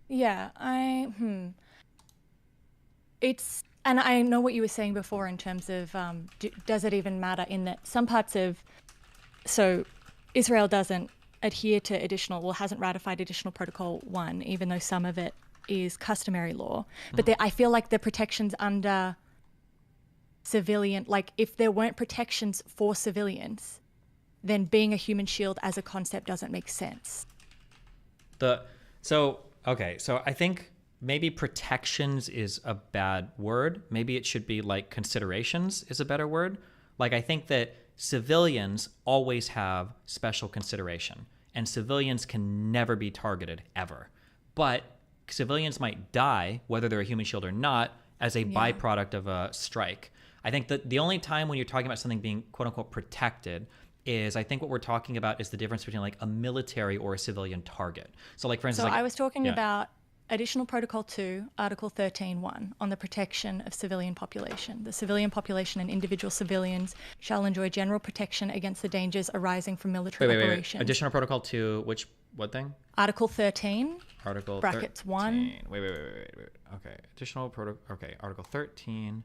Yeah, And I know what you were saying before in terms of does it even matter in that some parts of, so Israel doesn't adhere to hasn't ratified Additional Protocol 1, even though some of it is customary law. But I feel like the protections under civilian, like if there weren't protections for civilians, then being a human shield as a concept doesn't make sense. So I think maybe protections is a bad word. Maybe it should be like considerations is a better word. Like I think that civilians always have special consideration and civilians can never be targeted ever. But civilians might die, whether they're a human shield or not, as a byproduct of a strike. I think that the only time when you're talking about something being quote unquote protected is I think what we're talking about is the difference between like a military or a civilian target. So like for instance, I was talking about Additional Protocol 2, Article 13.1, on the protection of civilian population. The civilian population and individual civilians shall enjoy general protection against the dangers arising from military operations. Wait. Additional Protocol 2, what thing? Article 13. Article brackets 13. 1. Wait. Okay. Additional Protocol. Okay. Article 13.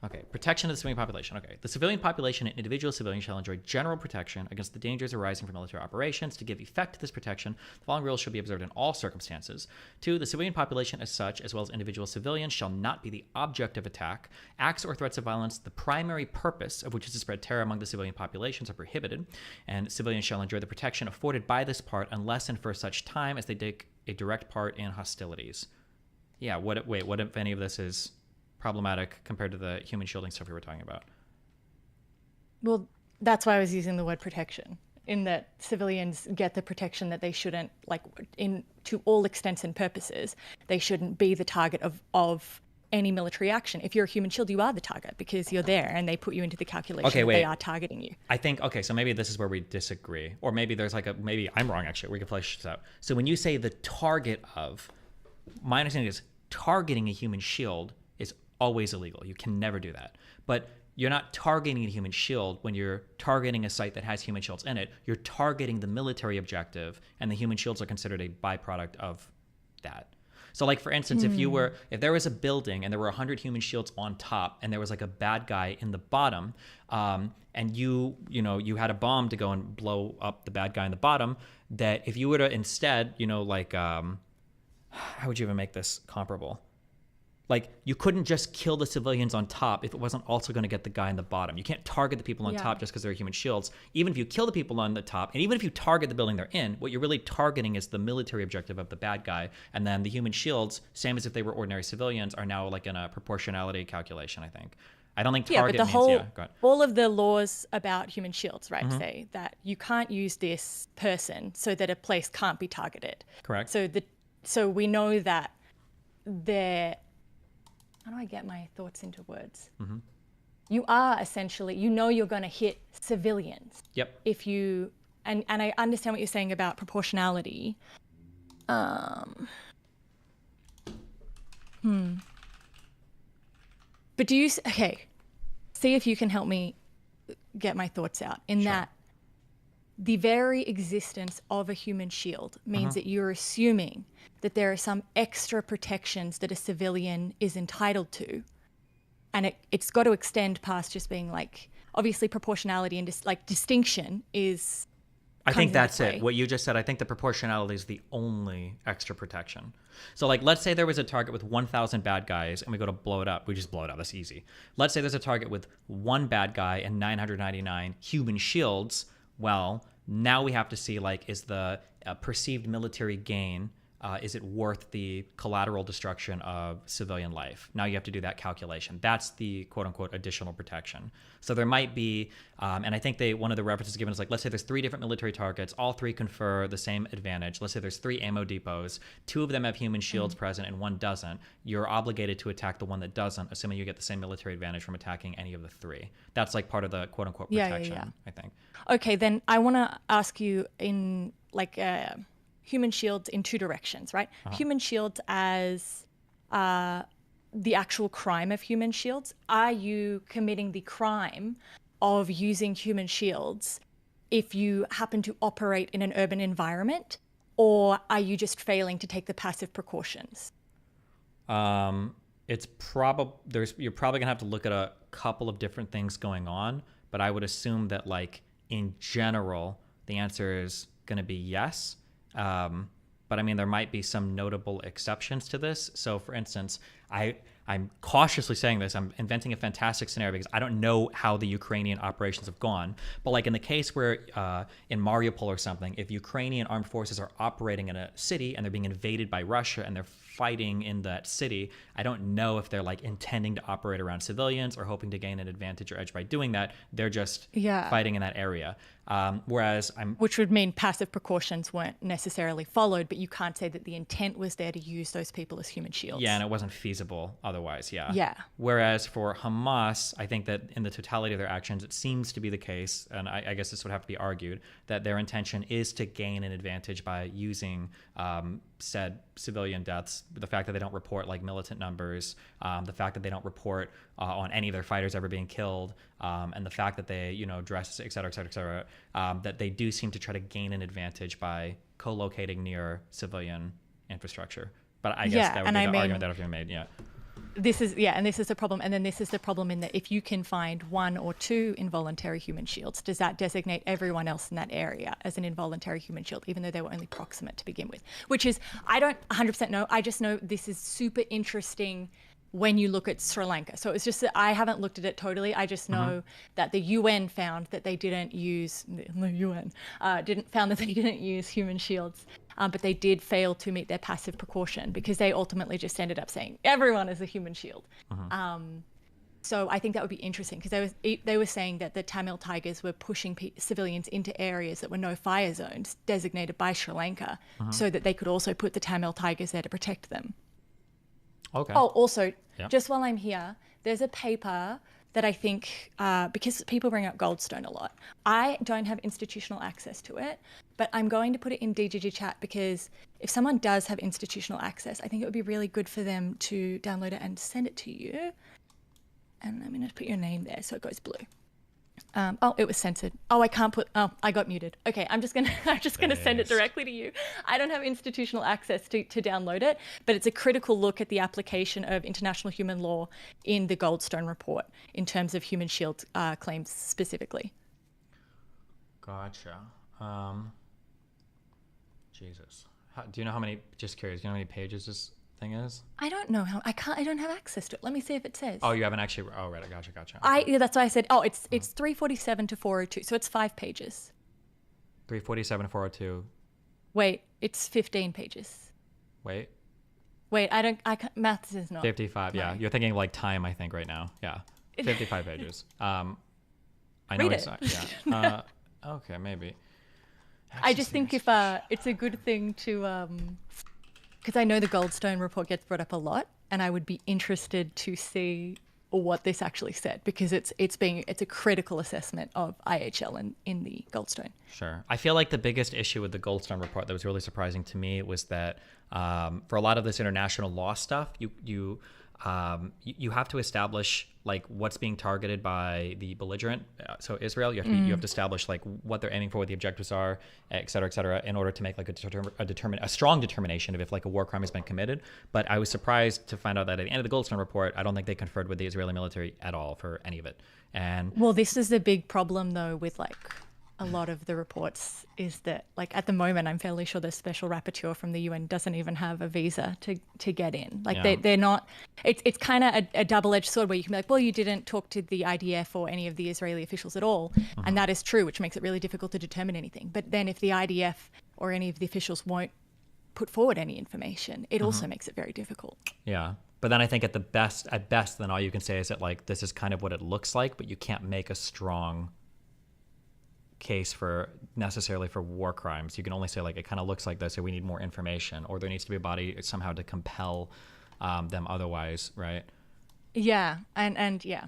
Okay, protection of the civilian population. Okay, the civilian population and individual civilians shall enjoy general protection against the dangers arising from military operations. To give effect to this protection, the following rules shall be observed in all circumstances. 2, the civilian population as such, as well as individual civilians, shall not be the object of attack. Acts or threats of violence, the primary purpose of which is to spread terror among the civilian populations, are prohibited, and civilians shall enjoy the protection afforded by this part unless and for such time as they take a direct part in hostilities. Yeah, what if any of this is problematic compared to the human shielding stuff we were talking about? Well, that's why I was using the word protection, in that civilians get the protection that they shouldn't, like, to all extents and purposes, they shouldn't be the target of any military action. If you're a human shield, you are the target because you're there and they put you into the calculation that they are targeting you. I think, so maybe this is where we disagree, or maybe there's maybe I'm wrong actually, we can flesh this out. So when you say the target of, my understanding is targeting a human shield is always illegal. You can never do that. But You're not targeting a human shield when you're targeting a site that has human shields in it. You're targeting the military objective, and the human shields are considered a byproduct of that. So, like, for instance, if there was a building and there were 100 human shields on top, and there was like a bad guy in the bottom, and you had a bomb to go and blow up the bad guy in the bottom, that if you were to instead, how would you even make this comparable? Like, you couldn't just kill the civilians on top if it wasn't also going to get the guy in the bottom. You can't target the people on top just because they're human shields. Even if you kill the people on the top, and even if you target the building they're in, what you're really targeting is the military objective of the bad guy. And then the human shields, same as if they were ordinary civilians, are now like in a proportionality calculation, I think. I don't think target but the means, whole, go ahead. all of the laws about human shields, right, say that you can't use this person so that a place can't be targeted. Correct. So we know that how do I get my thoughts into words? You are essentially, you're going to hit civilians. Yep. If you, and I understand what you're saying about proportionality. But do you, okay, see if you can help me get my thoughts out in that the very existence of a human shield means that you're assuming that there are some extra protections that a civilian is entitled to. And it's got to extend past just being like, obviously proportionality and distinction is. I think comes into that's play. it. What you just said, I think the proportionality is the only extra protection. So, like, let's say there was a target with 1,000 bad guys and we go to blow it up. We just blow it up. That's easy. Let's say there's a target with one bad guy and 999 human shields. Well, now we have to see, like, is the perceived military gain, is it worth the collateral destruction of civilian life? Now you have to do that calculation. That's the quote-unquote additional protection. So there might be, and I think one of the references given is like, let's say there's 3 different military targets, all 3 confer the same advantage. Let's say there's 3 ammo depots, 2 of them have human shields present and 1 doesn't. You're obligated to attack the one that doesn't, assuming you get the same military advantage from attacking any of the 3. That's like part of the quote-unquote protection, I think. Okay, then I want to ask you in like human shields in 2 directions, right? Human shields as the actual crime of human shields. Are you committing the crime of using human shields if you happen to operate in an urban environment, or are you just failing to take the passive precautions? It's you're probably gonna have to look at a couple of different things going on, but I would assume that, like, in general, the answer is gonna be yes. But I mean, there might be some notable exceptions to this. So, for instance, I'm cautiously saying this. I'm inventing a fantastic scenario because I don't know how the Ukrainian operations have gone. But like in the case where in Mariupol or something, if Ukrainian armed forces are operating in a city and they're being invaded by Russia and they're fighting in that city, I don't know if they're like intending to operate around civilians or hoping to gain an advantage or edge by doing that. They're just fighting in that area. Which would mean passive precautions weren't necessarily followed, but you can't say that the intent was there to use those people as human shields. Yeah, and it wasn't feasible otherwise, Yeah. Whereas for Hamas, I think that in the totality of their actions, it seems to be the case, and I guess this would have to be argued, that their intention is to gain an advantage by using said civilian deaths, the fact that they don't report like militant numbers, the fact that they don't report on any of their fighters ever being killed, and the fact that they, dress, et cetera, et cetera, et cetera, that they do seem to try to gain an advantage by co-locating near civilian infrastructure. But I guess that would be the argument that would be made, This is the problem. And then this is the problem in that if you can find 1 or 2 involuntary human shields, does that designate everyone else in that area as an involuntary human shield, even though they were only proximate to begin with? Which is, I don't 100% know. I just know this is super interesting when you look at Sri Lanka. So it's just that I haven't looked at it totally. I just know that the UN found that they didn't use, found that they didn't use human shields. But they did fail to meet their passive precaution because they ultimately just ended up saying everyone is a human shield. So I think that would be interesting because they were saying that the Tamil Tigers were pushing civilians into areas that were no fire zones designated by Sri Lanka so that they could also put the Tamil Tigers there to protect them. Okay. Oh, also, just while I'm here, there's a paper that I think, because people bring up Goldstone a lot, I don't have institutional access to it, but I'm going to put it in DGG chat because if someone does have institutional access, I think it would be really good for them to download it and send it to you. and I'm going to put your name there so it goes blue. Oh, it was censored. Oh, I can't put. Oh, I got muted. Okay, I'm just gonna send it directly to you. I don't have institutional access to download it, but it's a critical look at the application of international human law in the Goldstone report in terms of human shield claims specifically. Gotcha. Jesus. Do you know how many? Just curious. Do you know how many pages this thing is? I don't know how. I don't have access to it. Let me see if it says. Oh, you haven't actually. Oh, right. Gotcha. Yeah, that's why I said. Oh, it's 347 to 402, so it's 5 pages. 347 402. Wait, it's 15 pages. Wait. I can't, maths is not. 55. Yeah, Right. you're thinking like time. I think right now. Yeah. 55 pages. I know Read it's it. yeah. Okay, maybe. I just think if it's a good thing to because I know the Goldstone report gets brought up a lot, and I would be interested to see what this actually said, because it's a critical assessment of IHL in the Goldstone. Sure. I feel like the biggest issue with the Goldstone report that was really surprising to me was that for a lot of this international law stuff, you have to establish like what's being targeted by the belligerent. So Israel, you have to establish like what they're aiming for, what the objectives are, et cetera, in order to make like a strong determination of if like a war crime has been committed. But I was surprised to find out that at the end of the Goldstone report, I don't think they conferred with the Israeli military at all for any of it. And Well, this is the big problem though with like a lot of the reports is that like at the moment I'm fairly sure the special rapporteur from the UN doesn't even have a visa to get in. Like Yeah. they're not. It's kind of a double-edged sword where you can be like, well, you didn't talk to the IDF or any of the Israeli officials at all, and that is true, which makes it really difficult to determine anything. But then if the IDF or any of the officials won't put forward any information, it also makes it very difficult. yeah. But then I think at best, then all you can say is that like this is kind of what it looks like, but you can't make a strong case for necessarily for war crimes. You can only say like it kind of looks like this, or we need more information, or there needs to be a body somehow to compel them otherwise, right? Yeah, and yeah.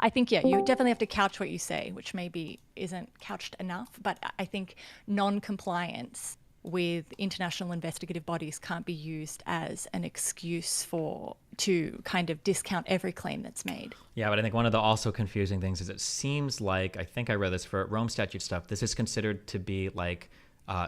I think, yeah, you definitely have to couch what you say, which maybe isn't couched enough. But I think non-compliance with international investigative bodies can't be used as an excuse to kind of discount every claim that's made. Yeah, but I think one of the also confusing things is it seems like, I think I read this for Rome Statute stuff, this is considered to be like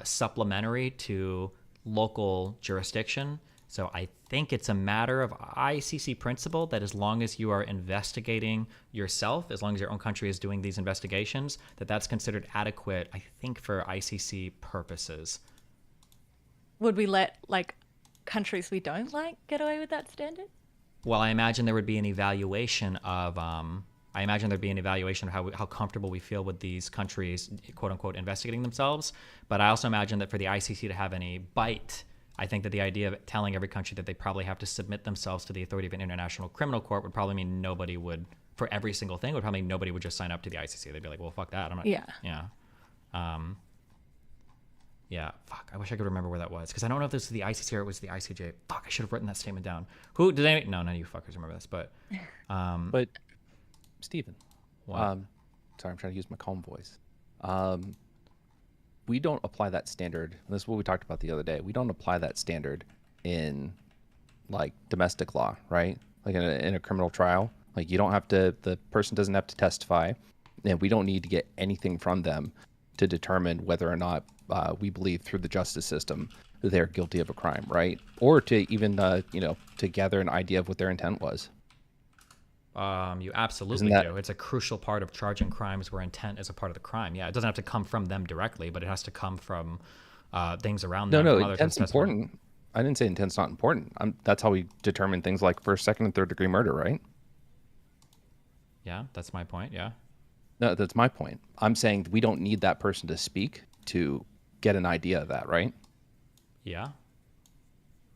supplementary to local jurisdiction. So I think it's a matter of ICC principle that as long as you are investigating yourself, as long as your own country is doing these investigations, that's considered adequate, I think, for ICC purposes. Would we let like countries we don't like get away with that standard? Well, I imagine there would be an evaluation of how comfortable we feel with these countries, quote unquote, investigating themselves. But I also imagine that for the ICC to have any bite, I think that the idea of telling every country that they probably have to submit themselves to the authority of an international criminal court would probably mean nobody would, for every single thing, nobody would just sign up to the ICC. They'd be like, well, fuck that. I'm not. Yeah. Yeah. Yeah, fuck. I wish I could remember where that was, because I don't know if this was the ICC or it was the ICJ. Fuck, I should have written that statement down. Who did they? No, none of you fuckers remember this, but. But, Stephen, What? sorry, I'm trying to use my calm voice. We don't apply that standard. This is what we talked about the other day. We don't apply that standard in, like, domestic law, right? Like in a criminal trial. Like, you don't have to. The person doesn't have to testify, and we don't need to get anything from them to determine whether or not we believe through the justice system that they're guilty of a crime, right? Or to even, to gather an idea of what their intent was. You absolutely do. It's a crucial part of charging crimes where intent is a part of the crime. Yeah, it doesn't have to come from them directly, but it has to come from things around them. No, from others intent's who specify. important. I didn't say intent's not important. That's how we determine things like first, second, and third degree murder, right? Yeah, that's my point. Yeah. No, that's my point. I'm saying we don't need that person to speak to get an idea of that, right? Yeah.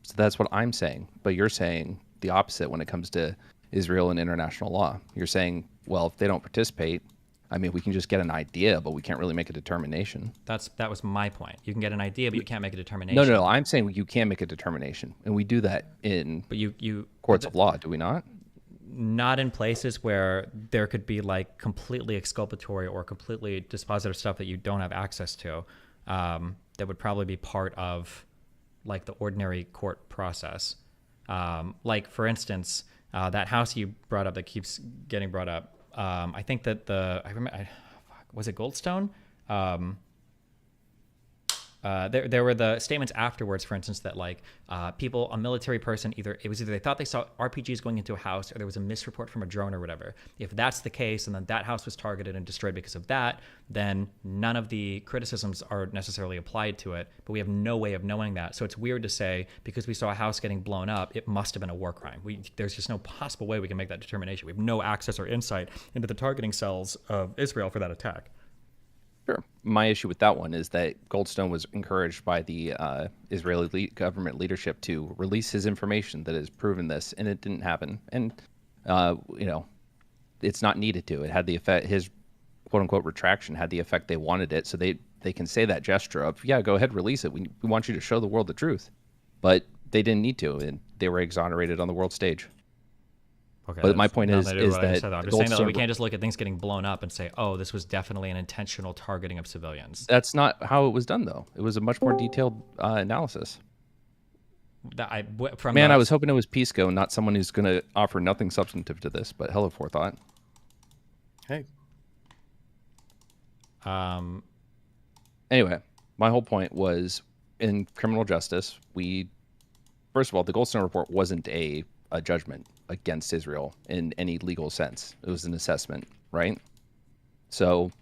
So that's what I'm saying. But you're saying the opposite when it comes to Israel and international law. You're saying, well, if they don't participate, I mean, we can just get an idea, but we can't really make a determination. That was my point. You can get an idea, but you can't make a determination. No. I'm saying you can make a determination, and we do that in But you courts of law, do we not? not in places where there could be like completely exculpatory or completely dispositive stuff that you don't have access to. That would probably be part of like the ordinary court process. Like for instance, that house you brought up that keeps getting brought up. I think that was it Goldstone? There were the statements afterwards, for instance, that like a military person, either they thought they saw RPGs going into a house, or there was a misreport from a drone or whatever. If that's the case, and then that house was targeted and destroyed because of that, then none of the criticisms are necessarily applied to it. But we have no way of knowing that. So it's weird to say because we saw a house getting blown up, it must have been a war crime. There's just no possible way we can make that determination. We have no access or insight into the targeting cells of Israel for that attack. Sure. My issue with that one is that Goldstone was encouraged by the Israeli government leadership to release his information that has proven this, and it didn't happen. And, it's not needed to. It had the effect, his quote-unquote retraction had the effect they wanted it, so they can say that gesture of, yeah, go ahead, release it. We want you to show the world the truth. But they didn't need to, and they were exonerated on the world stage. Okay, but my point is that I'm just saying that we can't just look at things getting blown up and say, oh, this was definitely an intentional targeting of civilians. That's not how it was done, though. It was a much more detailed analysis. I was hoping it was Pisco, not someone who's going to offer nothing substantive to this, but hello, Forethought. Hey. Anyway, my whole point was in criminal justice, first of all, the Goldstone report wasn't a judgment against Israel in any legal sense. It was an assessment, right? So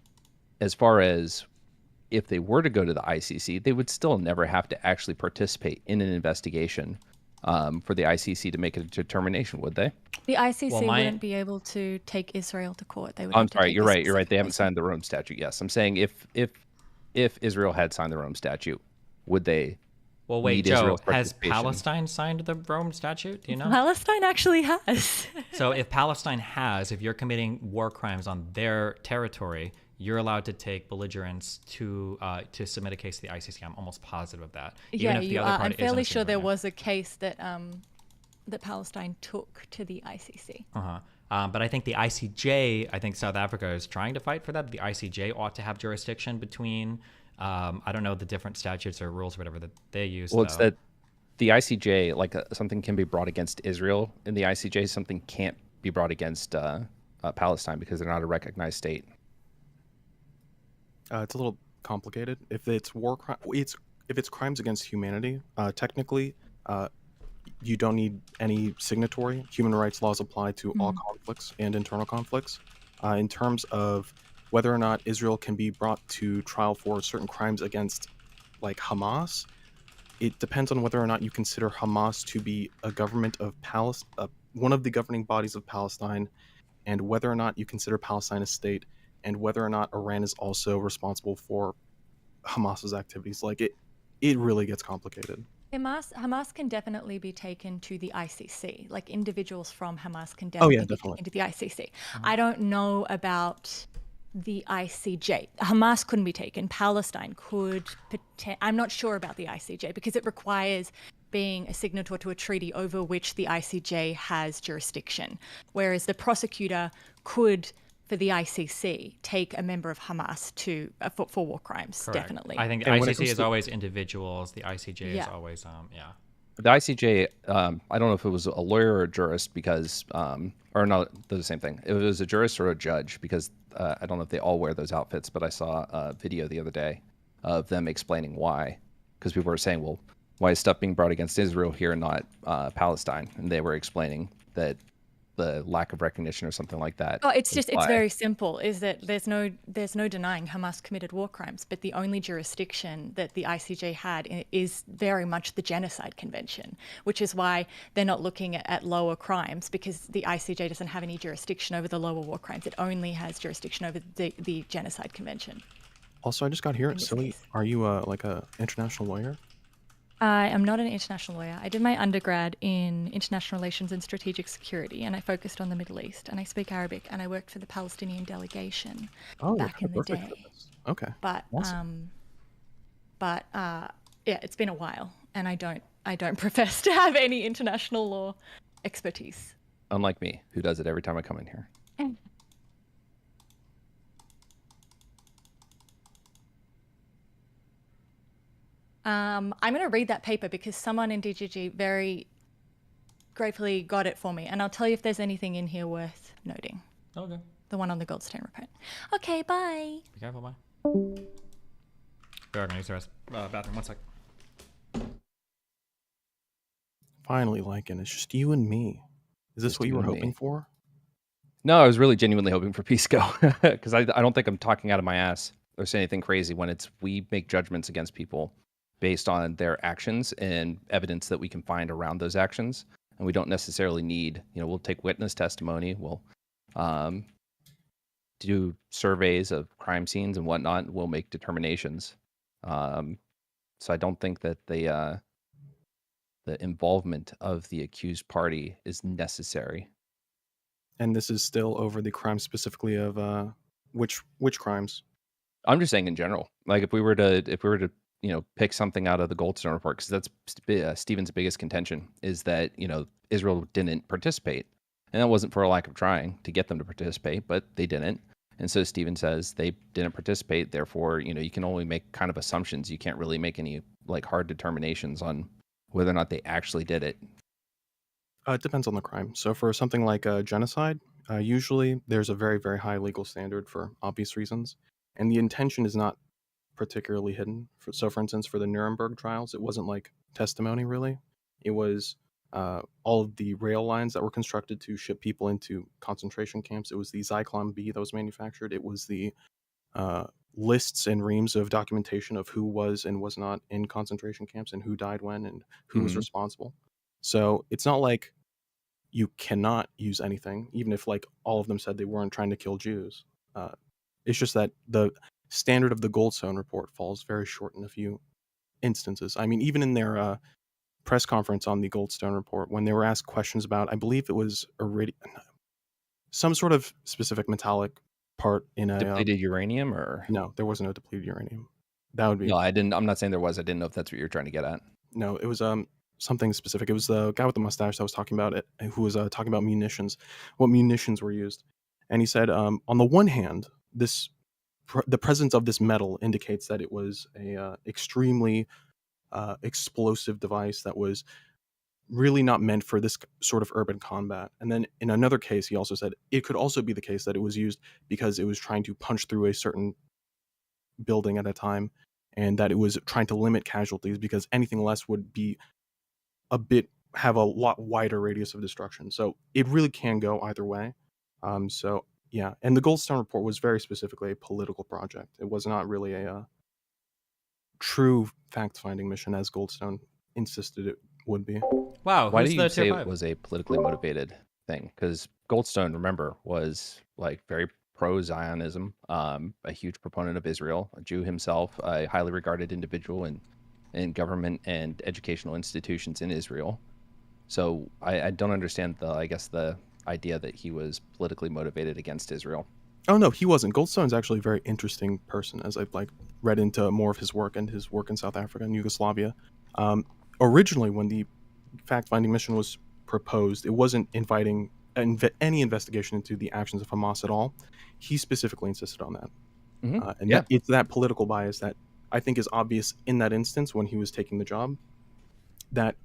as far as if they were to go to the ICC, they would still never have to actually participate in an investigation for the ICC to make a determination, would they? The ICC wouldn't be able to take Israel to court. They would. I'm sorry, you're right. You're right. They haven't signed the Rome Statute. Yes, I'm saying if Israel had signed the Rome Statute, would they? Well, wait, Joe, has Palestine signed the Rome Statute? Do you know? Palestine actually has. So if if you're committing war crimes on their territory, you're allowed to take belligerents to submit a case to the ICC. I'm almost positive of that. Yeah, you are. I'm fairly sure there was a case that that Palestine took to the ICC. But I think the ICJ, South Africa is trying to fight for that. The ICJ ought to have jurisdiction between. I don't know the different statutes or rules or whatever that they use. Well, it's that the ICJ, like something can be brought against Israel in the ICJ, something can't be brought against Palestine because they're not a recognized state. It's a little complicated. If it's if it's crimes against humanity, technically, you don't need any signatory. Human rights laws apply to all conflicts and internal conflicts. In terms of whether or not Israel can be brought to trial for certain crimes against, like, Hamas, it depends on whether or not you consider Hamas to be a government of Palestine, one of the governing bodies of Palestine, and whether or not you consider Palestine a state, and whether or not Iran is also responsible for Hamas's activities. Like, it really gets complicated. Hamas can definitely be taken to the ICC. Like, individuals from Hamas can definitely be taken to the ICC. I don't know about the ICJ. Hamas couldn't be taken. Palestine could. I'm not sure about the ICJ because it requires being a signatory to a treaty over which the ICJ has jurisdiction, whereas the prosecutor could, for the ICC, take a member of Hamas to for war crimes. Correct. Definitely. I think the ICC is always individuals. The ICJ is always The ICJ, I don't know if it was a lawyer or a jurist because, or no, they're the same thing. It was a jurist or a judge because I don't know if they all wear those outfits, but I saw a video the other day of them explaining why. Because people were saying, well, why is stuff being brought against Israel here and not Palestine? And they were explaining that the lack of recognition or something like that. Oh, it's very simple, is that there's no denying Hamas committed war crimes, but the only jurisdiction that the ICJ had is very much the Genocide Convention, which is why they're not looking at lower crimes, because the ICJ doesn't have any jurisdiction over the lower war crimes. It only has jurisdiction over the Genocide Convention. Also, I just got here, Silly, are you like a international lawyer? I am not an international lawyer. I did my undergrad in international relations and strategic security, and I focused on the Middle East, and I speak Arabic, and I worked for the Palestinian delegation back in the day. Okay. But awesome. Yeah, it's been a while, and I don't profess to have any international law expertise. Unlike me, who does it every time I come in here. I'm going to read that paper because someone in DGG very gratefully got it for me, and I'll tell you if there's anything in here worth noting. Okay. The one on the Goldstein report. Okay, bye. Be careful, bye. We are gonna use the bathroom. 1 sec. Finally, Lycan, it's just you and me. Is this Just what you you were and hoping me. for? No, I was really genuinely hoping for Pisco because I don't think I'm talking out of my ass or saying anything crazy when we make judgments against people based on their actions and evidence that we can find around those actions. And we don't necessarily need, we'll take witness testimony. We'll do surveys of crime scenes and whatnot. And we'll make determinations. So I don't think that the involvement of the accused party is necessary. And this is still over the crime specifically of which crimes? I'm just saying in general. Like if we were to pick something out of the Goldstone report, because that's Stephen's biggest contention is that Israel didn't participate, and that wasn't for a lack of trying to get them to participate, but they didn't. And so Stephen says they didn't participate. Therefore, you can only make kind of assumptions. You can't really make any like hard determinations on whether or not they actually did it. It depends on the crime. So for something like genocide, usually there's a very, very high legal standard for obvious reasons, and the intention is not particularly hidden. So for instance, for the Nuremberg trials, it wasn't like testimony really. It was all of the rail lines that were constructed to ship people into concentration camps. It was the Zyklon B that was manufactured. It was the lists and reams of documentation of who was and was not in concentration camps and who died when and who was responsible. So it's not like you cannot use anything, even if like all of them said they weren't trying to kill Jews. It's just that the standard of the Goldstone report falls very short in a few instances. I mean, even in their press conference on the Goldstone report, when they were asked questions about, I believe it was some sort of specific metallic part in a Depleted uranium, or no, there was no depleted uranium. That would be no. I'm not saying there was. I didn't know if that's what you're trying to get at. no. It was something specific. It was the guy with the mustache that was talking about it, who was talking about munitions, what munitions were used, and he said, on the one hand, the presence of this metal indicates that it was a extremely explosive device that was really not meant for this sort of urban combat. And then in another case, he also said it could also be the case that it was used because it was trying to punch through a certain building at a time, and that it was trying to limit casualties because anything less would be have a lot wider radius of destruction. So it really can go either way. So yeah, and the Goldstone report was very specifically a political project. It was not really a true fact-finding mission as Goldstone insisted it would be. Wow. Why who's do you the say tier it 5? was a politically motivated thing? Because Goldstone, remember, was like very pro-Zionism, a huge proponent of Israel, a Jew himself, a highly regarded individual in government and educational institutions in Israel. So I don't understand the idea that he was politically motivated against Israel. Oh no, he wasn't. Goldstone's actually a very interesting person, as I've read into more of his work and his work in South Africa and Yugoslavia. Originally, when the fact-finding mission was proposed, it wasn't inviting any investigation into the actions of Hamas at all. He specifically insisted on that. And it's that political bias that I think is obvious in that instance when he was taking the job, that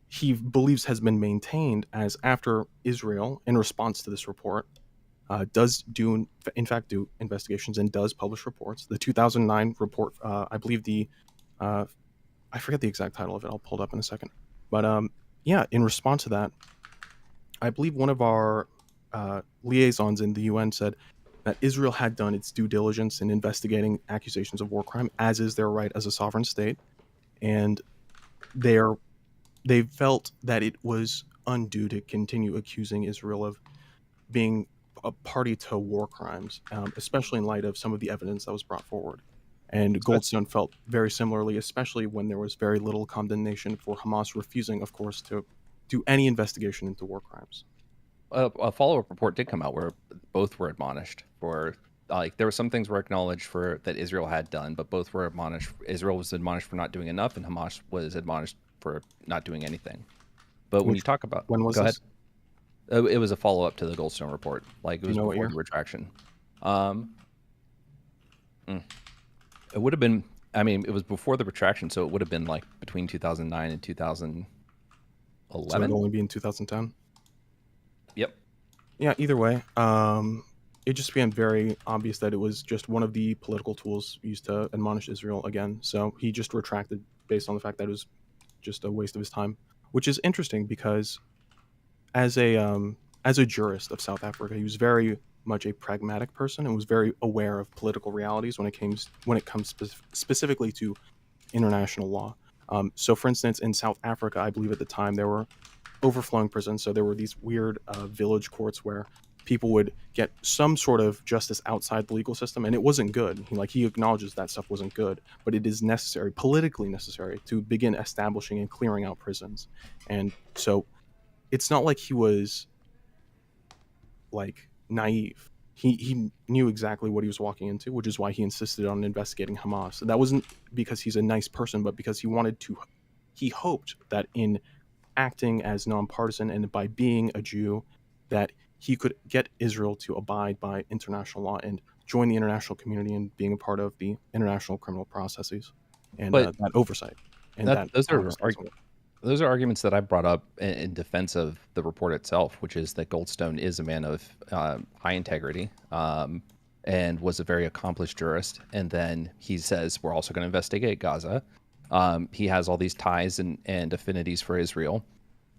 he believes has been maintained as after Israel, in response to this report, does in fact do investigations and does publish reports. The 2009 report, I believe I forget the exact title of it. I'll pull it up in a second. But in response to that, I believe one of our liaisons in the UN said that Israel had done its due diligence in investigating accusations of war crime, as is their right as a sovereign state, and they felt that it was undue to continue accusing Israel of being a party to war crimes, especially in light of some of the evidence that was brought forward. And Goldstone felt very similarly, especially when there was very little condemnation for Hamas refusing, of course, to do any investigation into war crimes. A follow-up report did come out where both were admonished for, there were some things were acknowledged for that Israel had done, but both were admonished. Israel was admonished for not doing enough, and Hamas was admonished for not doing anything. But when you talk about, when was go this? ahead. It was a follow-up to the Goldstone report. It was what before year? the retraction. It would have been. I mean, it was before the retraction, so it would have been between 2009 and 2011. So 11. it'd only be in 2010. Yep. Yeah, either way, it just became very obvious that it was just one of the political tools used to admonish Israel again. So he just retracted based on the fact that it was just a waste of his time, which is interesting because as a jurist of South Africa, he was very much a pragmatic person and was very aware of political realities when it comes specifically to international law. So, for instance, in South Africa, I believe at the time there were overflowing prisons. So there were these weird village courts where people would get some sort of justice outside the legal system, and it wasn't good. He acknowledges that stuff wasn't good, but it is necessary, politically necessary, to begin establishing and clearing out prisons. And so it's not like he was like naive. He knew exactly what he was walking into, which is why he insisted on investigating Hamas. That wasn't because he's a nice person, but because he hoped that in acting as nonpartisan and by being a Jew, that he could get Israel to abide by international law and join the international community and being a part of the international criminal processes and But that oversight. And those are arguments that I brought up in defense of the report itself, which is that Goldstone is a man of high integrity and was a very accomplished jurist. And then he says, we're also going to investigate Gaza. He has all these ties and affinities for Israel.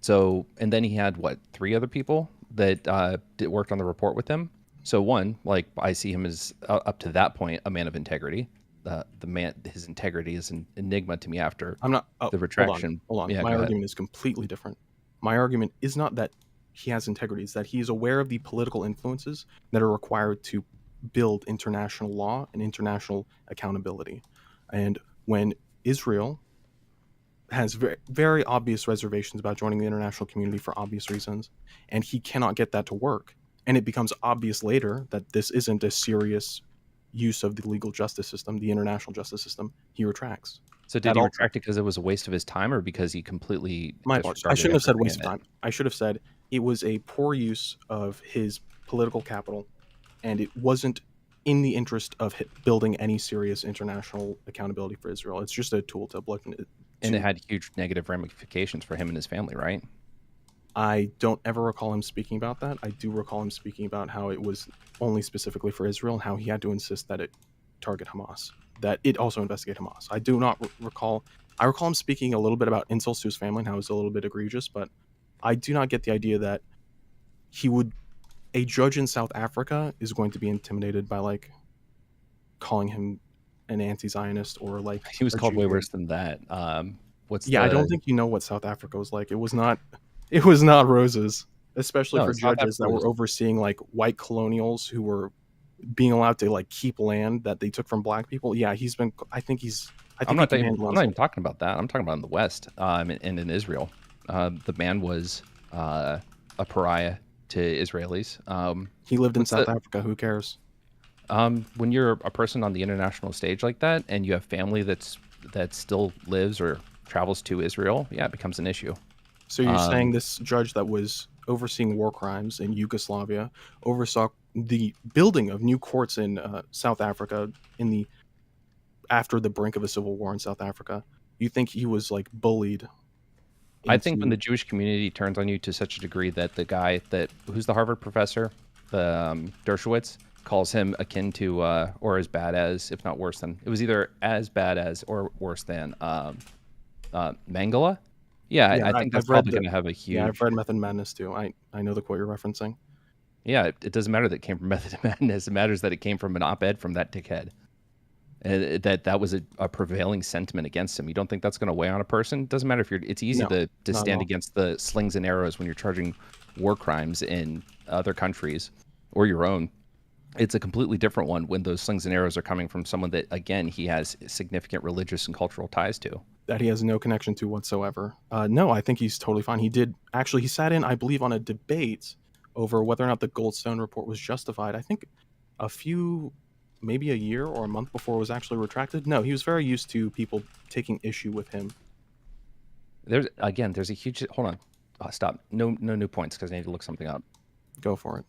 So, and then he had, 3 other people that worked on the report with him. So one, I see him as, up to that point, a man of integrity. The man, his integrity is an enigma to me after the retraction. Hold on. Yeah, My argument is completely different. My argument is not that he has integrity, it's that he is aware of the political influences that are required to build international law and international accountability. And when Israel has very, very obvious reservations about joining the international community for obvious reasons, and he cannot get that to work, and it becomes obvious later that this isn't a serious use of the legal justice system, the international justice system, he retracts. So did he retract it because it was a waste of his time, or because he completely? I shouldn't have said waste of time. I should have said it was a poor use of his political capital, and it wasn't in the interest of building any serious international accountability for Israel. It's just a tool to bludgeon it. And it had huge negative ramifications for him and his family, right? I don't ever recall him speaking about that. I do recall him speaking about how it was only specifically for Israel and how he had to insist that it target Hamas, that it also investigate Hamas. I do not recall. I recall him speaking a little bit about insults to his family and how it was a little bit egregious, but I do not get the idea that a judge in South Africa is going to be intimidated by calling him an anti-Zionist or he was called way worse than that. I don't think you know what South Africa was like. It was not roses, especially for judges that were overseeing white colonials who were being allowed to keep land that they took from black people. Yeah, I'm not even talking about that. I'm talking about in the West and in Israel. The man was a pariah to Israelis. He lived in South Africa. Who cares? When you're a person on the international stage like that, and you have family that still lives or travels to Israel, yeah, it becomes an issue. So you're saying this judge that was overseeing war crimes in Yugoslavia oversaw the building of new courts in South Africa after the brink of a civil war in South Africa. You think he was bullied? I think when the Jewish community turns on you to such a degree that the guy who's the Harvard professor, Dershowitz, calls him akin to or as bad as, if not worse than, it was either as bad as or worse than Mengele. Yeah, I think that's probably going to have a huge... Yeah, I've read Method Madness too. I know the quote you're referencing. Yeah, it doesn't matter that it came from Method Madness. It matters that it came from an op-ed from that dickhead. And that was a prevailing sentiment against him. You don't think that's going to weigh on a person? It doesn't matter if it's easy to stand against the slings and arrows when you're charging war crimes in other countries or your own. It's a completely different one when those slings and arrows are coming from someone that, again, he has significant religious and cultural ties to. That he has no connection to whatsoever. No, I think he's totally fine. He sat in, I believe, on a debate over whether or not the Goldstone report was justified. I think maybe a year or a month before it was actually retracted. No, he was very used to people taking issue with him. There's a huge... Hold on. Stop. No new points because I need to look something up. Go for it.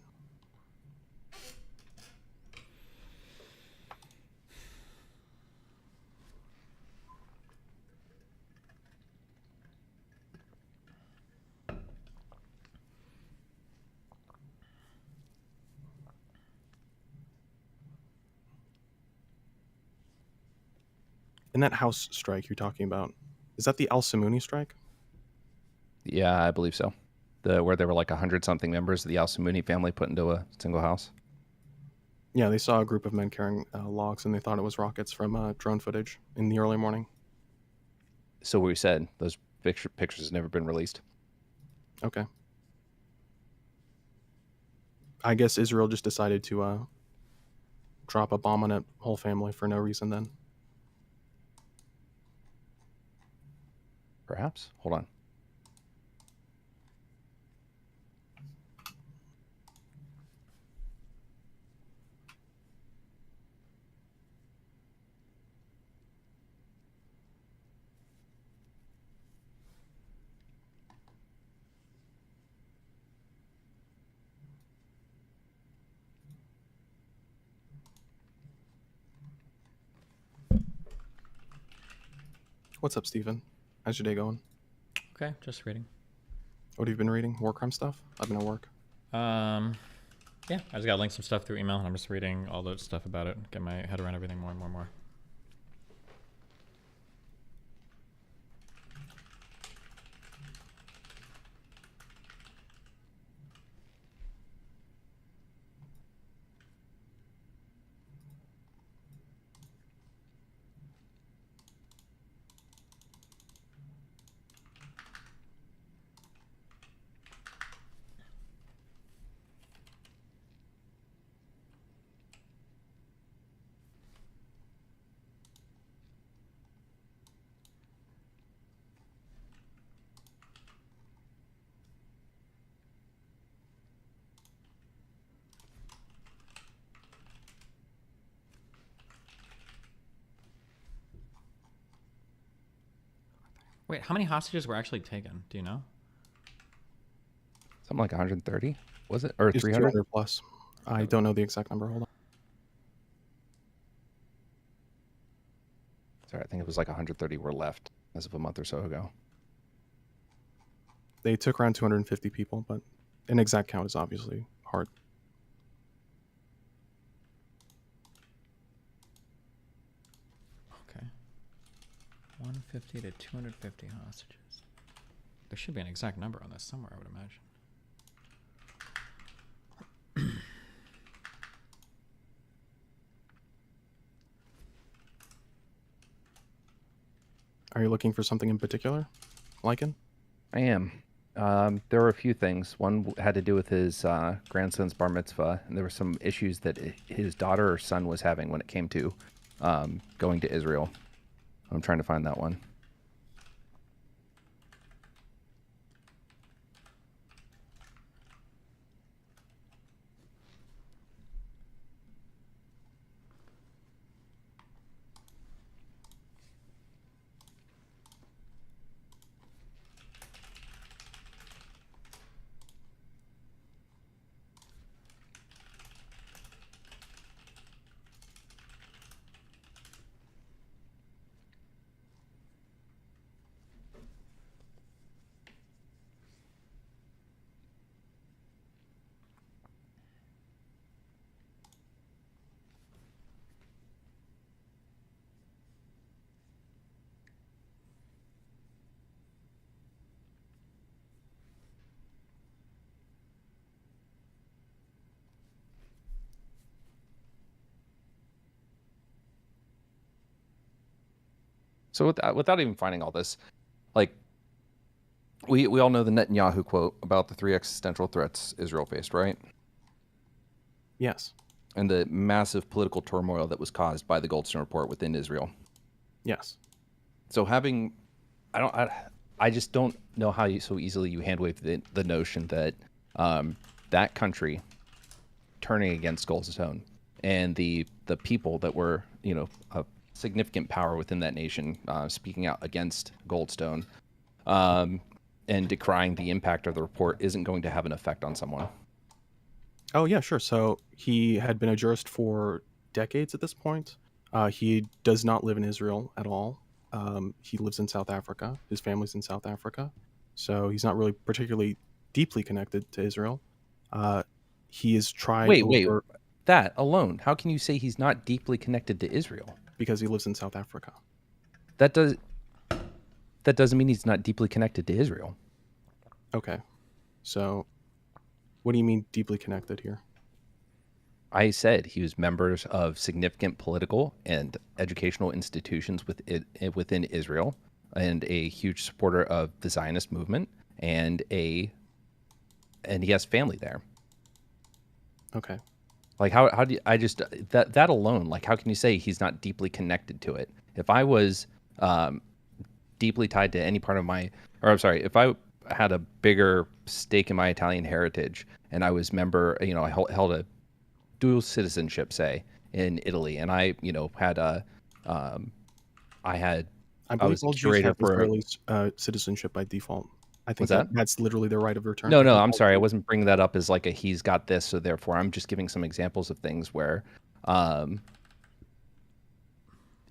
In that house strike you're talking about, is that the Al Samuni strike? Yeah, I believe so. Where there were like 100-something members of the Al Samuni family put into a single house. Yeah, they saw a group of men carrying logs, and they thought it was rockets from drone footage in the early morning. So we said those pictures has never been released. Okay. I guess Israel just decided to drop a bomb on a whole family for no reason then. Perhaps. Hold on. What's up, Steven? How's your day going? Okay, just reading. What have you been reading? War crime stuff? I've been at work. Yeah, I just got linked some stuff through email, and I'm just reading all the stuff about it, get my head around everything more and more and more. Wait, how many hostages were actually taken? Do you know? Something like 130, was it? Or It's 300? 200 plus. I don't know the exact number. Hold on. Sorry, I think it was like 130 were left as of a month or so ago. They took around 250 people, but an exact count is obviously hard. Okay. 150 to 250 hostages. There should be an exact number on this somewhere, I would imagine. Are you looking for something in particular, Lycan? I am. There were a few things. One had to do with his grandson's bar mitzvah, and there were some issues that his daughter or son was having when it came to going to Israel. I'm trying to find that one. So without even finding all this, like we all know the Netanyahu quote about the 3 existential threats Israel faced, right? Yes. And the massive political turmoil that was caused by the Goldstone report within Israel. Yes. So I just don't know how you so easily you handwave the notion that that country turning against Goldstone and the people that were, a significant power within that nation speaking out against Goldstone and decrying the impact of the report isn't going to have an effect on someone. Oh, yeah, sure. So he had been a jurist for decades at this point. He does not live in Israel at all. He lives in South Africa. His family's in South Africa. So he's not really particularly deeply connected to Israel. He has tried... Wait. That alone, how can you say he's not deeply connected to Israel? Because he lives in South Africa. That doesn't mean he's not deeply connected to Israel. Okay. So, what do you mean deeply connected here? I said he was members of significant political and educational institutions within Israel, and a huge supporter of the Zionist movement, and he has family there. Okay. Like how do you, I just that alone, like how can you say he's not deeply connected to it? If I was deeply tied to any part of if I had a bigger stake in my Italian heritage and I was I held a dual citizenship, say, in Italy, and I had I believe was all Jews curator have for Israeli citizenship by default. I think What's that? that's literally their right of return. No, I think I'm all sorry. I Jews- wasn't bringing that up as like a he's got this, so therefore I'm just giving some examples of things where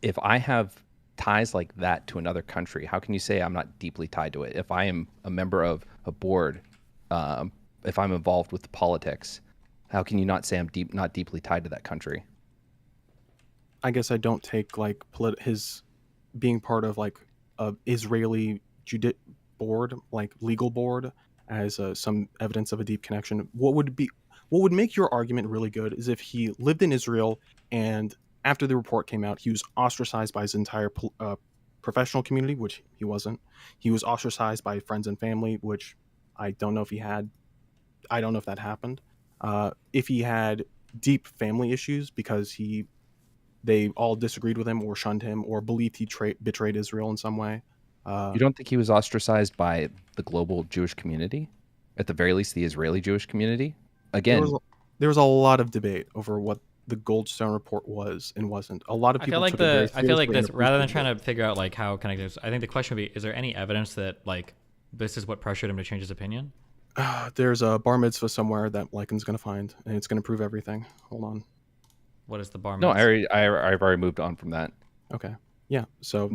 if I have ties like that to another country, how can you say I'm not deeply tied to it? If I am a member of a board, if I'm involved with the politics, how can you not say I'm not deeply tied to that country? I guess I don't take like his being part of like a Israeli board, like legal board, as some evidence of a deep connection. What would make your argument really good is if he lived in Israel and after the report came out, he was ostracized by his entire professional community, which he wasn't. He was ostracized by friends and family, which I don't know if he had. I don't know if that happened. If he had deep family issues because they all disagreed with him or shunned him or believed he betrayed Israel in some way. You don't think he was ostracized by the global Jewish community? At the very least, the Israeli Jewish community? Again, there was a lot of debate over what the Goldstone report was and wasn't. A lot of people. I took it very feel like seriously this and rather than appreciated trying it. to figure out like how connected. I think the question would be: is there any evidence that like this is what pressured him to change his opinion? There's a bar mitzvah somewhere that Lycan's gonna find, and it's gonna prove everything. Hold on. What is the bar? no, mitzvah? I've already moved on from that. Okay. Yeah. So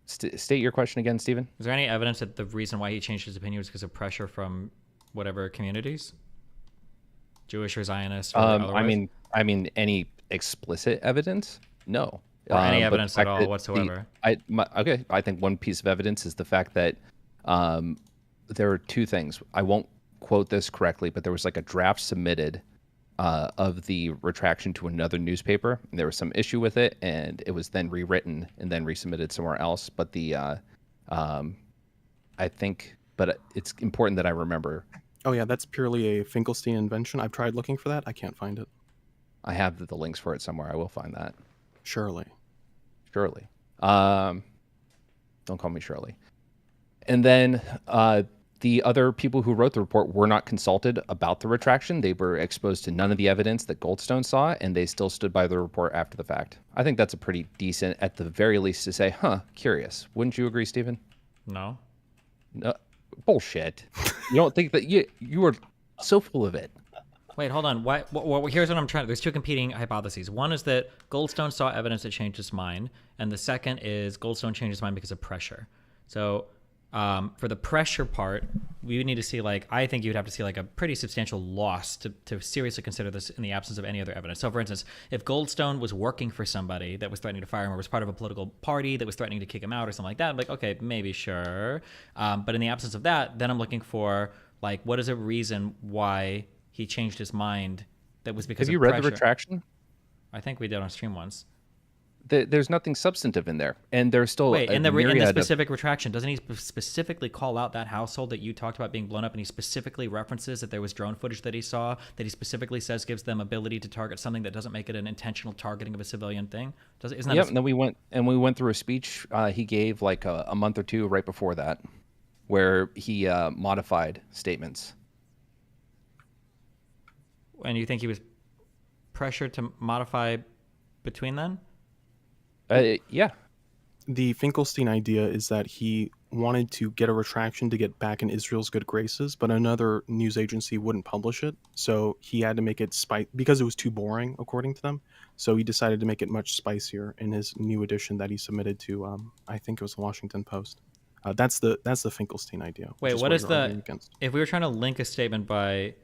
State your question again, Stephen. Is there any evidence that the reason why he changed his opinion was because of pressure from whatever communities, Jewish or Zionist? Or otherwise? I mean, any explicit evidence? No. Or any But evidence the at fact all that whatsoever? Okay, I think one piece of evidence is the fact that there are two things. I won't quote this correctly, but there was like a draft submitted of the retraction to another newspaper. And there was some issue with it, and it was then rewritten and then resubmitted somewhere else. But but it's important that I remember. Oh yeah, that's purely a Finkelstein invention. I've tried looking for that. I can't find it. I have the links for it somewhere. I will find that. Surely. Don't call me Shirley. And then the other people who wrote the report were not consulted about the retraction. They were exposed to none of the evidence that Goldstone saw, and they still stood by the report after the fact. I think that's a pretty decent, at the very least, to say, curious. Wouldn't you agree, Stephen? No. No, bullshit. You don't think that you were so full of it? Wait, hold on. Here's what I'm trying. There's two competing hypotheses. One is that Goldstone saw evidence that changed his mind, and the second is Goldstone changed his mind because of pressure. So, for the pressure part, we would need to see I think you would have to see a pretty substantial loss to seriously consider this in the absence of any other evidence. So, for instance, if Goldstone was working for somebody that was threatening to fire him, or was part of a political party that was threatening to kick him out, or something like that, I'm like, okay, maybe sure. But in the absence of that, then I'm looking for what is a reason why he changed his mind that was because Have you of read pressure. the retraction? I think we did on stream once. There's nothing substantive in there, and there's still Wait, in the myriad of- specific retraction, doesn't he specifically call out that household that you talked about being blown up, and he specifically references that there was drone footage that he saw, that he specifically says gives them ability to target something that doesn't make it an intentional targeting of a civilian thing? Isn't that Yep, and then we went through a speech he gave a month or two right before that, where he modified statements. And you think he was pressured to modify between then? Yeah. The Finkelstein idea is that he wanted to get a retraction to get back in Israel's good graces, but another news agency wouldn't publish it, so he had to make it because it was too boring, according to them. So he decided to make it much spicier in his new edition that he submitted to, I think it was the Washington Post. That's the Finkelstein idea. Wait, which what is is you're arguing the? against. If we were trying to link a statement by,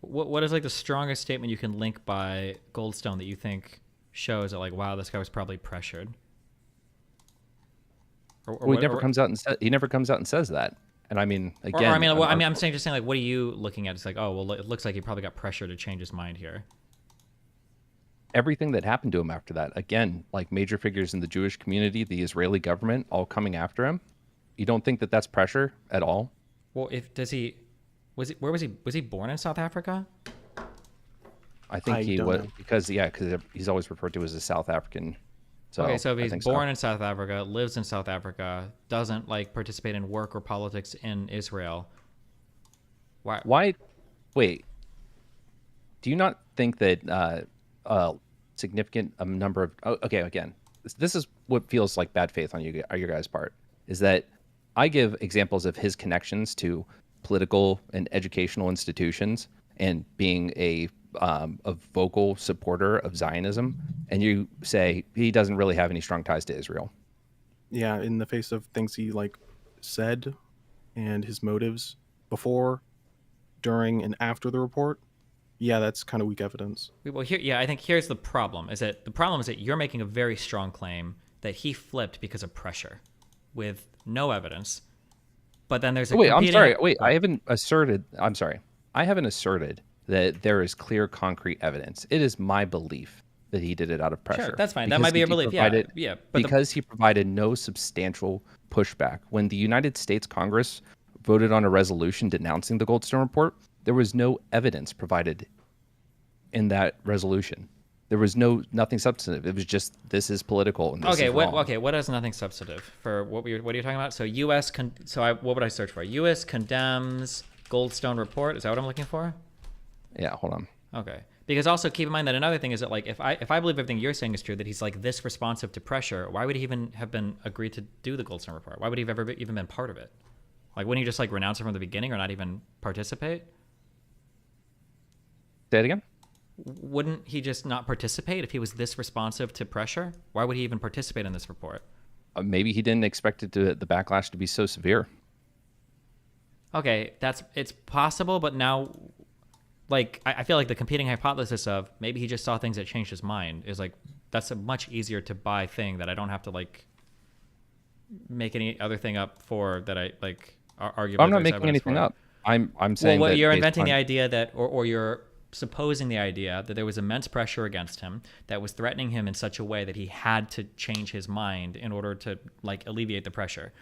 what is the strongest statement you can link by Goldstone that you think shows that wow, this guy was probably pressured? Or Well, he what- never or- comes out and he never comes out and says that. And I mean, or, again, I mean, well, I'm saying just saying like, what are you looking at? It's like, oh, well, it looks like he probably got pressure to change his mind here. everything that happened to him after that. Again, like major figures in the Jewish community, the Israeli government, all coming after him. You don't think that that's pressure at all? Well, where was he born in South Africa? I think I he don't was know. because he's always referred to as a South African. So Okay, so if I he's think born in South Africa, lives in South Africa, doesn't like participate in work or politics in Israel, Why? Wait. Do you not think that a significant number of? Oh, okay, again, this is what feels like bad faith on your guys' part. Is that I give examples of his connections to political and educational institutions and being a vocal supporter of Zionism, and you say he doesn't really have any strong ties to Israel. Yeah, in the face of things he like said and his motives before, during, and after the report, yeah, that's kind of weak evidence. Well, I think here's the problem. Is that you're making a very strong claim that he flipped because of pressure, with no evidence. But then there's a Wait, I'm competing- sorry. Wait, I haven't asserted. I'm sorry. I haven't asserted that there is clear, concrete evidence. It is my belief that he did it out of pressure. Sure, that's fine. That Because might be your he belief. Yeah, provided- yeah. But because he provided no substantial pushback. When the United States Congress voted on a resolution denouncing the Goldstone report, there was no evidence provided in that resolution. There was nothing substantive. It was just, this is political and this is wrong. What is nothing substantive for what are you talking about? So what would I search for? U.S. condemns Goldstone report. Is that what I'm looking for? Yeah, hold on. Okay. Because also keep in mind that another thing is that like if I believe everything you're saying is true, that he's like this responsive to pressure, why would he even have been agreed to do the Goldstone report? Why would he have ever even been part of it? Like wouldn't he just like renounce it from the beginning or not even participate? Say it again. Wouldn't he just not participate if he was this responsive to pressure? Why would he even participate in this report? Maybe he didn't expect the backlash to be so severe. Okay, it's possible, but now, like, I feel like the competing hypothesis of maybe he just saw things that changed his mind is like, that's a much easier to buy thing that I don't have to like make any other thing up for that I like argue. I'm not making anything up. I'm saying well, that you're based inventing on- the idea that, or you're supposing the idea that there was immense pressure against him that was threatening him in such a way that he had to change his mind in order to like alleviate the pressure.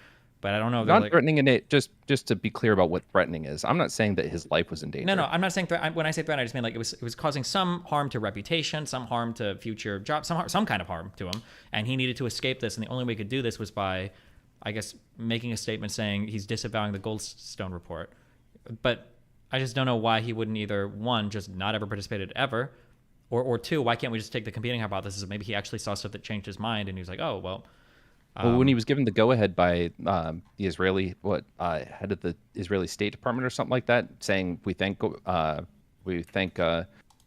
But I don't know. If Not like, threatening in it. Just to be clear about what threatening is. I'm not saying that his life was in danger. No, I'm not saying when I say threat, I just mean like it was causing some harm to reputation, some harm to future jobs, some kind of harm to him, and he needed to escape this. And the only way he could do this was by, I guess, making a statement saying he's disavowing the Goldstone report. But I just don't know why he wouldn't either one, just not ever participated ever, or two, why can't we just take the competing hypothesis of maybe he actually saw stuff that changed his mind and he was like, oh well. Well, when he was given the go-ahead by the Israeli head of the Israeli State Department or something like that, saying we thank Mr.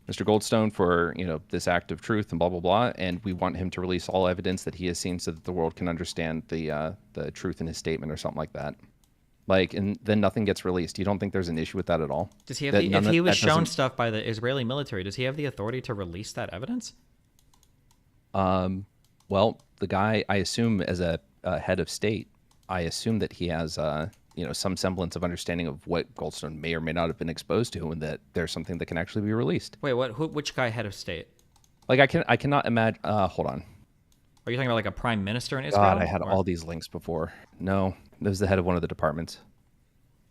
Goldstone for this act of truth and blah blah blah, and we want him to release all evidence that he has seen so that the world can understand the truth in his statement or something like that. Like, and then nothing gets released. You don't think there's an issue with that at all? Does he have That if he was that shown doesn't- stuff by the Israeli military, does he have the authority to release that evidence? Well, the guy, I assume, as a head of state, I assume that he has, some semblance of understanding of what Goldstone may or may not have been exposed to, and that there's something that can actually be released. Wait, which guy head of state? Like, I cannot imagine. Hold on. Are you talking about like a prime minister in Israel? God, I had or- all these links before. No, it was the head of one of the departments.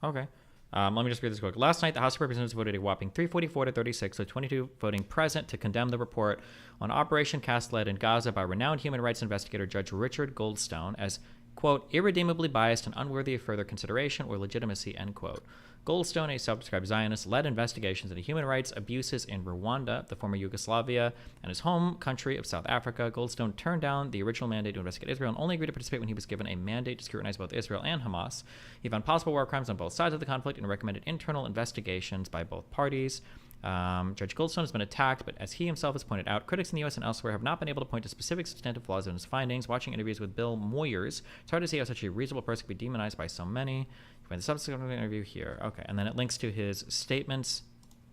Okay. Let me just read this quick. Last night, the House of Representatives voted a whopping 344 to 36, with 22 voting present to condemn the report on Operation Cast Lead in Gaza by renowned human rights investigator Judge Richard Goldstone as, quote, irredeemably biased and unworthy of further consideration or legitimacy, end quote. Goldstone, a self-described Zionist, led investigations into human rights abuses in Rwanda, the former Yugoslavia, and his home country of South Africa. Goldstone turned down the original mandate to investigate Israel and only agreed to participate when he was given a mandate to scrutinize both Israel and Hamas. He found possible war crimes on both sides of the conflict and recommended internal investigations by both parties. Judge Goldstone has been attacked, but as he himself has pointed out, critics in the U.S. and elsewhere have not been able to point to specific substantive flaws in his findings. Watching interviews with Bill Moyers, it's hard to see how such a reasonable person could be demonized by so many. You find the subsequent interview here. Okay, and then it links to his statements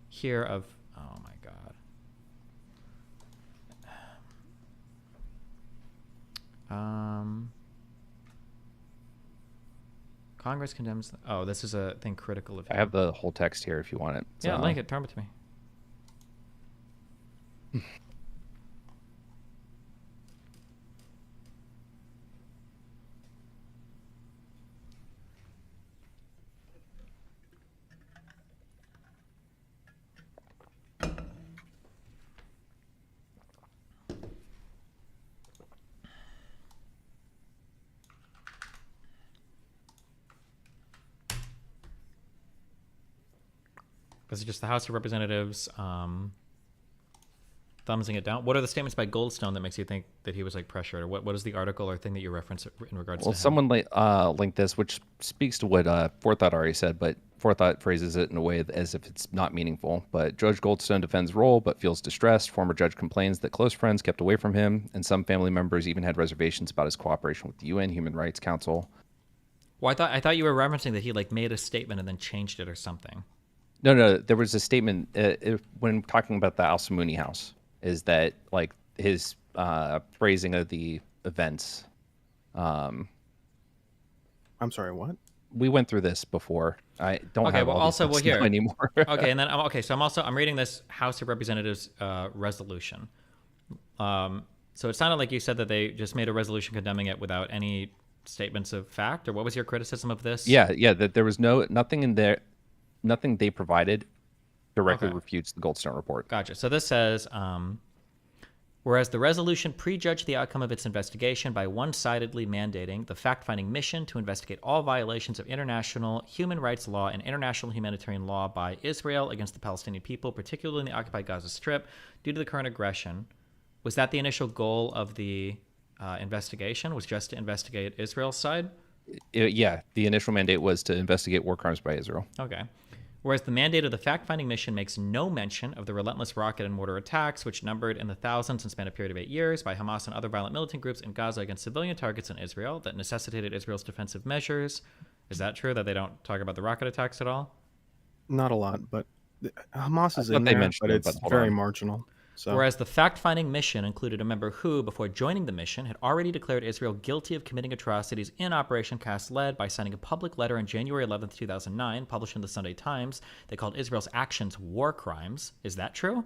here of, oh my God. Congress condemns. Oh, this is a thing critical of. I have the whole text here if you want it. Yeah, link it. Turn it to me. This is just the House of Representatives thumbsing it down. What are the statements by Goldstone that makes you think that he was like pressured, or what is the article or thing that you reference in regards to him? Someone linked this, which speaks to what Forethought already said, but Forethought phrases it in a way as if it's not meaningful. But Judge Goldstone defends role, but feels distressed. Former judge complains that close friends kept away from him, and some family members even had reservations about his cooperation with the UN Human Rights Council. Well, I thought you were referencing that he like made a statement and then changed it or something. No, there was a statement when talking about the Al-Samuni house, is that like his phrasing of the events. I'm sorry, what? We went through this before. I don't have well, all also, these well, here. anymore. Okay, and then I'm reading this House of Representatives resolution. So it sounded like you said that they just made a resolution condemning it without any statements of fact, or what was your criticism of this? Yeah, that there was nothing in there. Nothing they provided directly refutes the Goldstone report. Gotcha. So this says, whereas the resolution prejudged the outcome of its investigation by one-sidedly mandating the fact-finding mission to investigate all violations of international human rights law and international humanitarian law by Israel against the Palestinian people, particularly in the occupied Gaza Strip, due to the current aggression. Was that the initial goal of the investigation? Was just to investigate Israel's side? Yeah, the initial mandate was to investigate war crimes by Israel. Okay. Whereas the mandate of the fact-finding mission makes no mention of the relentless rocket and mortar attacks, which numbered in the thousands and spanned a period of 8 years by Hamas and other violent militant groups in Gaza against civilian targets in Israel that necessitated Israel's defensive measures. Is that true, that they don't talk about the rocket attacks at all? Not a lot, but Hamas is in there, but it's very marginal. So. Whereas the fact-finding mission included a member who, before joining the mission, had already declared Israel guilty of committing atrocities in Operation Cast Lead by signing a public letter on January 11, 2009, published in the Sunday Times. They called Israel's actions war crimes. Is that true?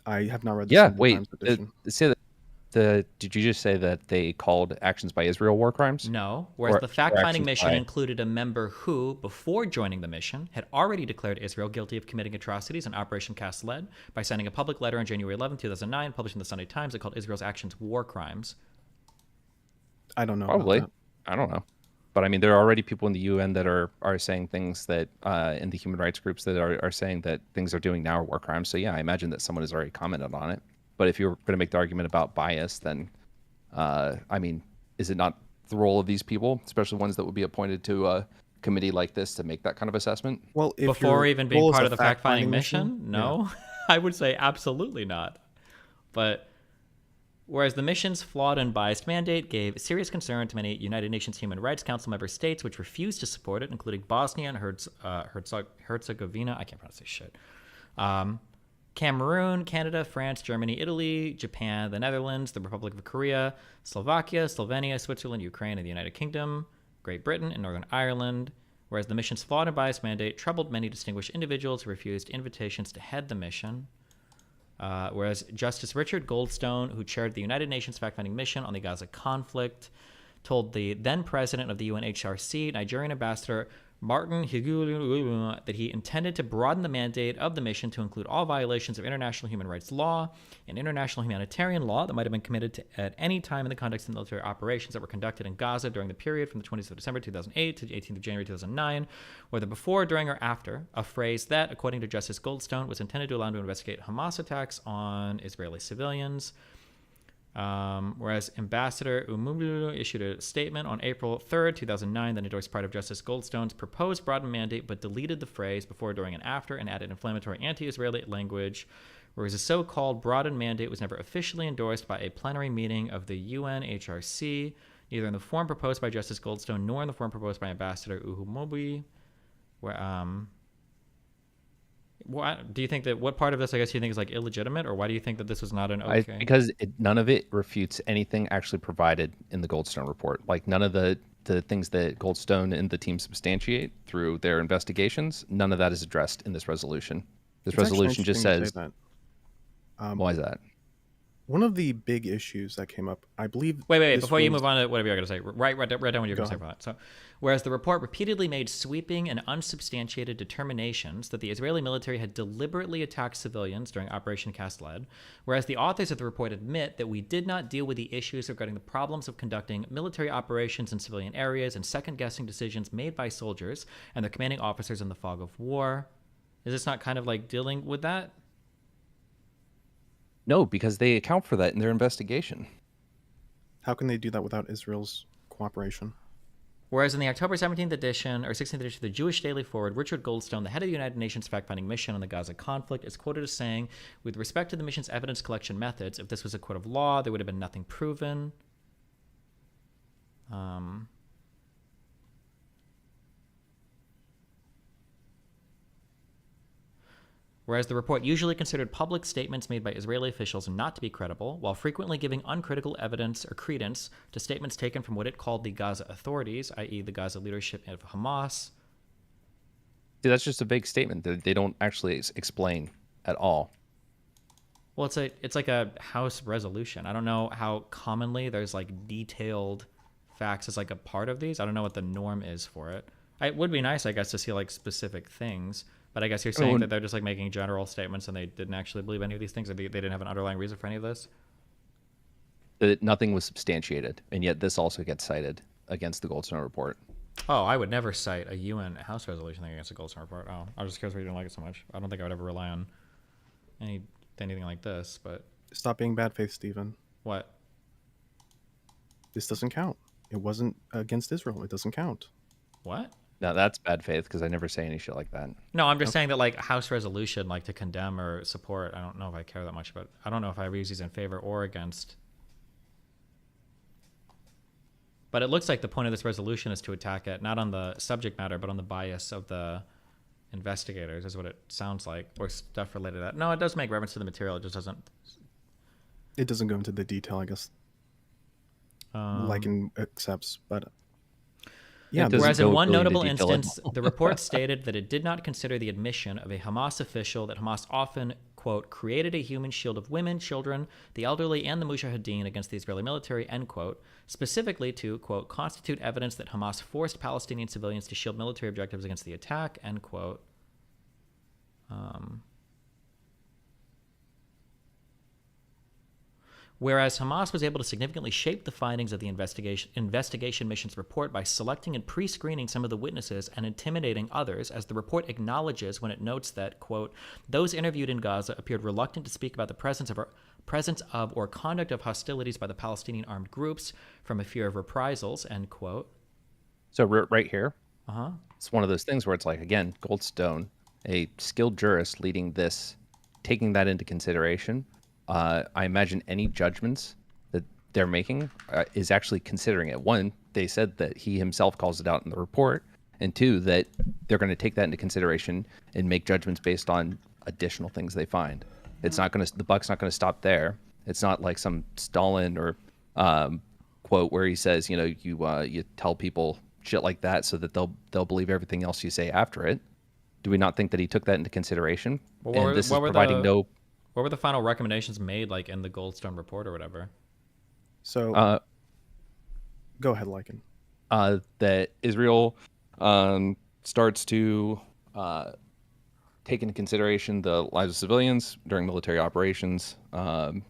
I have not read the Sunday Times edition. Say that. Did you just say that they called actions by Israel war crimes? No. Whereas the fact-finding mission included a member who, before joining the mission, had already declared Israel guilty of committing atrocities in Operation Cast Lead by signing a public letter on January 11, 2009, published in the Sunday Times that called Israel's actions war crimes. I don't know. Probably. I don't know. But I mean, there are already people in the UN that are saying things that, in the human rights groups that are saying that things they're doing now are war crimes. So yeah, I imagine that someone has already commented on it. But if you're going to make the argument about bias, then, I mean, is it not the role of these people, especially ones that would be appointed to a committee like this, to make that kind of assessment? Well, if before even being part of the fact-finding mission? No, yeah. I would say absolutely not. But whereas the mission's flawed and biased mandate gave serious concern to many United Nations Human Rights Council member states, which refused to support it, including Bosnia and Herzegovina. I can't pronounce this shit. Cameroon, Canada, France, Germany, Italy, Japan, the Netherlands, the Republic of Korea, Slovakia, Slovenia, Switzerland, Ukraine, and the United Kingdom, Great Britain, and Northern Ireland, whereas the mission's flawed and biased mandate troubled many distinguished individuals who refused invitations to head the mission. Whereas Justice Richard Goldstone, who chaired the United Nations fact-finding mission on the Gaza conflict, told the then president of the UNHRC, Nigerian ambassador Martin Higulu, that he intended to broaden the mandate of the mission to include all violations of international human rights law and international humanitarian law that might have been committed at any time in the context of military operations that were conducted in Gaza during the period from the 20th of December 2008 to the 18th of January 2009, whether before, during, or after, a phrase that, according to Justice Goldstone, was intended to allow him to investigate Hamas attacks on Israeli civilians. Whereas Ambassador Umulu issued a statement on April 3rd, 2009 that endorsed part of Justice Goldstone's proposed broadened mandate but deleted the phrase before, during, and after and added inflammatory anti-Israeli language, whereas a so-called broadened mandate was never officially endorsed by a plenary meeting of the UNHRC, neither in the form proposed by Justice Goldstone nor in the form proposed by Ambassador Uhumubi. Do you think that what part of this, I guess, you think is like illegitimate, or why do you think that this was not an okay? Because none of it refutes anything actually provided in the Goldstone report. Like none of the the things that Goldstone and the team substantiate through their investigations, none of that is addressed in this resolution. This It's actually resolution just interesting you says, say that. why is that? One of the big issues that came up, I believe. Wait. this Before you was- move on to whatever you're going to say, write down what you're going to say ahead. for that. So, whereas the report repeatedly made sweeping and unsubstantiated determinations that the Israeli military had deliberately attacked civilians during Operation Cast Lead, whereas the authors of the report admit that we did not deal with the issues regarding the problems of conducting military operations in civilian areas and second-guessing decisions made by soldiers and their commanding officers in the fog of war. Is this not kind of like dealing with that? No, because they account for that in their investigation. How can they do that without Israel's cooperation? Whereas in the October 17th edition, or 16th edition of the Jewish Daily Forward, Richard Goldstone, the head of the United Nations fact-finding mission on the Gaza conflict, is quoted as saying, with respect to the mission's evidence collection methods, if this was a court of law, there would have been nothing proven. Whereas the report usually considered public statements made by Israeli officials not to be credible, while frequently giving uncritical evidence or credence to statements taken from what it called the Gaza authorities, i.e. the Gaza leadership of Hamas. See, that's just a vague statement that they don't actually explain at all. Well, it's like a House resolution. I don't know how commonly there's like detailed facts as like a part of these. I don't know what the norm is for it. It would be nice, I guess, to see like specific things. But I guess you're saying that they're just like making general statements and they didn't actually believe any of these things, or they didn't have an underlying reason for any of this? That nothing was substantiated, and yet this also gets cited against the Goldstone report. Oh, I would never cite a UN House resolution against a Goldstone report. Oh, I was just curious why you didn't like it so much. I don't think I would ever rely on anything like this, but... Stop being bad faith, Stephen. What? This doesn't count. It wasn't against Israel. It doesn't count. What? Now that's bad faith because I never say any shit like that. No, I'm just saying that like House resolution, like to condemn or support, I don't know if I care that much about. I don't know if I use these in favor or against. But it looks like the point of this resolution is to attack it, not on the subject matter, but on the bias of the investigators, is what it sounds like, or stuff related to that. No, it does make reference to the material. It just doesn't. It doesn't go into the detail, I guess. Lycan accepts, but yeah. doesn't Whereas in go one really into notable detail at instance, the report stated that it did not consider the admission of a Hamas official that Hamas often, quote, created a human shield of women, children, the elderly, and the mujahideen against the Israeli military, end quote, specifically to, quote, constitute evidence that Hamas forced Palestinian civilians to shield military objectives against the attack, end quote. Whereas Hamas was able to significantly shape the findings of the investigation mission's report by selecting and pre-screening some of the witnesses and intimidating others, as the report acknowledges when it notes that, quote, those interviewed in Gaza appeared reluctant to speak about the presence of or conduct of hostilities by the Palestinian armed groups from a fear of reprisals, end quote. So right here, it's one of those things where it's like, again, Goldstone, a skilled jurist leading this, taking that into consideration. I imagine any judgments that they're making is actually considering it. One, they said that he himself calls it out in the report, and two, that they're going to take that into consideration and make judgments based on additional things they find. It's not going to, the buck's not going to stop there. It's not like some Stalin or quote where he says, you know, you tell people shit like that so that they'll believe everything else you say after it. Do we not think that he took that into consideration? Well, and this is providing no. What were the final recommendations made, like in the Goldstone report or whatever? So, go ahead, Lycan. That Israel starts to take into consideration the lives of civilians during military operations. Hold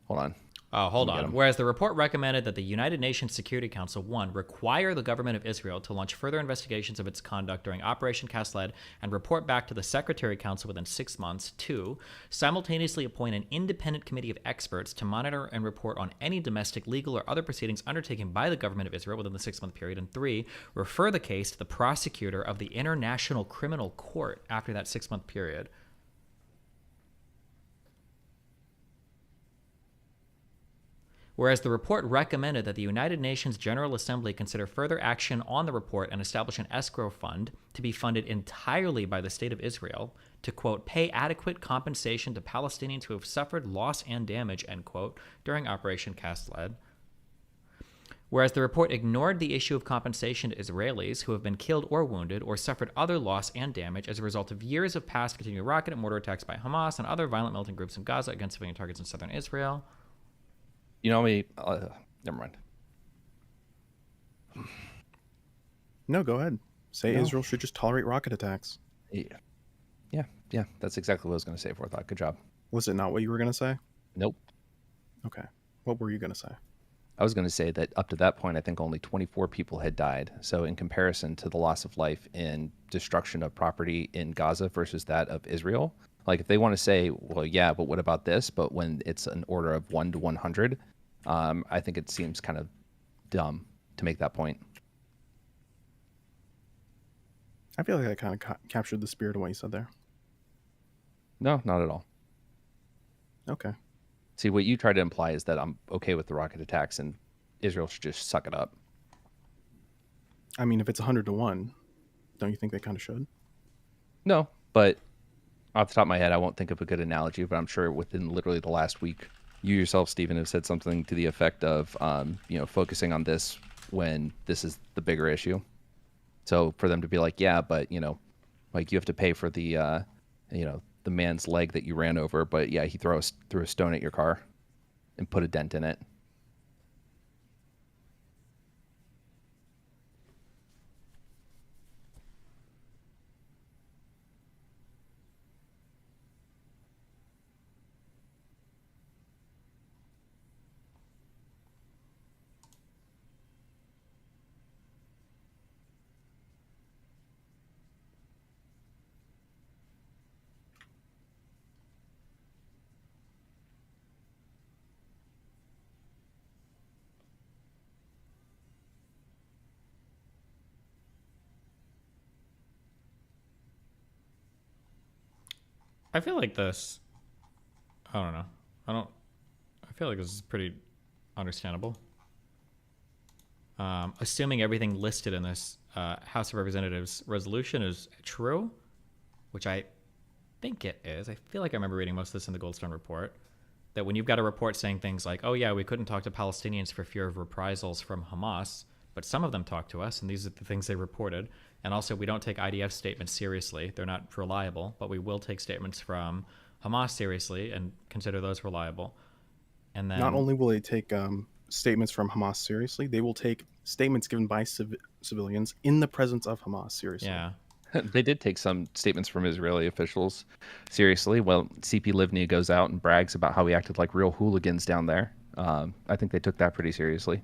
on. Oh, hold on. Whereas the report recommended that the United Nations Security Council, 1, require the government of Israel to launch further investigations of its conduct during Operation Cast Lead and report back to the Secretary Council within 6 months. 2, simultaneously appoint an independent committee of experts to monitor and report on any domestic, legal, or other proceedings undertaken by the government of Israel within the 6-month period. And 3, refer the case to the prosecutor of the International Criminal Court after that 6-month period. Whereas the report recommended that the United Nations General Assembly consider further action on the report and establish an escrow fund to be funded entirely by the State of Israel to, quote, pay adequate compensation to Palestinians who have suffered loss and damage, end quote, during Operation Cast Lead. Whereas the report ignored the issue of compensation to Israelis who have been killed or wounded or suffered other loss and damage as a result of years of past continued rocket and mortar attacks by Hamas and other violent militant groups in Gaza against civilian targets in southern Israel. You know me. Never mind. No, go ahead. Say No. Israel should just tolerate rocket attacks. Yeah. That's exactly what I was going to say. Forethought. Good job. Was it not what you were going to say? Nope. Okay. What were you going to say? I was going to say that up to that point, I think only 24 people had died. So in comparison to the loss of life in destruction of property in Gaza versus that of Israel, like if they want to say, well, yeah, but what about this? But when it's an order of 1 to 100, I think it seems kind of dumb to make that point. I feel like I kind of captured the spirit of what you said there. No, not at all. Okay. See, what you try to imply is that I'm okay with the rocket attacks and Israel should just suck it up. I mean, if it's 100 to 1, don't you think they kind of should? No, but off the top of my head, I won't think of a good analogy, but I'm sure within literally the last week, you yourself, Stephen, have said something to the effect of, focusing on this when this is the bigger issue. So for them to be like, yeah, but, like you have to pay for the, the man's leg that you ran over, but yeah, he threw a stone at your car and put a dent in it. I feel like this. I don't know. I feel like this is pretty understandable. Assuming everything listed in this House of Representatives resolution is true, which I think it is. I feel like I remember reading most of this in the Goldstone report. That when you've got a report saying things like, oh yeah, we couldn't talk to Palestinians for fear of reprisals from Hamas, but some of them talked to us, and these are the things they reported. And also, we don't take IDF statements seriously. They're not reliable, but we will take statements from Hamas seriously and consider those reliable. And then Not only will they take statements from Hamas seriously, they will take statements given by civilians in the presence of Hamas seriously. yeah, They did take some statements from Israeli officials seriously. Well, CP Livni goes out and brags about how we acted like real hooligans down there. I think they took that pretty seriously.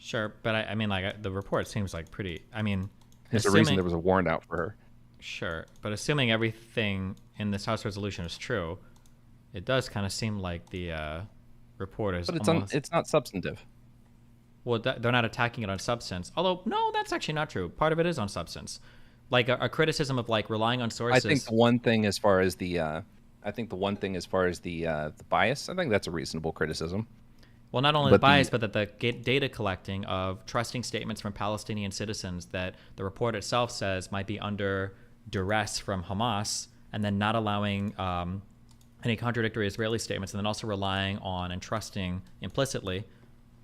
sure, but I mean, like the report seems like pretty. I mean, There's a reason assuming- there was a warrant out for her. Sure, but assuming everything in this House resolution is true, it does kind of seem like the report is But almost... it's not substantive. Well, they're not attacking it on substance. Although, no, that's actually not true. Part of it is on substance. Like a criticism of like relying on sources. I think the one thing as far as the bias, I think that's a reasonable criticism. Well, not only But the bias, but that the data collecting of trusting statements from Palestinian citizens that the report itself says might be under duress from Hamas, and then not allowing any contradictory Israeli statements, and then also relying on and trusting implicitly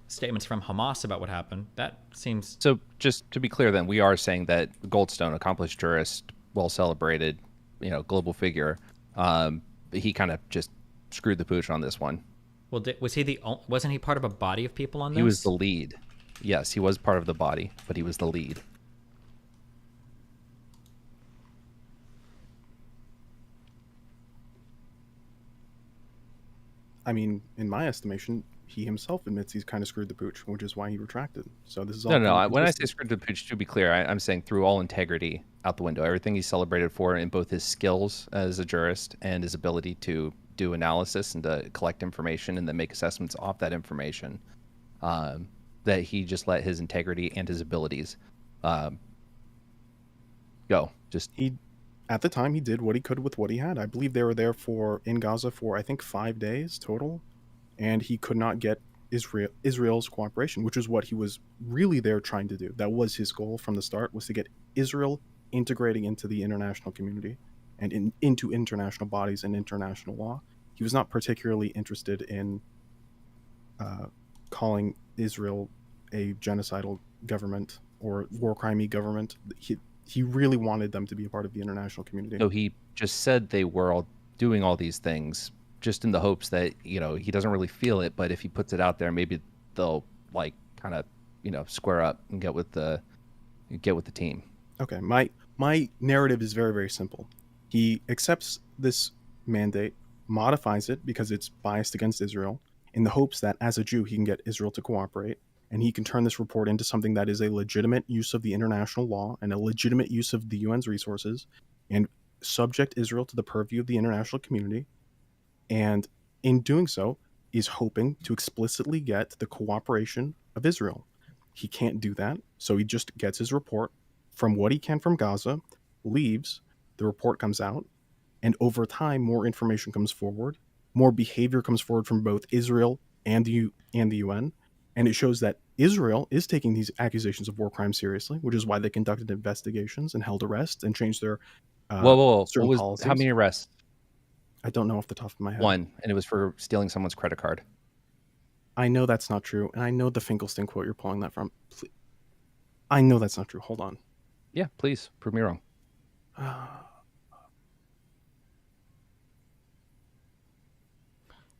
statements from Hamas about what happened. That seems... So just to be clear then, we are saying that Goldstone, accomplished jurist, well celebrated, global figure, he kind of just screwed the pooch on this one. Well, wasn't he part of a body of people on this? He was the lead. Yes, he was part of the body, but he was the lead. I mean, in my estimation, he himself admits he's kind of screwed the pooch, which is why he retracted. So this is all. No. When I say consistent. screwed the pooch, to be clear, I'm saying threw all integrity out the window. Everything he's celebrated for in both his skills as a jurist and his ability to do analysis and to collect information and then make assessments off that information, that he just let his integrity and his abilities go. At the time, he did what he could with what he had. I believe they were there in Gaza for, I think, 5 days total, and he could not get Israel's cooperation, which is what he was really there trying to do. That was his goal from the start, was to get Israel integrating into the international community and into international bodies and international law. He was not particularly interested in calling Israel a genocidal government or war crimey government. He really wanted them to be a part of the international community. So he just said they were all doing all these things just in the hopes that, you know, he doesn't really feel it, but if he puts it out there, maybe they'll like kind of, you know, square up and get with the team. Okay, my narrative is very, very simple. He accepts this mandate, modifies it because it's biased against Israel, in the hopes that as a Jew he can get Israel to cooperate, and he can turn this report into something that is a legitimate use of the international law and a legitimate use of the UN's resources, and subject Israel to the purview of the international community. And in doing so, is hoping to explicitly get the cooperation of Israel. He can't do that, so he just gets his report from what he can from Gaza, leaves, the report comes out, and over time, more information comes forward, more behavior comes forward from both Israel and the UN, and it shows that Israel is taking these accusations of war crimes seriously, which is why they conducted investigations and held arrests and changed their Whoa. certain What was, policies. how many arrests? I don't know off the top of my head. One, and it was for stealing someone's credit card. I know that's not true, and I know the Finkelstein quote you're pulling that from. I know that's not true. Hold on. Yeah, please, prove me wrong.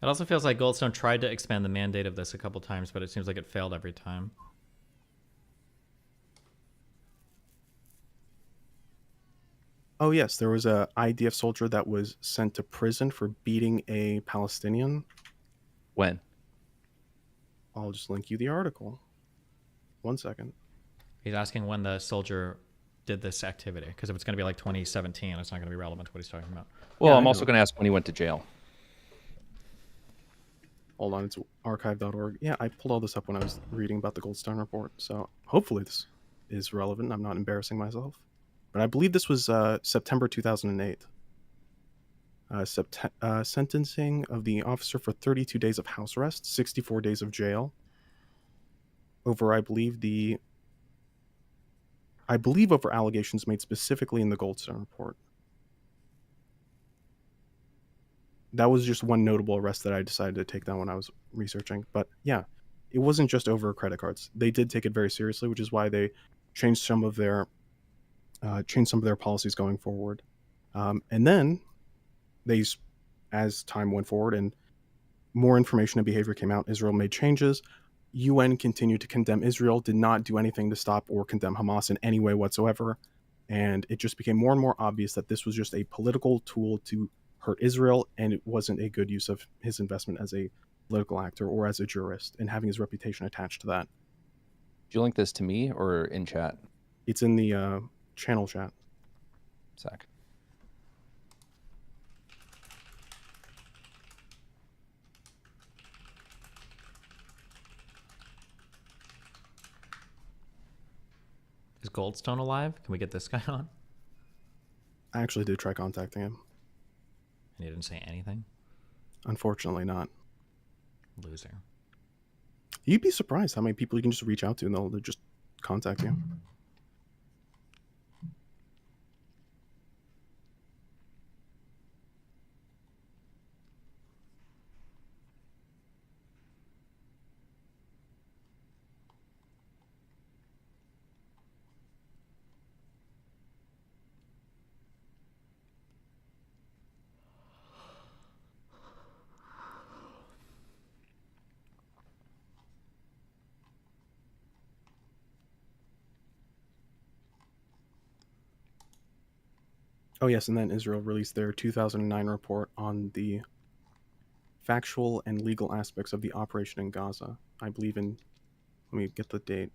It also feels like Goldstone tried to expand the mandate of this a couple times, but it seems like it failed every time. Oh yes, there was a IDF soldier that was sent to prison for beating a Palestinian. When? I'll just link you the article. 1 second. He's asking when the soldier did this activity, because if it's going to be like 2017, it's not going to be relevant to what he's talking about. Well, Yeah, I'm I also know. going to ask when he went to jail. Hold on, it's archive.org. Yeah, I pulled all this up when I was reading about the Goldstone report, so hopefully this is relevant. I'm not embarrassing myself. But I believe this was September 2008. Sentencing of the officer for 32 days of house arrest, 64 days of jail. Over, I believe over allegations made specifically in the Goldstone report. That was just one notable arrest that I decided to take down when I was researching. But yeah, it wasn't just over credit cards. They did take it very seriously, which is why they changed some of their policies going forward. And then they, as time went forward and more information and behavior came out, Israel made changes. UN continued to condemn Israel, did not do anything to stop or condemn Hamas in any way whatsoever. And it just became more and more obvious that this was just a political tool to hurt Israel, and it wasn't a good use of his investment as a political actor or as a jurist and having his reputation attached to that. Did you link this to me or in chat? It's in the channel chat. Zach. Is Goldstone alive? Can we get this guy on? I actually did try contacting him. And he didn't say anything? Unfortunately not. Loser. You'd be surprised how many people you can just reach out to and they'll just contact you. Oh yes, and then Israel released their 2009 report on the factual and legal aspects of the operation in Gaza. I believe in, let me get the date,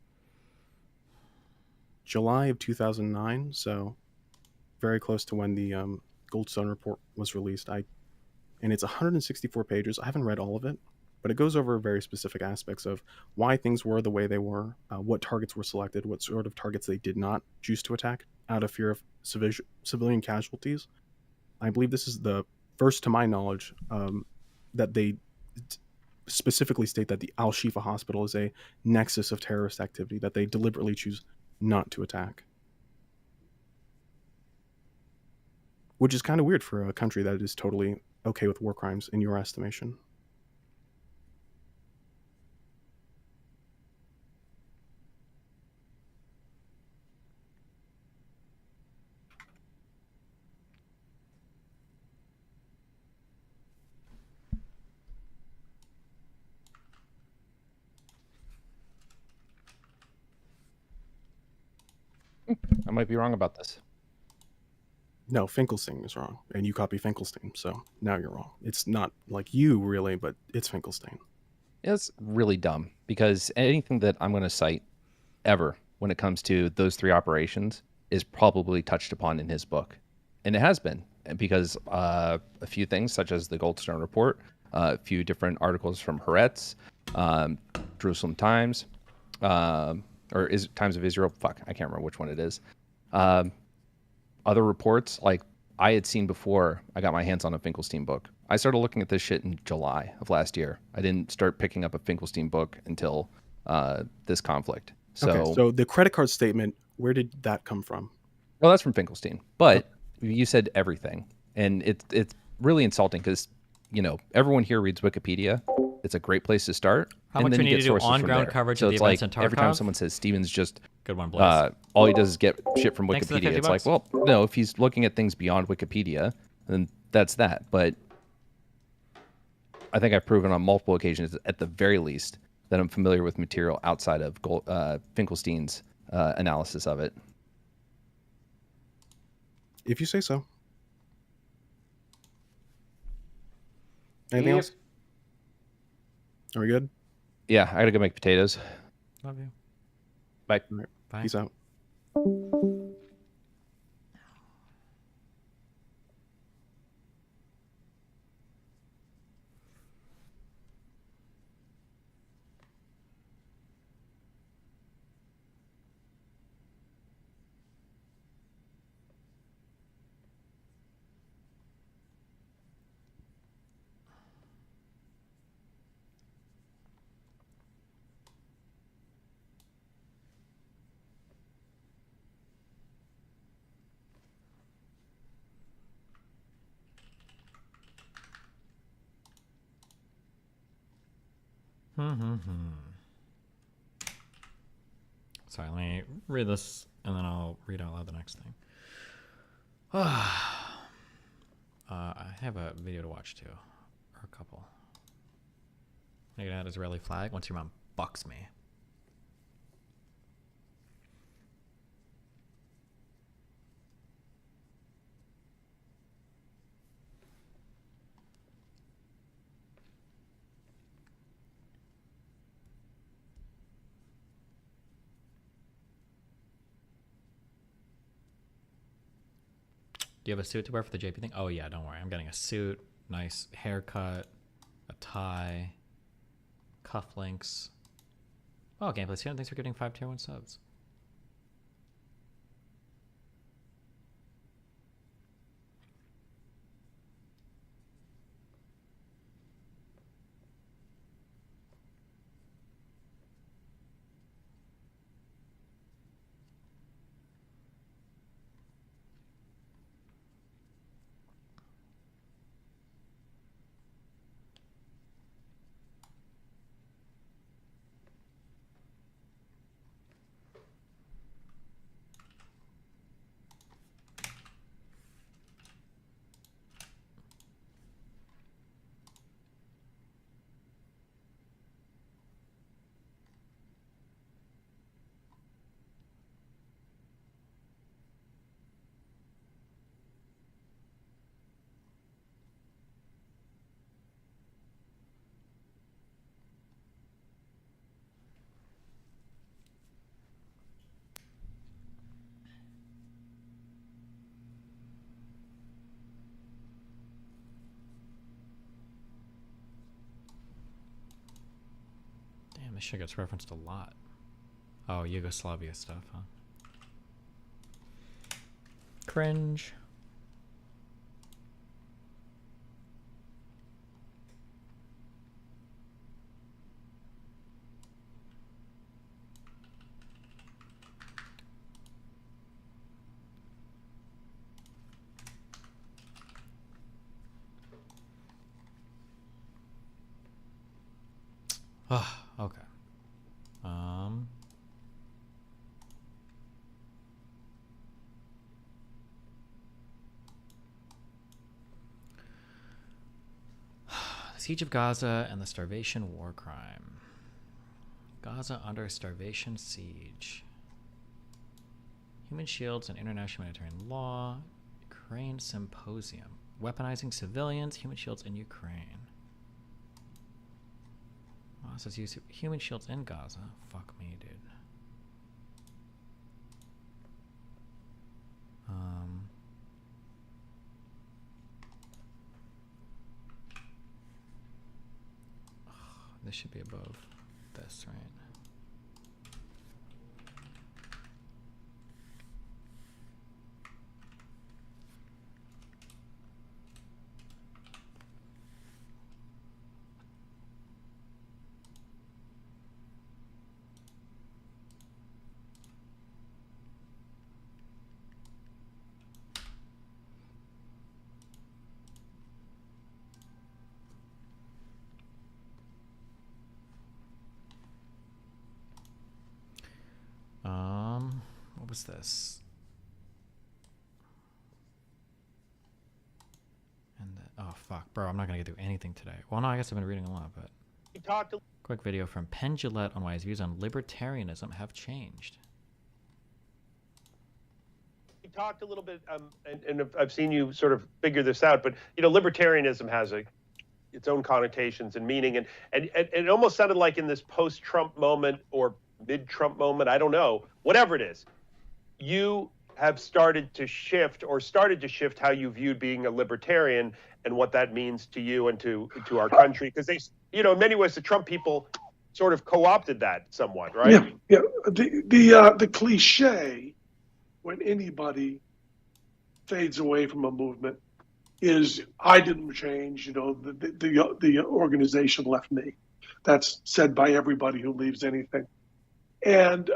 July of 2009, so very close to when the Goldstone report was released. And it's 164 pages. I haven't read all of it, but it goes over very specific aspects of why things were the way they were, what targets were selected, what sort of targets they did not choose to attack out of fear of civilian casualties. I believe this is the first, to my knowledge, that they specifically state that the Al-Shifa hospital is a nexus of terrorist activity that they deliberately choose not to attack. Which is kind of weird for a country that is totally okay with war crimes in your estimation. I might be wrong about this. No, Finkelstein is wrong, and you copy Finkelstein, so now you're wrong. It's not like you really, but it's Finkelstein. It's really dumb because anything that I'm going to cite ever when it comes to those three operations is probably touched upon in his book. And it has been because a few things such as the Goldstone Report, a few different articles from Haaretz, Jerusalem Times, or is Times of Israel? Fuck, I can't remember which one it is. Other reports like I had seen before I got my hands on a Finkelstein book. I started looking at this shit in July of last year. I didn't start picking up a Finkelstein book until this conflict. So, Okay, so the credit card statement, where did that come from? well, that's from Finkelstein. But you said everything, and it's really insulting because everyone here reads Wikipedia. It's a great place to start. How and much then we you need get to do sources from on-ground there. coverage so of the it's events like in every time Tarkov? someone says Steven's just Good one, Blaze. all he does is get shit from Thanks for the Wikipedia. 50 It's bucks. like, well, no, if he's looking at things beyond Wikipedia, then that's that. But I think I've proven on multiple occasions, at the very least, that I'm familiar with material outside of Finkelstein's analysis of it. If you say so. Anything else? Are we good? Yeah, I gotta go make potatoes. Love you. Bye. All right. Bye. Peace out. Sorry, let me read this, and then I'll read out loud the next thing. I have a video to watch too, or a couple. Make that Israeli flag once your mom bucks me. Do you have a suit to wear for the JP thing? Oh yeah, don't worry. I'm getting a suit, nice haircut, a tie, cufflinks. Oh, Gameplay Scan, thanks for getting 5 tier 1 subs. Damn, this shit gets referenced a lot. Oh, Yugoslavia stuff, huh? Cringe. Oh, okay. The Siege of Gaza and the Starvation War Crime. Gaza under starvation siege. Human shields and international humanitarian law. Ukraine symposium. Weaponizing civilians. Human shields in Ukraine. Oh, it says use human shields in Gaza. Fuck me, dude. This should be above this, right? What was this? And oh fuck, bro, I'm not gonna get through anything today. Well, no, I guess I've been reading a lot, but quick video from Penn Jillette on why his views on libertarianism have changed. We talked a little bit, and I've seen you sort of figure this out, but you know, libertarianism has its own connotations and meaning, and it almost sounded like in this post-Trump moment or mid-Trump moment, I don't know, whatever it is, you have started to shift how you viewed being a libertarian and what that means to you and to our country, because they, you know, in many ways the Trump people sort of co-opted that somewhat, right? Yeah. The cliche when anybody fades away from a movement is, I didn't change, you know, the organization left me. That's said by everybody who leaves anything. And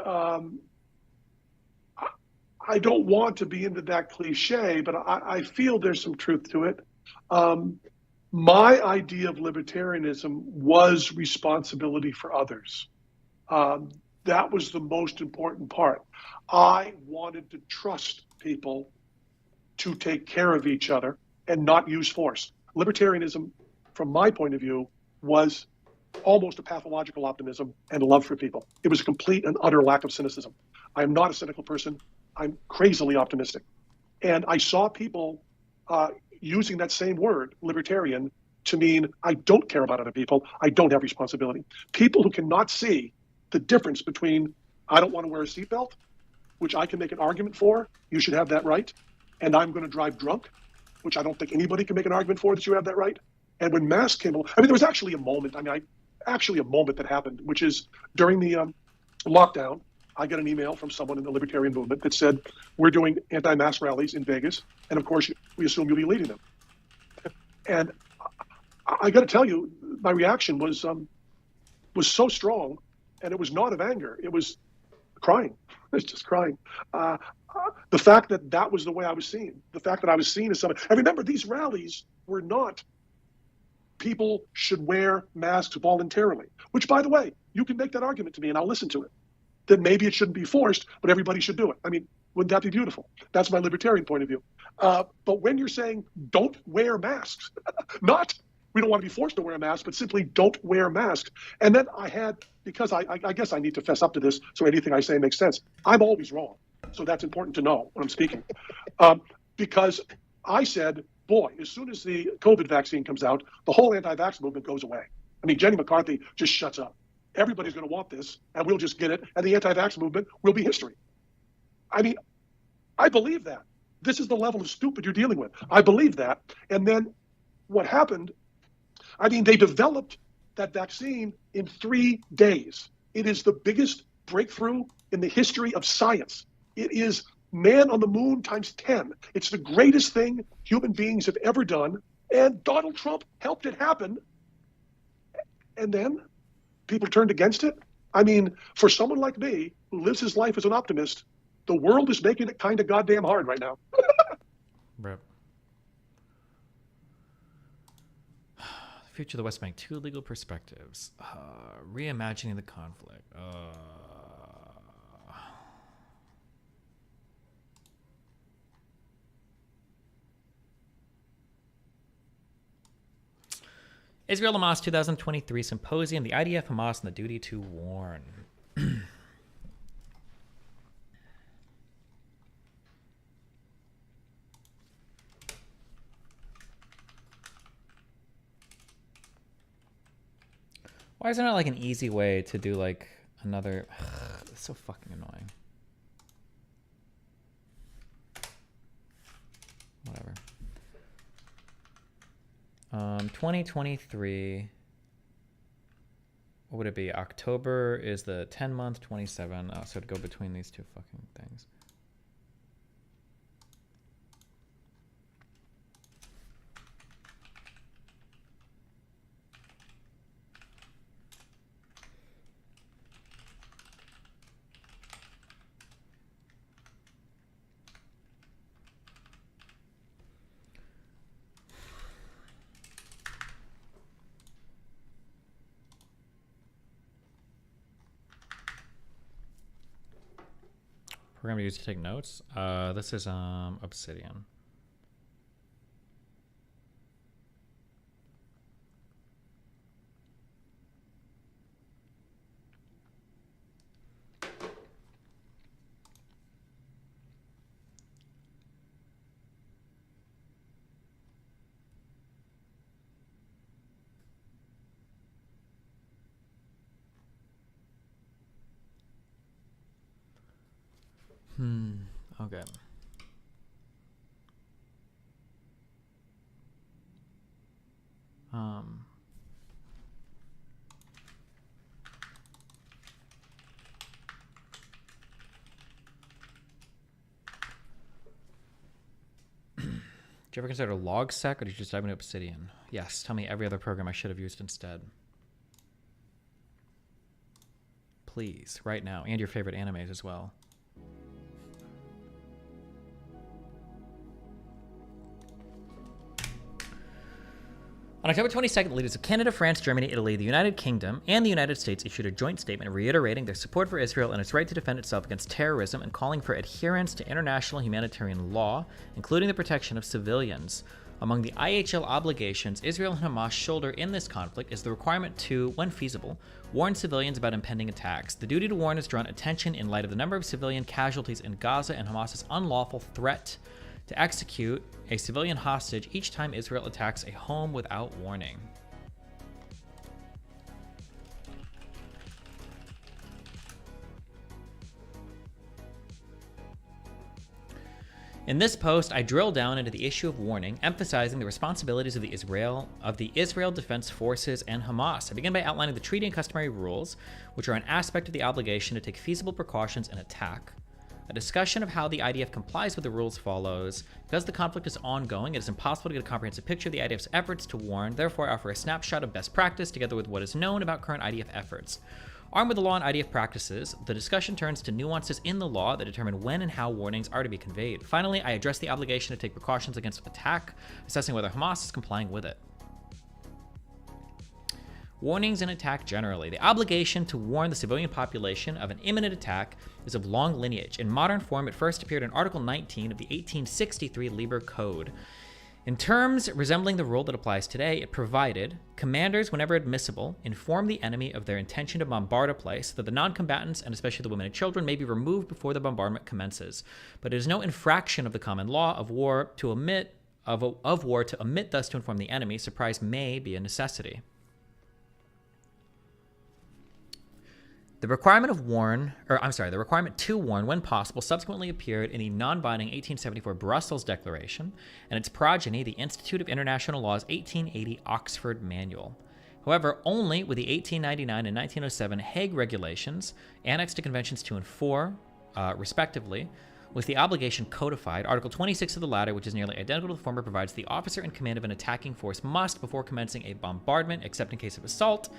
I don't want to be into that cliche, but I feel there's some truth to it. My idea of libertarianism was responsibility for others. That was the most important part. I wanted to trust people to take care of each other and not use force. Libertarianism, from my point of view, was almost a pathological optimism and love for people. It was a complete and utter lack of cynicism. I am not a cynical person. I'm crazily optimistic. And I saw people using that same word, libertarian, to mean I don't care about other people. I don't have responsibility. People who cannot see the difference between I don't want to wear a seatbelt, which I can make an argument for, you should have that right, and I'm going to drive drunk, which I don't think anybody can make an argument for that you have that right. And when masks came along, I mean, there was actually a moment, actually a moment that happened, which is during the lockdown, I got an email from someone in the libertarian movement that said, we're doing anti-mask rallies in Vegas, and of course, we assume you'll be leading them. And I got to tell you, my reaction was so strong, and it was not of anger. It was crying. It was just crying. The fact that was the way I was seen, the fact that I was seen as someone, and remember, these rallies were not people should wear masks voluntarily, which, by the way, you can make that argument to me, and I'll listen to it. Then maybe it shouldn't be forced, but everybody should do it. I mean, wouldn't that be beautiful? That's my libertarian point of view. But when you're saying don't wear masks, not we don't want to be forced to wear a mask, but simply don't wear masks. And then because I guess I need to fess up to this so anything I say makes sense. I'm always wrong. So that's important to know when I'm speaking. Because I said, boy, as soon as the COVID vaccine comes out, the whole anti-vax movement goes away. I mean, Jenny McCarthy just shuts up. Everybody's going to want this, and we'll just get it, and the anti-vax movement will be history. I mean, I believe that. This is the level of stupid you're dealing with. I believe that. And then what happened, I mean, they developed that vaccine in 3 days. It is the biggest breakthrough in the history of science. It is man on the moon times 10. It's the greatest thing human beings have ever done, and Donald Trump helped it happen. And then people turned against it. I mean, for someone like me who lives his life as an optimist, the world is making it kind of goddamn hard right now. Rip. Future of the West Bank, 2 legal perspectives. Reimagining the conflict. Israel Hamas 2023 Symposium, the IDF, Hamas, and the Duty to Warn. Why isn't it like an easy way to do like another? It's so fucking annoying. Whatever. 2023. What would it be? October is the 10 month, 27. Oh, so it'd go between these two fucking things. Program to use to take notes. This is Obsidian. Okay. Did you ever consider LogSec, or did you just dive into Obsidian? Yes. Tell me every other program I should have used instead. Please, right now, and your favorite animes as well. On October 22nd, the leaders of Canada, France, Germany, Italy, the United Kingdom, and the United States issued a joint statement reiterating their support for Israel and its right to defend itself against terrorism and calling for adherence to international humanitarian law, including the protection of civilians. Among the IHL obligations Israel and Hamas shoulder in this conflict is the requirement to, when feasible, warn civilians about impending attacks. The duty to warn has drawn attention in light of the number of civilian casualties in Gaza and Hamas's unlawful threat to execute a civilian hostage each time Israel attacks a home without warning. In this post, I drill down into the issue of warning, emphasizing the responsibilities of the Israel Defense Forces and Hamas. I begin by outlining the treaty and customary rules, which are an aspect of the obligation to take feasible precautions in attack. A discussion of how the IDF complies with the rules follows. Because the conflict is ongoing, it is impossible to get a comprehensive picture of the IDF's efforts to warn. Therefore, I offer a snapshot of best practice together with what is known about current IDF efforts. Armed with the law and IDF practices, the discussion turns to nuances in the law that determine when and how warnings are to be conveyed. Finally, I address the obligation to take precautions against attack, assessing whether Hamas is complying with it. Warnings and attack generally. The obligation to warn the civilian population of an imminent attack is of long lineage. In modern form, it first appeared in Article 19 of the 1863 Liber Code. In terms resembling the rule that applies today, it provided, commanders, whenever admissible, inform the enemy of their intention to bombard a place, that the non-combatants, and especially the women and children, may be removed before the bombardment commences. But it is no infraction of the common law of war to omit thus to inform the enemy. Surprise may be a necessity. The requirement to warn when possible subsequently appeared in the non-binding 1874 Brussels Declaration and its progeny, the Institute of International Law's 1880 Oxford Manual. However, only with the 1899 and 1907 Hague Regulations, annexed to Conventions 2 and 4, respectively, with the obligation codified, Article 26 of the latter, which is nearly identical to the former, provides the officer in command of an attacking force must, before commencing a bombardment, except in case of assault,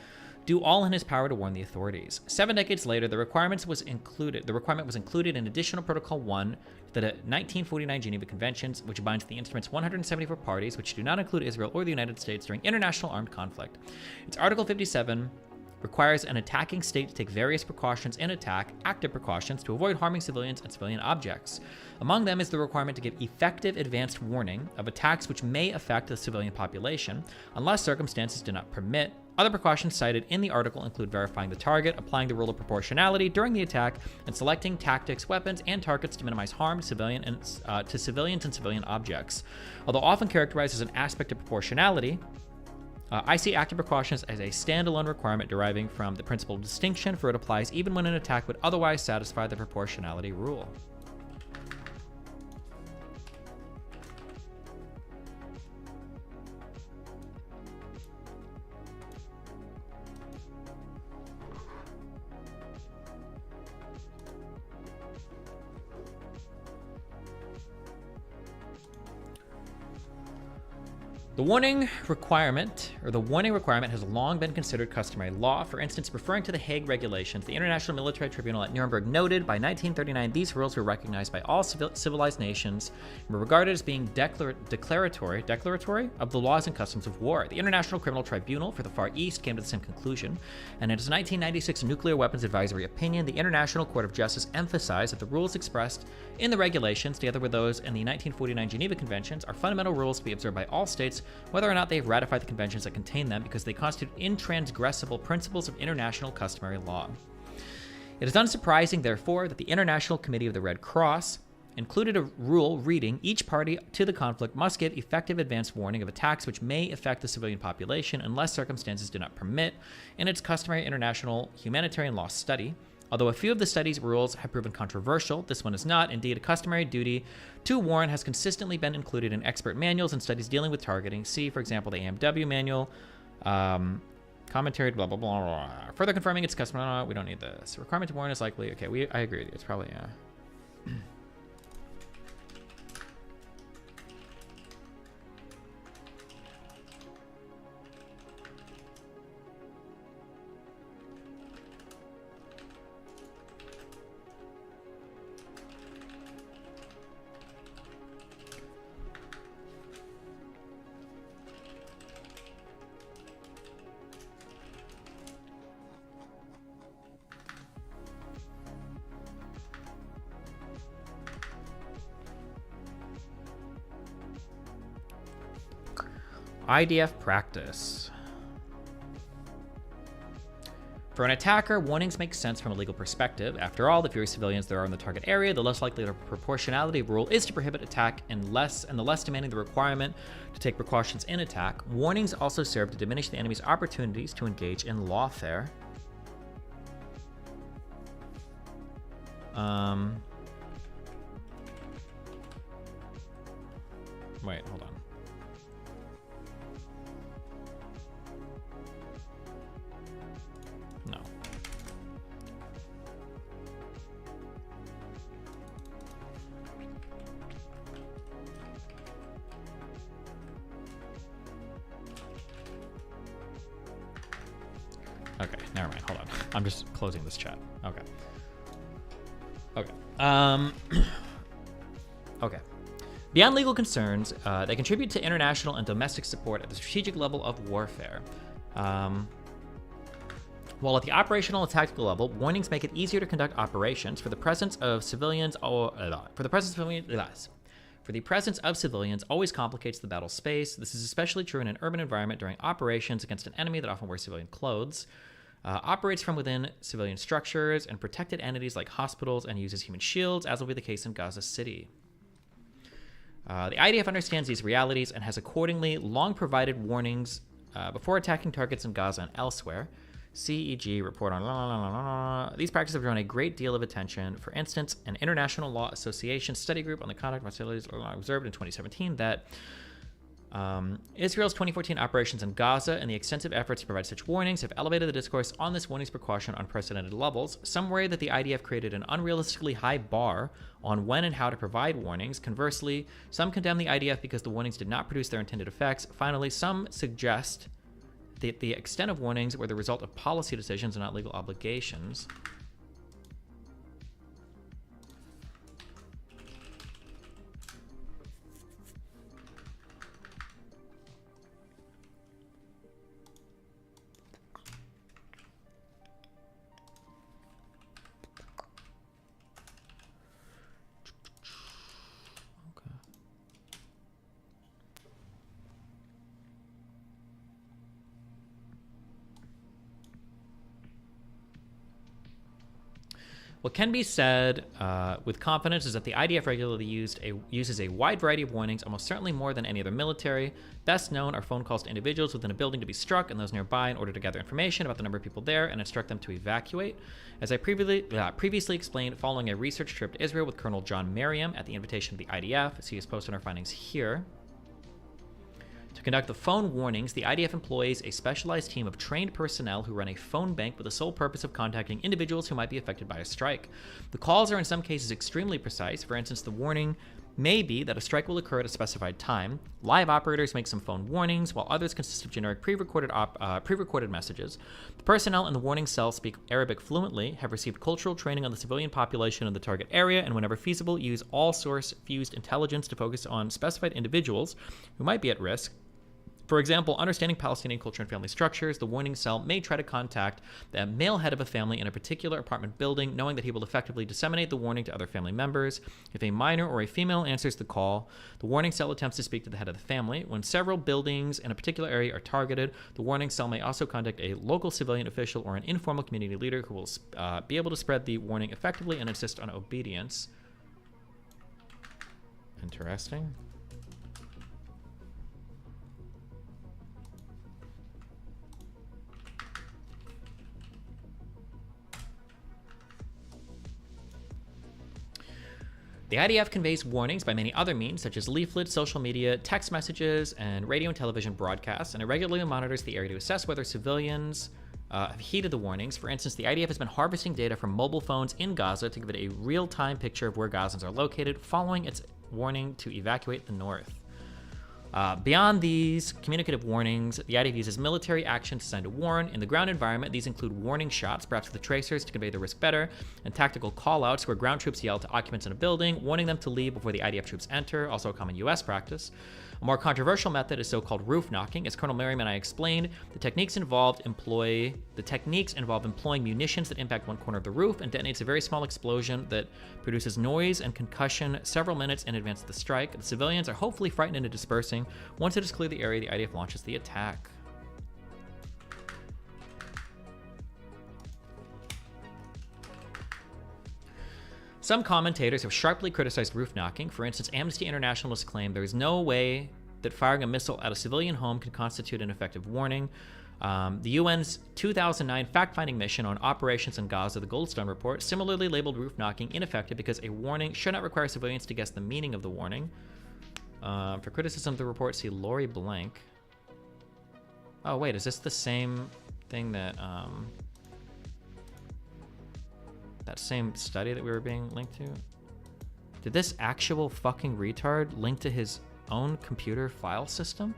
do all in his power to warn the authorities. 7 decades later, the requirement was included in Additional Protocol 1 to the 1949 Geneva Conventions, which binds the instrument's 174 parties, which do not include Israel or the United States, during international armed conflict. Its Article 57 requires an attacking state to take various precautions in attack, active precautions, to avoid harming civilians and civilian objects. Among them is the requirement to give effective advanced warning of attacks which may affect the civilian population, unless circumstances do not permit. Other precautions cited in the article include verifying the target, applying the rule of proportionality during the attack, and selecting tactics, weapons, and targets to minimize harm to civilians and civilian objects. Although often characterized as an aspect of proportionality, I see active precautions as a standalone requirement deriving from the principle of distinction, for it applies even when an attack would otherwise satisfy the proportionality rule. The warning requirement has long been considered customary law. For instance, referring to the Hague Regulations, the International Military Tribunal at Nuremberg noted by 1939 these rules were recognized by all civilized nations and were regarded as being declaratory of the laws and customs of war. The International Criminal Tribunal for the Far East came to the same conclusion, and in its 1996 Nuclear Weapons Advisory Opinion, the International Court of Justice emphasized that the rules expressed in the regulations, together with those in the 1949 Geneva Conventions, are fundamental rules to be observed by all states, whether or not they have ratified the conventions that contain them, because they constitute intransgressible principles of international customary law. It is unsurprising, therefore, that the International Committee of the Red Cross included a rule reading, each party to the conflict must give effective advance warning of attacks which may affect the civilian population unless circumstances do not permit, in its customary international humanitarian law study. Although a few of the study's rules have proven controversial, this one is not. Indeed, a customary duty to warn has consistently been included in expert manuals and studies dealing with targeting. See, for example, the AMW manual, commentary, blah, blah, blah, blah. Further confirming its customary, we don't need this. Requirement to warn is likely, okay, I agree with you. It's probably, IDF practice. For an attacker, warnings make sense from a legal perspective. After all, the fewer civilians there are in the target area, the less likely the proportionality rule is to prohibit attack, and the less demanding the requirement to take precautions in attack. Warnings also serve to diminish the enemy's opportunities to engage in lawfare. Wait, hold on. No. Okay, never mind. Hold on. I'm just closing this chat. Okay. Okay. Beyond legal concerns, they contribute to international and domestic support at the strategic level of warfare. While at the operational and tactical level, warnings make it easier to conduct operations for the presence of civilians. For the presence of civilians always complicates the battle space. This is especially true in an urban environment during operations against an enemy that often wears civilian clothes, operates from within civilian structures and protected entities like hospitals, and uses human shields, as will be the case in Gaza City. The IDF understands these realities and has accordingly long provided warnings before attacking targets in Gaza and elsewhere. CEG report on These practices have drawn a great deal of attention. For instance, an International Law Association study group on the conduct of hostilities observed in 2017 that Israel's 2014 operations in Gaza and the extensive efforts to provide such warnings have elevated the discourse on this warnings precaution on unprecedented levels. Some worry that the IDF created an unrealistically high bar on when and how to provide warnings. Conversely, some condemn the IDF because the warnings did not produce their intended effects. Finally, some suggest that the extent of warnings were the result of policy decisions and not legal obligations. What can be said with confidence is that the IDF regularly uses a wide variety of warnings, almost certainly more than any other military. Best known are phone calls to individuals within a building to be struck and those nearby in order to gather information about the number of people there and instruct them to evacuate. As I previously explained, following a research trip to Israel with Colonel John Merriam at the invitation of the IDF, see his post on our findings here. To conduct the phone warnings, the IDF employs a specialized team of trained personnel who run a phone bank with the sole purpose of contacting individuals who might be affected by a strike. The calls are in some cases extremely precise. For instance, the warning may be that a strike will occur at a specified time. Live operators make some phone warnings, while others consist of generic pre-recorded messages. The personnel in the warning cell speak Arabic fluently, have received cultural training on the civilian population in the target area, and whenever feasible, use all-source fused intelligence to focus on specified individuals who might be at risk. For example, understanding Palestinian culture and family structures, the warning cell may try to contact the male head of a family in a particular apartment building, knowing that he will effectively disseminate the warning to other family members. If a minor or a female answers the call, the warning cell attempts to speak to the head of the family. When several buildings in a particular area are targeted, the warning cell may also contact a local civilian official or an informal community leader who will be able to spread the warning effectively and insist on obedience. Interesting. The IDF conveys warnings by many other means, such as leaflets, social media, text messages, and radio and television broadcasts, and it regularly monitors the area to assess whether civilians have heeded the warnings. For instance, the IDF has been harvesting data from mobile phones in Gaza to give it a real-time picture of where Gazans are located, following its warning to evacuate the north. Beyond these communicative warnings, the IDF uses military actions designed to warn. In the ground environment, these include warning shots, perhaps with the tracers to convey the risk better, and tactical callouts where ground troops yell to occupants in a building, warning them to leave before the IDF troops enter, also a common US practice. A more controversial method is so-called roof knocking. As Colonel Merriam and I explained, the techniques involve employing munitions that impact one corner of the roof and detonates a very small explosion that produces noise and concussion several minutes in advance of the strike. The civilians are hopefully frightened into dispersing. Once it is clear the area, the IDF launches the attack. Some commentators have sharply criticized roof knocking. For instance, Amnesty International has claimed there is no way that firing a missile at a civilian home can constitute an effective warning. The UN's 2009 fact-finding mission on operations in Gaza, the Goldstone Report, similarly labeled roof knocking ineffective because a warning should not require civilians to guess the meaning of the warning. For criticism of the report, see Lori Blank. Oh, wait, is this the same thing that, that same study that we were being linked to? Did this actual fucking retard link to his own computer file system?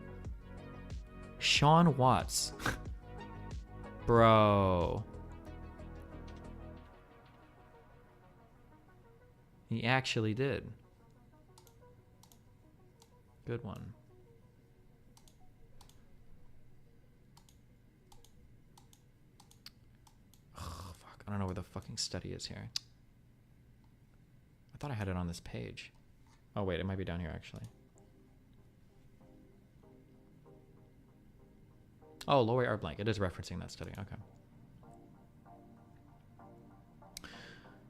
Sean Watts. Bro. He actually did. Good one. Oh, fuck. I don't know where the fucking study is here. I thought I had it on this page. Oh, wait. It might be down here, actually. Oh, Lori R. Blank. It is referencing that study. Okay.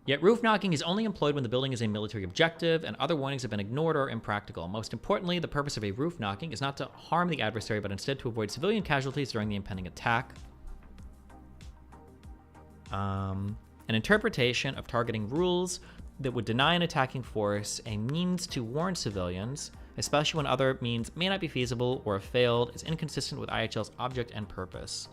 Yet roof knocking is only employed when the building is a military objective and other warnings have been ignored or impractical. Most importantly, the purpose of a roof knocking is not to harm the adversary, but instead to avoid civilian casualties during the impending attack. An interpretation of targeting rules that would deny an attacking force a means to warn civilians, especially when other means may not be feasible or have failed, is inconsistent with IHL's object and purpose.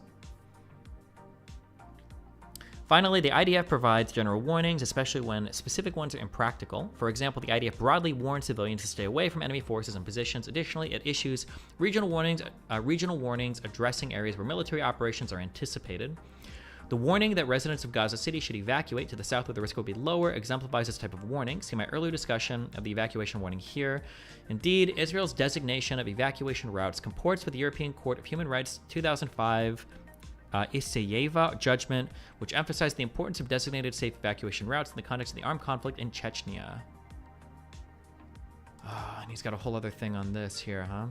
Finally, the IDF provides general warnings, especially when specific ones are impractical. For example, the IDF broadly warns civilians to stay away from enemy forces and positions. Additionally, it issues regional warnings addressing areas where military operations are anticipated. The warning that residents of Gaza City should evacuate to the south where the risk will be lower exemplifies this type of warning. See my earlier discussion of the evacuation warning here. Indeed, Israel's designation of evacuation routes comports with the European Court of Human Rights 2005 Isayeva judgment, which emphasized the importance of designated safe evacuation routes in the context of the armed conflict in Chechnya. And he's got a whole other thing on this here, huh?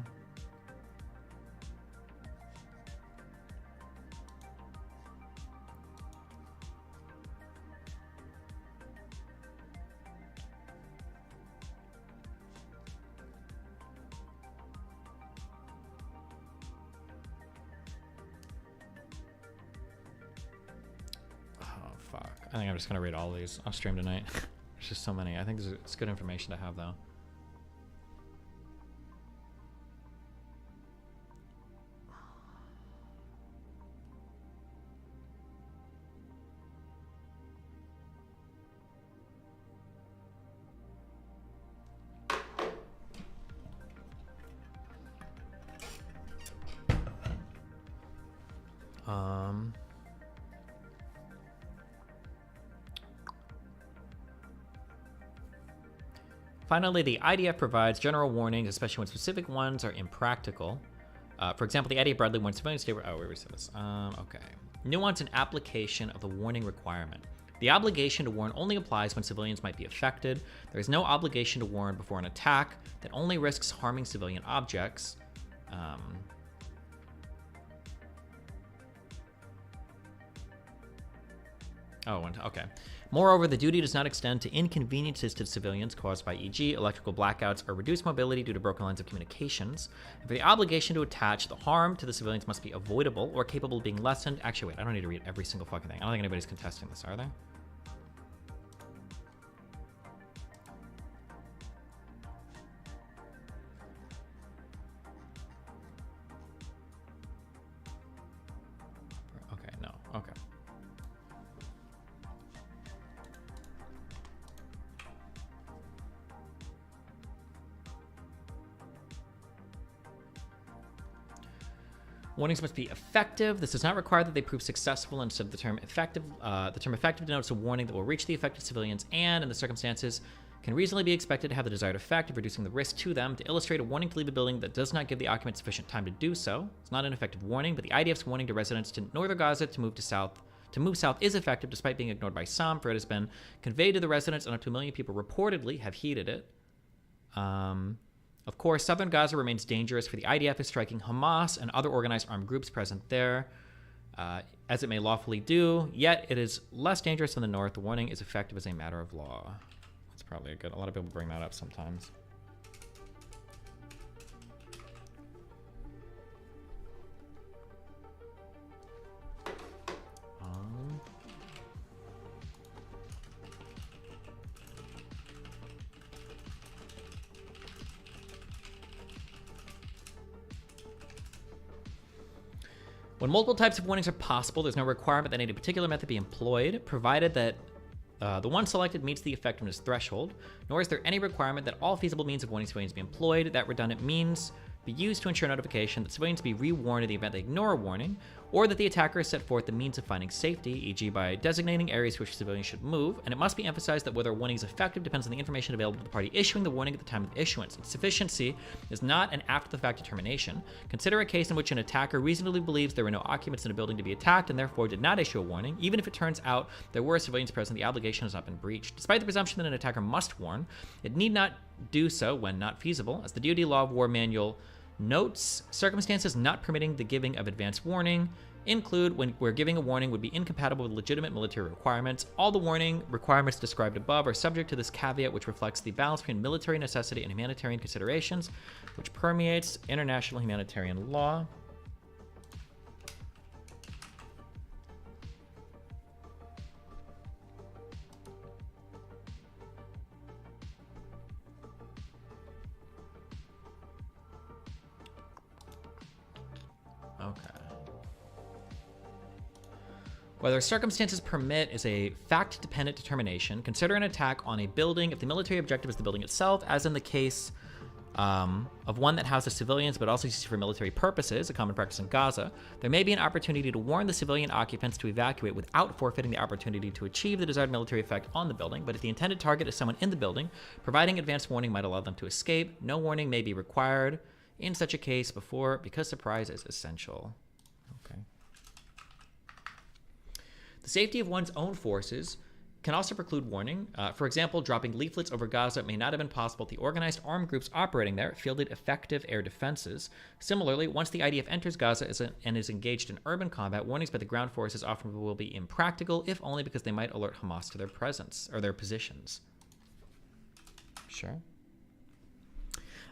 I think I'm just gonna read all these. I'll stream tonight. There's just so many. I think it's good information to have, though. Finally, the IDF provides general warnings, especially when specific ones are impractical. For example, the IDF broadly warns civilians to stay. Oh, we said this. Okay. Nuance and application of the warning requirement. The obligation to warn only applies when civilians might be affected. There is no obligation to warn before an attack that only risks harming civilian objects. Okay. Moreover, the duty does not extend to inconveniences to civilians caused by, e.g., electrical blackouts or reduced mobility due to broken lines of communications. And for the obligation to attach, the harm to the civilians must be avoidable or capable of being lessened. Actually, wait, I don't need to read every single fucking thing. I don't think anybody's contesting this, are they? Okay, no. Okay. Warnings must be effective. This does not require that they prove successful. Instead, the term effective denotes a warning that will reach the affected civilians and, in the circumstances, can reasonably be expected to have the desired effect of reducing the risk to them. To illustrate, a warning to leave a building that does not give the occupant sufficient time to do so. It's not an effective warning, but the IDF's warning to residents to northern Gaza to move south is effective despite being ignored by some, for it has been conveyed to the residents, and up to 1 million people reportedly have heeded it. Of course, southern Gaza remains dangerous, for the IDF is striking Hamas and other organized armed groups present there, as it may lawfully do, yet it is less dangerous than the north. The warning is effective as a matter of law. That's probably a lot of people bring that up sometimes. When multiple types of warnings are possible, there's no requirement that any particular method be employed, provided that the one selected meets the effectiveness threshold, nor is there any requirement that all feasible means of warning civilians be employed, that redundant means be used to ensure notification, that civilians be rewarned in the event they ignore a warning, or that the attacker has set forth the means of finding safety, e.g. by designating areas to which civilians should move. And it must be emphasized that whether a warning is effective depends on the information available to the party issuing the warning at the time of issuance. Its sufficiency is not an after-the-fact determination. Consider a case in which an attacker reasonably believes there were no occupants in a building to be attacked and therefore did not issue a warning. Even if it turns out there were civilians present, the obligation has not been breached. Despite the presumption that an attacker must warn, it need not do so when not feasible. As the Duty Law of War Manual notes, circumstances not permitting the giving of advance warning include where giving a warning would be incompatible with legitimate military requirements. All the warning requirements described above are subject to this caveat, which reflects the balance between military necessity and humanitarian considerations, which permeates international humanitarian law. Okay. Whether circumstances permit is a fact-dependent determination. Consider an attack on a building if the military objective is the building itself, as in the case of one that houses civilians but also used for military purposes, a common practice in Gaza. There may be an opportunity to warn the civilian occupants to evacuate without forfeiting the opportunity to achieve the desired military effect on the building, but if the intended target is someone in the building, providing advance warning might allow them to escape. No warning may be required in such a case because surprise is essential. Okay. The safety of one's own forces can also preclude warning. For example, dropping leaflets over Gaza may not have been possible if the organized armed groups operating there fielded effective air defenses. Similarly, once the IDF enters Gaza and is engaged in urban combat, warnings by the ground forces often will be impractical, if only because they might alert Hamas to their presence or their positions. Sure.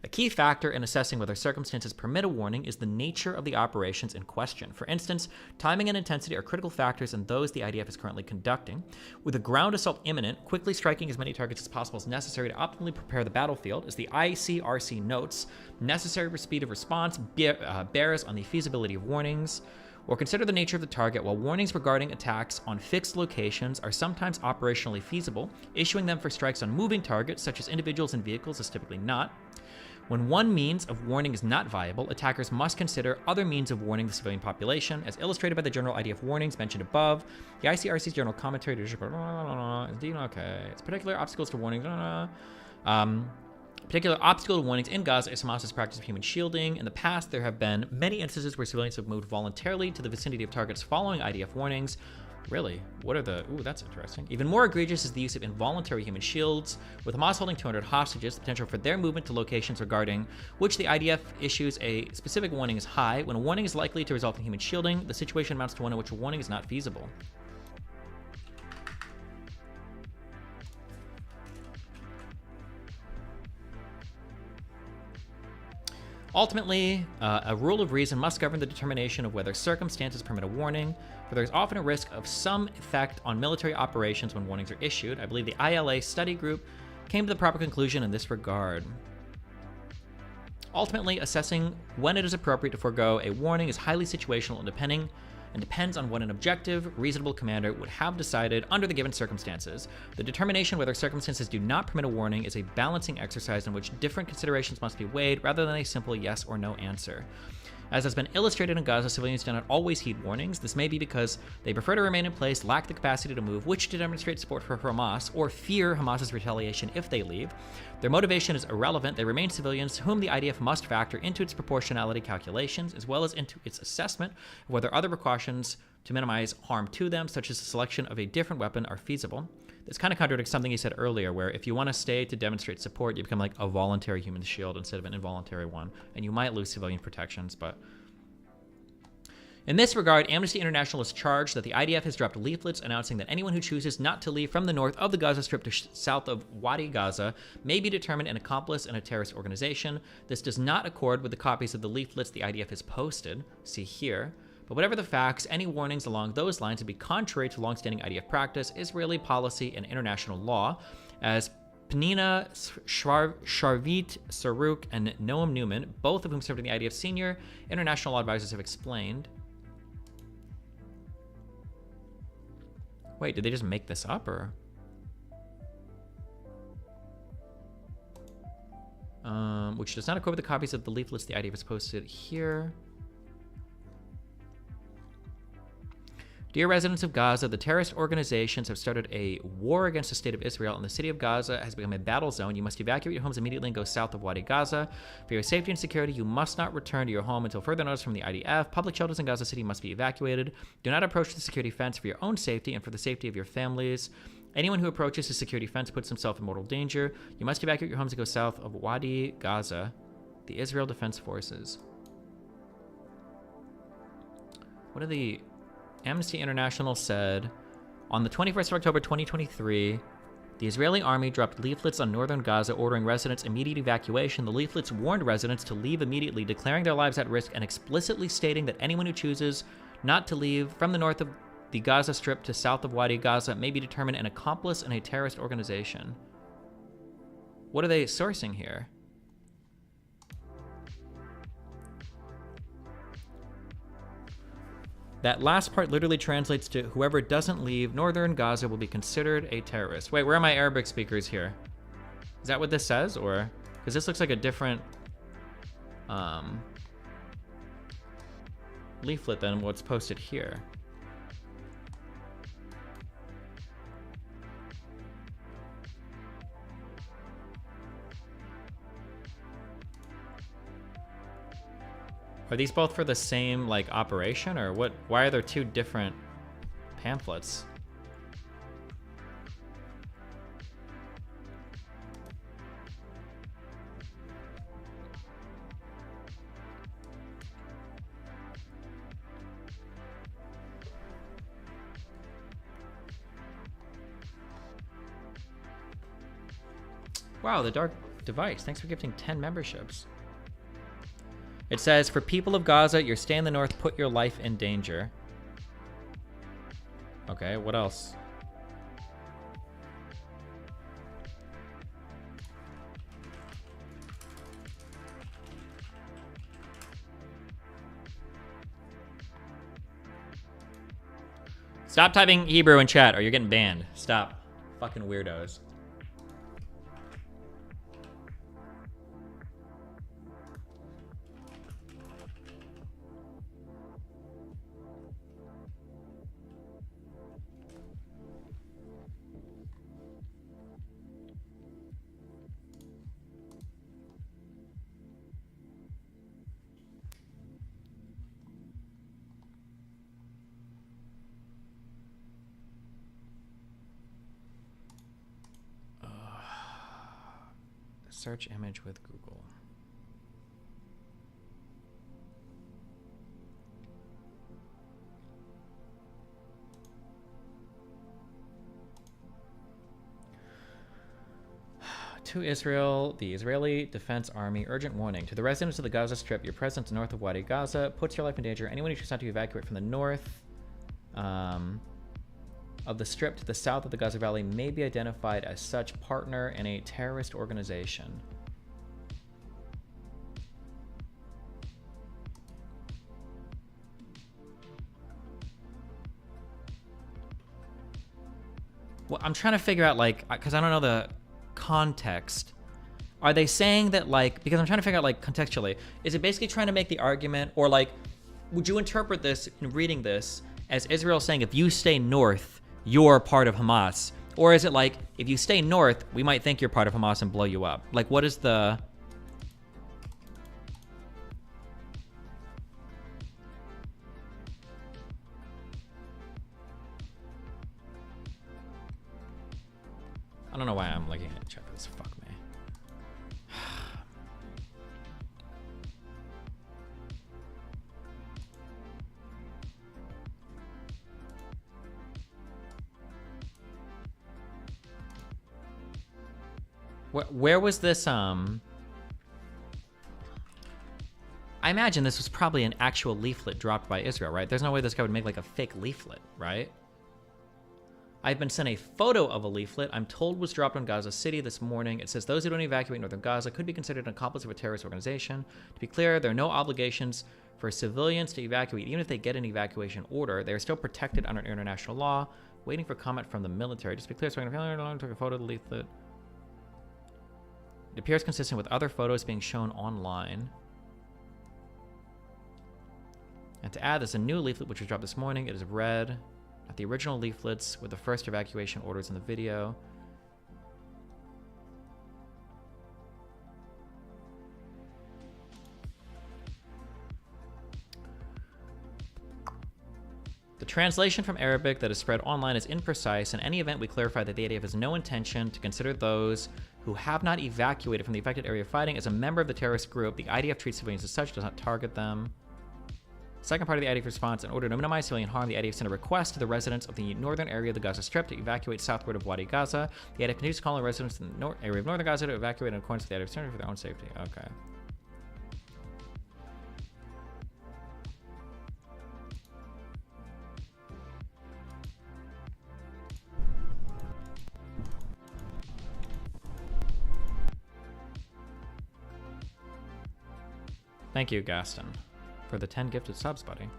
A key factor in assessing whether circumstances permit a warning is the nature of the operations in question. For instance, timing and intensity are critical factors in those the IDF is currently conducting. With a ground assault imminent, quickly striking as many targets as possible is necessary to optimally prepare the battlefield. As the ICRC notes, necessary for speed of response bears on the feasibility of warnings, or consider the nature of the target. While warnings regarding attacks on fixed locations are sometimes operationally feasible, issuing them for strikes on moving targets, such as individuals and vehicles, is typically not. When one means of warning is not viable, attackers must consider other means of warning the civilian population, as illustrated by the general IDF warnings mentioned above. The ICRC's general commentary, okay, it's particular obstacles to warnings, particular obstacle to warnings in Gaza is Hamas's practice of human shielding. In the past, there have been many instances where civilians have moved voluntarily to the vicinity of targets following IDF warnings. Really? What are the... Ooh, that's interesting. Even more egregious is the use of involuntary human shields. With Hamas holding 200 hostages, the potential for their movement to locations regarding which the IDF issues a specific warning is high. When a warning is likely to result in human shielding, the situation amounts to one in which a warning is not feasible. Ultimately, a rule of reason must govern the determination of whether circumstances permit a warning, for there is often a risk of some effect on military operations when warnings are issued. I believe the ILA study group came to the proper conclusion in this regard. Ultimately, assessing when it is appropriate to forego a warning is highly situational and depends on what an objective, reasonable commander would have decided under the given circumstances. The determination whether circumstances do not permit a warning is a balancing exercise in which different considerations must be weighed rather than a simple yes or no answer. As has been illustrated in Gaza, civilians do not always heed warnings. This may be because they prefer to remain in place, lack the capacity to move, wish to demonstrate support for Hamas, or fear Hamas's retaliation if they leave. Their motivation is irrelevant. They remain civilians whom the IDF must factor into its proportionality calculations, as well as into its assessment of whether other precautions to minimize harm to them, such as the selection of a different weapon, are feasible. This kind of contradicts something he said earlier, where if you want to stay to demonstrate support, you become like a voluntary human shield instead of an involuntary one, and you might lose civilian protections, but... In this regard, Amnesty International has charged that the IDF has dropped leaflets announcing that anyone who chooses not to leave from the north of the Gaza Strip to south of Wadi Gaza may be determined an accomplice in a terrorist organization. This does not accord with the copies of the leaflets the IDF has posted, see here. But whatever the facts, any warnings along those lines would be contrary to longstanding IDF practice, Israeli policy, and international law, as Penina Sharvit Saruk and Noam Newman, both of whom served in the IDF senior international law advisors, have explained. Wait, did they just make this up, or? Which does not accord with the copies of the leaflets the IDF has posted here. Dear residents of Gaza, the terrorist organizations have started a war against the state of Israel, and the city of Gaza has become a battle zone. You must evacuate your homes immediately and go south of Wadi Gaza. For your safety and security, you must not return to your home until further notice from the IDF. Public shelters in Gaza City must be evacuated. Do not approach the security fence for your own safety and for the safety of your families. Anyone who approaches the security fence puts himself in mortal danger. You must evacuate your homes and go south of Wadi Gaza. The Israel Defense Forces. What are the... Amnesty International said, on the 21st of October 2023, the Israeli army dropped leaflets on northern Gaza ordering residents immediate evacuation. The leaflets warned residents to leave immediately, declaring their lives at risk and explicitly stating that anyone who chooses not to leave from the north of the Gaza Strip to south of Wadi Gaza may be determined an accomplice in a terrorist organization. What are they sourcing here? That last part literally translates to whoever doesn't leave northern Gaza will be considered a terrorist. Wait, where are my Arabic speakers here? Is that what this says, or? Because this looks like a different leaflet than what's posted here. Are these both for the same, like, operation, or what? Why are there two different pamphlets? Wow, the dark Device, thanks for gifting 10 memberships. It says, for people of Gaza, you're staying in the north, put your life in danger. Okay, what else? Stop typing Hebrew in chat or you're getting banned. Stop. Fucking weirdos. Search image with Google. To Israel, the Israeli Defense Army, urgent warning. To the residents of the Gaza Strip, your presence north of Wadi Gaza puts your life in danger. Anyone who chooses not to evacuate from the north of the Strip to the south of the Gaza Valley may be identified as such partner in a terrorist organization. Well, I'm trying to figure out, like, because I don't know the context. Are they saying that, like, because I'm trying to figure out, like, contextually, is it basically trying to make the argument, or, like, would you interpret this, in reading this, as Israel saying, if you stay north, you're part of Hamas? Or is it like, if you stay north, we might think you're part of Hamas and blow you up? Like, what is the... I don't know why I'm looking at check this. Fuck me. Where was this, I imagine this was probably an actual leaflet dropped by Israel, right? There's no way this guy would make like a fake leaflet, right? I've been sent a photo of a leaflet I'm told was dropped on Gaza City this morning. It says those who don't evacuate northern Gaza could be considered an accomplice of a terrorist organization. To be clear, there are no obligations for civilians to evacuate. Even if they get an evacuation order, they are still protected under international law. Waiting for comment from the military. Just to be clear, so I took a photo of the leaflet. It appears consistent with other photos being shown online. And to add, there's a new leaflet which was dropped this morning. It is red. Not the original leaflets with the first evacuation orders in the video. The translation from Arabic that is spread online is imprecise. In any event, we clarify that the IDF has no intention to consider those who have not evacuated from the affected area of fighting as a member of the terrorist group. The IDF treats civilians as such, does not target them. Second part of the IDF response, in order to minimize civilian harm, the IDF sent a request to the residents of the northern area of the Gaza Strip to evacuate southward of Wadi Gaza. The IDF continues to call on residents in the area of northern Gaza to evacuate in accordance with the IDF standard for their own safety. Okay. Thank you, Gaston, for the 10 gifted subs, buddy.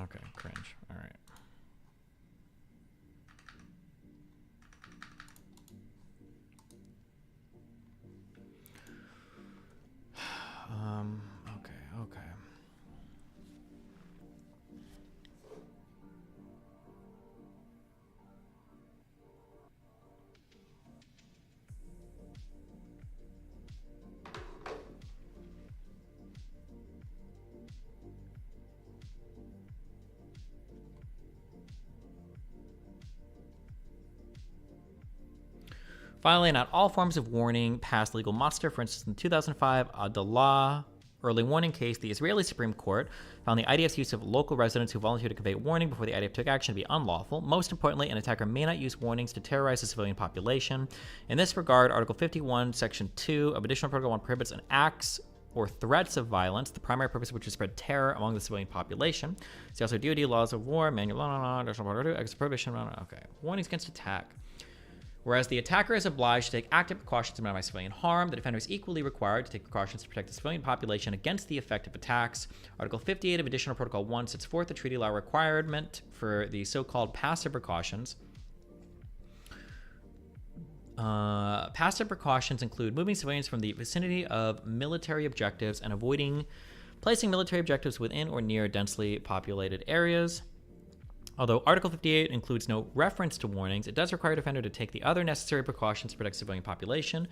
Okay, cringe. All right. Finally, not all forms of warning passed legal muster. For instance, in 2005, Adalah early warning case, the Israeli Supreme Court found the IDF's use of local residents who volunteered to convey warning before the IDF took action to be unlawful. Most importantly, an attacker may not use warnings to terrorize the civilian population. In this regard, Article 51, Section 2 of Additional Protocol 1 prohibits an acts or threats of violence, the primary purpose of which is spread terror among the civilian population. See also DoD laws of war, manual, extra prohibition, okay. Warnings against attack. Whereas the attacker is obliged to take active precautions to minimize civilian harm, the defender is equally required to take precautions to protect the civilian population against the effect of attacks. Article 58 of Additional Protocol 1 sets forth the treaty law requirement for the so-called passive precautions. Passive precautions include moving civilians from the vicinity of military objectives and avoiding placing military objectives within or near densely populated areas. Although Article 58 includes no reference to warnings, it does require a defender to take the other necessary precautions to protect civilian population,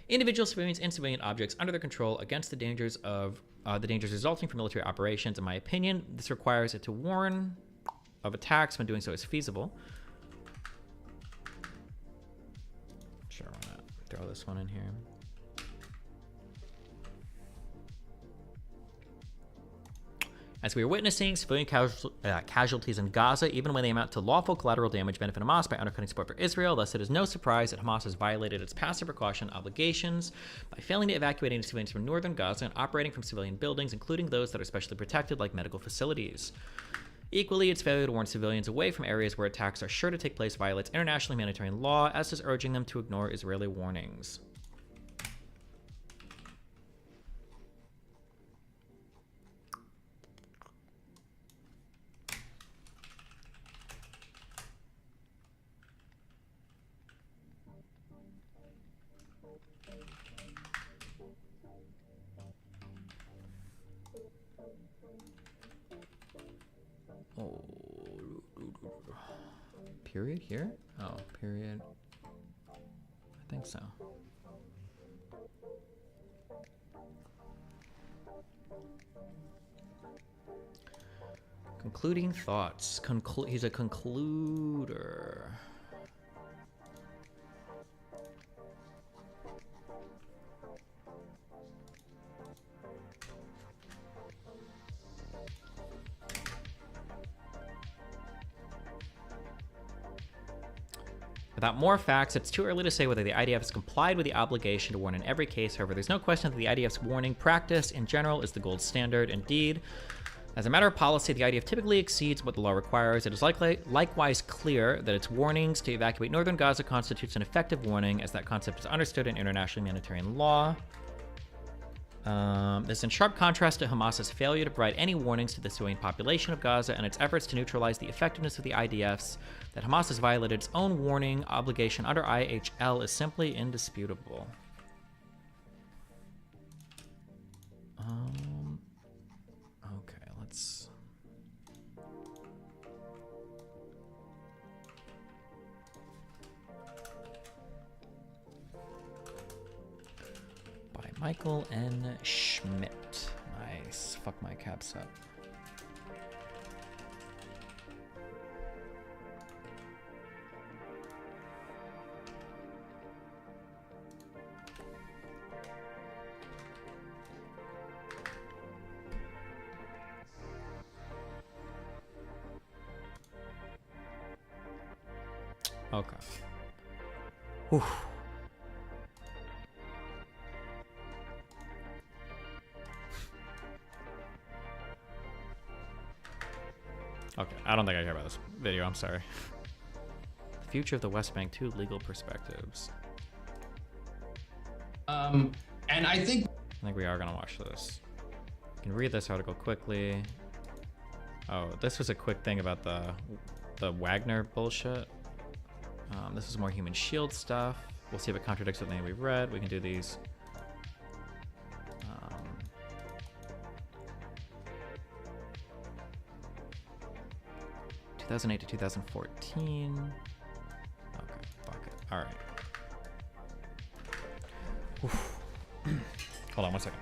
individual civilians, and civilian objects under their control against the dangers resulting from military operations. In my opinion, this requires it to warn of attacks when doing so is feasible. Sure, why not? Throw this one in here. As we are witnessing, civilian casualties in Gaza, even when they amount to lawful collateral damage, benefit Hamas by undercutting support for Israel. Thus, it is no surprise that Hamas has violated its passive precaution obligations by failing to evacuate any civilians from northern Gaza and operating from civilian buildings, including those that are specially protected, like medical facilities. Equally, its failure to warn civilians away from areas where attacks are sure to take place violates international humanitarian law, as does urging them to ignore Israeli warnings. Oh, period here? Oh, period. I think so. Concluding thoughts. He's a concluder. Without more facts, it's too early to say whether the IDF has complied with the obligation to warn in every case. However, there's no question that the IDF's warning practice in general is the gold standard. Indeed, as a matter of policy, the IDF typically exceeds what the law requires. It is likewise clear that its warnings to evacuate northern Gaza constitutes an effective warning, as that concept is understood in international humanitarian law. This is in sharp contrast to Hamas's failure to provide any warnings to the civilian population of Gaza and its efforts to neutralize the effectiveness of the IDF's. That Hamas has violated its own warning obligation under IHL is simply indisputable. Okay, let's... By Michael N. Schmidt. Nice. Fuck my caps up. Okay. Whew. Okay, I don't think I care about this video, I'm sorry. The future of the West Bank, 2 legal perspectives. And I think we are gonna watch this. You can read this article quickly. Oh, this was a quick thing about the Wagner bullshit. This is more Human Shield stuff. We'll see if it contradicts something we've read. We can do these. 2008 to 2014. Okay, fuck it. All right. Oof. Hold on one second.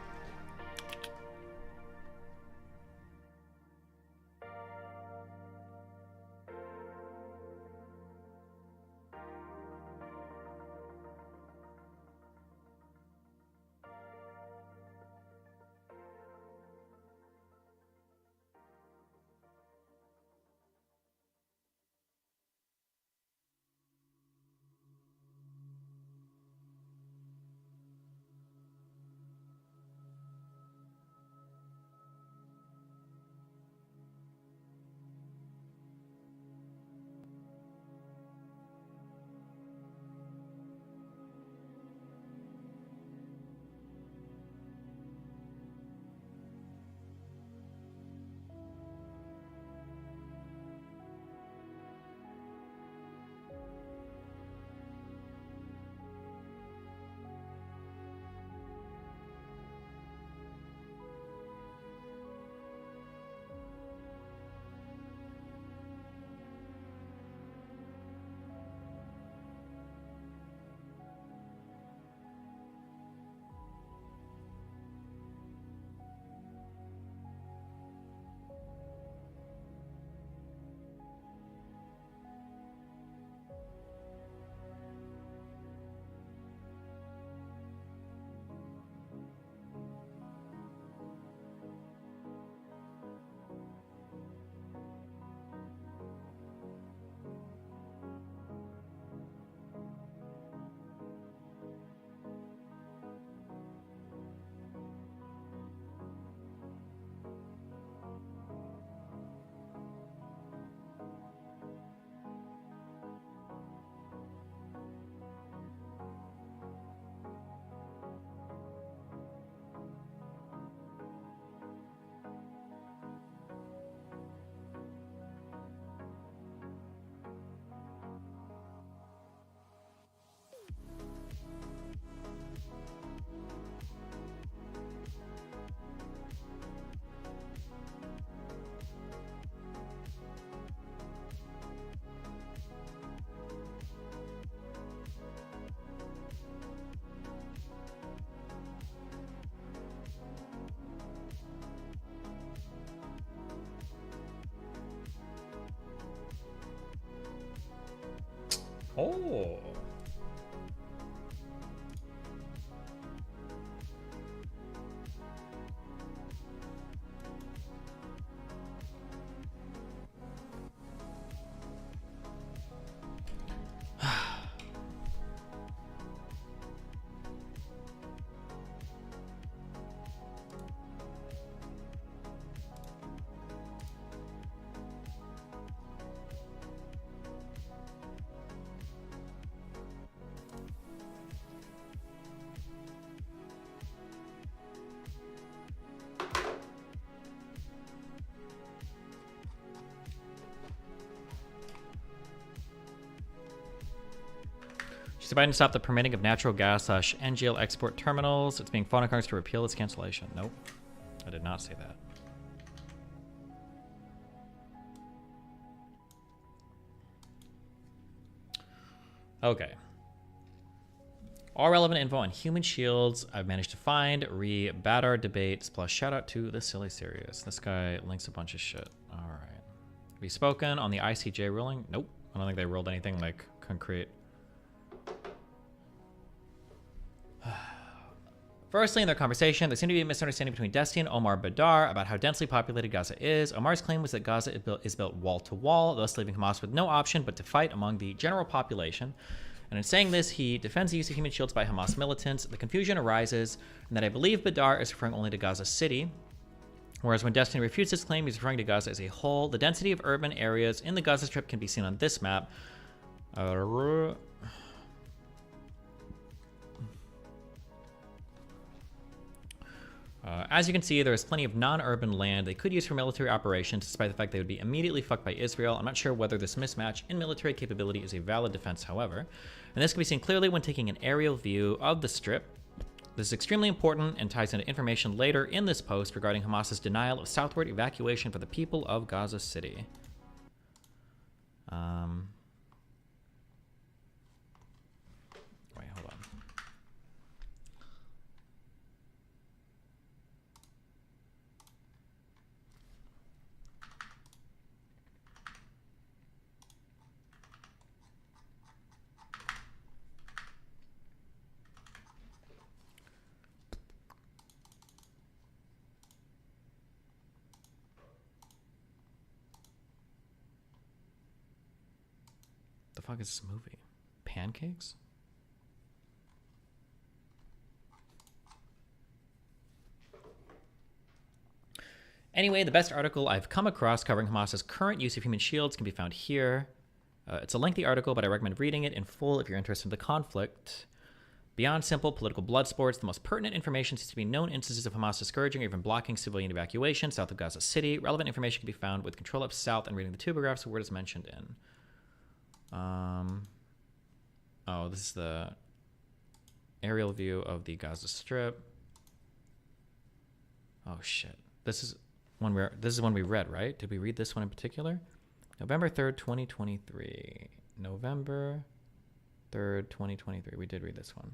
Oh. She's inviting to stop the permitting of natural gas / NGL export terminals. It's being fought in Congress to repeal its cancellation. Nope. I did not say that. Okay. All relevant info on human shields I've managed to find. Re-bat our debates. Plus shout out to the Silly Serious. This guy links a bunch of shit. All right. Have you spoken on the ICJ ruling? Nope. I don't think they ruled anything like concrete. Firstly, in their conversation, there seemed to be a misunderstanding between Destiny and Omar Badar about how densely populated Gaza is. Omar's claim was that Gaza is built wall to wall, thus leaving Hamas with no option but to fight among the general population. And in saying this, he defends the use of human shields by Hamas militants. The confusion arises in that I believe Badar is referring only to Gaza City, whereas when Destiny refutes this claim, he's referring to Gaza as a whole. The density of urban areas in the Gaza Strip can be seen on this map. As you can see, there is plenty of non-urban land they could use for military operations, despite the fact they would be immediately fucked by Israel. I'm not sure whether this mismatch in military capability is a valid defense, however. And this can be seen clearly when taking an aerial view of the Strip. This is extremely important and ties into information later in this post regarding Hamas's denial of southward evacuation for the people of Gaza City. Wait, hold on. The fuck is this movie? Pancakes? Anyway, the best article I've come across covering Hamas's current use of human shields can be found here. It's a lengthy article, but I recommend reading it in full if you're interested in the conflict. Beyond simple political blood sports, the most pertinent information seems to be known instances of Hamas discouraging or even blocking civilian evacuation south of Gaza City. Relevant information can be found with Control Up South and reading the tubographs where it is mentioned in. Oh, this is the aerial view of the Gaza Strip. Oh shit. This is one we read, right? Did we read this one in particular? November 3rd, 2023. November 3rd, 2023. We did read this one.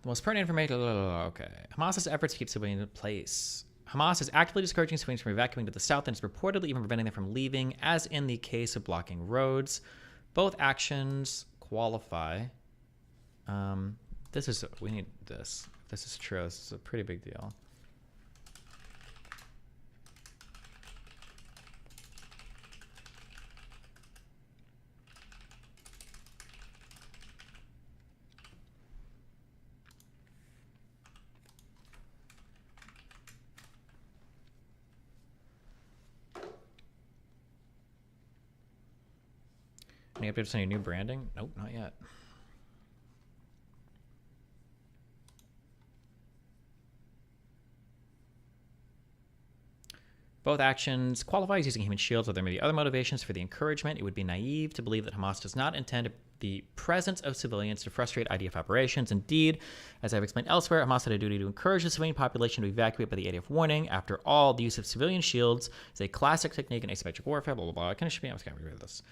The most pertinent information. Okay. Hamas's efforts to keep civilians in place. Hamas is actively discouraging civilians from evacuating to the south and is reportedly even preventing them from leaving, as in the case of blocking roads. Both actions qualify. We need this. If this is true, this is a pretty big deal. Any updates on your new branding? Nope, not yet. Both actions qualify as using human shields, although there may be other motivations for the encouragement. It would be naive to believe that Hamas does not intend the presence of civilians to frustrate IDF operations. Indeed, as I've explained elsewhere, Hamas had a duty to encourage the civilian population to evacuate by the IDF warning. After all, the use of civilian shields is a classic technique in asymmetric warfare, blah, blah, blah. I kind of should be able to get rid of this.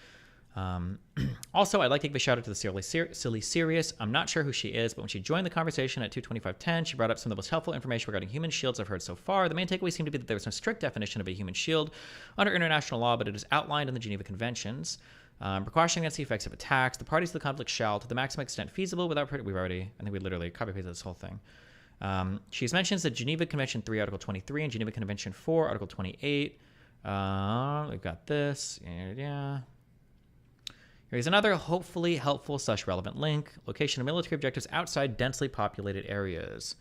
Also, I'd like to give a shout out to the Silly Serious. I'm not sure who she is, but when she joined the conversation at 2:25:10, she brought up some of the most helpful information regarding human shields I've heard so far. The main takeaway seemed to be that there was no strict definition of a human shield under international law, but it is outlined in the Geneva Conventions. Precaution against the effects of attacks. The parties to the conflict shall, to the maximum extent feasible, without we've already, I think we literally copy-pasted this whole thing. She mentions the Geneva Convention 3, Article 23, and Geneva Convention 4, Article 28. We've got this. Yeah. Here's another hopefully helpful / relevant link. Location of military objectives outside densely populated areas.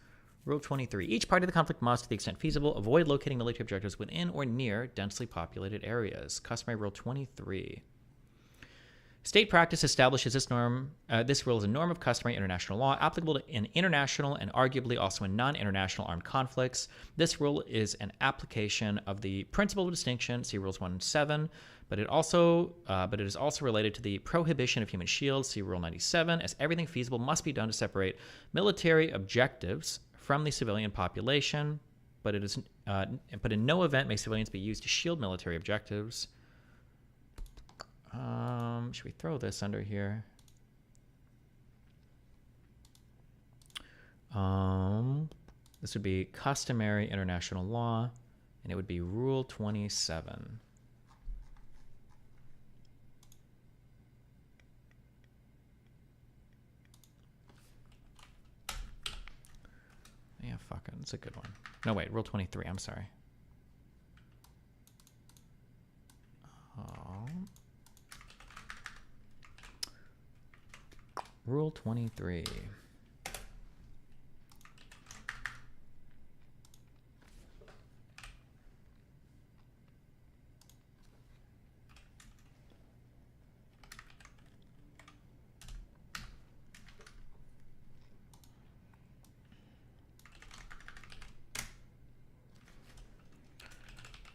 Rule 23. Each party to the conflict must, to the extent feasible, avoid locating military objectives within or near densely populated areas. Customary Rule 23. State practice establishes this norm. This rule is a norm of customary international law applicable in international and arguably also in non-international armed conflicts. This rule is an application of the principle of distinction, see Rules 1 and 7, but it is also related to the prohibition of human shields, see Rule 97, as everything feasible must be done to separate military objectives from the civilian population, but in no event may civilians be used to shield military objectives. Should we throw this under here? This would be customary international law, and it would be Rule 27. Yeah, fuck it. It's a good one. No, wait, Rule 23. I'm sorry. Rule 23.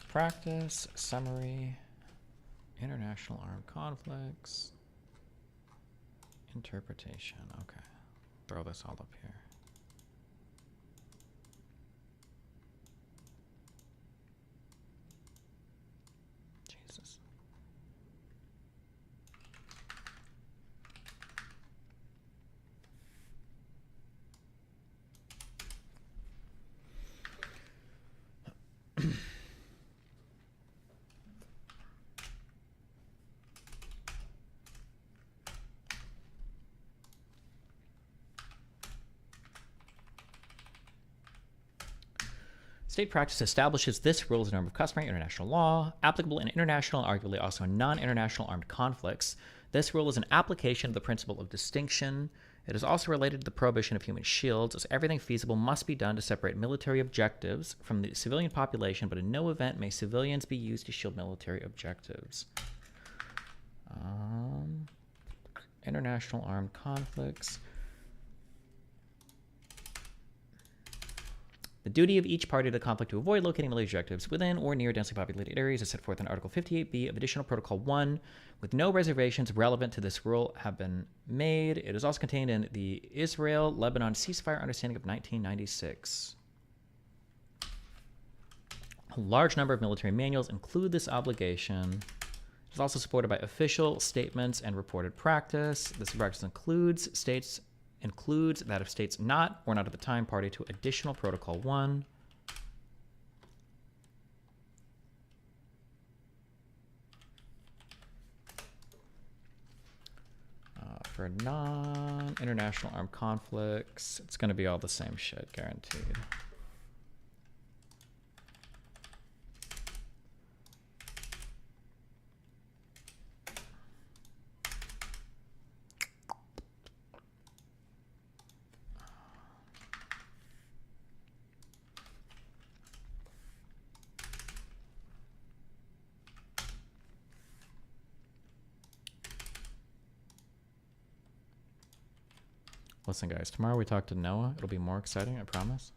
Practice, summary, international armed conflicts, interpretation. Okay, throw this all up here. Jesus. State practice establishes this rule as a norm of customary international law, applicable in international and arguably also in non-international armed conflicts. This rule is an application of the principle of distinction. It is also related to the prohibition of human shields, as everything feasible must be done to separate military objectives from the civilian population, but in no event may civilians be used to shield military objectives. International armed conflicts. The duty of each party to the conflict to avoid locating military objectives within or near densely populated areas is set forth in Article 58b of Additional Protocol 1, with no reservations relevant to this rule have been made. It is also contained in the Israel-Lebanon Ceasefire Understanding of 1996. A large number of military manuals include this obligation. It is also supported by official statements and reported practice. This practice includes that of states not or not at the time party to Additional Protocol 1. For non-international armed conflicts, it's going to be all the same shit, guaranteed. Listen, guys, tomorrow we talk to Noah. It'll be more exciting, I promise.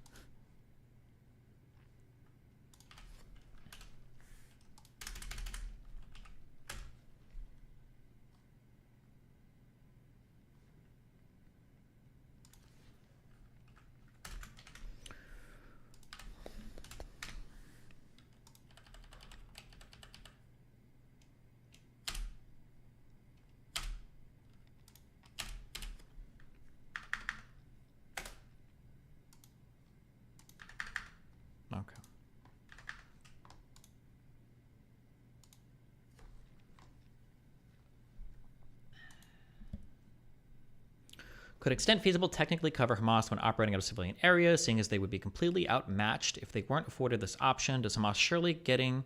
Could extent feasible technically cover Hamas when operating out of civilian areas, seeing as they would be completely outmatched if they weren't afforded this option? Does Hamas surely getting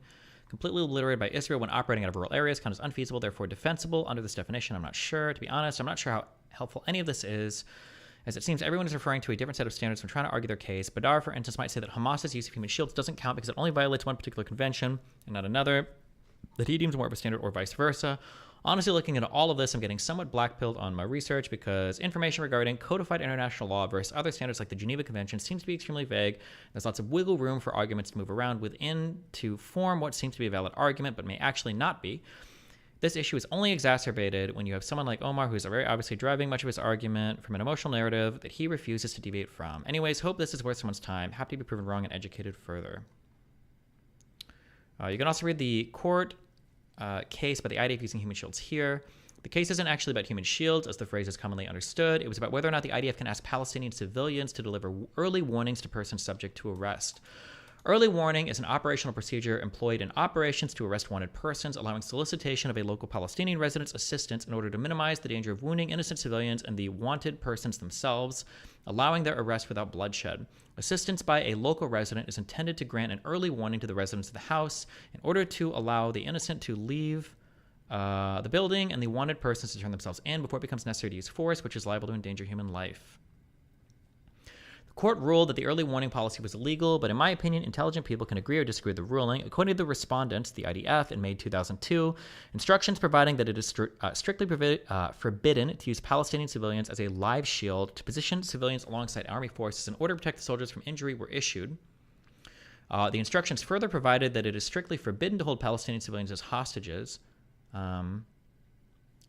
completely obliterated by Israel when operating out of rural areas count as unfeasible, therefore defensible under this definition? I'm not sure. To be honest, I'm not sure how helpful any of this is, as it seems everyone is referring to a different set of standards when trying to argue their case. Badar, for instance, might say that Hamas's use of human shields doesn't count because it only violates one particular convention and not another that he deems more of a standard, or vice versa. Honestly, looking into all of this, I'm getting somewhat blackpilled on my research because information regarding codified international law versus other standards like the Geneva Convention seems to be extremely vague. There's lots of wiggle room for arguments to move around within to form what seems to be a valid argument, but may actually not be. This issue is only exacerbated when you have someone like Omar, who's very obviously driving much of his argument from an emotional narrative that he refuses to deviate from. Anyways, hope this is worth someone's time. Happy to be proven wrong and educated further. You can also read the court case by the IDF using human shields here. The case isn't actually about human shields, as the phrase is commonly understood. It was about whether or not the IDF can ask Palestinian civilians to deliver early warnings to persons subject to arrest. Early warning is an operational procedure employed in operations to arrest wanted persons, allowing solicitation of a local Palestinian resident's assistance in order to minimize the danger of wounding innocent civilians and the wanted persons themselves, allowing their arrest without bloodshed. Assistance by a local resident is intended to grant an early warning to the residents of the house in order to allow the innocent to leave the building and the wanted persons to turn themselves in before it becomes necessary to use force, which is liable to endanger human life. The court ruled that the early warning policy was illegal, but in my opinion, intelligent people can agree or disagree with the ruling. According to the respondents, the IDF, in May 2002, instructions providing that it is strictly forbidden to use Palestinian civilians as a live shield to position civilians alongside army forces in order to protect the soldiers from injury were issued. The instructions further provided that it is strictly forbidden to hold Palestinian civilians as hostages,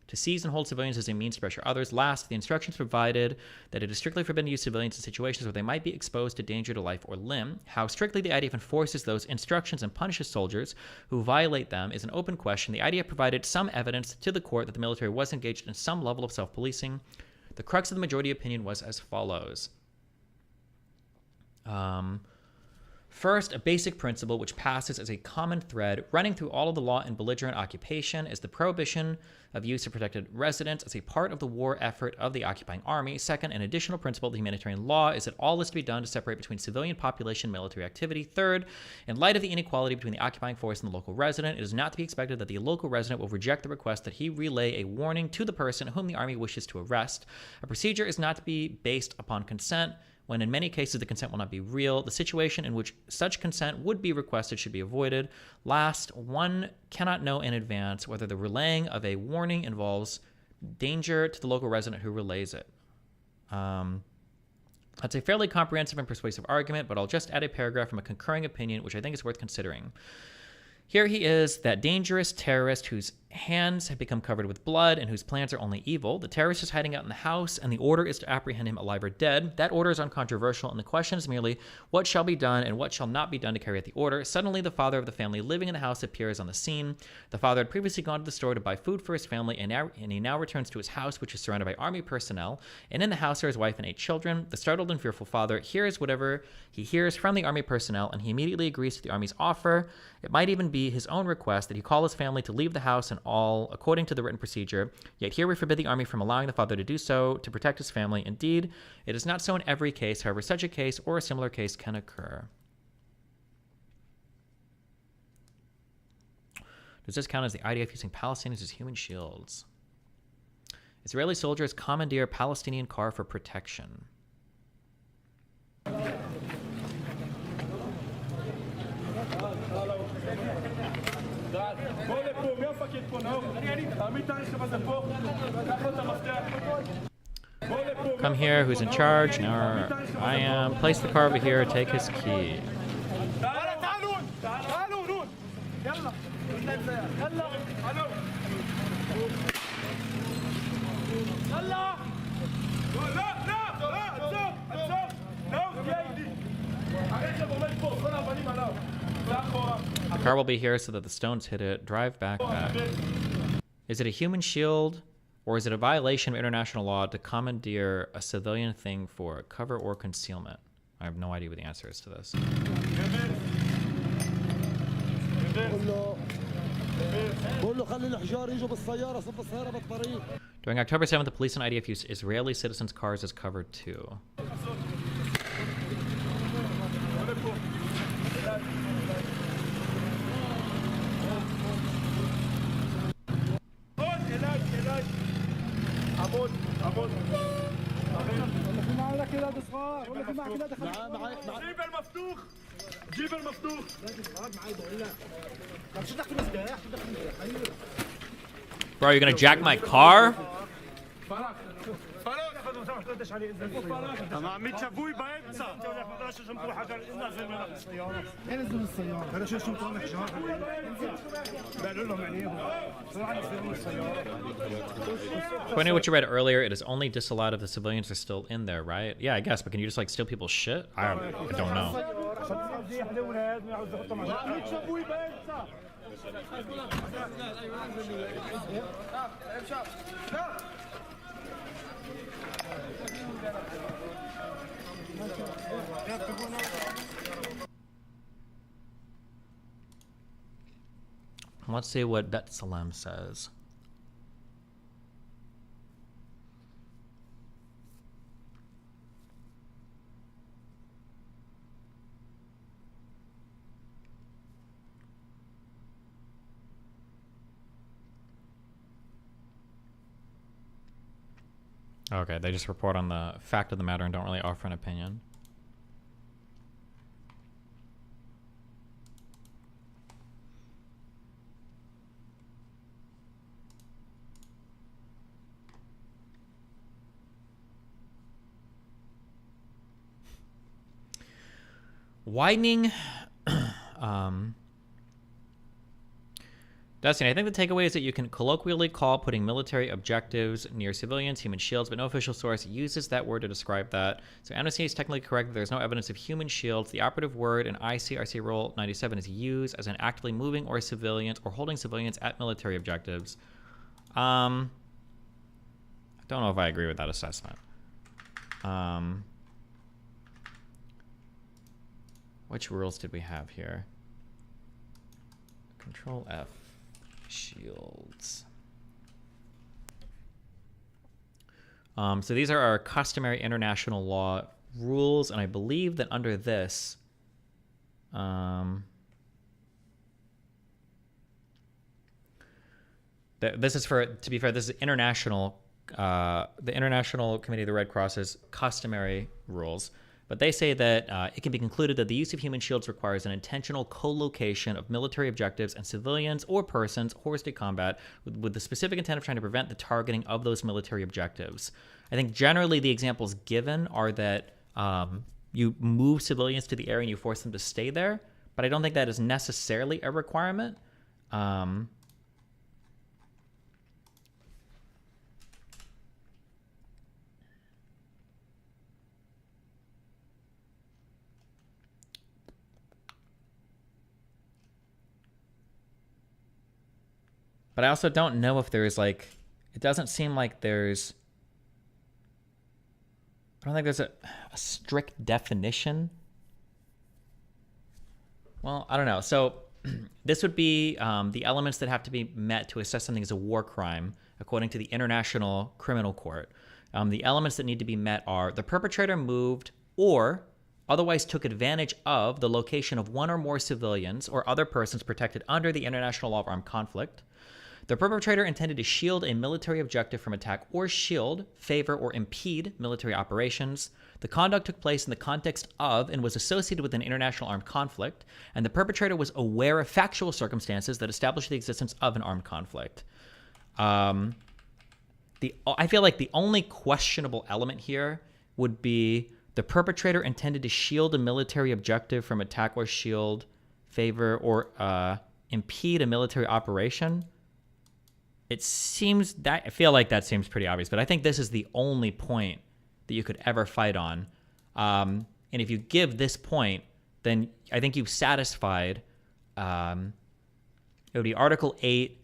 to seize and hold civilians as a means to pressure others. Last, the instructions provided that it is strictly forbidden to use civilians in situations where they might be exposed to danger to life or limb. How strictly the IDF enforces those instructions and punishes soldiers who violate them is an open question. The IDF provided some evidence to the court that the military was engaged in some level of self-policing. The crux of the majority opinion was as follows. First, a basic principle which passes as a common thread running through all of the law in belligerent occupation is the prohibition of use of protected residents as a part of the war effort of the occupying army. Second, an additional principle of the humanitarian law is that all is to be done to separate between civilian population and military activity. Third, in light of the inequality between the occupying force and the local resident, it is not to be expected that the local resident will reject the request that he relay a warning to the person whom the army wishes to arrest. A procedure is not to be based upon consent, when in many cases the consent will not be real. The situation in which such consent would be requested should be avoided. Last, one cannot know in advance whether the relaying of a warning involves danger to the local resident who relays it. That's a fairly comprehensive and persuasive argument, but I'll just add a paragraph from a concurring opinion which I think is worth considering. Here he is, that dangerous terrorist whose hands have become covered with blood and whose plans are only evil. The terrorist is hiding out in the house, and the order is to apprehend him alive or dead. That order is uncontroversial, and the question is merely what shall be done and what shall not be done to carry out the order. Suddenly, the father of the family living in the house appears on the scene. The father had previously gone to the store to buy food for his family, and he now returns to his house, which is surrounded by army personnel, and in the house are his wife and 8 children. The startled and fearful father hears whatever he hears from the army personnel, and he immediately agrees to the army's offer. It might even be his own request that he call his family to leave the house and all according to the written procedure. Yet here we forbid the army from allowing the father to do so to protect his family. Indeed, it is not so in every case. However, such a case or a similar case can occur. Does this count as the IDF using Palestinians as human shields? Israeli soldiers commandeer Palestinian car for protection. Come here, who's in charge? Now I am. Place the car over here, take his key. The car will be here so that the stones hit it. Drive back. Is it a human shield, or is it a violation of international law to commandeer a civilian thing for cover or concealment? I have no idea what the answer is to this. During October 7th, the police and IDF used Israeli citizens' cars as cover too. Bro, you're gonna jack my car? According to what you read earlier, it is only disallowed if the civilians are still in there, right? Yeah, I guess, but can you just like steal people's shit? I don't know. Let's see what Bet Salem says. Okay, they just report on the fact of the matter and don't really offer an opinion. Widening Destiny, I think the takeaway is that you can colloquially call putting military objectives near civilians human shields, but no official source uses that word to describe that. So Amnesty is technically correct that there's no evidence of human shields. The operative word in ICRC Rule 97 is used as an actively moving or civilians or holding civilians at military objectives. I don't know if I agree with that assessment. Which rules did we have here? Control F. Shields. So these are our customary international law rules, and I believe that under this, this is for, to be fair, this is international, the International Committee of the Red Cross's customary rules. But they say that it can be concluded that the use of human shields requires an intentional co-location of military objectives and civilians or persons horsed at combat with the specific intent of trying to prevent the targeting of those military objectives. I think generally the examples given are that you move civilians to the area and you force them to stay there, but I don't think that is necessarily a requirement. But I also don't know if there's like, it doesn't seem like there's, I don't think there's a strict definition. Well, I don't know. So this would be the elements that have to be met to assess something as a war crime, according to the International Criminal Court. The elements that need to be met are the perpetrator moved or otherwise took advantage of the location of one or more civilians or other persons protected under the international law of armed conflict. The perpetrator intended to shield a military objective from attack or shield, favor, or impede military operations. The conduct took place in the context of and was associated with an international armed conflict, and the perpetrator was aware of factual circumstances that established the existence of an armed conflict. I feel like the only questionable element here would be the perpetrator intended to shield a military objective from attack or shield, favor, or impede a military operation. It seems that, I feel like that seems pretty obvious, but I think this is the only point that you could ever fight on. And if you give this point, then I think you've satisfied, it would be Article 8,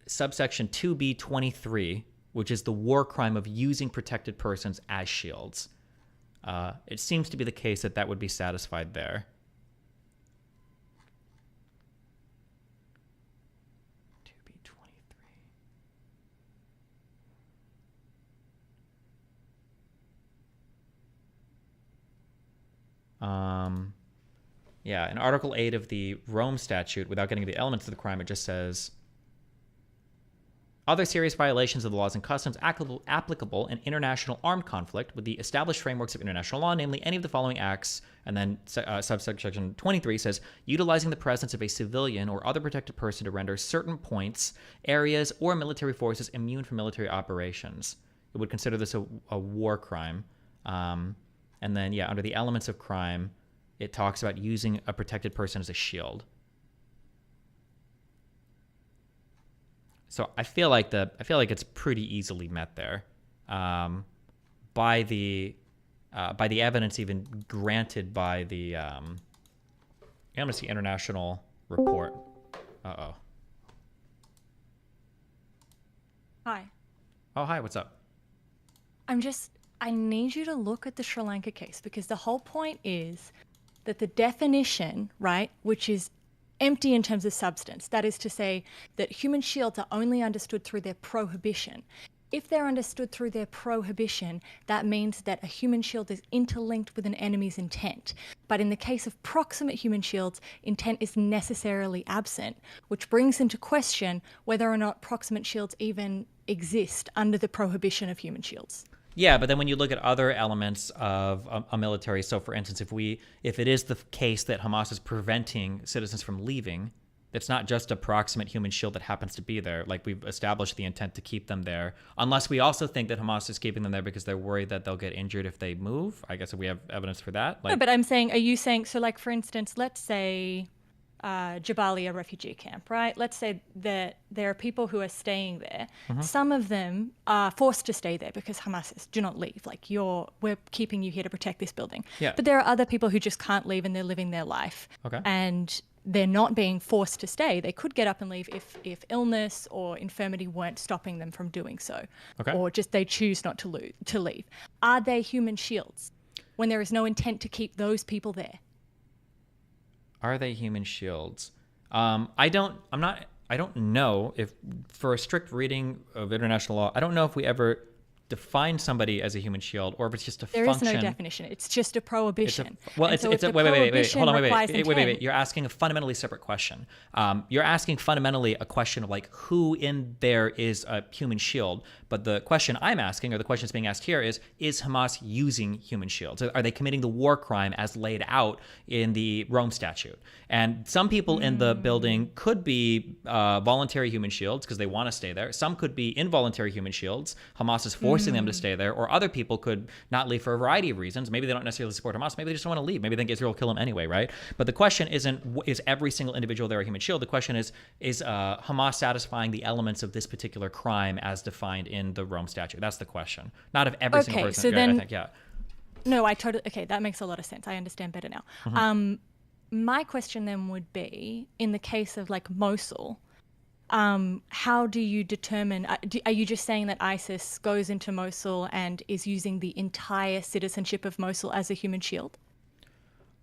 subsection 2B23, which is the war crime of using protected persons as shields. It seems to be the case that that would be satisfied there. Yeah, in Article 8 of the Rome Statute, without getting into the elements of the crime, it just says, other serious violations of the laws and customs applicable in international armed conflict with the established frameworks of international law, namely any of the following acts, and then subsection 23 says, utilizing the presence of a civilian or other protected person to render certain points, areas, or military forces immune from military operations. It would consider this a war crime. And then, yeah, under the elements of crime, it talks about using a protected person as a shield. So I feel like it's pretty easily met there, by the evidence even granted by the Amnesty International report. Hi. Oh, hi. What's up? I need you to look at the Sri Lanka case, because the whole point is that the definition, right, which is empty in terms of substance, that is to say that human shields are only understood through their prohibition. If they're understood through their prohibition, that means that a human shield is interlinked with an enemy's intent. But in the case of proximate human shields, intent is necessarily absent, which brings into question whether or not proximate shields even exist under the prohibition of human shields. Yeah, but then when you look at other elements of a military, so for instance, if it is the case that Hamas is preventing citizens from leaving, it's not just a proximate human shield that happens to be there. Like, we've established the intent to keep them there, unless we also think that Hamas is keeping them there because they're worried that they'll get injured if they move. I guess we have evidence for that. No, but I'm saying, are you saying, so like, for instance, let's say Jabalia refugee camp, right? Let's say that there are people who are staying there. Mm-hmm. Some of them are forced to stay there because Hamas says, do not leave. Like, we're keeping you here to protect this building. Yeah. But there are other people who just can't leave and they're living their life. Okay. And they're not being forced to stay. They could get up and leave if illness or infirmity weren't stopping them from doing so. Okay. Or just they choose not to leave. Are they human shields when there is no intent to keep those people there? Are they human shields? I don't know if, for a strict reading of international law, I don't know if we ever define somebody as a human shield, or if it's just a there function. There is no definition. It's just a prohibition. Wait. Hold on, wait. You're asking a fundamentally separate question. You're asking fundamentally a question of like who in there is a human shield. But the question I'm asking, or the question that's being asked here, is Hamas using human shields? Are they committing the war crime as laid out in the Rome Statute? And some people in the building could be voluntary human shields because they want to stay there. Some could be involuntary human shields. Hamas is forcing them to stay there. Or other people could not leave for a variety of reasons. Maybe they don't necessarily support Hamas. Maybe they just don't want to leave. Maybe they think Israel will kill them anyway, right? But the question isn't, is every single individual there a human shield? The question is Hamas satisfying the elements of this particular crime as defined in the Rome Statute? That's the question. Not of every single person. So then, I think, yeah. No, okay, that makes a lot of sense. I understand better now. Mm-hmm. My question then would be, in the case of like Mosul, how do you determine, are you just saying that ISIS goes into Mosul and is using the entire citizenship of Mosul as a human shield?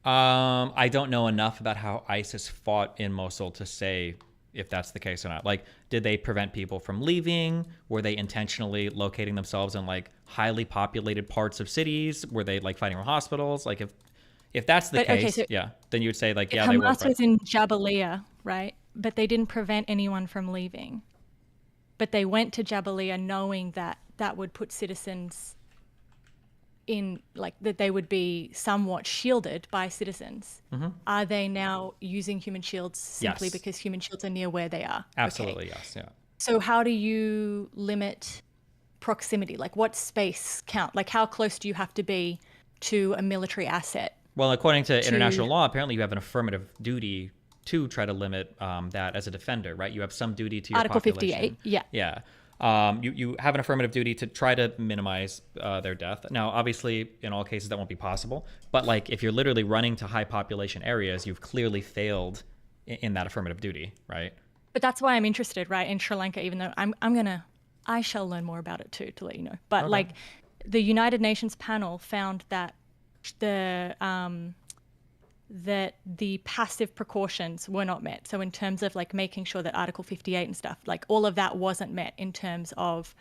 I don't know enough about how ISIS fought in Mosul to say if that's the case or not. Like, did they prevent people from leaving? Were they intentionally locating themselves in like highly populated parts of cities? Were they like fighting from hospitals? Like, if that's the case, so yeah, then you would say like, yeah, they were. Hamas was in Jabalia, right? But they didn't prevent anyone from leaving. But they went to Jabalia knowing that that would put citizens in, like, that they would be somewhat shielded by citizens. Mm-hmm. Are they now using human shields simply Yes. because human shields are near where they are? Absolutely, Okay. yes, yeah. So how do you limit proximity? Like, what space count? Like, how close do you have to be to a military asset? Well, according to international law, apparently you have an affirmative duty to try to limit that as a defender, right? You have some duty to your Article population. 58, yeah. Yeah. You have an affirmative duty to try to minimize their death. Now, obviously, in all cases, that won't be possible. But like, if you're literally running to high population areas, you've clearly failed in that affirmative duty, right? But that's why I'm interested, right, in Sri Lanka, even though I shall learn more about it too, to let you know. But Okay. like, the United Nations panel found that that the passive precautions were not met. So in terms of like making sure that Article 58 and stuff, like all of that wasn't met in terms of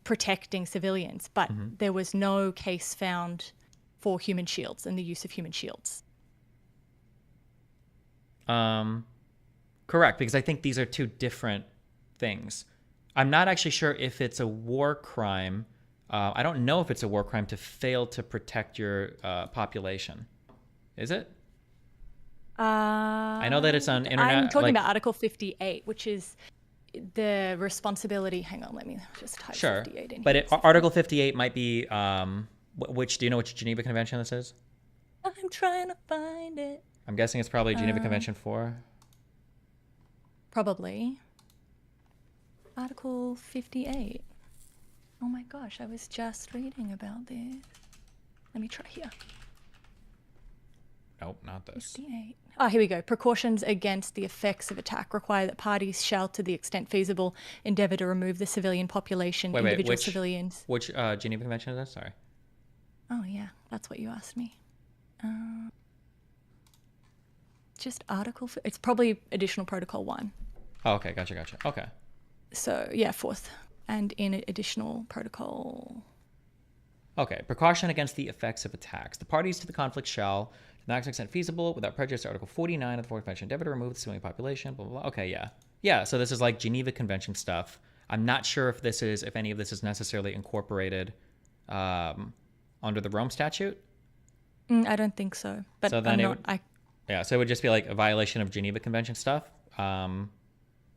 protecting civilians. But there was no case found for human shields and the use of human shields. Correct, because I think these are two different things. I'm not actually sure if it's a war crime. I don't know if it's a war crime to fail to protect your population. Is it? I know that it's on internet. I'm talking about Article 58, which is the responsibility. Hang on, let me just type 58 in. But Article 58 might be, which, do you know which Geneva Convention this is? I'm trying to find it. I'm guessing it's probably Geneva Convention 4. Probably. Article 58. Oh my gosh, I was just reading about this. Let me try here. Nope, not this. 58. Oh, here we go. Precautions against the effects of attack require that parties shall, to the extent feasible, endeavour to remove the civilian population, individual civilians. Which Geneva Convention is this? Sorry. Oh, yeah, that's what you asked me. Just Article... It's probably Additional Protocol 1. Oh, okay, gotcha. Okay. So, yeah, 4th. And in Additional Protocol... Okay, precaution against the effects of attacks. The parties to the conflict shall, to the maximum extent feasible, without prejudice to Article 49 of the Fourth Convention, endeavor to remove the civilian population, blah, blah, blah. Okay, yeah. Yeah, so this is like Geneva Convention stuff. I'm not sure if any of this is necessarily incorporated under the Rome Statute. I don't think so. But so then so it would just be like a violation of Geneva Convention stuff.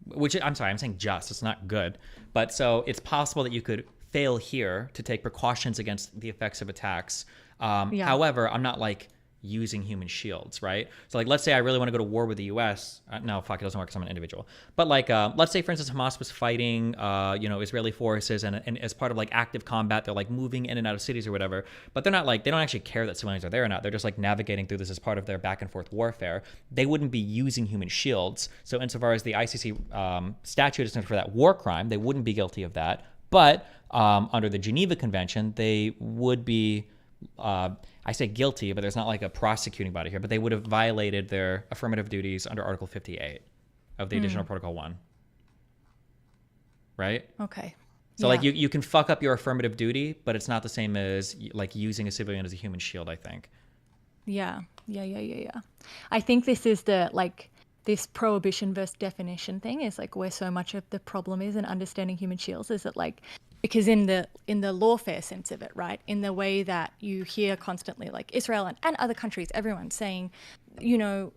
Which, I'm sorry, I'm saying just, it's not good. But so it's possible that you could fail here to take precautions against the effects of attacks. However, I'm not like using human shields, right? So like, let's say I really want to go to war with the US. No, fuck, it doesn't work because I'm an individual. But like, let's say for instance, Hamas was fighting, Israeli forces and as part of like active combat, they're like moving in and out of cities or whatever, but they're not like, they don't actually care that civilians are there or not. They're just like navigating through this as part of their back and forth warfare. They wouldn't be using human shields. So insofar as the ICC statute is for that war crime, they wouldn't be guilty of that. But under the Geneva Convention, they would be, I say guilty, but there's not like a prosecuting body here, but they would have violated their affirmative duties under Article 58 of the Additional Protocol 1. Right? Okay. So like you can fuck up your affirmative duty, but it's not the same as like using a civilian as a human shield, I think. Yeah. I think this is this prohibition versus definition thing is like where so much of the problem is in understanding human shields is that like, because in the lawfare sense of it, right, in the way that you hear constantly like Israel and other countries, everyone saying,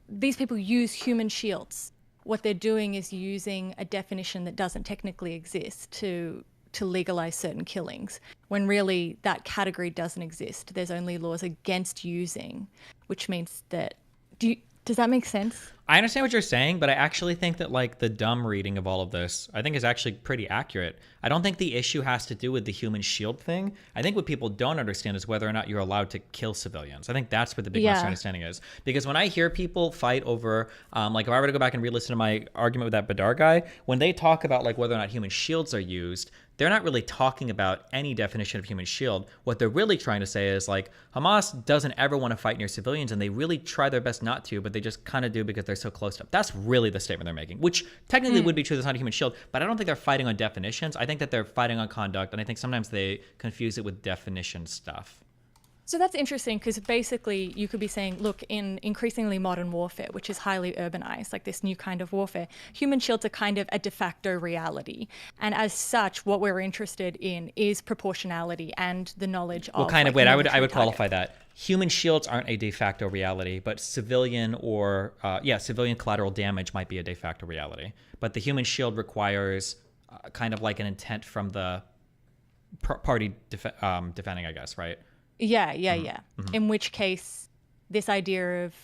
these people use human shields. What they're doing is using a definition that doesn't technically exist to legalize certain killings, when really that category doesn't exist. There's only laws against using, which means that... Does that make sense? I understand what you're saying, but I actually think that like the dumb reading of all of this, I think is actually pretty accurate. I don't think the issue has to do with the human shield thing. I think what people don't understand is whether or not you're allowed to kill civilians. I think that's where the big misunderstanding is. Because when I hear people fight over, like if I were to go back and re-listen to my argument with that Badar guy, when they talk about like whether or not human shields are used, they're not really talking about any definition of human shield. What they're really trying to say is like Hamas doesn't ever want to fight near civilians, and they really try their best not to, but they just kind of do because they're so close to them. That's really the statement they're making, which technically would be true. That's not a human shield, but I don't think they're fighting on definitions. I think that they're fighting on conduct, and I think sometimes they confuse it with definition stuff. So that's interesting because basically you could be saying, look, in increasingly modern warfare, which is highly urbanized, like this new kind of warfare, human shields are kind of a de facto reality. And as such, what we're interested in is proportionality and the knowledge of... Well, kind of, wait, I would qualify that. Human shields aren't a de facto reality, but civilian collateral damage might be a de facto reality. But the human shield requires kind of like an intent from the party defending, I guess, right? Yeah. In which case, this idea of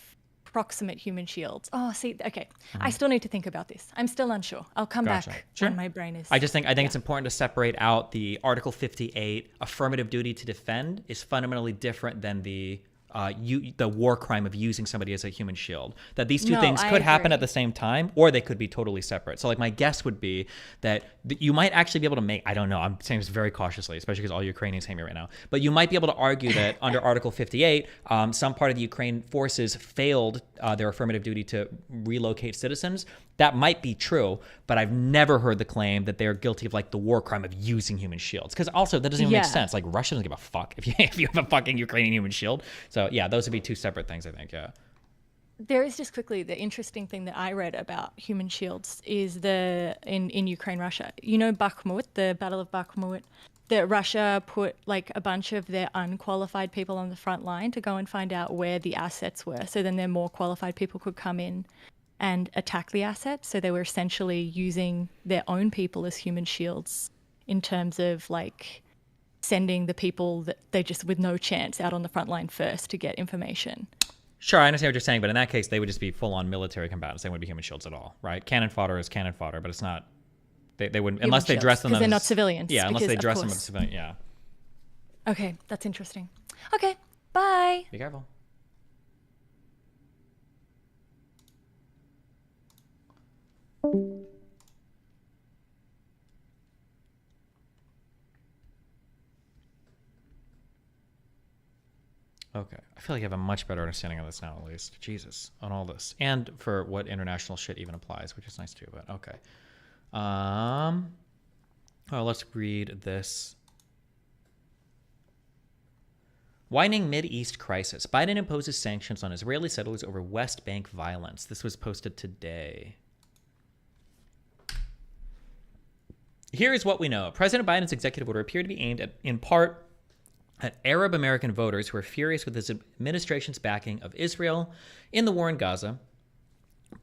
proximate human shields. Oh, see, okay. I still need to think about this. I'm still unsure. I'll come back when my brain is... I think it's important to separate out the Article 58 affirmative duty to defend is fundamentally different than the war crime of using somebody as a human shield. That these two things could happen at the same time, or they could be totally separate. So like my guess would be that you might actually be able to make, I don't know, I'm saying this very cautiously, especially because all Ukrainians hate me right now, but you might be able to argue that under Article 58, some part of the Ukraine forces failed their affirmative duty to relocate citizens, That might be true, but I've never heard the claim that they're guilty of like the war crime of using human shields. Because also that doesn't even make sense. Like Russia doesn't give a fuck if you have a fucking Ukrainian human shield. So yeah, those would be two separate things, I think. Yeah. There is just quickly the interesting thing that I read about human shields is in Ukraine, Russia. You know Bakhmut, the Battle of Bakhmut, that Russia put like a bunch of their unqualified people on the front line to go and find out where the assets were. So then their more qualified people could come in and attack the assets. So they were essentially using their own people as human shields in terms of like sending the people that they just with no chance out on the front line first to get information. Sure, I understand what you're saying, but in that case, they would just be full-on military combatants. They wouldn't be human shields at all, right? Cannon fodder is cannon fodder, but it's not. They wouldn't Human unless they shields, dress them. because they're not civilians. Yeah, unless because, they of dress them course. as civilian. Yeah. Okay, that's interesting. Okay, bye. Be careful. Okay. I feel like I have a much better understanding of this now, at least. Jesus. On all this. And for what international shit even applies, which is nice too, but okay. Oh, let's read this. Widening Mideast crisis. Biden imposes sanctions on Israeli settlers over West Bank violence. This was posted today. Here is what we know. President Biden's executive order appeared to be aimed at, in part, at Arab American voters who are furious with his administration's backing of Israel in the war in Gaza.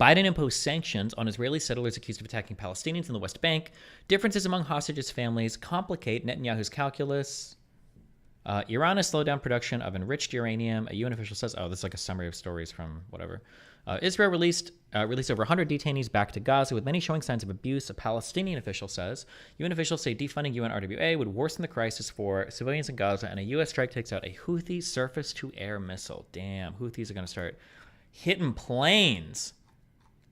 Biden imposed sanctions on Israeli settlers accused of attacking Palestinians in the West Bank. Differences among hostages' families complicate Netanyahu's calculus. Iran has slowed down production of enriched uranium. A UN official says, oh, this is like a summary of stories from whatever. Israel released over 100 detainees back to Gaza, with many showing signs of abuse, a Palestinian official says. UN officials say defunding UN RWA would worsen the crisis for civilians in Gaza, and a U.S. strike takes out a Houthi surface-to-air missile. Damn, Houthis are going to start hitting planes.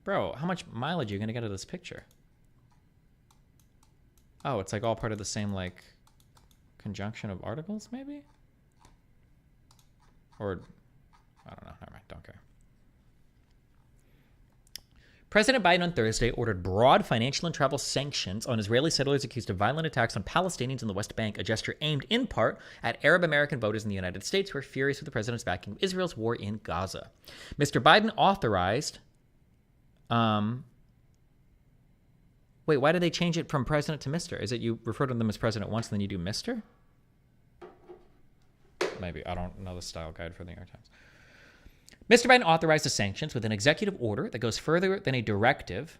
Bro, how much mileage are you going to get out of this picture? Oh, it's like all part of the same, like, conjunction of articles, maybe? Or, I don't know. Never mind, don't care. President Biden on Thursday ordered broad financial and travel sanctions on Israeli settlers accused of violent attacks on Palestinians in the West Bank, a gesture aimed in part at Arab American voters in the United States who are furious with the president's backing of Israel's war in Gaza. Mr. Biden authorized... Wait, why did they change it from president to Mr.? Is it you refer to them as president once and then you do Mr.? Maybe. I don't know the style guide for the New York Times. Mr. Biden authorized the sanctions with an executive order that goes further than a directive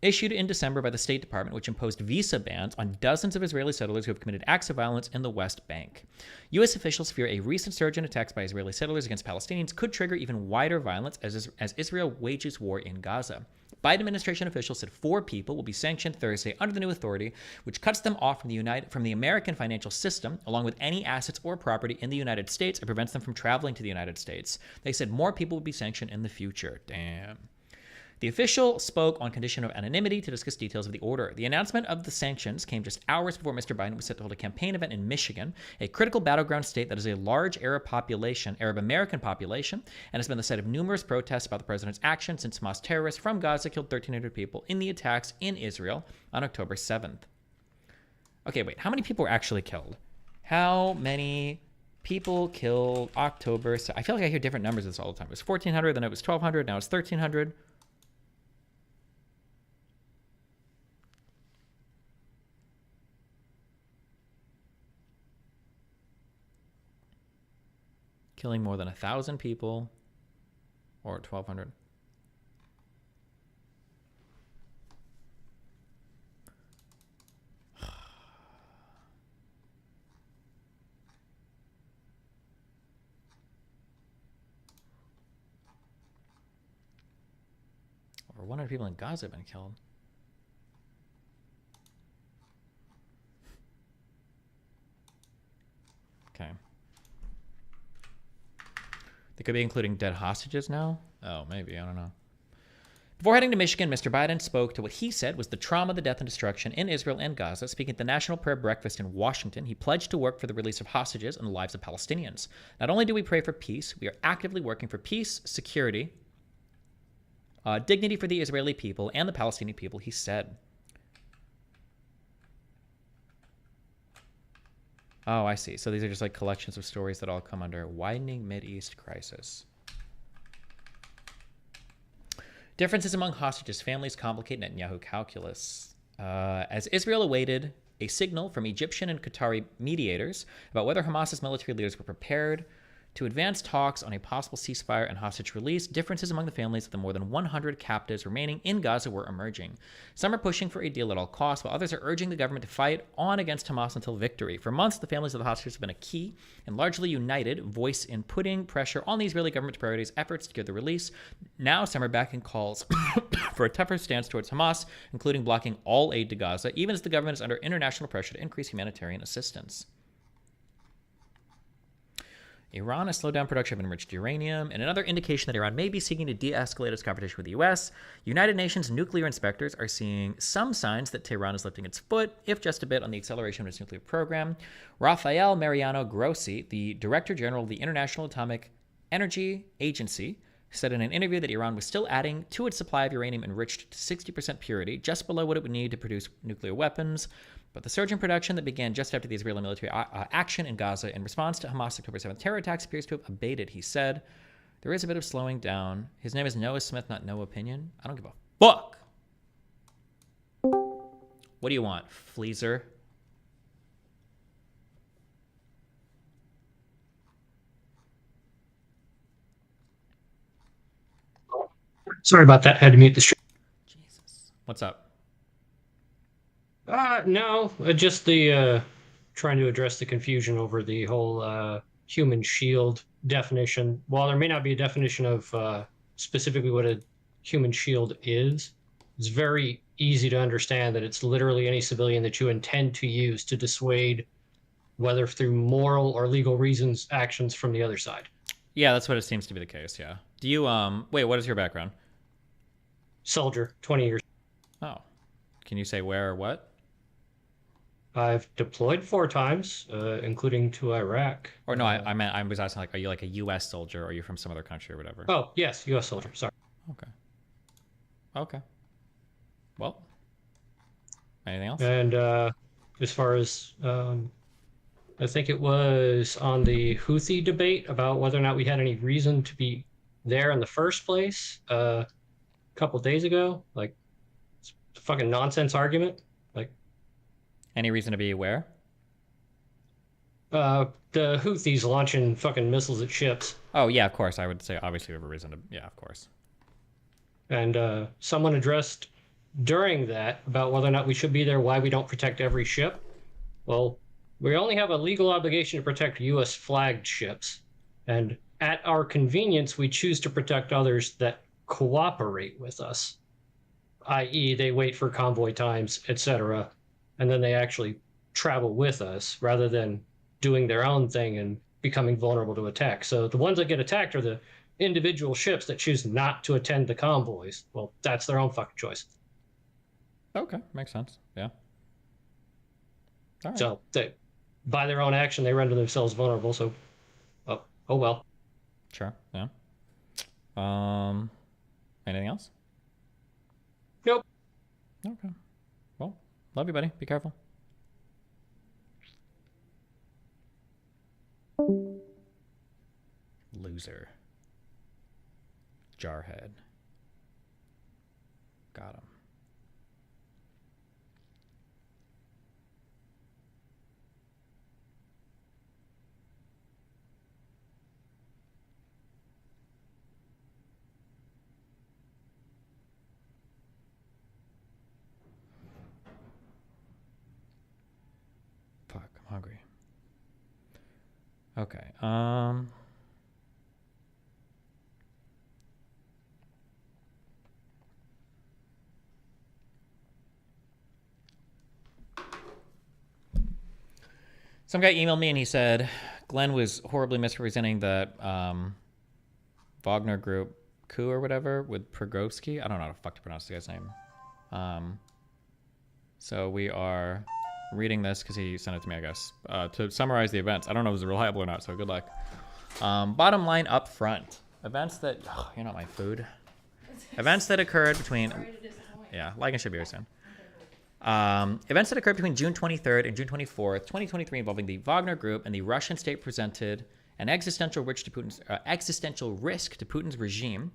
issued in December by the State Department, which imposed visa bans on dozens of Israeli settlers who have committed acts of violence in the West Bank. U.S. officials fear a recent surge in attacks by Israeli settlers against Palestinians could trigger even wider violence as Israel wages war in Gaza. Biden administration officials said 4 people will be sanctioned Thursday under the new authority, which cuts them off from the American financial system, along with any assets or property in the United States, and prevents them from traveling to the United States. They said more people will be sanctioned in the future. Damn. The official spoke on condition of anonymity to discuss details of the order. The announcement of the sanctions came just hours before Mr. Biden was set to hold a campaign event in Michigan, a critical battleground state that has a large Arab American population, and has been the site of numerous protests about the president's action since Hamas terrorists from Gaza killed 1,300 people in the attacks in Israel on October 7th. Okay, wait, how many people were actually killed? How many people killed October 7th? I feel like I hear different numbers of this all the time. It was 1,400, then it was 1,200, now it's 1,300. Killing more than 1,000 people, or 1,200. Over 100 people in Gaza have been killed. Okay. They could be including dead hostages now? Oh, maybe. I don't know. Before heading to Michigan, Mr. Biden spoke to what he said was the trauma, the death, and destruction in Israel and Gaza. Speaking at the National Prayer Breakfast in Washington, he pledged to work for the release of hostages and the lives of Palestinians. Not only do we pray for peace, we are actively working for peace, security, dignity for the Israeli people and the Palestinian people, he said. Oh, I see. So these are just like collections of stories that all come under widening Mideast crisis. Differences among hostages' families complicate Netanyahu calculus. As Israel awaited a signal from Egyptian and Qatari mediators about whether Hamas's military leaders were prepared to advance talks on a possible ceasefire and hostage release, differences among the families of the more than 100 captives remaining in Gaza were emerging. Some are pushing for a deal at all costs, while others are urging the government to fight on against Hamas until victory. For months, the families of the hostages have been a key and largely united voice in putting pressure on the Israeli government to prioritize efforts to get the release. Now, some are backing calls for a tougher stance towards Hamas, including blocking all aid to Gaza, even as the government is under international pressure to increase humanitarian assistance. Iran has slowed down production of enriched uranium, and another indication that Iran may be seeking to de-escalate its confrontation with the U.S. United Nations nuclear inspectors are seeing some signs that Tehran is lifting its foot, if just a bit, on the acceleration of its nuclear program. Rafael Mariano Grossi, the Director General of the International Atomic Energy Agency, said in an interview that Iran was still adding to its supply of uranium enriched to 60% purity, just below what it would need to produce nuclear weapons. But the surge in production that began just after the Israeli military action in Gaza in response to Hamas' October 7th terror attacks appears to have abated, he said. There is a bit of slowing down. His name is Noah Smith, not No Opinion. I don't give a fuck. What do you want, Fleazer? Sorry about that. Had to mute the stream. Jesus. What's up? No, just the trying to address the confusion over the whole human shield definition. While there may not be a definition of specifically what a human shield is, it's very easy to understand that it's literally any civilian that you intend to use to dissuade, whether through moral or legal reasons, actions from the other side. Yeah, that's what it seems to be the case, yeah. Do you, wait, what is your background? Soldier, 20 years. Oh. Can you say where or what? I've deployed 4 times, including to Iraq. Or no, I was asking, like, are you like a U.S. soldier or are you from some other country or whatever? Oh, yes, U.S. soldier, sorry. Okay. Okay. Well, anything else? And as far as, I think it was on the Houthi debate about whether or not we had any reason to be there in the first place a couple days ago. Like, it's a fucking nonsense argument. Like, any reason to be aware? The Houthis launching fucking missiles at ships. Oh, yeah, of course. I would say, obviously, we have a reason to, yeah, of course. And someone addressed during that about whether or not we should be there, why we don't protect every ship. Well, we only have a legal obligation to protect U.S. flagged ships. And at our convenience, we choose to protect others that cooperate with us, i.e. they wait for convoy times, etc., and then they actually travel with us rather than doing their own thing and becoming vulnerable to attack. So the ones that get attacked are the individual ships that choose not to attend the convoys. Well, that's their own fucking choice. Okay, makes sense. Yeah. All right. So they, by their own action, they render themselves vulnerable. So, oh well. Sure. Yeah. Anything else? Nope. Okay. Well, love you, buddy. Be careful. Loser. Jarhead. Got him. Fuck, I'm hungry. Okay, some guy emailed me and he said Glenn was horribly misrepresenting the Wagner Group coup or whatever with Prigozhin. I don't know how the fuck to pronounce the guy's name. So we are reading this because he sent it to me, I guess, to summarize the events. I don't know if it's reliable or not, so good luck. Bottom line up front. Events that... Oh, you're not my food. Events that occurred between... Yeah, like and share very soon. Events that occurred between June 23rd and June 24th, 2023, involving the Wagner Group and the Russian state presented an existential risk to Putin's regime.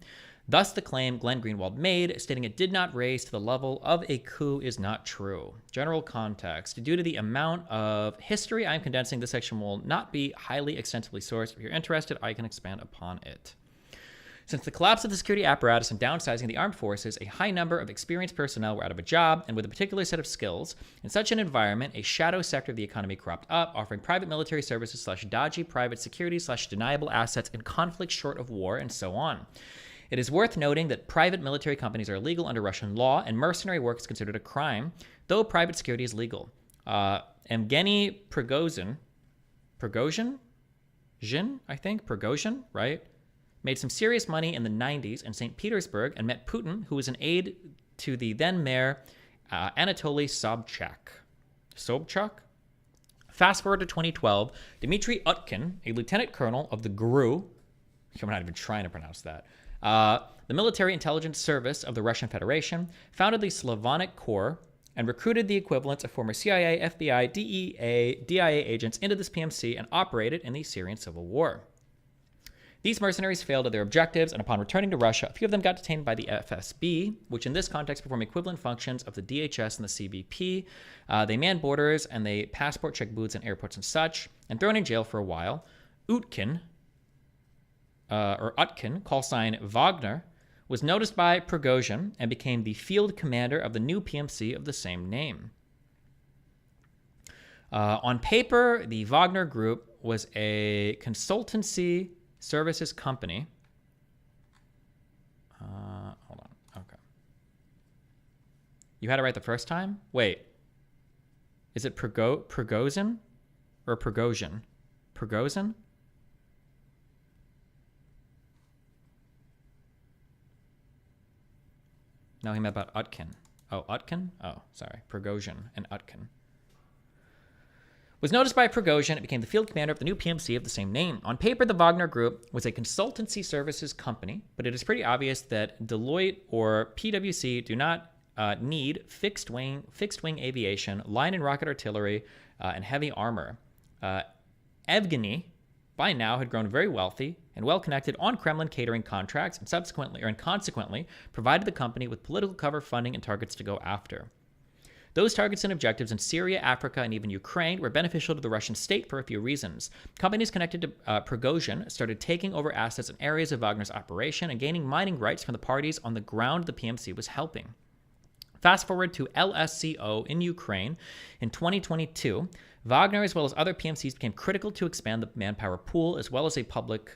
Thus, the claim Glenn Greenwald made, stating it did not raise to the level of a coup, is not true. General context. Due to the amount of history I'm condensing, this section will not be highly extensively sourced. If you're interested, I can expand upon it. Since the collapse of the security apparatus and downsizing the armed forces, a high number of experienced personnel were out of a job and with a particular set of skills. In such an environment, a shadow sector of the economy cropped up, offering private military services / dodgy private security / deniable assets in conflicts short of war, and so on. It is worth noting that private military companies are illegal under Russian law, and mercenary work is considered a crime, though private security is legal. Evgeny Prigozhin, right? Made some serious money in the 90s in St. Petersburg and met Putin, who was an aide to the then mayor, Anatoly Sobchak. Fast forward to 2012, Dmitry Utkin, a lieutenant colonel of the GRU, I'm not even trying to pronounce that, the military intelligence service of the Russian Federation, founded the Slavonic Corps and recruited the equivalents of former CIA, FBI, DEA, DIA agents into this PMC and operated in the Syrian civil war. These mercenaries failed at their objectives, and upon returning to Russia, a few of them got detained by the FSB, which in this context perform equivalent functions of the DHS and the CBP. They manned borders, and they passport check booths in airports and such, and thrown in jail for a while. Utkin, call sign Wagner, was noticed by Prigozhin and became the field commander of the new PMC of the same name. On paper, the Wagner Group was a consultancy services company. Hold on. Okay. You had it right the first time? Wait. Is it Prigozhin or Prigozhin? Prigozhin? No, he meant about Utkin. Oh, Utkin? Oh, sorry. Prigozhin and Utkin. Was noticed by Prigozhin, it became the field commander of the new PMC of the same name. On paper, the Wagner Group was a consultancy services company, but it is pretty obvious that Deloitte or PwC do not need fixed wing aviation, line and rocket artillery, and heavy armor. Evgeny, by now, had grown very wealthy and well-connected on Kremlin catering contracts, and consequently provided the company with political cover, funding, and targets to go after. Those targets and objectives in Syria, Africa, and even Ukraine were beneficial to the Russian state for a few reasons. Companies connected to Prigozhin started taking over assets in areas of Wagner's operation and gaining mining rights from the parties on the ground the PMC was helping. Fast forward to LSCO in Ukraine in 2022, Wagner, as well as other PMCs, became critical to expand the manpower pool, as well as a publicly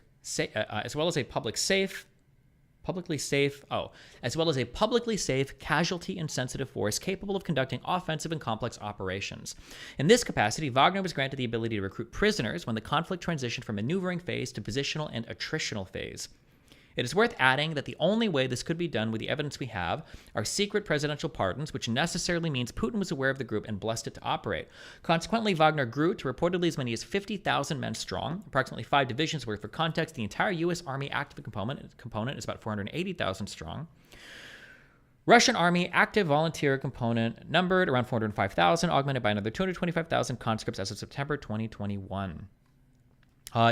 safe, casualty-insensitive force capable of conducting offensive and complex operations. In this capacity, Wagner was granted the ability to recruit prisoners when the conflict transitioned from maneuvering phase to positional and attritional phase. It is worth adding that the only way this could be done with the evidence we have are secret presidential pardons, which necessarily means Putin was aware of the group and blessed it to operate. Consequently, Wagner grew to reportedly as many as 50,000 men strong, approximately 5 divisions worth. For context, the entire U.S. Army active component is about 480,000 strong. Russian Army active volunteer component numbered around 405,000, augmented by another 225,000 conscripts as of September 2021.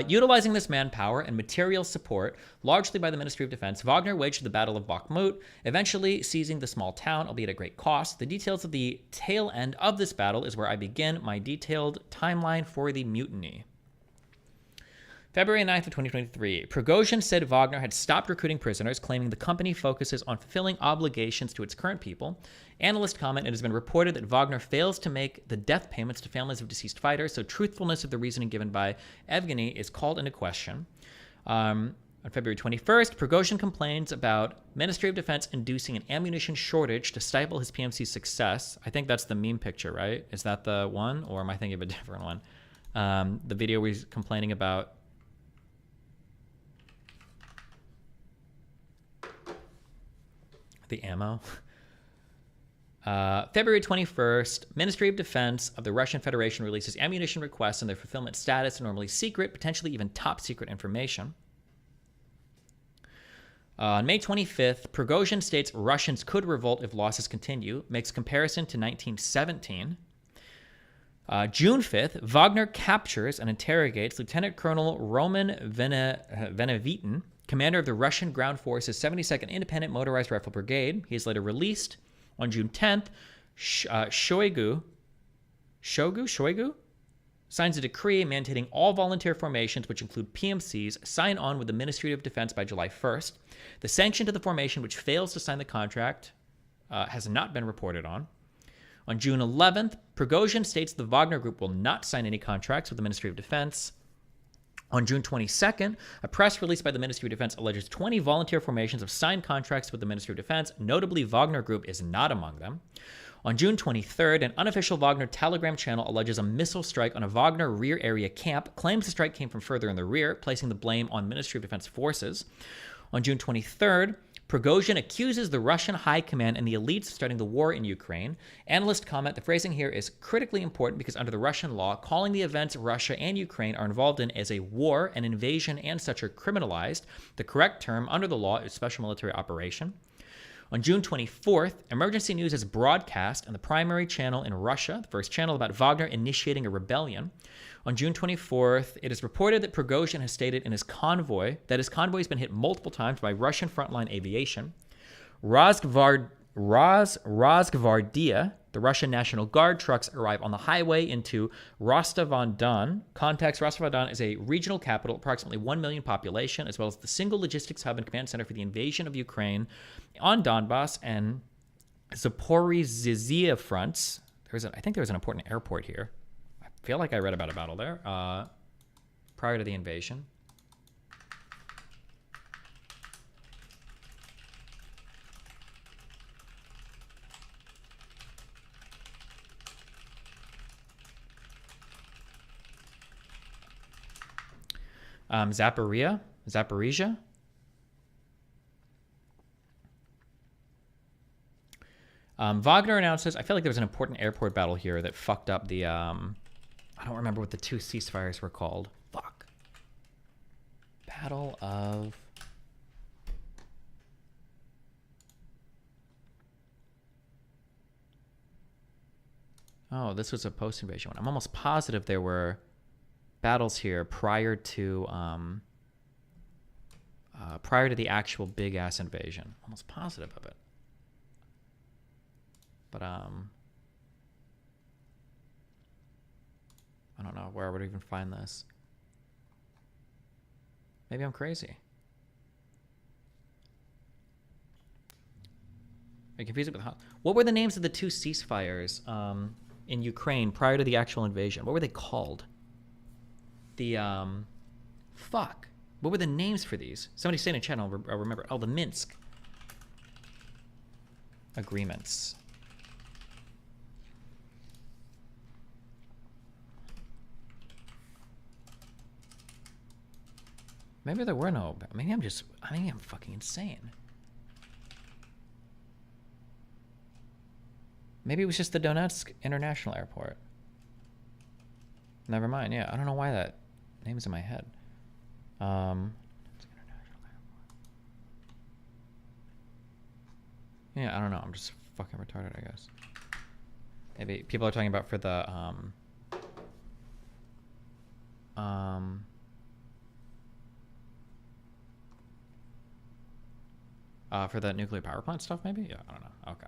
Utilizing this manpower and material support, largely by the Ministry of Defense, Wagner waged the Battle of Bakhmut, eventually seizing the small town, albeit at great cost. The details of the tail end of this battle is where I begin my detailed timeline for the mutiny. February 9th of 2023, Prigozhin said Wagner had stopped recruiting prisoners, claiming the company focuses on fulfilling obligations to its current people. Analysts comment it has been reported that Wagner fails to make the death payments to families of deceased fighters, so truthfulness of the reasoning given by Evgeny is called into question. On February 21st, Prigozhin complains about Ministry of Defense inducing an ammunition shortage to stifle his PMC's success. I think that's the meme picture, right? Is that the one, or am I thinking of a different one? The video where he's complaining about the ammo. February 21st, Ministry of Defense of the Russian Federation releases ammunition requests and their fulfillment status, normally secret, potentially even top secret information. On May 25th, Prigozhin states Russians could revolt if losses continue, makes comparison to 1917. June 5th, Wagner captures and interrogates Lieutenant Colonel Roman Venevitin, commander of the Russian Ground Forces 72nd Independent Motorized Rifle Brigade. He is later released. On June 10th, Shoigu signs a decree mandating all volunteer formations, which include PMCs, sign on with the Ministry of Defense by July 1st. The sanction to the formation which fails to sign the contract has not been reported on. On June 11th, Prigozhin states the Wagner Group will not sign any contracts with the Ministry of Defense. On June 22nd, a press release by the Ministry of Defense alleges 20 volunteer formations have signed contracts with the Ministry of Defense. Notably, Wagner Group is not among them. On June 23rd, an unofficial Wagner Telegram channel alleges a missile strike on a Wagner rear area camp, claims the strike came from further in the rear, placing the blame on Ministry of Defense forces. On June 23rd, Prigozhin accuses the Russian high command and the elites of starting the war in Ukraine. Analysts comment the phrasing here is critically important because under the Russian law, calling the events Russia and Ukraine are involved in as a war, an invasion, and such are criminalized. The correct term under the law is special military operation. On June 24th, emergency news is broadcast on the primary channel in Russia, the first channel, about Wagner initiating a rebellion. On June 24th, it is reported that Prigozhin has stated in his convoy that his convoy has been hit multiple times by Russian frontline aviation. Rosgvardia, the Russian National Guard trucks, arrive on the highway into Rostov-on-Don. Context: Rostov-on-Don is a regional capital, approximately 1 million population, as well as the single logistics hub and command center for the invasion of Ukraine on Donbass and Zaporizhzhia fronts. I think there was an important airport here. I feel like I read about a battle there prior to the invasion. Zaporizhia. Wagner announces, I feel like there was an important airport battle here that fucked up the, I don't remember what the two ceasefires were called. Fuck. Battle of... Oh, this was a post-invasion one. I'm almost positive there were battles here prior to the actual big-ass invasion. Almost positive of it. But, I don't know where I would even find this. Maybe I'm crazy. I confuse it with what were the names of the two ceasefires in Ukraine prior to the actual invasion? What were they called? Fuck. What were the names for these? Somebody say in the chat, I'll remember. Oh, the Minsk agreements. Maybe there were no. Maybe I'm fucking insane. Maybe it was just the Donetsk International Airport. Never mind. Yeah, I don't know why that name is in my head. Yeah, I don't know. I'm just fucking retarded, I guess. Maybe people are talking about for the for the nuclear power plant stuff, maybe? Yeah, I don't know. Okay.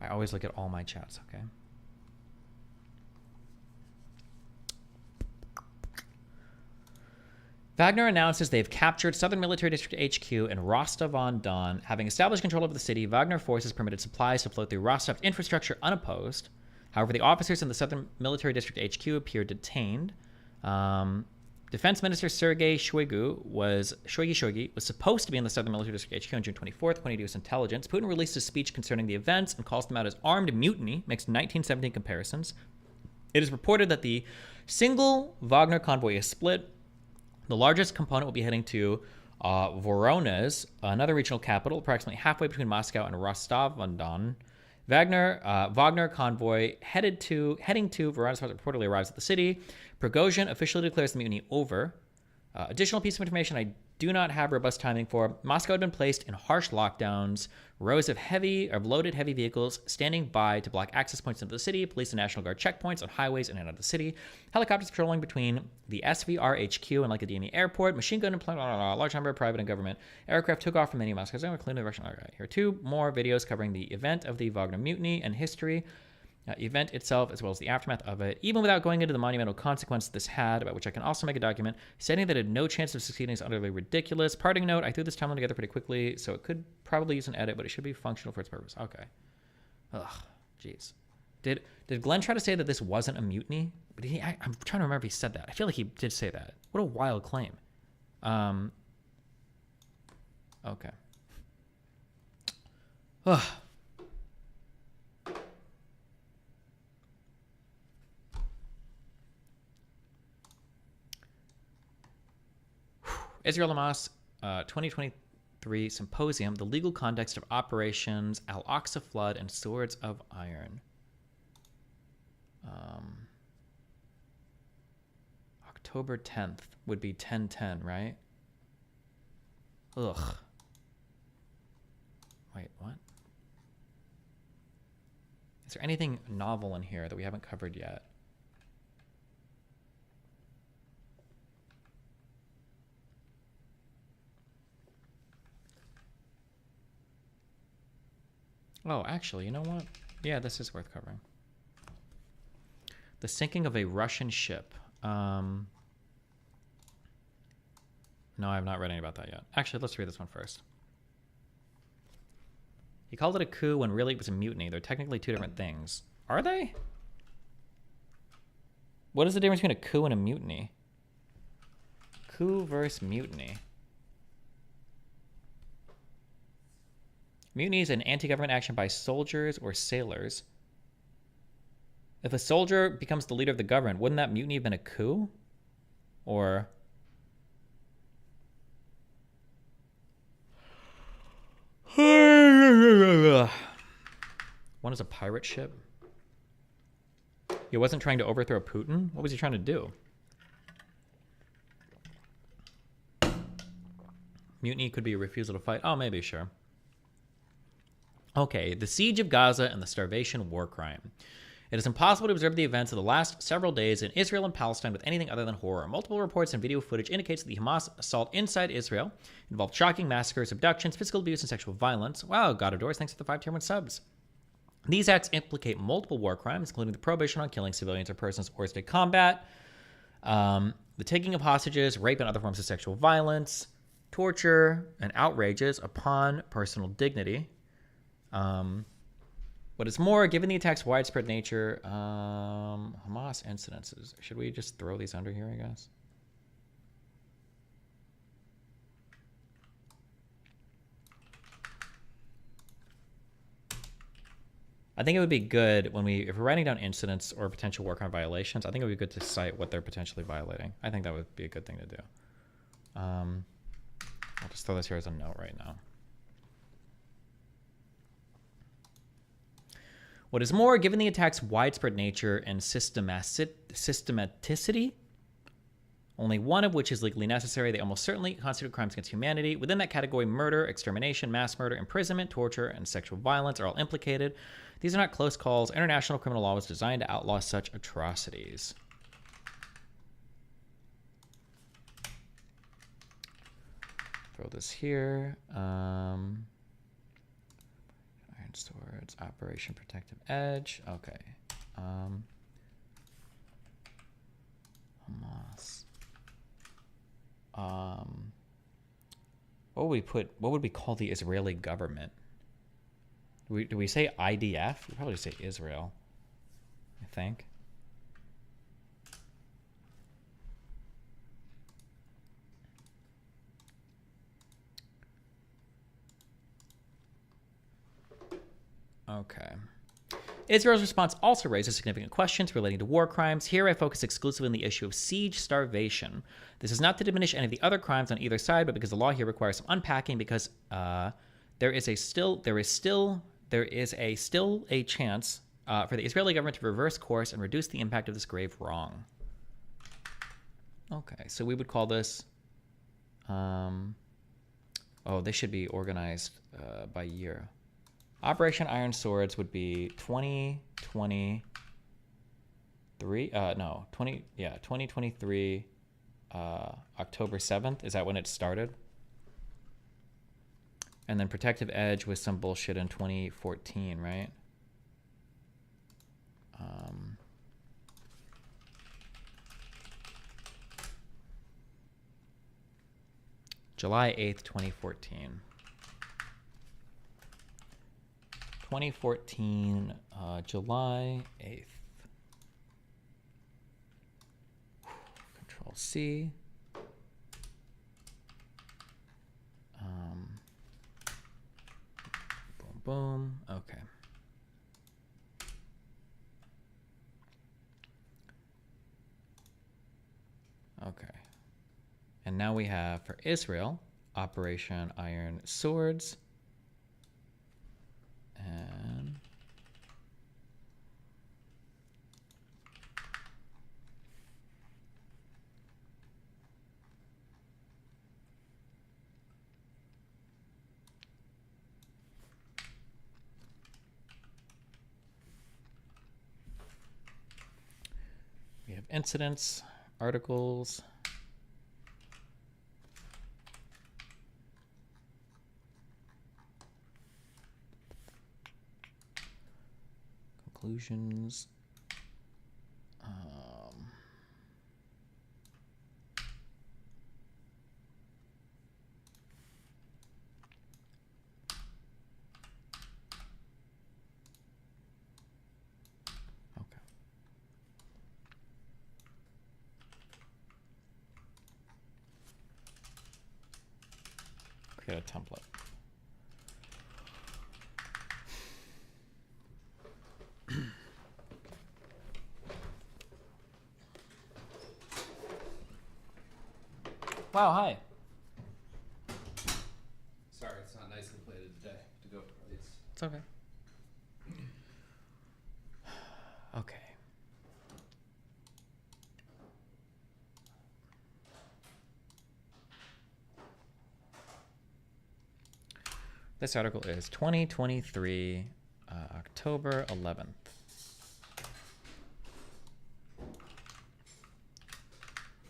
I always look at all my chats, okay? Wagner announces they've captured Southern Military District HQ in Rostov-on-Don. Having established control over the city, Wagner forces permitted supplies to flow through Rostov's infrastructure unopposed. However, the officers in the Southern Military District HQ appear detained. Defense Minister Sergei Shoigu was supposed to be in the Southern Military District HQ on June 24th, according to U.S. intelligence. Putin released a speech concerning the events and calls them out as armed mutiny, makes 1917 comparisons. It is reported that the single Wagner convoy is split. The largest component will be heading to Voronezh, another regional capital, approximately halfway between Moscow and Rostov-on-Don. Wagner convoy heading to Voronezh reportedly arrives at the city. Prigozhin officially declares the mutiny over. Additional piece of information I do not have robust timing for. Moscow had been placed in harsh lockdowns, rows of loaded heavy vehicles standing by to block access points into the city, police and National Guard checkpoints on highways in and out of the city, helicopters patrolling between the SVR HQ and Lakadimi Airport, machine gun employment, large number of private and government aircraft took off from many Moscow, including the Russian. Okay, here are 2 more videos covering the event of the Wagner mutiny and history. Event itself, as well as the aftermath of it, even without going into the monumental consequence this had, about which I can also make a document, stating that it had no chance of succeeding is utterly ridiculous. Parting note, I threw this timeline together pretty quickly, so it could probably use an edit, but it should be functional for its purpose. Okay. Ugh, jeez. Did Glenn try to say that this wasn't a mutiny? But I'm trying to remember if he said that. I feel like he did say that. What a wild claim. Okay. Ugh. Israel Hamas 2023 Symposium, The Legal Context of Operations Al-Aqsa Flood and Swords of Iron. October 10th would be 10/10, right? Ugh. Wait, what? Is there anything novel in here that we haven't covered yet? Oh, actually, you know what? Yeah, this is worth covering. The sinking of a Russian ship. No, I have not read any about that yet. Actually, let's read this one first. He called it a coup when really it was a mutiny. They're technically 2 different things. Are they? What is the difference between a coup and a mutiny? Coup versus mutiny. Mutiny is an anti-government action by soldiers or sailors. If a soldier becomes the leader of the government, wouldn't that mutiny have been a coup? Or... One is a pirate ship. He wasn't trying to overthrow Putin? What was he trying to do? Mutiny could be a refusal to fight. Oh, maybe, sure. Okay, the siege of Gaza and the starvation war crime. It is impossible to observe the events of the last several days in Israel and Palestine with anything other than horror. Multiple reports and video footage indicates that the Hamas assault inside Israel involved shocking massacres, abductions, physical abuse, and sexual violence. Wow, God adores, thanks for the 5 tier 1 subs. These acts implicate multiple war crimes, including the prohibition on killing civilians or persons or state combat, the taking of hostages, rape and other forms of sexual violence, torture, and outrages upon personal dignity. What is more, given the attack's widespread nature, Hamas incidences. Should we just throw these under here, I guess? I think it would be good when if we're writing down incidents or potential war crime violations, I think it would be good to cite what they're potentially violating. I think that would be a good thing to do. I'll just throw this here as a note right now. What is more, given the attack's widespread nature and systematicity, only one of which is legally necessary, they almost certainly constitute crimes against humanity. Within that category, murder, extermination, mass murder, imprisonment, torture, and sexual violence are all implicated. These are not close calls. International criminal law was designed to outlaw such atrocities. Throw this here. Iron Swords, Operation Protective Edge. Okay. Hamas. What would we call the Israeli government? Do we say IDF? We probably say Israel, I think. Okay. Israel's response also raises significant questions relating to war crimes. Here I focus exclusively on the issue of siege starvation. This is not to diminish any of the other crimes on either side, but because the law here requires some unpacking, because there is still a chance for the Israeli government to reverse course and reduce the impact of this grave wrong. Okay, so we would call this Oh, they should be organized by year. Operation Iron Swords would be 2023. 2023. October 7th. Is that when it started? And then Protective Edge was some bullshit in 2014, right? July 8th, 2014. 2014, July 8th. Control C. Boom, boom. Okay. Okay. And now we have for Israel, Operation Iron Swords. And we have incidents, articles. Conclusions. Okay. Create a template. Wow, hi. Sorry, it's not nicely plated today to go for these. It's okay. Okay. This article is 2023, October 11th.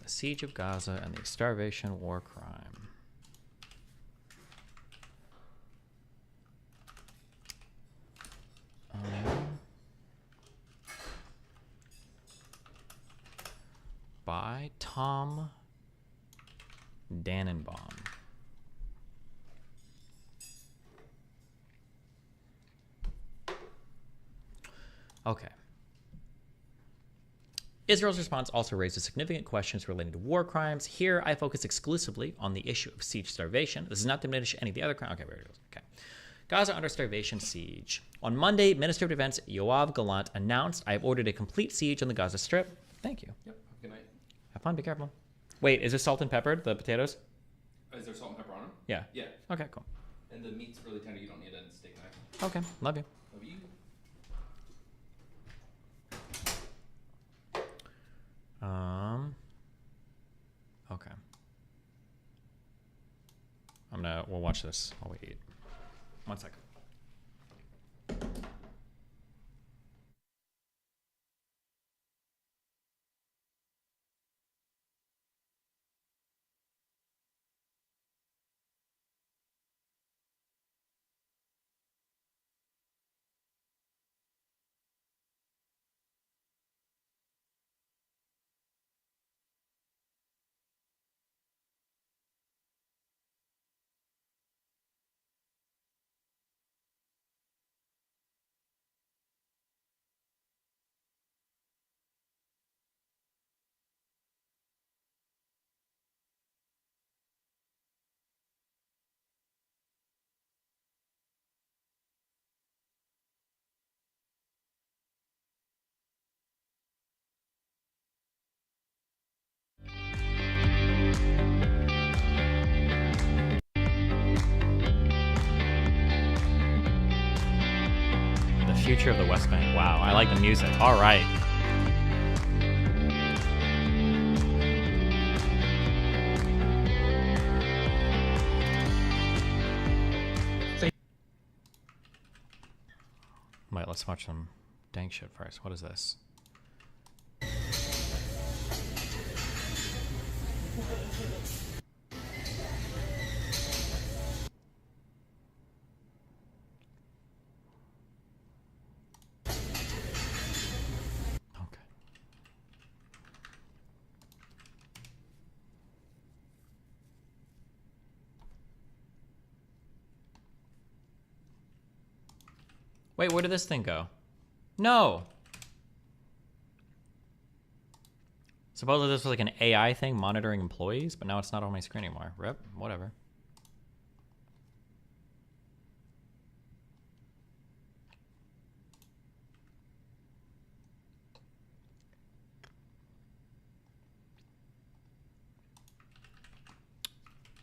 The Siege of Gaza and the Starvation War Crime. By Tom Dannenbaum. Okay. Israel's response also raises significant questions relating to war crimes. Here, I focus exclusively on the issue of siege starvation. This does not diminish any of the other crimes. Okay, where it goes. Okay. Gaza under starvation siege. On Monday, Minister of Defense Yoav Gallant announced, I have ordered a complete siege on the Gaza Strip. Thank you. Yep. Good night. Have fun. Be careful. Wait, is this salt and peppered, the potatoes? Is there salt and pepper on them? Yeah. Yeah. Okay, cool. And the meat's really tender. You don't need a steak knife. Okay, love you. Love you. Okay. We'll watch this while we eat. 1 second. The future of the West Bank. Wow, I like the music. All right. let's watch some dank shit first. What is this? Wait, where did this thing go? No! Supposedly this was like an AI thing monitoring employees, but now it's not on my screen anymore. Rip, whatever.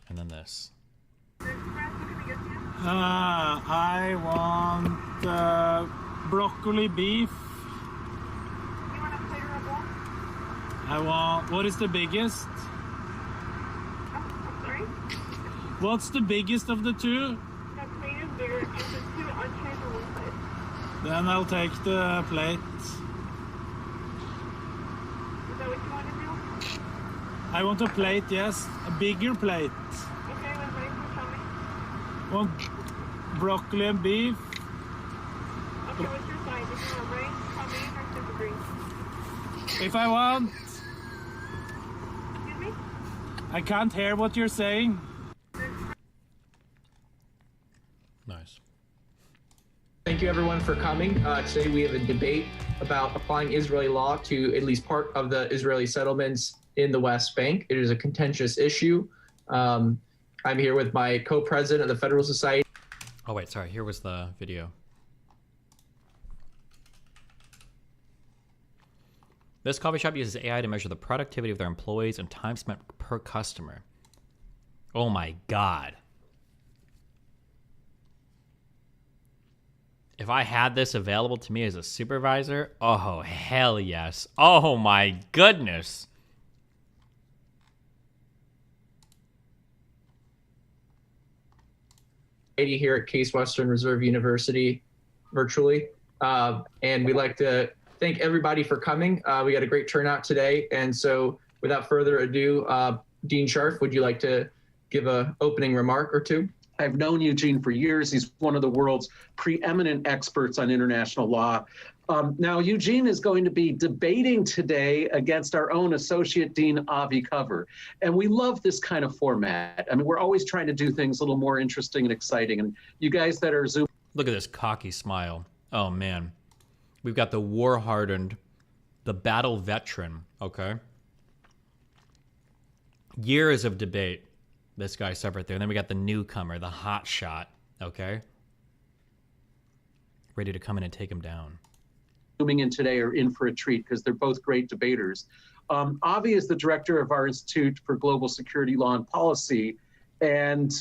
And then this. I want broccoli beef. I want. What is the biggest? Sorry? What's the biggest of the two? The plate is bigger and the two entrees are one side. Then I'll take the plate. Is that what you want to do? I want a plate, yes. A bigger plate. Okay, when ready for show me. Want broccoli and beef. Okay, what's your side? Did you want rice, chow mein, or super greens? If I want. Excuse me? I can't hear what you're saying. Nice. Thank you everyone for coming. Today we have a debate about applying Israeli law to at least part of the Israeli settlements in the West Bank. It is a contentious issue. I'm here with my co-president of the Federal Society. Oh wait, sorry, here was the video. This coffee shop uses AI to measure the productivity of their employees and time spent per customer. Oh my God. If I had this available to me as a supervisor, oh hell yes. Oh my goodness. Here at Case Western Reserve University virtually. And we'd like to thank everybody for coming. We got a great turnout today. And so without further ado, Dean Scharf, would you like to give an opening remark or two? I've known Eugene for years. He's one of the world's preeminent experts on international law. Now, Eugene is going to be debating today against our own Associate Dean, Avi Cover. And we love this kind of format. I mean, we're always trying to do things a little more interesting and exciting. And you guys that are Zoom. Look at this cocky smile. Oh man. We've got the war-hardened, the battle veteran, okay? Years of debate. This guy separate there. And then we got the newcomer, the hot shot, okay? Ready to come in and take him down. Zooming in today are in for a treat because they're both great debaters. Avi is the director of our Institute for Global Security Law and Policy, and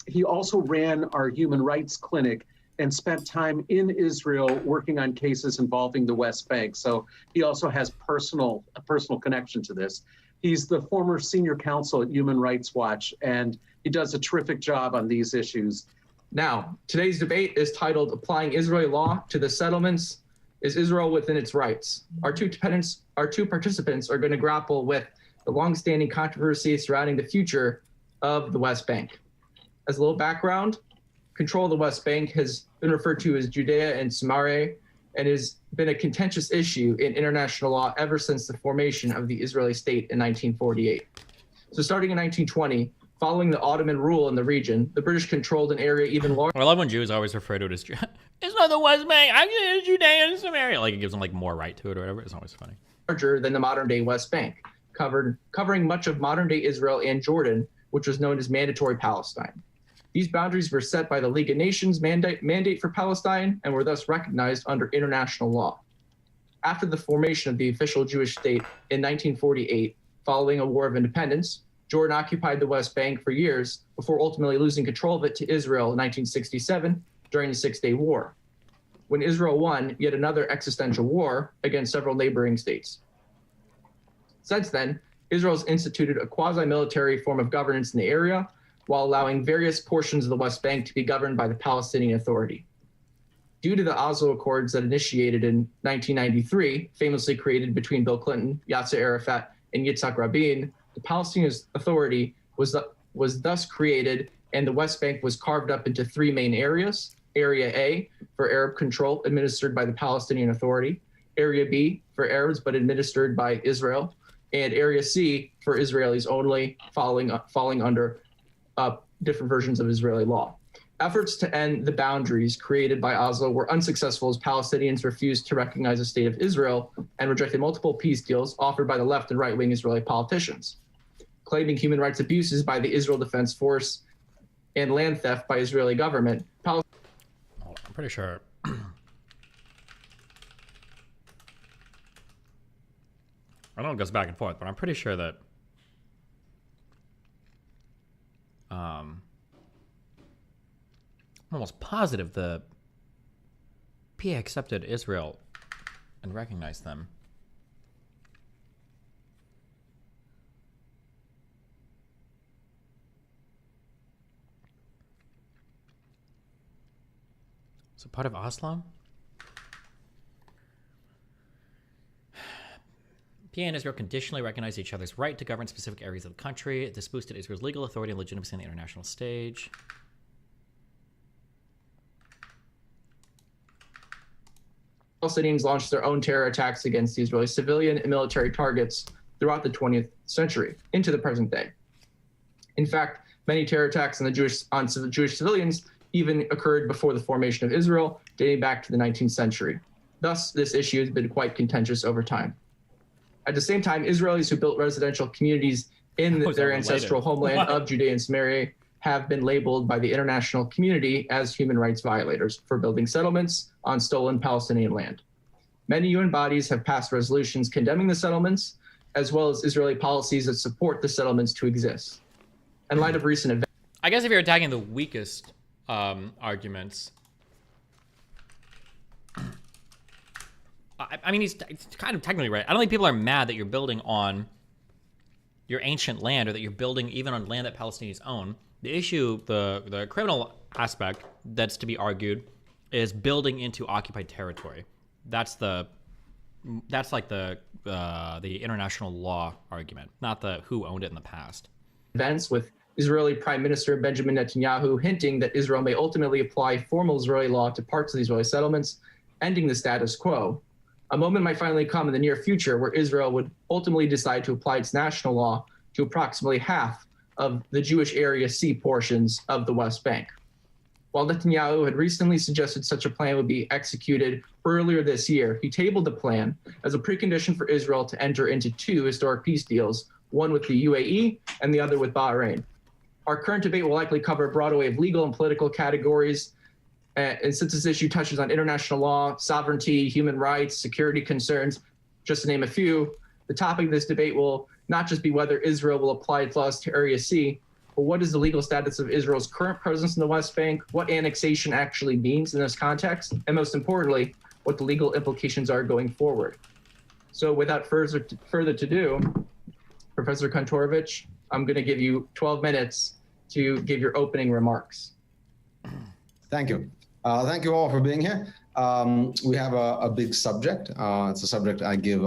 he also ran our human rights clinic and spent time in Israel working on cases involving the West Bank. So he also has a personal connection to this. He's the former senior counsel at Human Rights Watch, and he does a terrific job on these issues. Now, today's debate is titled Applying Israeli Law to the Settlements. Is Israel within its rights? Our two participants are going to grapple with the longstanding controversy surrounding the future of the West Bank. As a little background, control of the West Bank has been referred to as Judea and Samaria and has been a contentious issue in international law ever since the formation of the Israeli state in 1948. So starting in 1920, following the Ottoman rule in the region, the British controlled an area even larger. I love when Jews always refer to it as it's not the West Bank, it's Judea and Samaria. Like it gives them like more right to it or whatever. It's always funny. Larger than the modern day West Bank, covering much of modern day Israel and Jordan, which was known as Mandatory Palestine. These boundaries were set by the League of Nations mandate for Palestine and were thus recognized under international law. After the formation of the official Jewish state in 1948, following a war of independence, Jordan occupied the West Bank for years before ultimately losing control of it to Israel in 1967 during the Six-Day War, when Israel won yet another existential war against several neighboring states. Since then, Israel's instituted a quasi-military form of governance in the area, while allowing various portions of the West Bank to be governed by the Palestinian Authority. Due to the Oslo Accords that initiated in 1993, famously created between Bill Clinton, Yasser Arafat, and Yitzhak Rabin, the Palestinian Authority was thus created, and the West Bank was carved up into three main areas. Area A for Arab control, administered by the Palestinian Authority. Area B for Arabs, but administered by Israel. And Area C for Israelis only, falling under different versions of Israeli law. Efforts to end the boundaries created by Oslo were unsuccessful as Palestinians refused to recognize the state of Israel and rejected multiple peace deals offered by the left and right-wing Israeli politicians. Claiming human rights abuses by the Israel Defense Force and land theft by Israeli government, I'm pretty sure. I know it goes back and forth, but I'm pretty sure that I'm almost positive the PA accepted Israel and recognized them. So part of Oslo? PA and Israel conditionally recognized each other's right to govern specific areas of the country. This boosted Israel's legal authority and legitimacy on the international stage. Palestinians launched their own terror attacks against the Israeli civilian and military targets throughout the 20th century into the present day. In fact, many terror attacks on Jewish civilians even occurred before the formation of Israel, dating back to the 19th century. Thus, this issue has been quite contentious over time. At the same time, Israelis who built residential communities in their ancestral homeland of Judea and Samaria have been labeled by the international community as human rights violators for building settlements on stolen Palestinian land. Many UN bodies have passed resolutions condemning the settlements, as well as Israeli policies that support the settlements to exist. In light of recent events, I guess if you're attacking the weakest arguments, I mean, he's kind of technically right. I don't think people are mad that you're building on your ancient land or that you're building even on land that Palestinians own. The issue, the criminal aspect that's to be argued is building into occupied territory. That's like the international law argument, not the who owned it in the past. Events with Israeli Prime Minister Benjamin Netanyahu hinting that Israel may ultimately apply formal Israeli law to parts of the Israeli settlements, ending the status quo. A moment might finally come in the near future where Israel would ultimately decide to apply its national law to approximately half of the Jewish Area C portions of the West Bank. While Netanyahu had recently suggested such a plan would be executed earlier this year, he tabled the plan as a precondition for Israel to enter into two historic peace deals, one with the UAE and the other with Bahrain. Our current debate will likely cover a broad array of legal and political categories. And since this issue touches on international law, sovereignty, human rights, security concerns, just to name a few, the topic of this debate will not just be whether Israel will apply its laws to Area C, but what is the legal status of Israel's current presence in the West Bank, what annexation actually means in this context, and most importantly, what the legal implications are going forward. So without further ado, Professor Kantorovich, I'm going to give you 12 minutes to give your opening remarks. Thank you. Thank you all for being here. We have a big subject. It's a subject I give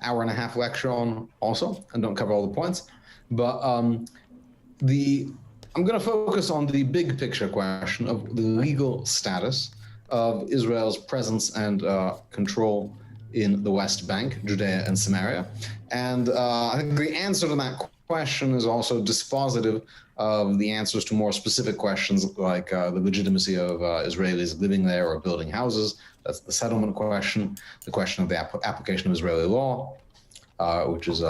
hour-and-a-half lecture on also, and don't cover all the points. But I'm going to focus on the big picture question of the legal status of Israel's presence and control in the West Bank, Judea and Samaria. And I think the answer to that question is also dispositive of the answers to more specific questions like the legitimacy of Israelis living there or building houses. That's the settlement question, the question of the application of Israeli law, which is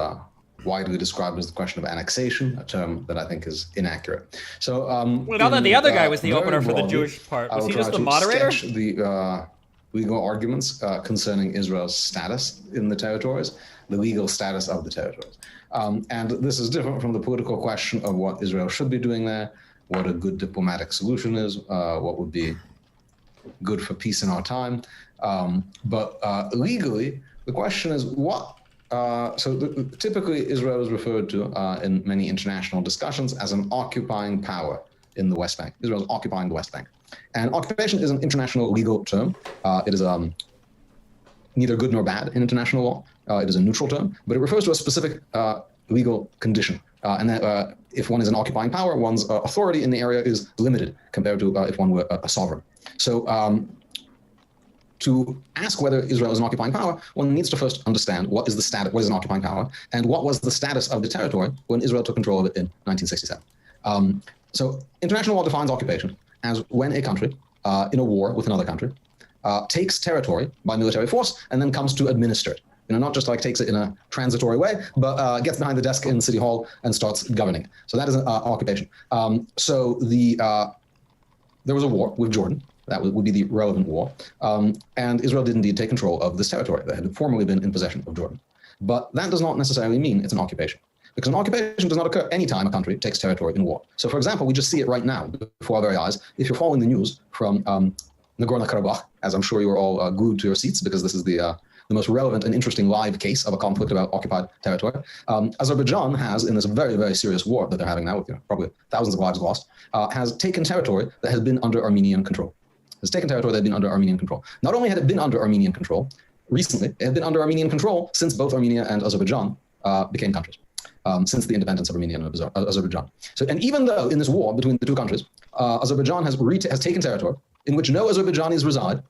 widely described as the question of annexation, a term that I think is inaccurate. So, well, now that the other guy was the opener for the Jewish part, was he just the moderator? The legal arguments concerning Israel's status in the territories, the legal status of the territories. And this is different from the political question of what Israel should be doing there, what a good diplomatic solution is, what would be good for peace in our time. But legally, the question is what. Typically, Israel is referred to in many international discussions as an occupying power in the West Bank. Israel is occupying the West Bank. And occupation is an international legal term. It is neither good nor bad in international law. It is a neutral term, but it refers to a specific legal condition. And that if one is an occupying power, one's authority in the area is limited compared to if one were a sovereign. So to ask whether Israel is an occupying power, one needs to first understand what is the status, what is an occupying power, and what was the status of the territory when Israel took control of it in 1967. So international law defines occupation as when a country in a war with another country takes territory by military force and then comes to administer it. You know, not just like takes it in a transitory way, but gets behind the desk in City Hall and starts governing. So that is an occupation. So there was a war with Jordan. That would be the relevant war. And Israel did indeed take control of this territory that had formerly been in possession of Jordan. But that does not necessarily mean it's an occupation, because an occupation does not occur anytime a country takes territory in war. So, for example, we just see it right now before our very eyes. If you're following the news from Nagorno-Karabakh, as I'm sure you are all glued to your seats, because this is the most relevant and interesting live case of a conflict about occupied territory. Azerbaijan has, in this very, very serious war that they're having now, with probably thousands of lives lost, has taken territory that has been under Armenian control. Not only had it been under Armenian control, recently, it had been under Armenian control since both Armenia and Azerbaijan became countries, since the independence of Armenia and Azerbaijan. So, and even though in this war between the two countries, Azerbaijan has taken territory in which no Azerbaijanis reside,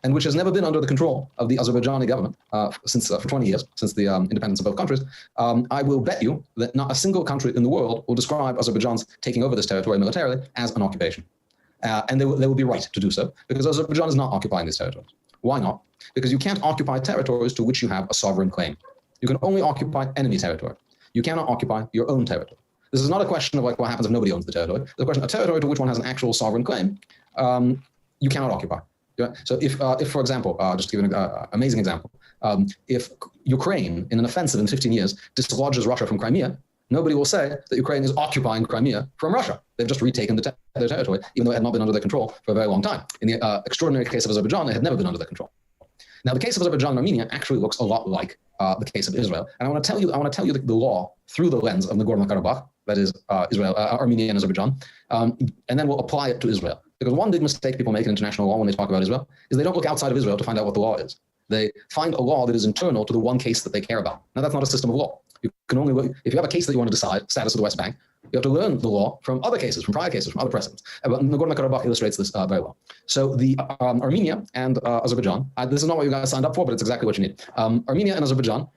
and which has never been under the control of the Azerbaijani government for 20 years, since the independence of both countries, I will bet you that not a single country in the world will describe Azerbaijan's taking over this territory militarily as an occupation. And they will be right to do so, because Azerbaijan is not occupying these territories. Why not? Because you can't occupy territories to which you have a sovereign claim. You can only occupy enemy territory. You cannot occupy your own territory. This is not a question of like what happens if nobody owns the territory. It's a question of a territory to which one has an actual sovereign claim. You cannot occupy. Yeah? So if for example, just to give an amazing example, if Ukraine in an offensive in 15 years dislodges Russia from Crimea, nobody will say that Ukraine is occupying Crimea from Russia. They've just retaken their territory, even though it had not been under their control for a very long time. In the extraordinary case of Azerbaijan, it had never been under their control. Now, the case of Azerbaijan and Armenia actually looks a lot like the case of Israel. And I want to tell you the law through the lens of Nagorno-Karabakh, that is Armenia and Azerbaijan, and then we'll apply it to Israel. Because one big mistake people make in international law when they talk about Israel is they don't look outside of Israel to find out what the law is. They find a law that is internal to the one case that they care about. Now, that's not a system of law. You can only look, if you have a case that you want to decide, status of the West Bank, you have to learn the law from other cases, from prior cases, from other precedents. But Nagorno-Karabakh illustrates this very well. So the Armenia and Azerbaijan, this is not what you guys signed up for, but it's exactly what you need. Armenia and Azerbaijan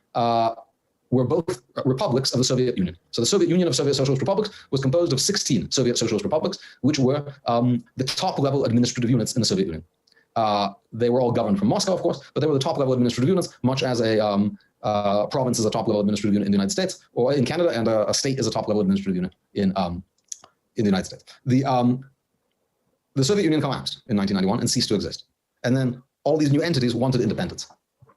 were both republics of the Soviet Union. So the Soviet Union of Soviet Socialist Republics was composed of 16 Soviet Socialist Republics, which were the top-level administrative units in the Soviet Union. They were all governed from Moscow, of course, but they were the top-level administrative units, much as a province is a top-level administrative unit in the United States, or in Canada, and a state is a top-level administrative unit in the United States. The Soviet Union collapsed in 1991 and ceased to exist. And then all these new entities wanted independence.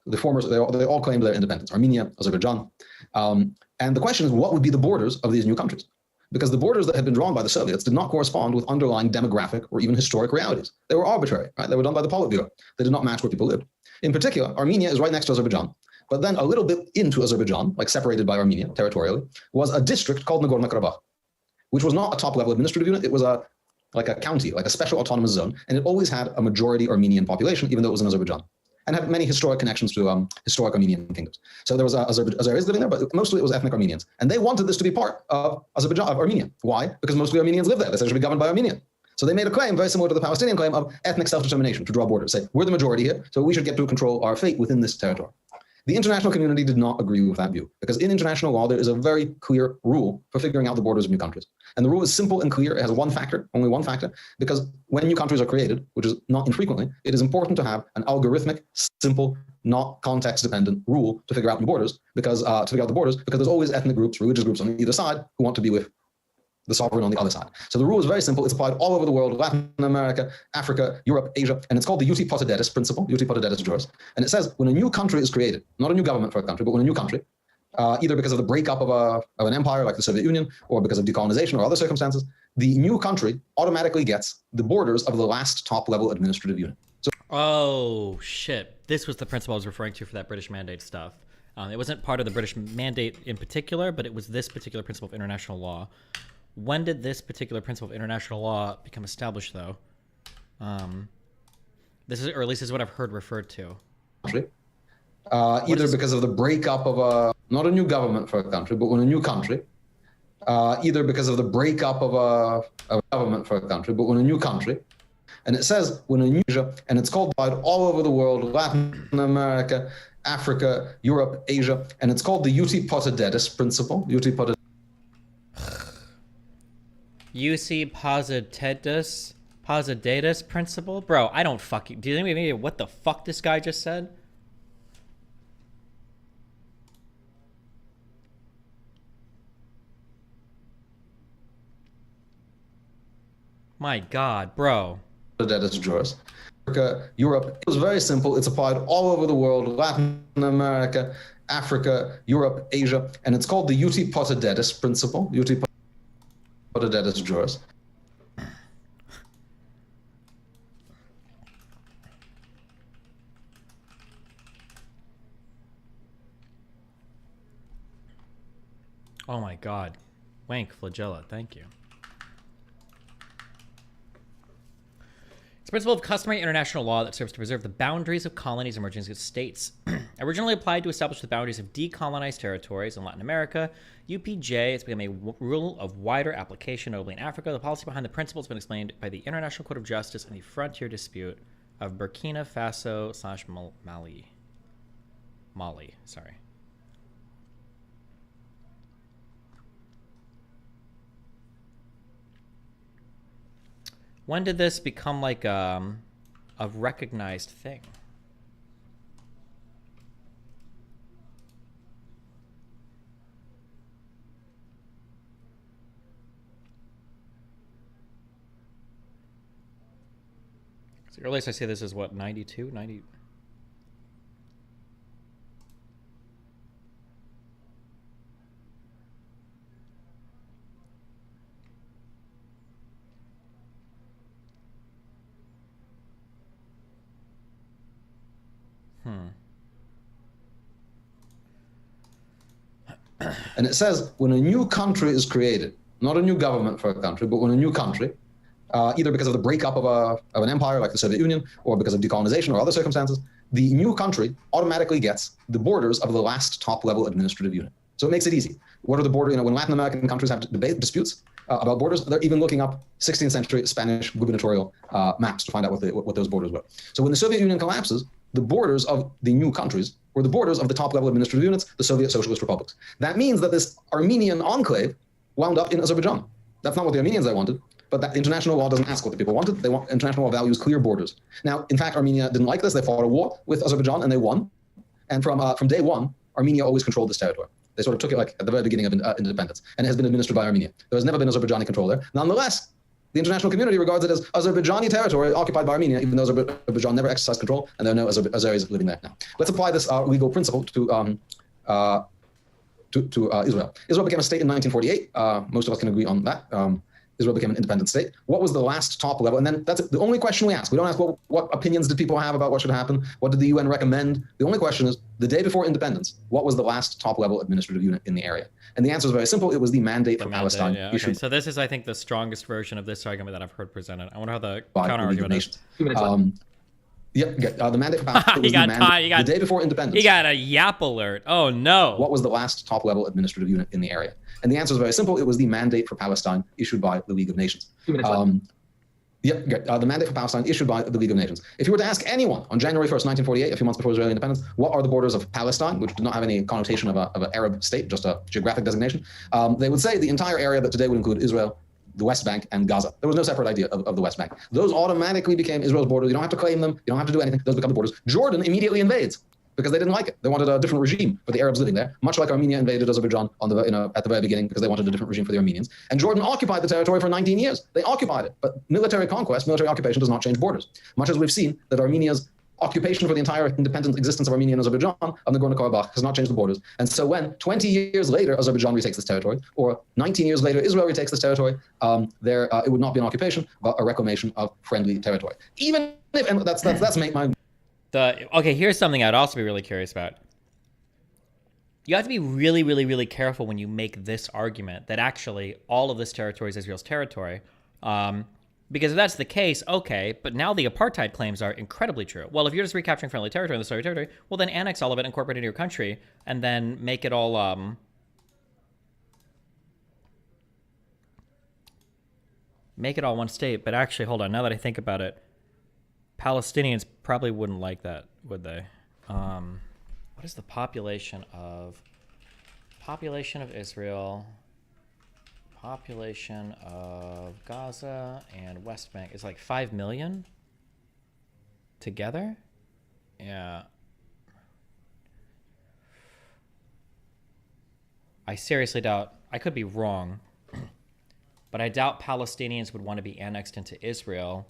The former, they all claimed their independence, Armenia, Azerbaijan. And the question is, what would be the borders of these new countries? Because the borders that had been drawn by the Soviets did not correspond with underlying demographic or even historic realities. They were arbitrary, right? They were done by the Politburo. They did not match where people lived. In particular, Armenia is right next to Azerbaijan. But then a little bit into Azerbaijan, like separated by Armenia territorially, was a district called Nagorno-Karabakh, which was not a top-level administrative unit. It was like a county, like a special autonomous zone, and it always had a majority Armenian population, even though it was in Azerbaijan, and had many historic connections to historic Armenian kingdoms. So there was Azeris living there, but mostly it was ethnic Armenians. And they wanted this to be part of Azerbaijan, of Armenia. Why? Because mostly Armenians live there. They said it should be governed by Armenia. So they made a claim very similar to the Palestinian claim of ethnic self-determination, to draw borders, say, we're the majority here, so we should get to control our fate within this territory. The international community did not agree with that view, because in international law, there is a very clear rule for figuring out the borders of new countries. And the rule is simple and clear. It has one factor, only one factor, because when new countries are created, which is not infrequently, it is important to have an algorithmic, simple, not context-dependent rule to figure out new borders, because there's always ethnic groups, religious groups on either side who want to be with the sovereign on the other side. So the rule is very simple. It's applied all over the world, Latin America, Africa, Europe, Asia, and it's called the Uti Potestatis principle, Uti Potestatis juris. And it says when a new country is created, not a new government for a country, but when a new country, either because of the breakup of an empire like the Soviet Union, or because of decolonization or other circumstances, the new country automatically gets the borders of the last top-level administrative unit. So, oh, shit. This was the principle I was referring to for that British mandate stuff. It wasn't part of the British mandate in particular, but it was this particular principle of international law. When did this particular principle of international law become established, though? This is, or at least is what I've heard referred to. Either because of the breakup of not a new government for a country, but when a new country, either because of the breakup of a government for a country, but when a new country, and it says when a new, and it's called all over the world, Latin America, Africa, Europe, Asia, and it's called the Uti Potididis principle. Uti Potididis principle? Bro, I don't fucking... Do you think maybe what the fuck this guy just said? My God, bro. Potididis juris. Africa, Europe. It was very simple. It's applied all over the world, Latin America, Africa, Europe, Asia, and it's called the Uti Potididis principle. Uti Potididis juris. Oh my God. Wank flagella, thank you. It's a principle of customary international law that serves to preserve the boundaries of colonies emerging as states. Originally applied to establish the boundaries of decolonized territories in Latin America, UPJ has become a rule of wider application, notably in Africa. The policy behind the principle has been explained by the International Court of Justice in the frontier dispute of Burkina Faso / Mali. Mali, sorry. When did this become like a recognized thing? So earliest I see this is what, 92, 90? And it says when a new country is created, not a new government for a country, but when a new country, either because of the breakup of an empire like the Soviet Union, or because of decolonization or other circumstances, the new country automatically gets the borders of the last top-level administrative unit. So it makes it easy. What are the borders? When Latin American countries have disputes about borders, they're even looking up 16th century Spanish gubernatorial maps to find out what those borders were. So when the Soviet Union collapses, the borders of the new countries were the borders of the top-level administrative units, the Soviet Socialist Republics. That means that this Armenian enclave wound up in Azerbaijan. That's not what the Armenians wanted, but that international law doesn't ask what the people wanted. They want international law values clear borders. Now, in fact, Armenia didn't like this. They fought a war with Azerbaijan and they won. And from day one, Armenia always controlled this territory. They sort of took it like at the very beginning of independence, and it has been administered by Armenia. There has never been Azerbaijani control there. Nonetheless, the international community regards it as Azerbaijani territory occupied by Armenia, even though Azerbaijan never exercised control, and there are no Azeris living there now. Let's apply this legal principle to Israel. Israel became a state in 1948. Most of us can agree on that. Israel became an independent state. What was the last top level? And then that's the only question we ask. We don't ask what opinions did people have about what should happen? What did the UN recommend? The only question is, the day before independence, what was the last top level administrative unit in the area? And the answer is very simple. It was the mandate for Palestine. Yeah, okay. So this is, I think, the strongest version of this argument that I've heard presented. I wonder how the counter argument is. The mandate for Palestine was the day before independence. He got a yap alert. Oh, no. What was the last top-level administrative unit in the area? And the answer is very simple. It was the mandate for Palestine issued by the League of Nations. The mandate for Palestine issued by the League of Nations. If you were to ask anyone on January 1st, 1948, a few months before Israeli independence, what are the borders of Palestine, which did not have any connotation of an Arab state, just a geographic designation, they would say the entire area that today would include Israel, the West Bank, and Gaza. There was no separate idea of the West Bank. Those automatically became Israel's borders. You don't have to claim them. You don't have to do anything. Those become the borders. Jordan immediately invades because they didn't like it. They wanted a different regime for the Arabs living there, much like Armenia invaded Azerbaijan at the very beginning because they wanted a different regime for the Armenians. And Jordan occupied the territory for 19 years. They occupied it. But military conquest, military occupation does not change borders. Much as we've seen that Armenia's occupation for the entire independent existence of Armenia and Azerbaijan of Nagorno-Karabakh has not changed the borders. And so when 20 years later Azerbaijan retakes this territory, or 19 years later Israel retakes this territory, it would not be an occupation, but a reclamation of friendly territory. Even if, and that's my... Okay, here's something I'd also be really curious about. You have to be really, really, really careful when you make this argument that actually all of this territory is Israel's territory. Because if that's the case, okay, but now the apartheid claims are incredibly true. Well, if you're just recapturing friendly territory in the Soviet territory, well, then annex all of it, incorporate it into your country, and then make it all, make it all one state. But actually, hold on, now that I think about it, Palestinians probably wouldn't like that, would they? What is the population of Israel? Population of Gaza and West Bank is like 5 million together. Yeah. I seriously doubt, I could be wrong, but I doubt Palestinians would want to be annexed into Israel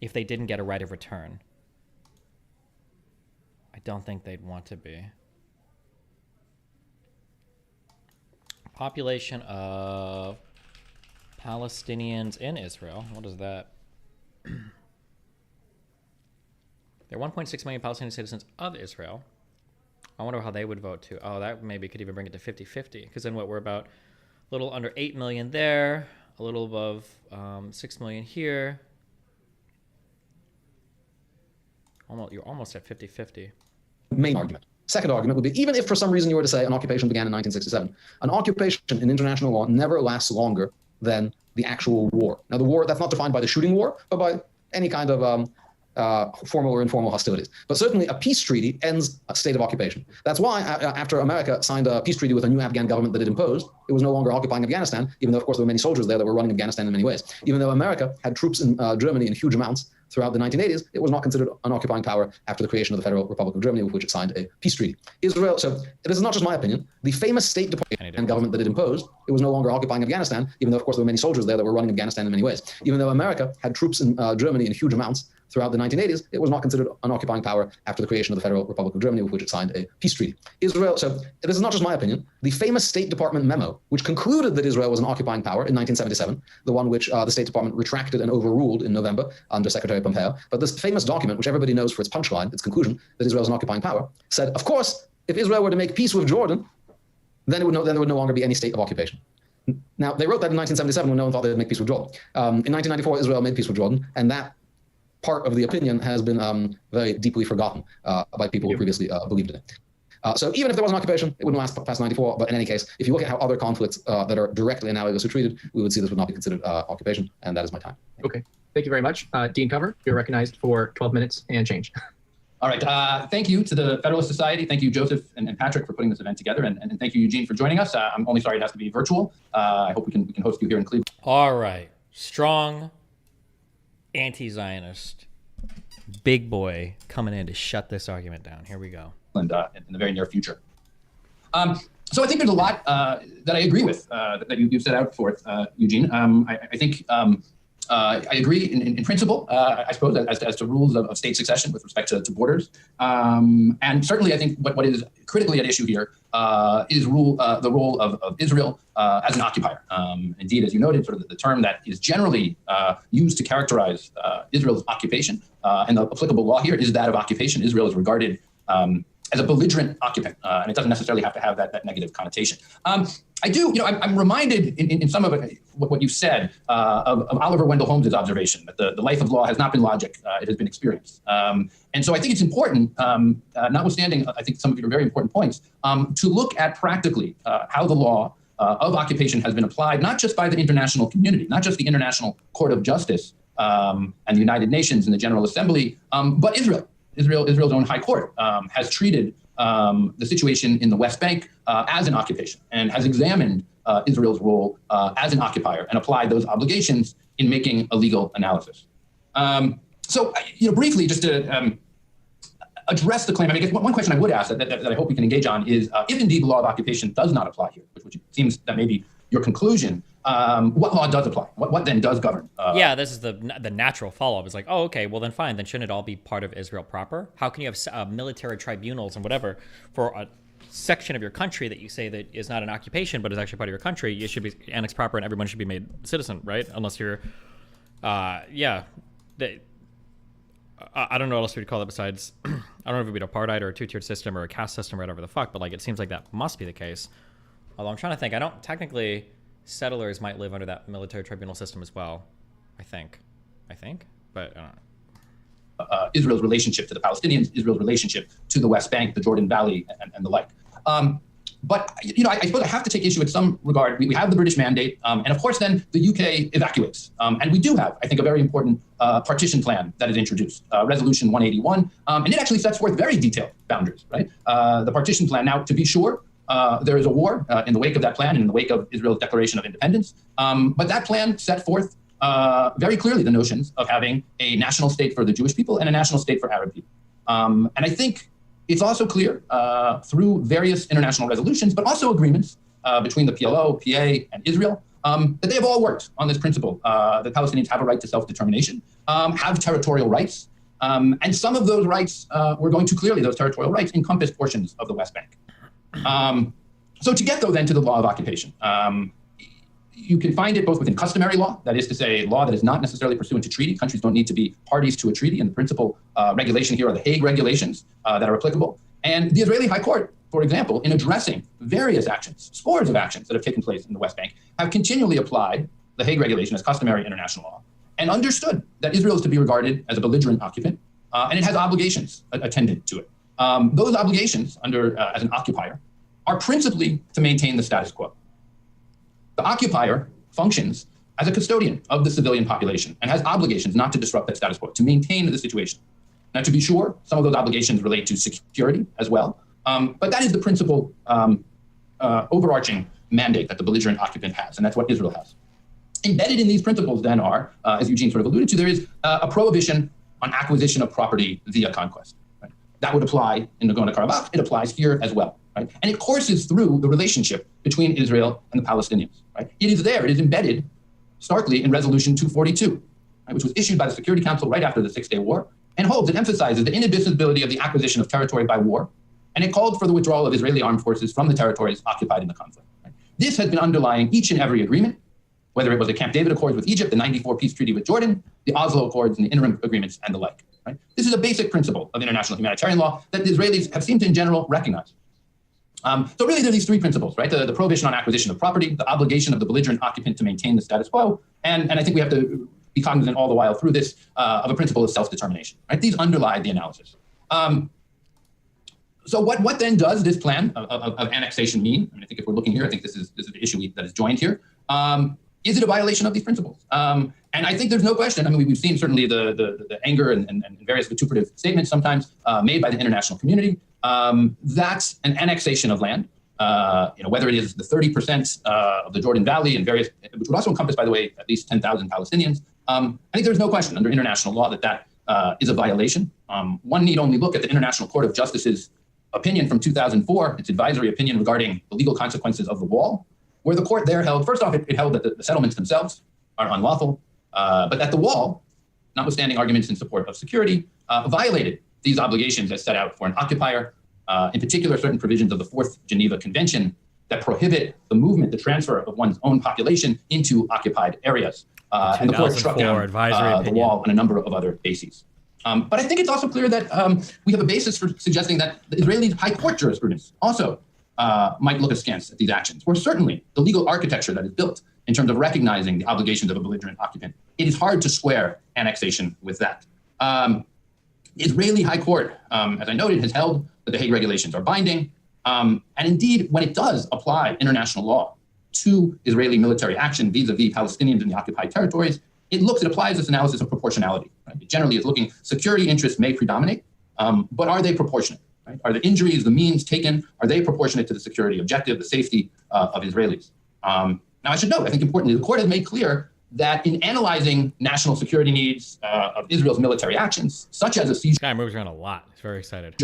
if they didn't get a right of return. I don't think they'd want to be. Population of Palestinians in Israel. What is that? There are 1.6 million Palestinian citizens of Israel. I wonder how they would vote too. Oh, that maybe could even bring it to 50-50. Because then what, we're about a little under 8 million there, a little above 6 million here. You're almost at 50-50. Main argument. Second argument would be, even if for some reason you were to say an occupation began in 1967, an occupation in international law never lasts longer than the actual war. Now, the war, that's not defined by the shooting war, but by any kind of formal or informal hostilities. But certainly a peace treaty ends a state of occupation. That's why after America signed a peace treaty with a new Afghan government that it imposed, it was no longer occupying Afghanistan, even though, of course, there were many soldiers there that were running Afghanistan in many ways. Even though America had troops in Germany in huge amounts throughout the 1980s, it was not considered an occupying power after the creation of the Federal Republic of Germany, with which it signed a peace treaty. Israel, so this is not just my opinion, the famous State Department and government that it imposed, it was no longer occupying Afghanistan, even though, of course, there were many soldiers there that were running Afghanistan in many ways. Even though America had troops in Germany in huge amounts throughout the 1980s, it was not considered an occupying power after the creation of the Federal Republic of Germany, with which it signed a peace treaty. Israel, so this is not just my opinion, the famous State Department memo, which concluded that Israel was an occupying power in 1977, the one which the State Department retracted and overruled in November under Secretary Pompeo. But this famous document, which everybody knows for its punchline, its conclusion, that Israel is an occupying power, said, of course, if Israel were to make peace with Jordan, then there would no longer be any state of occupation. Now, they wrote that in 1977 when no one thought they'd make peace with Jordan. In 1994, Israel made peace with Jordan, and that part of the opinion has been very deeply forgotten by people who previously believed in it. So even if there was an occupation, it wouldn't last past 94. But in any case, if you look at how other conflicts that are directly analogous are treated, we would see this would not be considered occupation, and that is my time. Okay, thank you very much. Dean Cover, you're recognized for 12 minutes and change. All right. Thank you to the Federalist Society. Thank you, Joseph and Patrick, for putting this event together. And thank you, Eugene, for joining us. I'm only sorry it has to be virtual. I hope we can host you here in Cleveland. All right. Strong anti-Zionist big boy coming in to shut this argument down. Here we go. In the very near future. So I think there's a lot that I agree with that you've set out forth, Eugene. I think I agree in principle, I suppose, as to rules of state succession with respect to borders. And certainly I think what is critically at issue here is the role of Israel as an occupier. Indeed, as you noted, sort of the term that is generally used to characterize Israel's occupation and the applicable law here is that of occupation. Israel is regarded as a belligerent occupant, and it doesn't necessarily have to have that negative connotation. I do, I'm reminded in some of it, what you said of Oliver Wendell Holmes' observation that the life of law has not been logic, it has been experience. And so I think it's important, notwithstanding, I think some of your very important points, to look at practically how the law of occupation has been applied, not just by the international community, not just the International Court of Justice and the United Nations and the General Assembly, but Israel. Israel's own high court has treated the situation in the West Bank as an occupation and has examined Israel's role as an occupier and applied those obligations in making a legal analysis. So, briefly, just to address the claim, I guess one question I would ask that I hope we can engage on is if indeed the law of occupation does not apply here, which seems that may be your conclusion, what law does apply? What then does govern? Yeah, this is the natural follow-up. It's like, oh, okay, well then fine. Then shouldn't it all be part of Israel proper? How can you have military tribunals and whatever for a section of your country that you say that is not an occupation but is actually part of your country? You should be annexed proper and everyone should be made citizen, right? Unless you're, I don't know what else we'd call it besides, I don't know if it would be apartheid or a two-tiered system or a caste system or whatever the fuck, but like it seems like that must be the case. Although I'm trying to think, technically settlers might live under that military tribunal system as well. I think, but I don't know. Israel's relationship to the Palestinians, Israel's relationship to the West Bank, the Jordan Valley, and the like. But I suppose I have to take issue with some regard. We have the British mandate, and of course, then the UK evacuates, and we do have, I think, a very important partition plan that is introduced, Resolution 181, and it actually sets forth very detailed boundaries. Right, the partition plan. Now, to be sure, there is a war in the wake of that plan and in the wake of Israel's declaration of independence. But that plan set forth very clearly the notions of having a national state for the Jewish people and a national state for Arab people. And I think it's also clear through various international resolutions, but also agreements between the PLO, PA, and Israel, that they have all worked on this principle. The Palestinians have a right to self-determination, have territorial rights, and some of those rights were going to clearly, those territorial rights encompass portions of the West Bank. So to get, though, then to the law of occupation, you can find it both within customary law, that is to say, law that is not necessarily pursuant to treaty. Countries don't need to be parties to a treaty, and the principal regulation here are the Hague regulations that are applicable. And the Israeli High Court, for example, in addressing various actions, scores of actions that have taken place in the West Bank, have continually applied the Hague regulation as customary international law and understood that Israel is to be regarded as a belligerent occupant, and it has obligations attendant to it. Those obligations under as an occupier are principally to maintain the status quo. The occupier functions as a custodian of the civilian population and has obligations not to disrupt that status quo, to maintain the situation. Now, to be sure, some of those obligations relate to security as well, but that is the principal overarching mandate that the belligerent occupant has, and that's what Israel has. Embedded in these principles then are, as Eugene sort of alluded to, there is a prohibition on acquisition of property via conquest. Right? That would apply in Nagorno-Karabakh. It applies here as well. Right? And it courses through the relationship between Israel and the Palestinians. Right? It is there. It is embedded starkly in Resolution 242, right, which was issued by the Security Council right after the Six-Day War, and holds and emphasizes the inadmissibility of the acquisition of territory by war, and it called for the withdrawal of Israeli armed forces from the territories occupied in the conflict. Right? This has been underlying each and every agreement, whether it was the Camp David Accords with Egypt, the 94 peace treaty with Jordan, the Oslo Accords and the interim agreements and the like. Right? This is a basic principle of international humanitarian law that the Israelis have seemed to in general recognize. So really there are these three principles, right? The prohibition on acquisition of property, the obligation of the belligerent occupant to maintain the status quo, and I think we have to be cognizant all the while through this of a principle of self-determination, right? These underlie the analysis. So what then does this plan of annexation mean? I mean, I think if we're looking here, I think this is the issue that is joined here. Is it a violation of these principles? And I think there's no question. I mean, we've seen certainly the anger and various vituperative statements sometimes made by the international community. That's an annexation of land, whether it is the 30% of the Jordan Valley and various, which would also encompass, by the way, at least 10,000 Palestinians. I think there's no question under international law that is a violation. One need only look at the International Court of Justice's opinion from 2004, its advisory opinion regarding the legal consequences of the wall, where the court there held, first off, it held that the settlements themselves are unlawful, but that the wall, notwithstanding arguments in support of security, violated these obligations as set out for an occupier, in particular, certain provisions of the Fourth Geneva Convention that prohibit the movement, the transfer of one's own population into occupied areas. And the court struck down the wall on a number of other bases. But I think it's also clear that we have a basis for suggesting that the Israeli High Court jurisprudence also might look askance at these actions, where certainly the legal architecture that is built in terms of recognizing the obligations of a belligerent occupant, it is hard to square annexation with that. The Israeli High Court, as I noted, has held that the Hague regulations are binding. And indeed, when it does apply international law to Israeli military action vis-a-vis Palestinians in the occupied territories, it applies this analysis of proportionality. Right? It generally is looking, security interests may predominate, but are they proportionate? Right? Are the injuries, the means taken, are they proportionate to the security objective, the safety of Israelis? Now, I should note, I think importantly, the court has made clear that in analyzing national security needs of Israel's military actions, such as a seizure, this guy moves around a lot. He's very excited.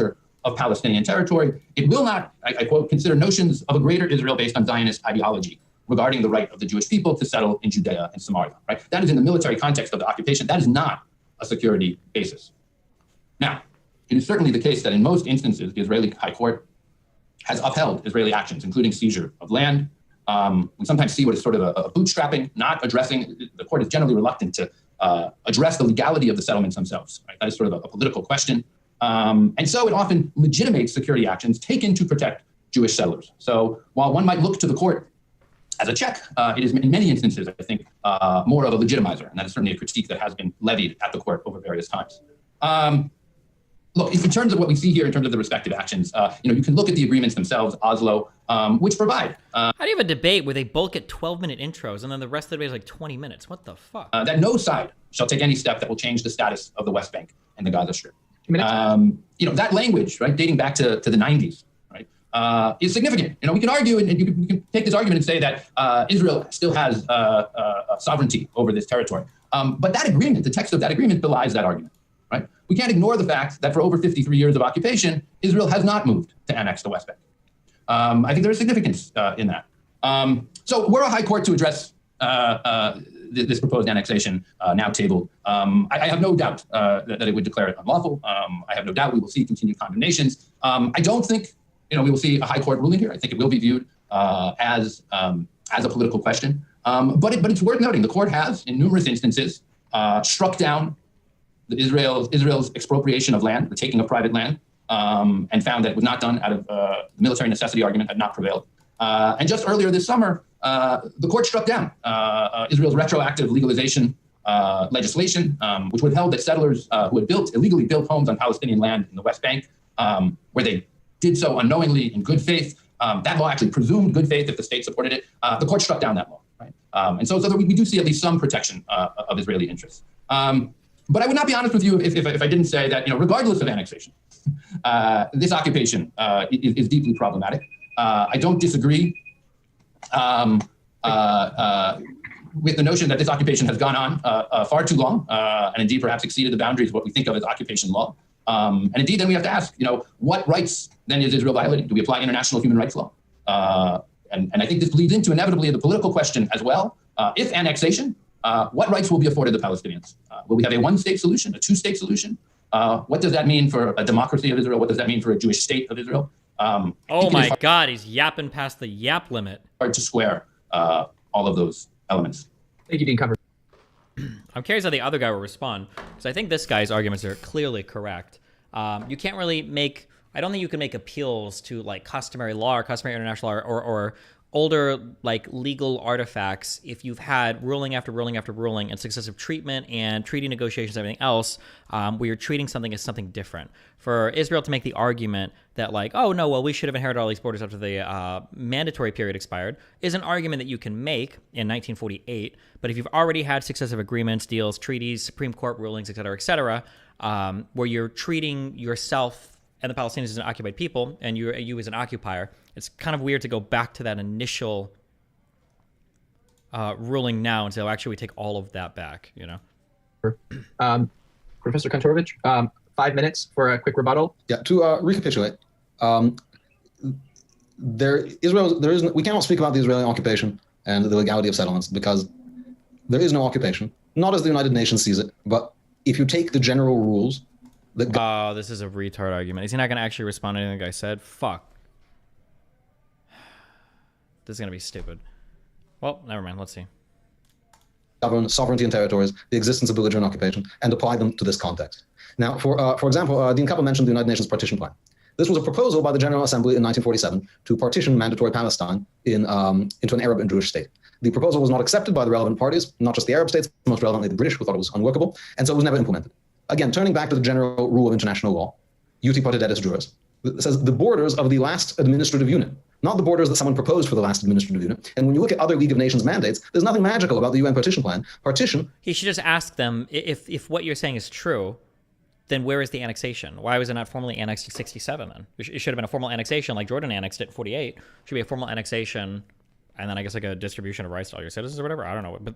Of Palestinian territory, it will not, I quote, consider notions of a greater Israel based on Zionist ideology regarding the right of the Jewish people to settle in Judea and Samaria. Right? That is in the military context of the occupation. That is not a security basis. Now, it is certainly the case that in most instances, the Israeli High Court has upheld Israeli actions, including seizure of land. We sometimes see what is sort of a bootstrapping, not addressing, the court is generally reluctant to address the legality of the settlements themselves. Right? That is sort of a political question. And so it often legitimates security actions taken to protect Jewish settlers. So while one might look to the court as a check, it is in many instances, I think, more of a legitimizer, and that is certainly a critique that has been levied at the court over various times. Look, in terms of what we see here, in terms of the respective actions, you can look at the agreements themselves, Oslo, which provide. How do you have a debate where they both get 12-minute intros and then the rest of the debate is like 20 minutes? What the fuck? That no side shall take any step that will change the status of the West Bank and the Gaza Strip. That language, right, dating back to the 90s, right, is significant. We can argue, and you can take this argument and say that Israel still has sovereignty over this territory. But that agreement, the text of that agreement, belies that argument. Right? We can't ignore the fact that for over 53 years of occupation, Israel has not moved to annex the West Bank. I think there is significance in that. So we're a high court to address this proposed annexation now tabled. I have no doubt that it would declare it unlawful. I have no doubt we will see continued condemnations. I don't think we will see a high court ruling here. I think it will be viewed as a political question. But it's worth noting the court has, in numerous instances, struck down Israel's expropriation of land, the taking of private land, and found that it was not done out of the military necessity argument had not prevailed. And just earlier this summer, the court struck down Israel's retroactive legalization legislation, which would have held that settlers who had illegally built homes on Palestinian land in the West Bank, where they did so unknowingly in good faith, that law actually presumed good faith if the state supported it. The court struck down that law. Right? And so we do see at least some protection of Israeli interests. But I would not be honest with you if I didn't say that, regardless of annexation, this occupation is deeply problematic. I don't disagree with the notion that this occupation has gone on far too long, and indeed perhaps exceeded the boundaries of what we think of as occupation law. And indeed, then we have to ask, what rights then is Israel violating? Do we apply international human rights law? And I think this leads into inevitably the political question as well. If annexation, what rights will be afforded the Palestinians? Will we have a one-state solution, a two-state solution? What does that mean for a democracy of Israel? What does that mean for a Jewish state of Israel? Oh my God, he's yapping past the yap limit. Hard to square all of those elements. Thank you, Dean Cover. I'm curious how the other guy will respond, because I think this guy's arguments are clearly correct. You can't really make, I don't think you can make appeals to like customary law or customary international law or older like legal artifacts if you've had ruling after ruling after ruling and successive treatment and treaty negotiations and everything else, where you're treating something as something different. For Israel to make the argument that like, oh no, well we should have inherited all these borders after the mandatory period expired is an argument that you can make in 1948. But if you've already had successive agreements, deals, treaties, Supreme Court rulings, et cetera, where you're treating yourself and the Palestinians as an occupied people, and you as an occupier, it's kind of weird to go back to that initial ruling now and say, oh, actually, we take all of that back, Professor Kantorovich, 5 minutes for a quick rebuttal. Yeah, to recapitulate, we cannot speak about the Israeli occupation and the legality of settlements because there is no occupation, not as the United Nations sees it, but if you take the general rules. Oh, this is a retard argument. Is he not going to actually respond to anything the guy said? Fuck. This is going to be stupid. Well, never mind. Let's see. Govern sovereignty and territories, the existence of belligerent occupation, and apply them to this context. Now, for example, Dean Kappel mentioned the United Nations Partition Plan. This was a proposal by the General Assembly in 1947 to partition mandatory Palestine into an Arab and Jewish state. The proposal was not accepted by the relevant parties, not just the Arab states, most relevantly the British, who thought it was unworkable, and so it was never implemented. Again, turning back to the general rule of international law, Uti Potitetis Juris, it says the borders of the last administrative unit, not the borders that someone proposed for the last administrative unit. And when you look at other League of Nations mandates, there's nothing magical about the UN partition plan. He should just ask them, if what you're saying is true, then where is the annexation? Why was it not formally annexed in 67 then? It should have been a formal annexation like Jordan annexed it in 48. It should be a formal annexation, and then I guess like a distribution of rights to all your citizens or whatever. I don't know. But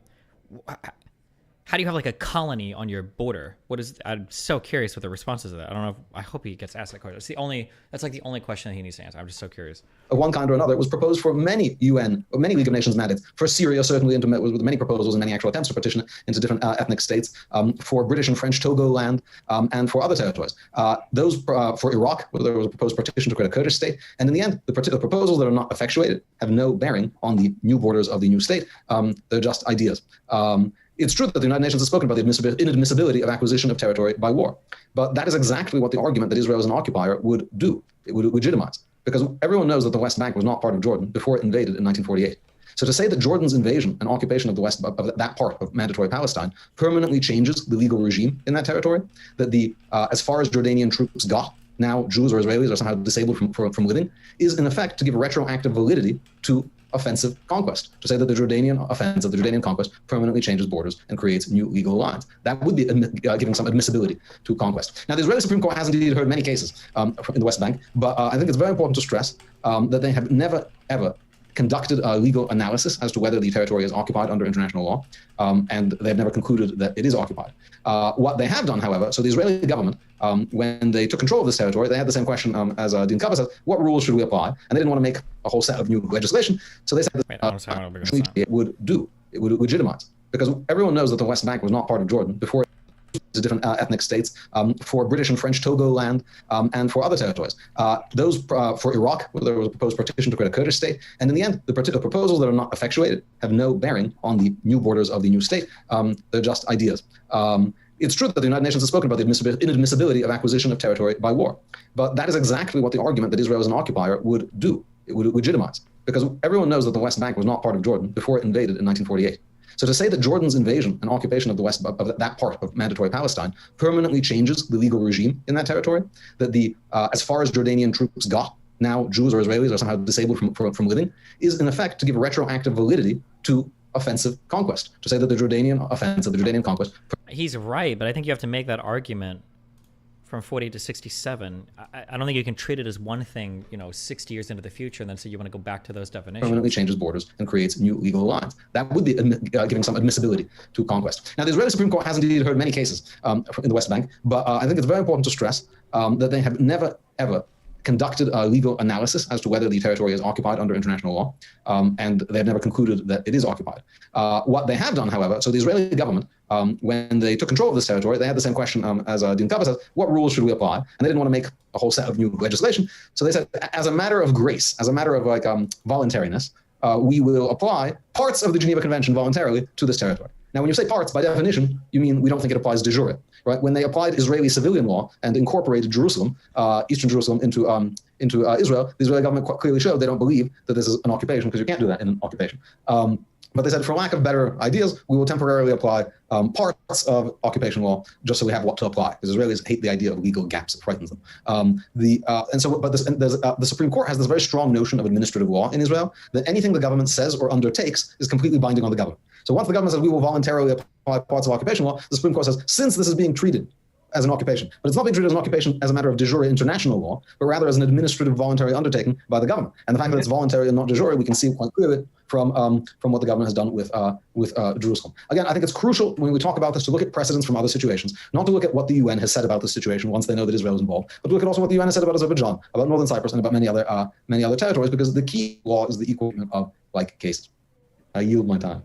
how do you have like a colony on your border? I'm so curious what the responses to that. I don't know. I hope he gets asked that question. That's like the only question that he needs to answer. I'm just so curious. Of one kind or another, it was proposed for many UN or many League of Nations mandates. For Syria, certainly, with many proposals and many actual attempts to partition it into different ethnic states. For British and French Togo land, and for other territories. For Iraq, where there was a proposed partition to create a Kurdish state. And in the end, the proposals that are not effectuated have no bearing on the new borders of the new state. They're just ideas. It's true that the United Nations has spoken about the inadmissibility of acquisition of territory by war. But that is exactly what the argument that Israel is an occupier would do. It would legitimize. Because everyone knows that the West Bank was not part of Jordan before it invaded in 1948. So to say that Jordan's invasion and occupation of the West, of that part of mandatory Palestine, permanently changes the legal regime in that territory, that the as far as Jordanian troops got, now Jews or Israelis are somehow disabled from living, is in effect to give retroactive validity to offensive conquest, to say that the Jordanian offensive, the Jordanian conquest, permanently changes borders and creates new legal lines. That would be giving some admissibility to conquest. Now, the Israeli Supreme Court has indeed heard many cases in the West Bank, but I think it's very important to stress that they have never, ever conducted a legal analysis as to whether the territory is occupied under international law, and they've never concluded that it is occupied. What they have done, however, so the Israeli government, when they took control of this territory, they had the same question as Dean Kava said, what rules should we apply? And they didn't want to make a whole set of new legislation, so they said that it would legitimize. Because everyone knows that the West Bank was not part of Jordan before to different ethnic states, for British and French Togo land, and for other territories. Those for Iraq, where there was a proposed partition to create a Kurdish state, and in the end, the particular proposals that are not effectuated have no bearing on the new borders of the new state. They're just ideas. It's true that the United Nations has spoken about the inadmissibility of acquisition of territory by war, but that is exactly what the argument that Israel is an occupier would do. It would legitimize, because everyone knows that the West Bank was not part of Jordan before it invaded in 1948. So to say that Jordan's invasion and occupation of the West, of that part of mandatory Palestine, permanently changes the legal regime in that territory, that the as far as Jordanian troops got, now Jews or Israelis are somehow disabled from living, is in effect to give retroactive validity to offensive conquest, to say that the Jordanian offensive, the Jordanian conquest. He's right, but I think you have to make that argument from 40 to 67. I don't think you can treat it as one thing, 60 years into the future, and then say you want to go back to those definitions. Permanently changes borders and creates new legal lines. That would be giving some admissibility to conquest. Now, the Israeli Supreme Court has indeed heard many cases in the West Bank, but I think it's very important to stress that they have never, ever conducted a legal analysis as to whether the territory is occupied under international law, and they've never concluded that it is occupied. What they have done, however, so the Israeli government, when they took control of this territory, they had the same question as Dean Kava said, what rules should we apply? And they didn't want to make a whole set of new legislation. So they said, as a matter of grace, as a matter of voluntariness, we will apply parts of the Geneva Convention voluntarily to this territory. Now, when you say parts, by definition, you mean we don't think it applies de jure, right? When they applied Israeli civilian law and incorporated Jerusalem, Eastern Jerusalem, into Israel, the Israeli government quite clearly showed they don't believe that this is an occupation, because you can't do that in an occupation. But they said, for lack of better ideas, we will temporarily apply parts of occupation law just so we have what to apply, because Israelis hate the idea of legal gaps. It frightens them. The Supreme Court has this very strong notion of administrative law in Israel, that anything the government says or undertakes is completely binding on the government. So once the government says we will voluntarily apply parts of occupation law, the Supreme Court says, since this is being treated as an occupation, but it's not being treated as an occupation as a matter of de jure international law, but rather as an administrative voluntary undertaking by the government. And the fact that it's voluntary and not de jure, we can see quite clearly from what the government has done with Jerusalem. Again, I think it's crucial when we talk about this to look at precedents from other situations, not to look at what the UN has said about this situation once they know that Israel is involved, but to look at also what the UN has said about Azerbaijan, about Northern Cyprus, and about many other territories, because the key law is the equal treatment of like cases. I yield my time.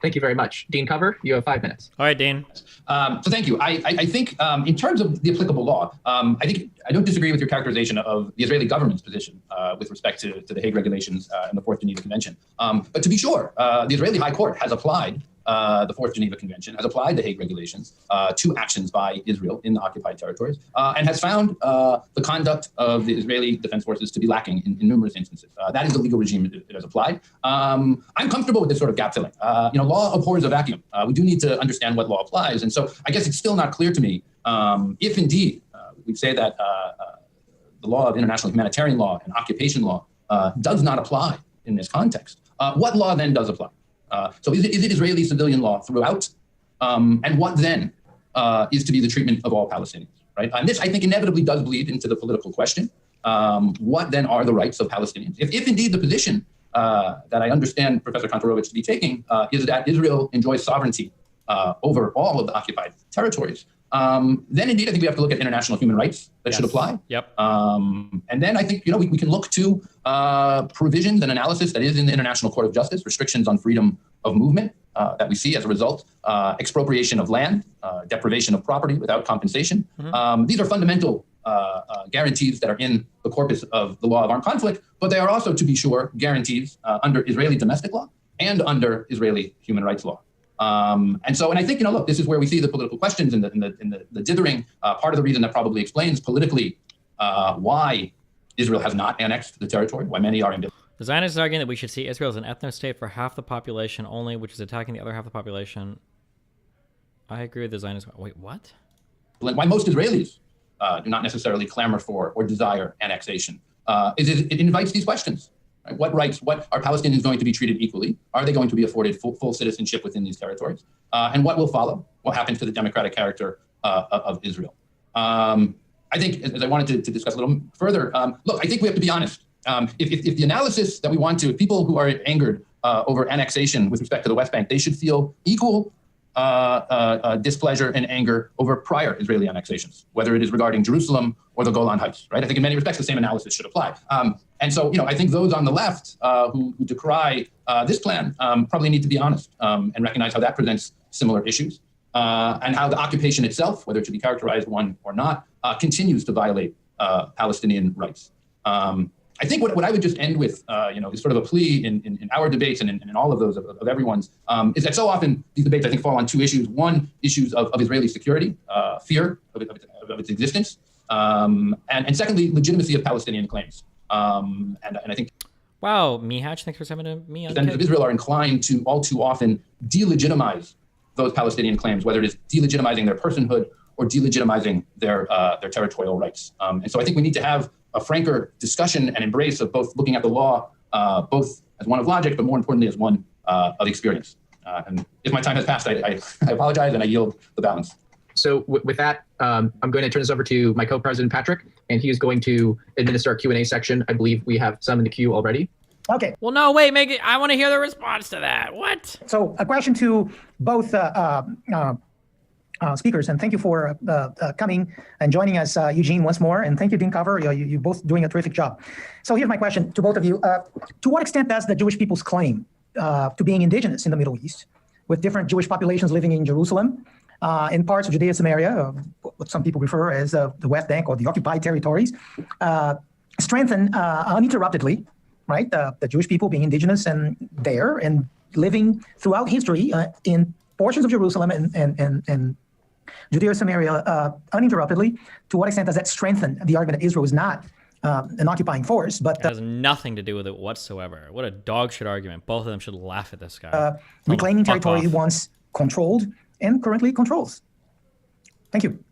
Thank you very much. Dean Cover, you have 5 minutes. All right, Dean. So thank you. I think in terms of the applicable law, I don't disagree with your characterization of the Israeli government's position with respect to the Hague Regulations and the Fourth Geneva Convention. But to be sure, the Israeli High Court has applied the Fourth Geneva Convention, has applied the Hague Regulations to actions by Israel in the occupied territories, and has found the conduct of the Israeli Defense Forces to be lacking in numerous instances. That is the legal regime it has applied. I'm comfortable with this sort of gap filling. Law abhors a vacuum. We do need to understand what law applies. And so I guess it's still not clear to me if indeed we say that the law of international humanitarian law and occupation law does not apply in this context. What law then does apply? So is it Israeli civilian law throughout? And what then is to be the treatment of all Palestinians, right? And this, I think, inevitably does bleed into the political question. What then are the rights of Palestinians? If indeed the position that I understand Professor Kantorovich to be taking is that Israel enjoys sovereignty over all of the occupied territories, then indeed I think we have to look at international human rights that should apply. Yep. And then I think we can look to provisions and analysis that is in the International Court of Justice, restrictions on freedom of movement that we see as a result, expropriation of land, deprivation of property without compensation. Mm-hmm. These are fundamental guarantees that are in the corpus of the law of armed conflict, but they are also, to be sure, guarantees under Israeli domestic law and under Israeli human rights law. And I think, look, this is where we see the political questions in the dithering. Part of the reason that probably explains politically why Israel has not annexed the territory, why many are ambivalent. The Zionists are arguing that we should see Israel as an ethno-state for half the population only, which is attacking the other half of the population. I agree with the Zionists. Wait, what? Why most Israelis do not necessarily clamor for or desire annexation is it invites these questions. Right? What rights, what are Palestinians going to be treated equally? Are they going to be afforded full citizenship within these territories? And what will follow? What happens to the democratic character of Israel? I think, as I wanted to discuss a little further, look, I think we have to be honest. If the analysis that we want to, if people who are angered over annexation with respect to the West Bank, they should feel equal displeasure and anger over prior Israeli annexations, whether it is regarding Jerusalem or the Golan Heights, right? I think in many respects, the same analysis should apply. And so, I think those on the left who decry this plan probably need to be honest and recognize how that presents similar issues and how the occupation itself, whether it should be characterized one or not, continues to violate Palestinian rights. I think what I would just end with, is sort of a plea in our debates and in all of those of everyone's, is that so often these debates, I think, fall on two issues. One, issues of Israeli security, fear of its existence, and secondly, legitimacy of Palestinian claims. And I think Wow, Mihach, thanks for sending me on. defenders of Israel are inclined to all too often delegitimize those Palestinian claims, whether it is delegitimizing their personhood or delegitimizing their territorial rights. And so I think we need to have a franker discussion and embrace of both looking at the law, both as one of logic, but more importantly as one of experience. And if my time has passed, I apologize and I yield the balance. So with that, I'm going to turn this over to my co-president, Patrick, and he is going to administer our Q&A section. I believe we have some in the queue already. Okay. Well, no, wait, make it. I want to hear the response to that. What? So a question to both speakers, and thank you for coming and joining us, Eugene, once more, and thank you, Dean Cover. You're both doing a terrific job. So here's my question to both of you. To what extent does the Jewish people's claim to being indigenous in the Middle East, with different Jewish populations living in Jerusalem, in parts of Judea, Samaria, what some people refer as the West Bank or the occupied territories, strengthen uninterruptedly, right? The Jewish people being indigenous and there and living throughout history in portions of Jerusalem and Judea, Samaria, uninterruptedly. To what extent does that strengthen the argument that Israel is not an occupying force, but It has nothing to do with it whatsoever. What a dog shit argument. Both of them should laugh at this guy. reclaiming Fuck territory off. he once controlled and currently controls? Thank you.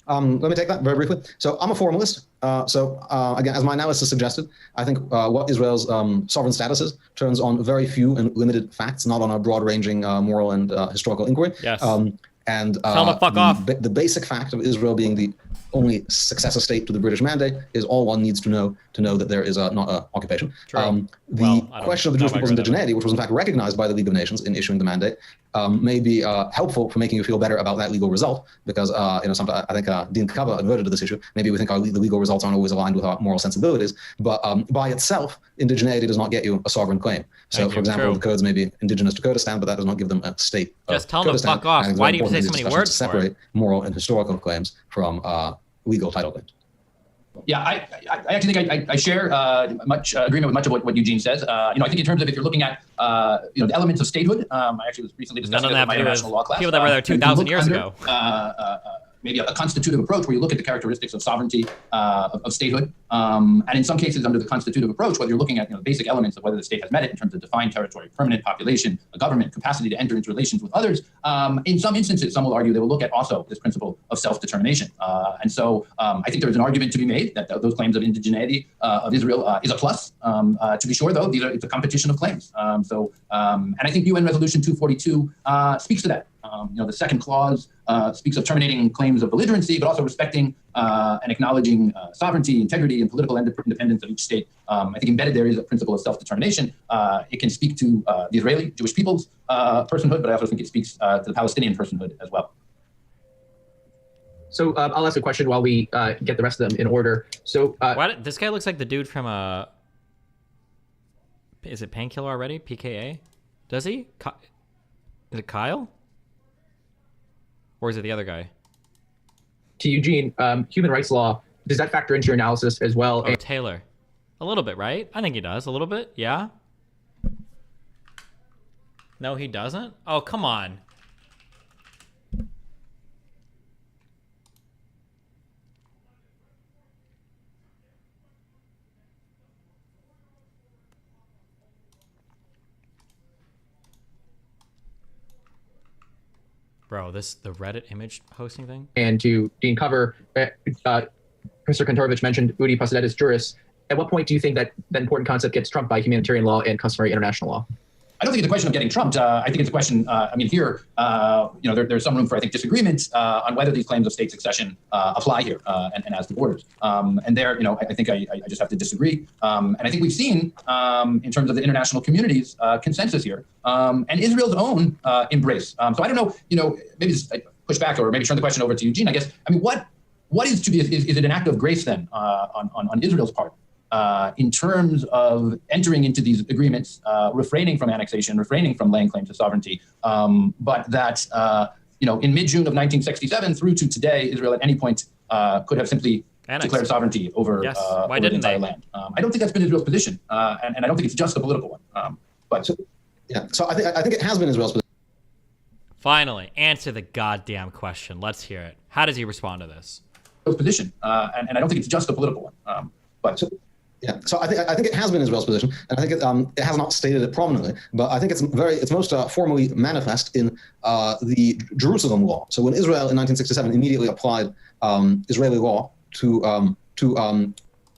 Let me take that very briefly. So I'm a formalist. Again, as my analysis suggested, I think what Israel's sovereign status is turns on very few and limited facts, not on a broad-ranging moral and historical inquiry. Yes. Tell them to fuck off. The basic fact of Israel being the only successor state to the British mandate is all one needs to know that there is not an occupation. The question of the Jewish people's indigeneity, which was in fact recognized by the League of Nations in issuing the mandate, may be helpful for making you feel better about that legal result, because sometimes I think Dean Kava adverted to this issue. Maybe we think the legal results aren't always aligned with our moral sensibilities, but by itself, indigeneity does not get you a sovereign claim. So, for example, the Kurds may be indigenous to Kurdistan, but that does not give them a state. Just tell them to fuck off. Why do you say so many words for it? Separate moral and historical claims from legal title claims. Yeah, I actually think I share much agreement with much of what Eugene says. I think in terms of if you're looking at the elements of statehood, I actually was recently discussing it in my international law class. People that were there 2,000 years ago. Maybe a constitutive approach where you look at the characteristics of sovereignty, of statehood, and in some cases under the constitutive approach, whether you're looking at basic elements of whether the state has met it in terms of defined territory, permanent population, a government, capacity to enter into relations with others. In some instances, some will argue they will look at also this principle of self-determination. And so I think there is an argument to be made that those claims of indigeneity of Israel is a plus. To be sure, though, it's a competition of claims. And I think UN Resolution 242 speaks to that. The second clause speaks of terminating claims of belligerency, but also respecting and acknowledging sovereignty, integrity, and political independence of each state. I think embedded there is a principle of self-determination. It can speak to the Israeli Jewish people's personhood, but I also think it speaks to the Palestinian personhood as well. So I'll ask a question while we get the rest of them in order. So This guy looks like the dude from is it Painkiller already? PKA? Does he? Is it Kyle? Or is it the other guy? to Eugene, human rights law, does that factor into your analysis as well? Oh, Taylor. A little bit, right? I think he does. A little bit, yeah? No, he doesn't? Oh, come on. Bro, the Reddit image hosting thing? And to Dean Cover, Professor Kantorovich mentioned Udi Possidetis Juris. At what point do you think that important concept gets trumped by humanitarian law and customary international law? I don't think it's a question of getting trumped. I think it's a question, here, there's some room for, I think, disagreement on whether these claims of state succession apply here and as to borders. And there, I think I just have to disagree. And I think we've seen, in terms of the international community's consensus here, and Israel's own embrace. So I don't know, maybe just push back or maybe turn the question over to Eugene, I guess. I mean, what is to be, is it an act of grace then on Israel's part? In terms of entering into these agreements, refraining from annexation, refraining from laying claim to sovereignty, but that, in mid-June of 1967 through to today, Israel at any point could have simply declared sovereignty over, over the entire land. I don't think that's been Israel's position, and I don't think it's just a political one. So I think it has been Israel's position. Finally, answer the goddamn question. Let's hear it. How does he respond to this? Position, and I don't think it's just a political one. So I think it has been Israel's position, and I think it has not stated it prominently, but I think it's most formally manifest in the Jerusalem law. So when Israel in 1967 immediately applied Israeli law to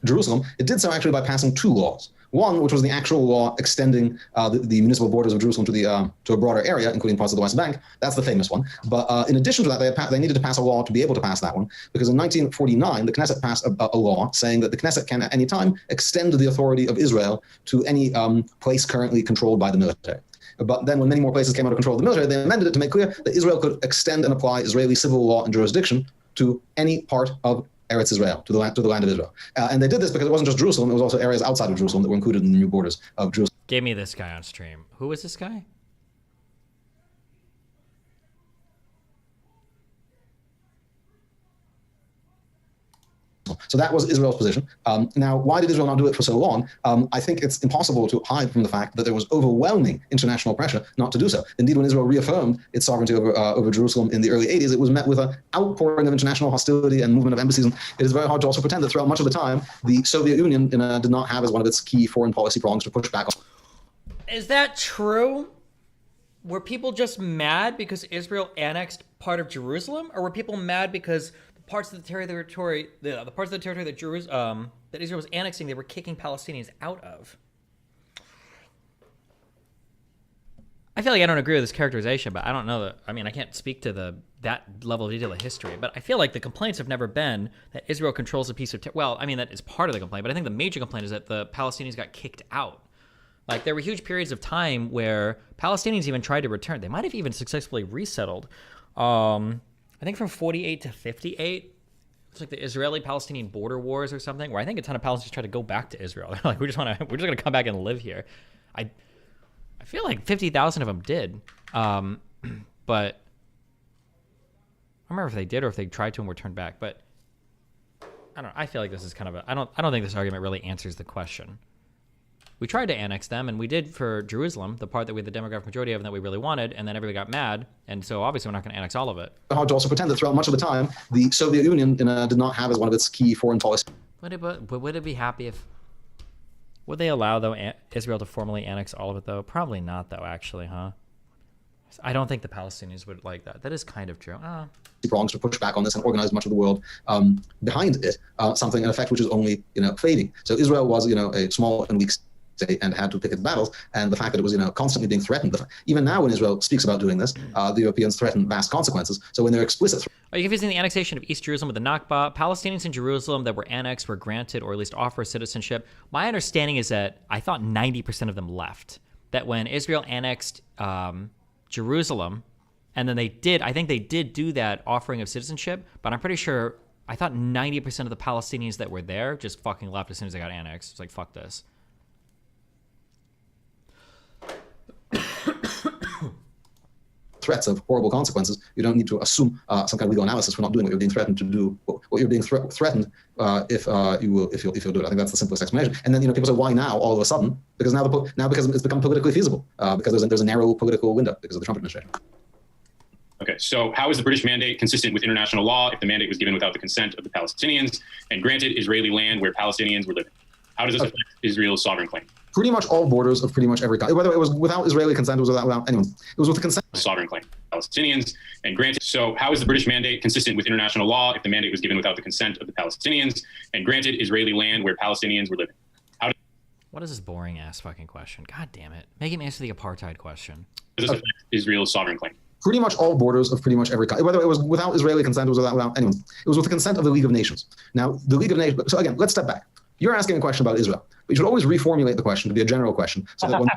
Jerusalem, it did so actually by passing two laws. One, which was the actual law extending the municipal borders of Jerusalem to a broader area, including parts of the West Bank. That's the famous one. But in addition to that, they needed to pass a law to be able to pass that one, because in 1949, the Knesset passed a law saying that the Knesset can at any time extend the authority of Israel to any place currently controlled by the military. But then when many more places came out of control of the military, they amended it to make clear that Israel could extend and apply Israeli civil law and jurisdiction to any part of Eretz Israel, to the land of Israel. And they did this because it wasn't just Jerusalem, it was also areas outside of Jerusalem that were included in the new borders of Jerusalem. Give me this guy on stream. Who was this guy? So that was Israel's position. Now, why did Israel not do it for so long? I think it's impossible to hide from the fact that there was overwhelming international pressure not to do so. Indeed, when Israel reaffirmed its sovereignty over Jerusalem in the early 80s, it was met with an outpouring of international hostility and movement of embassies. And it is very hard to also pretend that throughout much of the time, the Soviet Union did not have as one of its key foreign policy prongs to push back on. Is that true? Were people just mad because Israel annexed part of Jerusalem, or were people mad because parts of the territory, the parts of the territory that Israel was annexing, they were kicking Palestinians out of? I feel like I don't agree with this characterization, but I don't know that. I mean, I can't speak to that level of detail of history, but I feel like the complaints have never been that Israel controls a piece of well, I mean, that is part of the complaint, but I think the major complaint is that the Palestinians got kicked out. Like, there were huge periods of time where Palestinians even tried to return. They might have even successfully resettled. I think from 48 to 58, it's like the Israeli-Palestinian border wars or something, where I think a ton of Palestinians tried to go back to Israel. They're like, we're just gonna come back and live here. I feel like 50,000 of them did, but I don't remember if they did or if they tried to and were turned back. But I don't know. I feel like this is kind of I don't think this argument really answers the question. We tried to annex them, and we did for Jerusalem, the part that we had the demographic majority of and that we really wanted, and then everybody got mad, and so obviously we're not going to annex all of it. Hard to also pretend that throughout much of the time, the Soviet Union did not have as one of its key foreign policy. Would it be happy if... Would they allow, though, Israel to formally annex all of it, though? Probably not, though, actually, huh? I don't think the Palestinians would like that. That is kind of true. Prongs to push back on this and organize much of the world behind it, something in effect which is only fading. So Israel was a small and weak state and had to pick its battles, and the fact that it was constantly being threatened. Even now, when Israel speaks about doing this, the Europeans threaten vast consequences. So when they're explicit. Are you confusing the annexation of East Jerusalem with the Nakba? Palestinians in Jerusalem that were annexed were granted or at least offered citizenship. My understanding is that I thought 90% of them left. That when Israel annexed Jerusalem, and then I think they did do that offering of citizenship, but I'm pretty sure, I thought 90% of the Palestinians that were there just fucking left as soon as they got annexed. It's like, fuck this. Threats of horrible consequences, you don't need to assume some kind of legal analysis for not doing what you're being threatened to do. What you're being threatened if you'll do it. I think that's the simplest explanation. And then people say, why now? All of a sudden, because because it's become politically feasible. Because there's a narrow political window because of the Trump administration. Okay, so how is the British mandate consistent with international law if the mandate was given without the consent of the Palestinians and granted Israeli land where Palestinians were living? How does this affect Israel's sovereign claim? pretty much all borders of pretty much every country, whether it was without Israeli consent, it was without anyone. It was with the consent. Sovereign claim Palestinians and granted. So how is the British mandate consistent with international law if the mandate was given without the consent of the Palestinians and granted Israeli land where Palestinians were living? What is this boring ass fucking question? God damn it. Make him answer the apartheid question. Does this affect Israel's sovereign claim? Pretty much all borders of pretty much every country, whether it was without Israeli consent, it was without anyone. It was with the consent of the League of Nations. Now, the League of Nations, so again, let's step back. You're asking a question about Israel, but you should always reformulate the question to be a general question so that when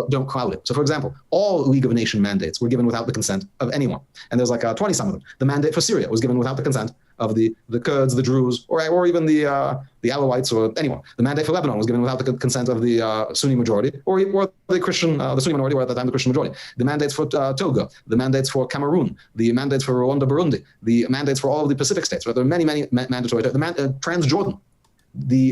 don't cloud it. So, for example, all League of Nations mandates were given without the consent of anyone. And there's like 20 some of them. The mandate for Syria was given without the consent of the Kurds, the Druze, or even the Alawites or anyone. The mandate for Lebanon was given without the consent of the Sunni majority or the Christian, the Sunni minority, or at the time the Christian majority. The mandates for Togo, the mandates for Cameroon, the mandates for Rwanda, Burundi, the mandates for all of the Pacific states. Right? There are many, many mandatory. Transjordan. The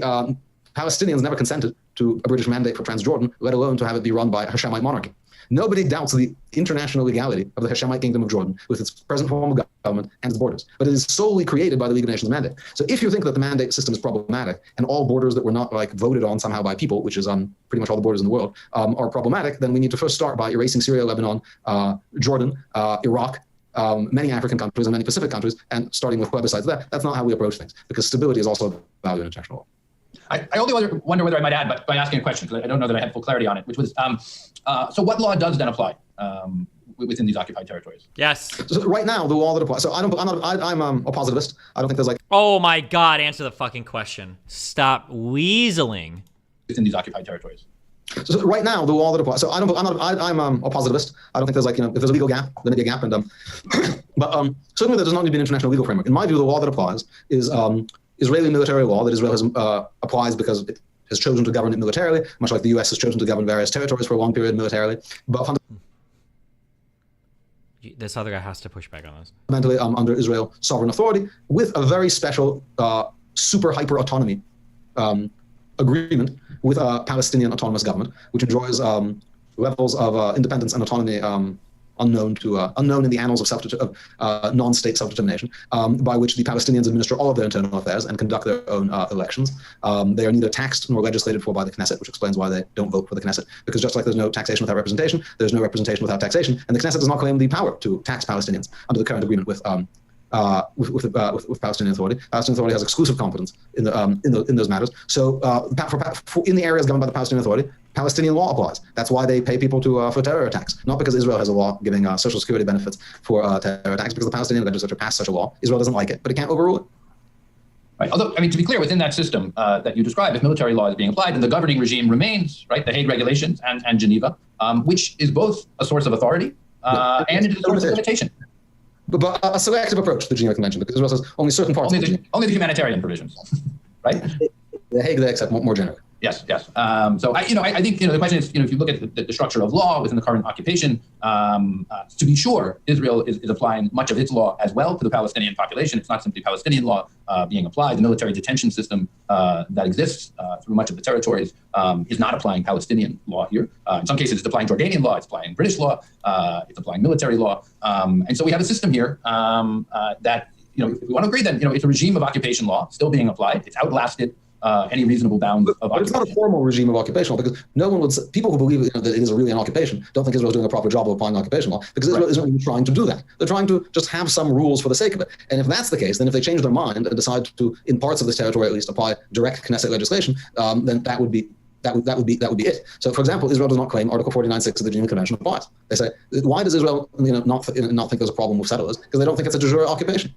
Palestinians never consented to a British mandate for Transjordan, let alone to have it be run by a Hashemite monarchy. Nobody doubts the international legality of the Hashemite Kingdom of Jordan with its present form of government and its borders, but it is solely created by the League of Nations mandate. So if you think that the mandate system is problematic and all borders that were not like voted on somehow by people, which is pretty much all the borders in the world, are problematic, then we need to first start by erasing Syria, Lebanon, Jordan, Iraq, many African countries and many Pacific countries, and starting with plebiscites there. That's not how we approach things, because stability is also valued in international law. I only wonder whether I might add, but by asking a question, because I don't know that I have full clarity on it, which was, so what law does then apply within these occupied territories? Yes. So right now, the law that applies. So I'm a positivist. I don't think there's like. Oh my God! Answer the fucking question. Stop weaseling. Within these occupied territories. So right now, the law that applies. So I'm a positivist. I don't think there's like, if there's a legal gap, there may be a gap, and but certainly there does not need to be an international legal framework. In my view, the law that applies is Israeli military law that Israel has applies because it has chosen to govern it militarily, much like the U.S. has chosen to govern various territories for a long period militarily. But this other guy has to push back on this. Fundamentally, under Israel sovereign authority, with a very special super hyper autonomy agreement with a Palestinian autonomous government, which enjoys levels of independence and autonomy unknown in the annals of non-state self-determination, by which the Palestinians administer all of their internal affairs and conduct their own elections. They are neither taxed nor legislated for by the Knesset, which explains why they don't vote for the Knesset, because just like there's no taxation without representation, there's no representation without taxation, and the Knesset does not claim the power to tax Palestinians under the current agreement with Palestinian Authority. Palestinian Authority has exclusive competence in those matters. So in the areas governed by the Palestinian Authority, Palestinian law applies. That's why they pay people for terror attacks, not because Israel has a law giving social security benefits for terror attacks, because the Palestinian legislature passed such a law. Israel doesn't like it, but it can't overrule it. Right. Although, I mean, to be clear, within that system that you described, if military law is being applied, then the governing regime remains, right, the Hague Regulations and Geneva, which is both a source of authority and it is a source of limitation. But a selective approach to the Geneva Convention, because Israel says only certain parts. Only the humanitarian provisions, right? The Hague they accept more generally. Yes, yes. So I think the question is, if you look at the structure of law within the current occupation, to be sure, Israel is applying much of its law as well to the Palestinian population. It's not simply Palestinian law being applied. The military detention system that exists through much of the territories is not applying Palestinian law here. In some cases, it's applying Jordanian law, it's applying British law, it's applying military law, and so we have a system here that if we want to agree, then it's a regime of occupation law still being applied. It's outlasted any reasonable bounds of occupation. But it's not a formal regime of occupation law, because no one would say, people who believe that it is really an occupation don't think Israel is doing a proper job of applying occupation law, because Israel isn't really trying to do that. They're trying to just have some rules for the sake of it. And if that's the case, then if they change their mind and decide to, in parts of this territory at least, apply direct Knesset legislation, then that would be it. So, for example, Israel does not claim Article 49.6 of the Geneva Convention applies. They say, why does Israel not think there's a problem with settlers? Because they don't think it's a de jure occupation.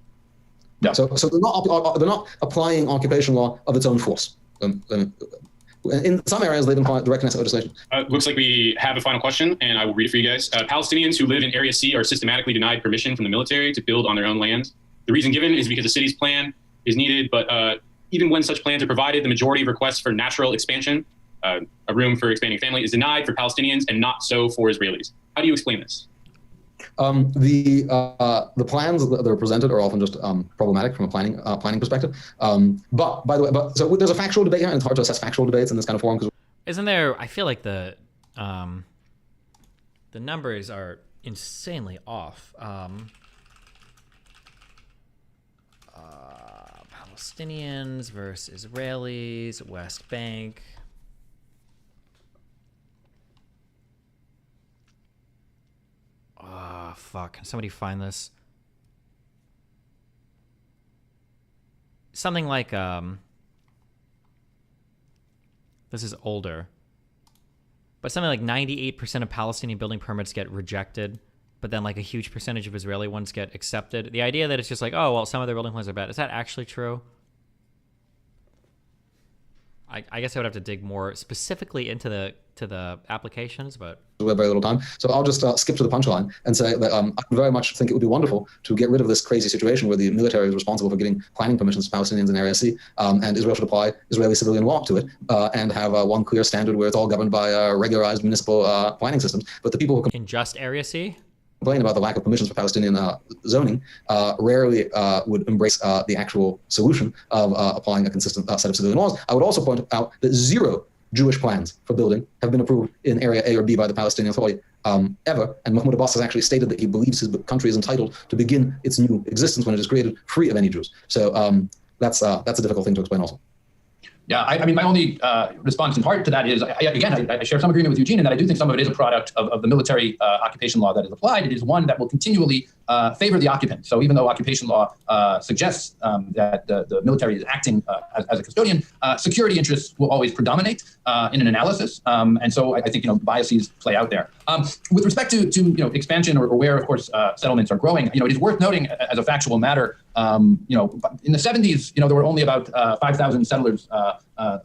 Yeah. So they're not applying occupation law of its own force. In some areas, they've applied direct Knesset legislation. Looks like we have a final question, and I will read it for you guys. Palestinians who live in Area C are systematically denied permission from the military to build on their own land. The reason given is because the city's plan is needed, but even when such plans are provided, the majority of requests for natural expansion, a room for expanding family, is denied for Palestinians and not so for Israelis. How do you explain this? The plans that are presented are often just problematic from a planning perspective. But by the way, so there's a factual debate here, and it's hard to assess factual debates in this kind of forum. Isn't there? I feel like the numbers are insanely off. Palestinians versus Israelis, West Bank. Fuck. Can somebody find this? Something like, this is older. But something like 98% of Palestinian building permits get rejected, but then like a huge percentage of Israeli ones get accepted. The idea that it's just like, oh, well, some of their building plans are bad. Is that actually true? I guess I would have to dig more specifically into the applications, but we have very little time. So I'll just skip to the punchline and say that I very much think it would be wonderful to get rid of this crazy situation where the military is responsible for getting planning permissions to Palestinians in Area C, and Israel should apply Israeli civilian law to it, and have one clear standard where it's all governed by regularized municipal planning systems. But the people who in just Area C complain about the lack of permissions for Palestinian zoning rarely would embrace the actual solution of applying a consistent set of civilian laws. I would also point out that 0 Jewish plans for building have been approved in Area A or B by the Palestinian Authority ever. And Mahmoud Abbas has actually stated that he believes his country is entitled to begin its new existence when it is created free of any Jews. So that's a difficult thing to explain also. Yeah, I mean, my only response in part to that is, I share some agreement with Eugene in that I do think some of it is a product of the military occupation law that is applied. It is one that will continually favor the occupant. So even though occupation law suggests that the military is acting as a custodian, security interests will always predominate in an analysis. And so I think, biases play out there. With respect to expansion or where, of course, settlements are growing, it is worth noting as a factual matter, in the 70s, there were only about 5,000 settlers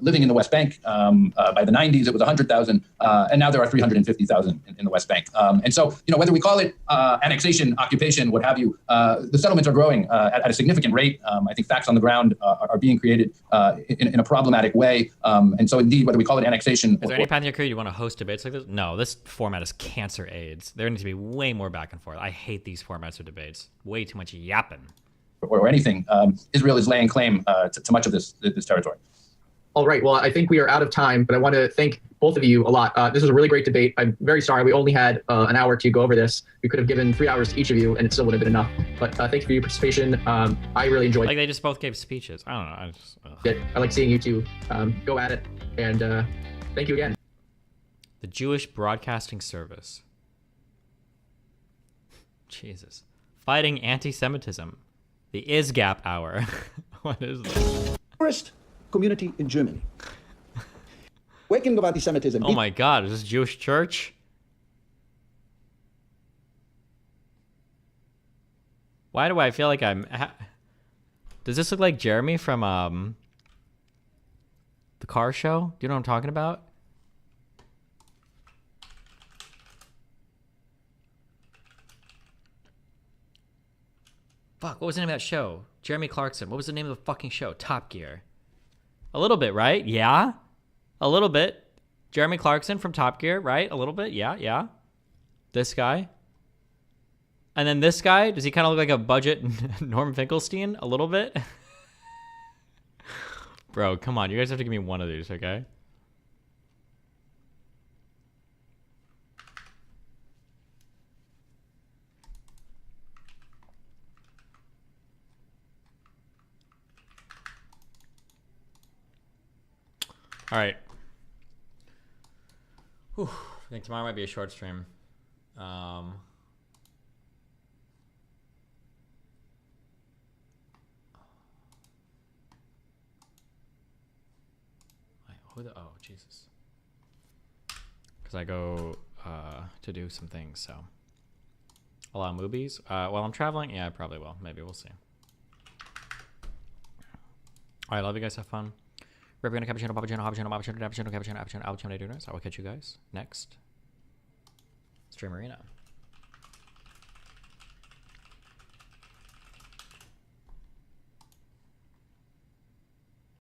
living in the West Bank. By the 90s, it was 100,000, and now there are 350,000 in the West Bank. And so, whether we call it annexation, occupation, what have you, the settlements are growing at a significant rate. I think facts on the ground are being created in a problematic way. And so, indeed, whether we call it annexation, is there any path in your career you want to host debates like this? No, this format is cancer AIDS. There needs to be way more back and forth. I hate these formats of debates. Way too much yapping. Or anything. Israel is laying claim to much of this territory. All right. Well, I think we are out of time, but I want to thank both of you a lot. This was a really great debate. I'm very sorry we only had an hour to go over this. We could have given 3 hours to each of you, and it still would have been enough. But thank you for your participation. I really enjoyed it. Like, they just both gave speeches. I don't know. I like seeing you two go at it. And thank you again. The Jewish Broadcasting Service. Jesus. Fighting anti-Semitism. The ISGAP Hour. What is this? Tourist community in Germany. Waking up anti-Semitism. Oh my God, is this Jewish church? Why do I feel like I'm... Does this look like Jeremy from the car show? Do you know what I'm talking about? Fuck, what was the name of that show? Jeremy Clarkson. What was the name of the fucking show? Top Gear. A little bit, right? Yeah. A little bit. Jeremy Clarkson from Top Gear, right? A little bit. Yeah. This guy. And then this guy, does he kind of look like a budget Norm Finkelstein? A little bit? Bro, come on. You guys have to give me one of these, okay? All right. Whew. I think tomorrow might be a short stream. Wait, oh, Jesus. Because I go to do some things, so. A lot of movies. While I'm traveling, yeah, I probably will. Maybe we'll see. All right, love you guys. Have fun. Represent cappuccino, cappuccino, cappuccino, cappuccino, cappuccino, cappuccino, cappuccino, I will catch you guys next Stream Arena.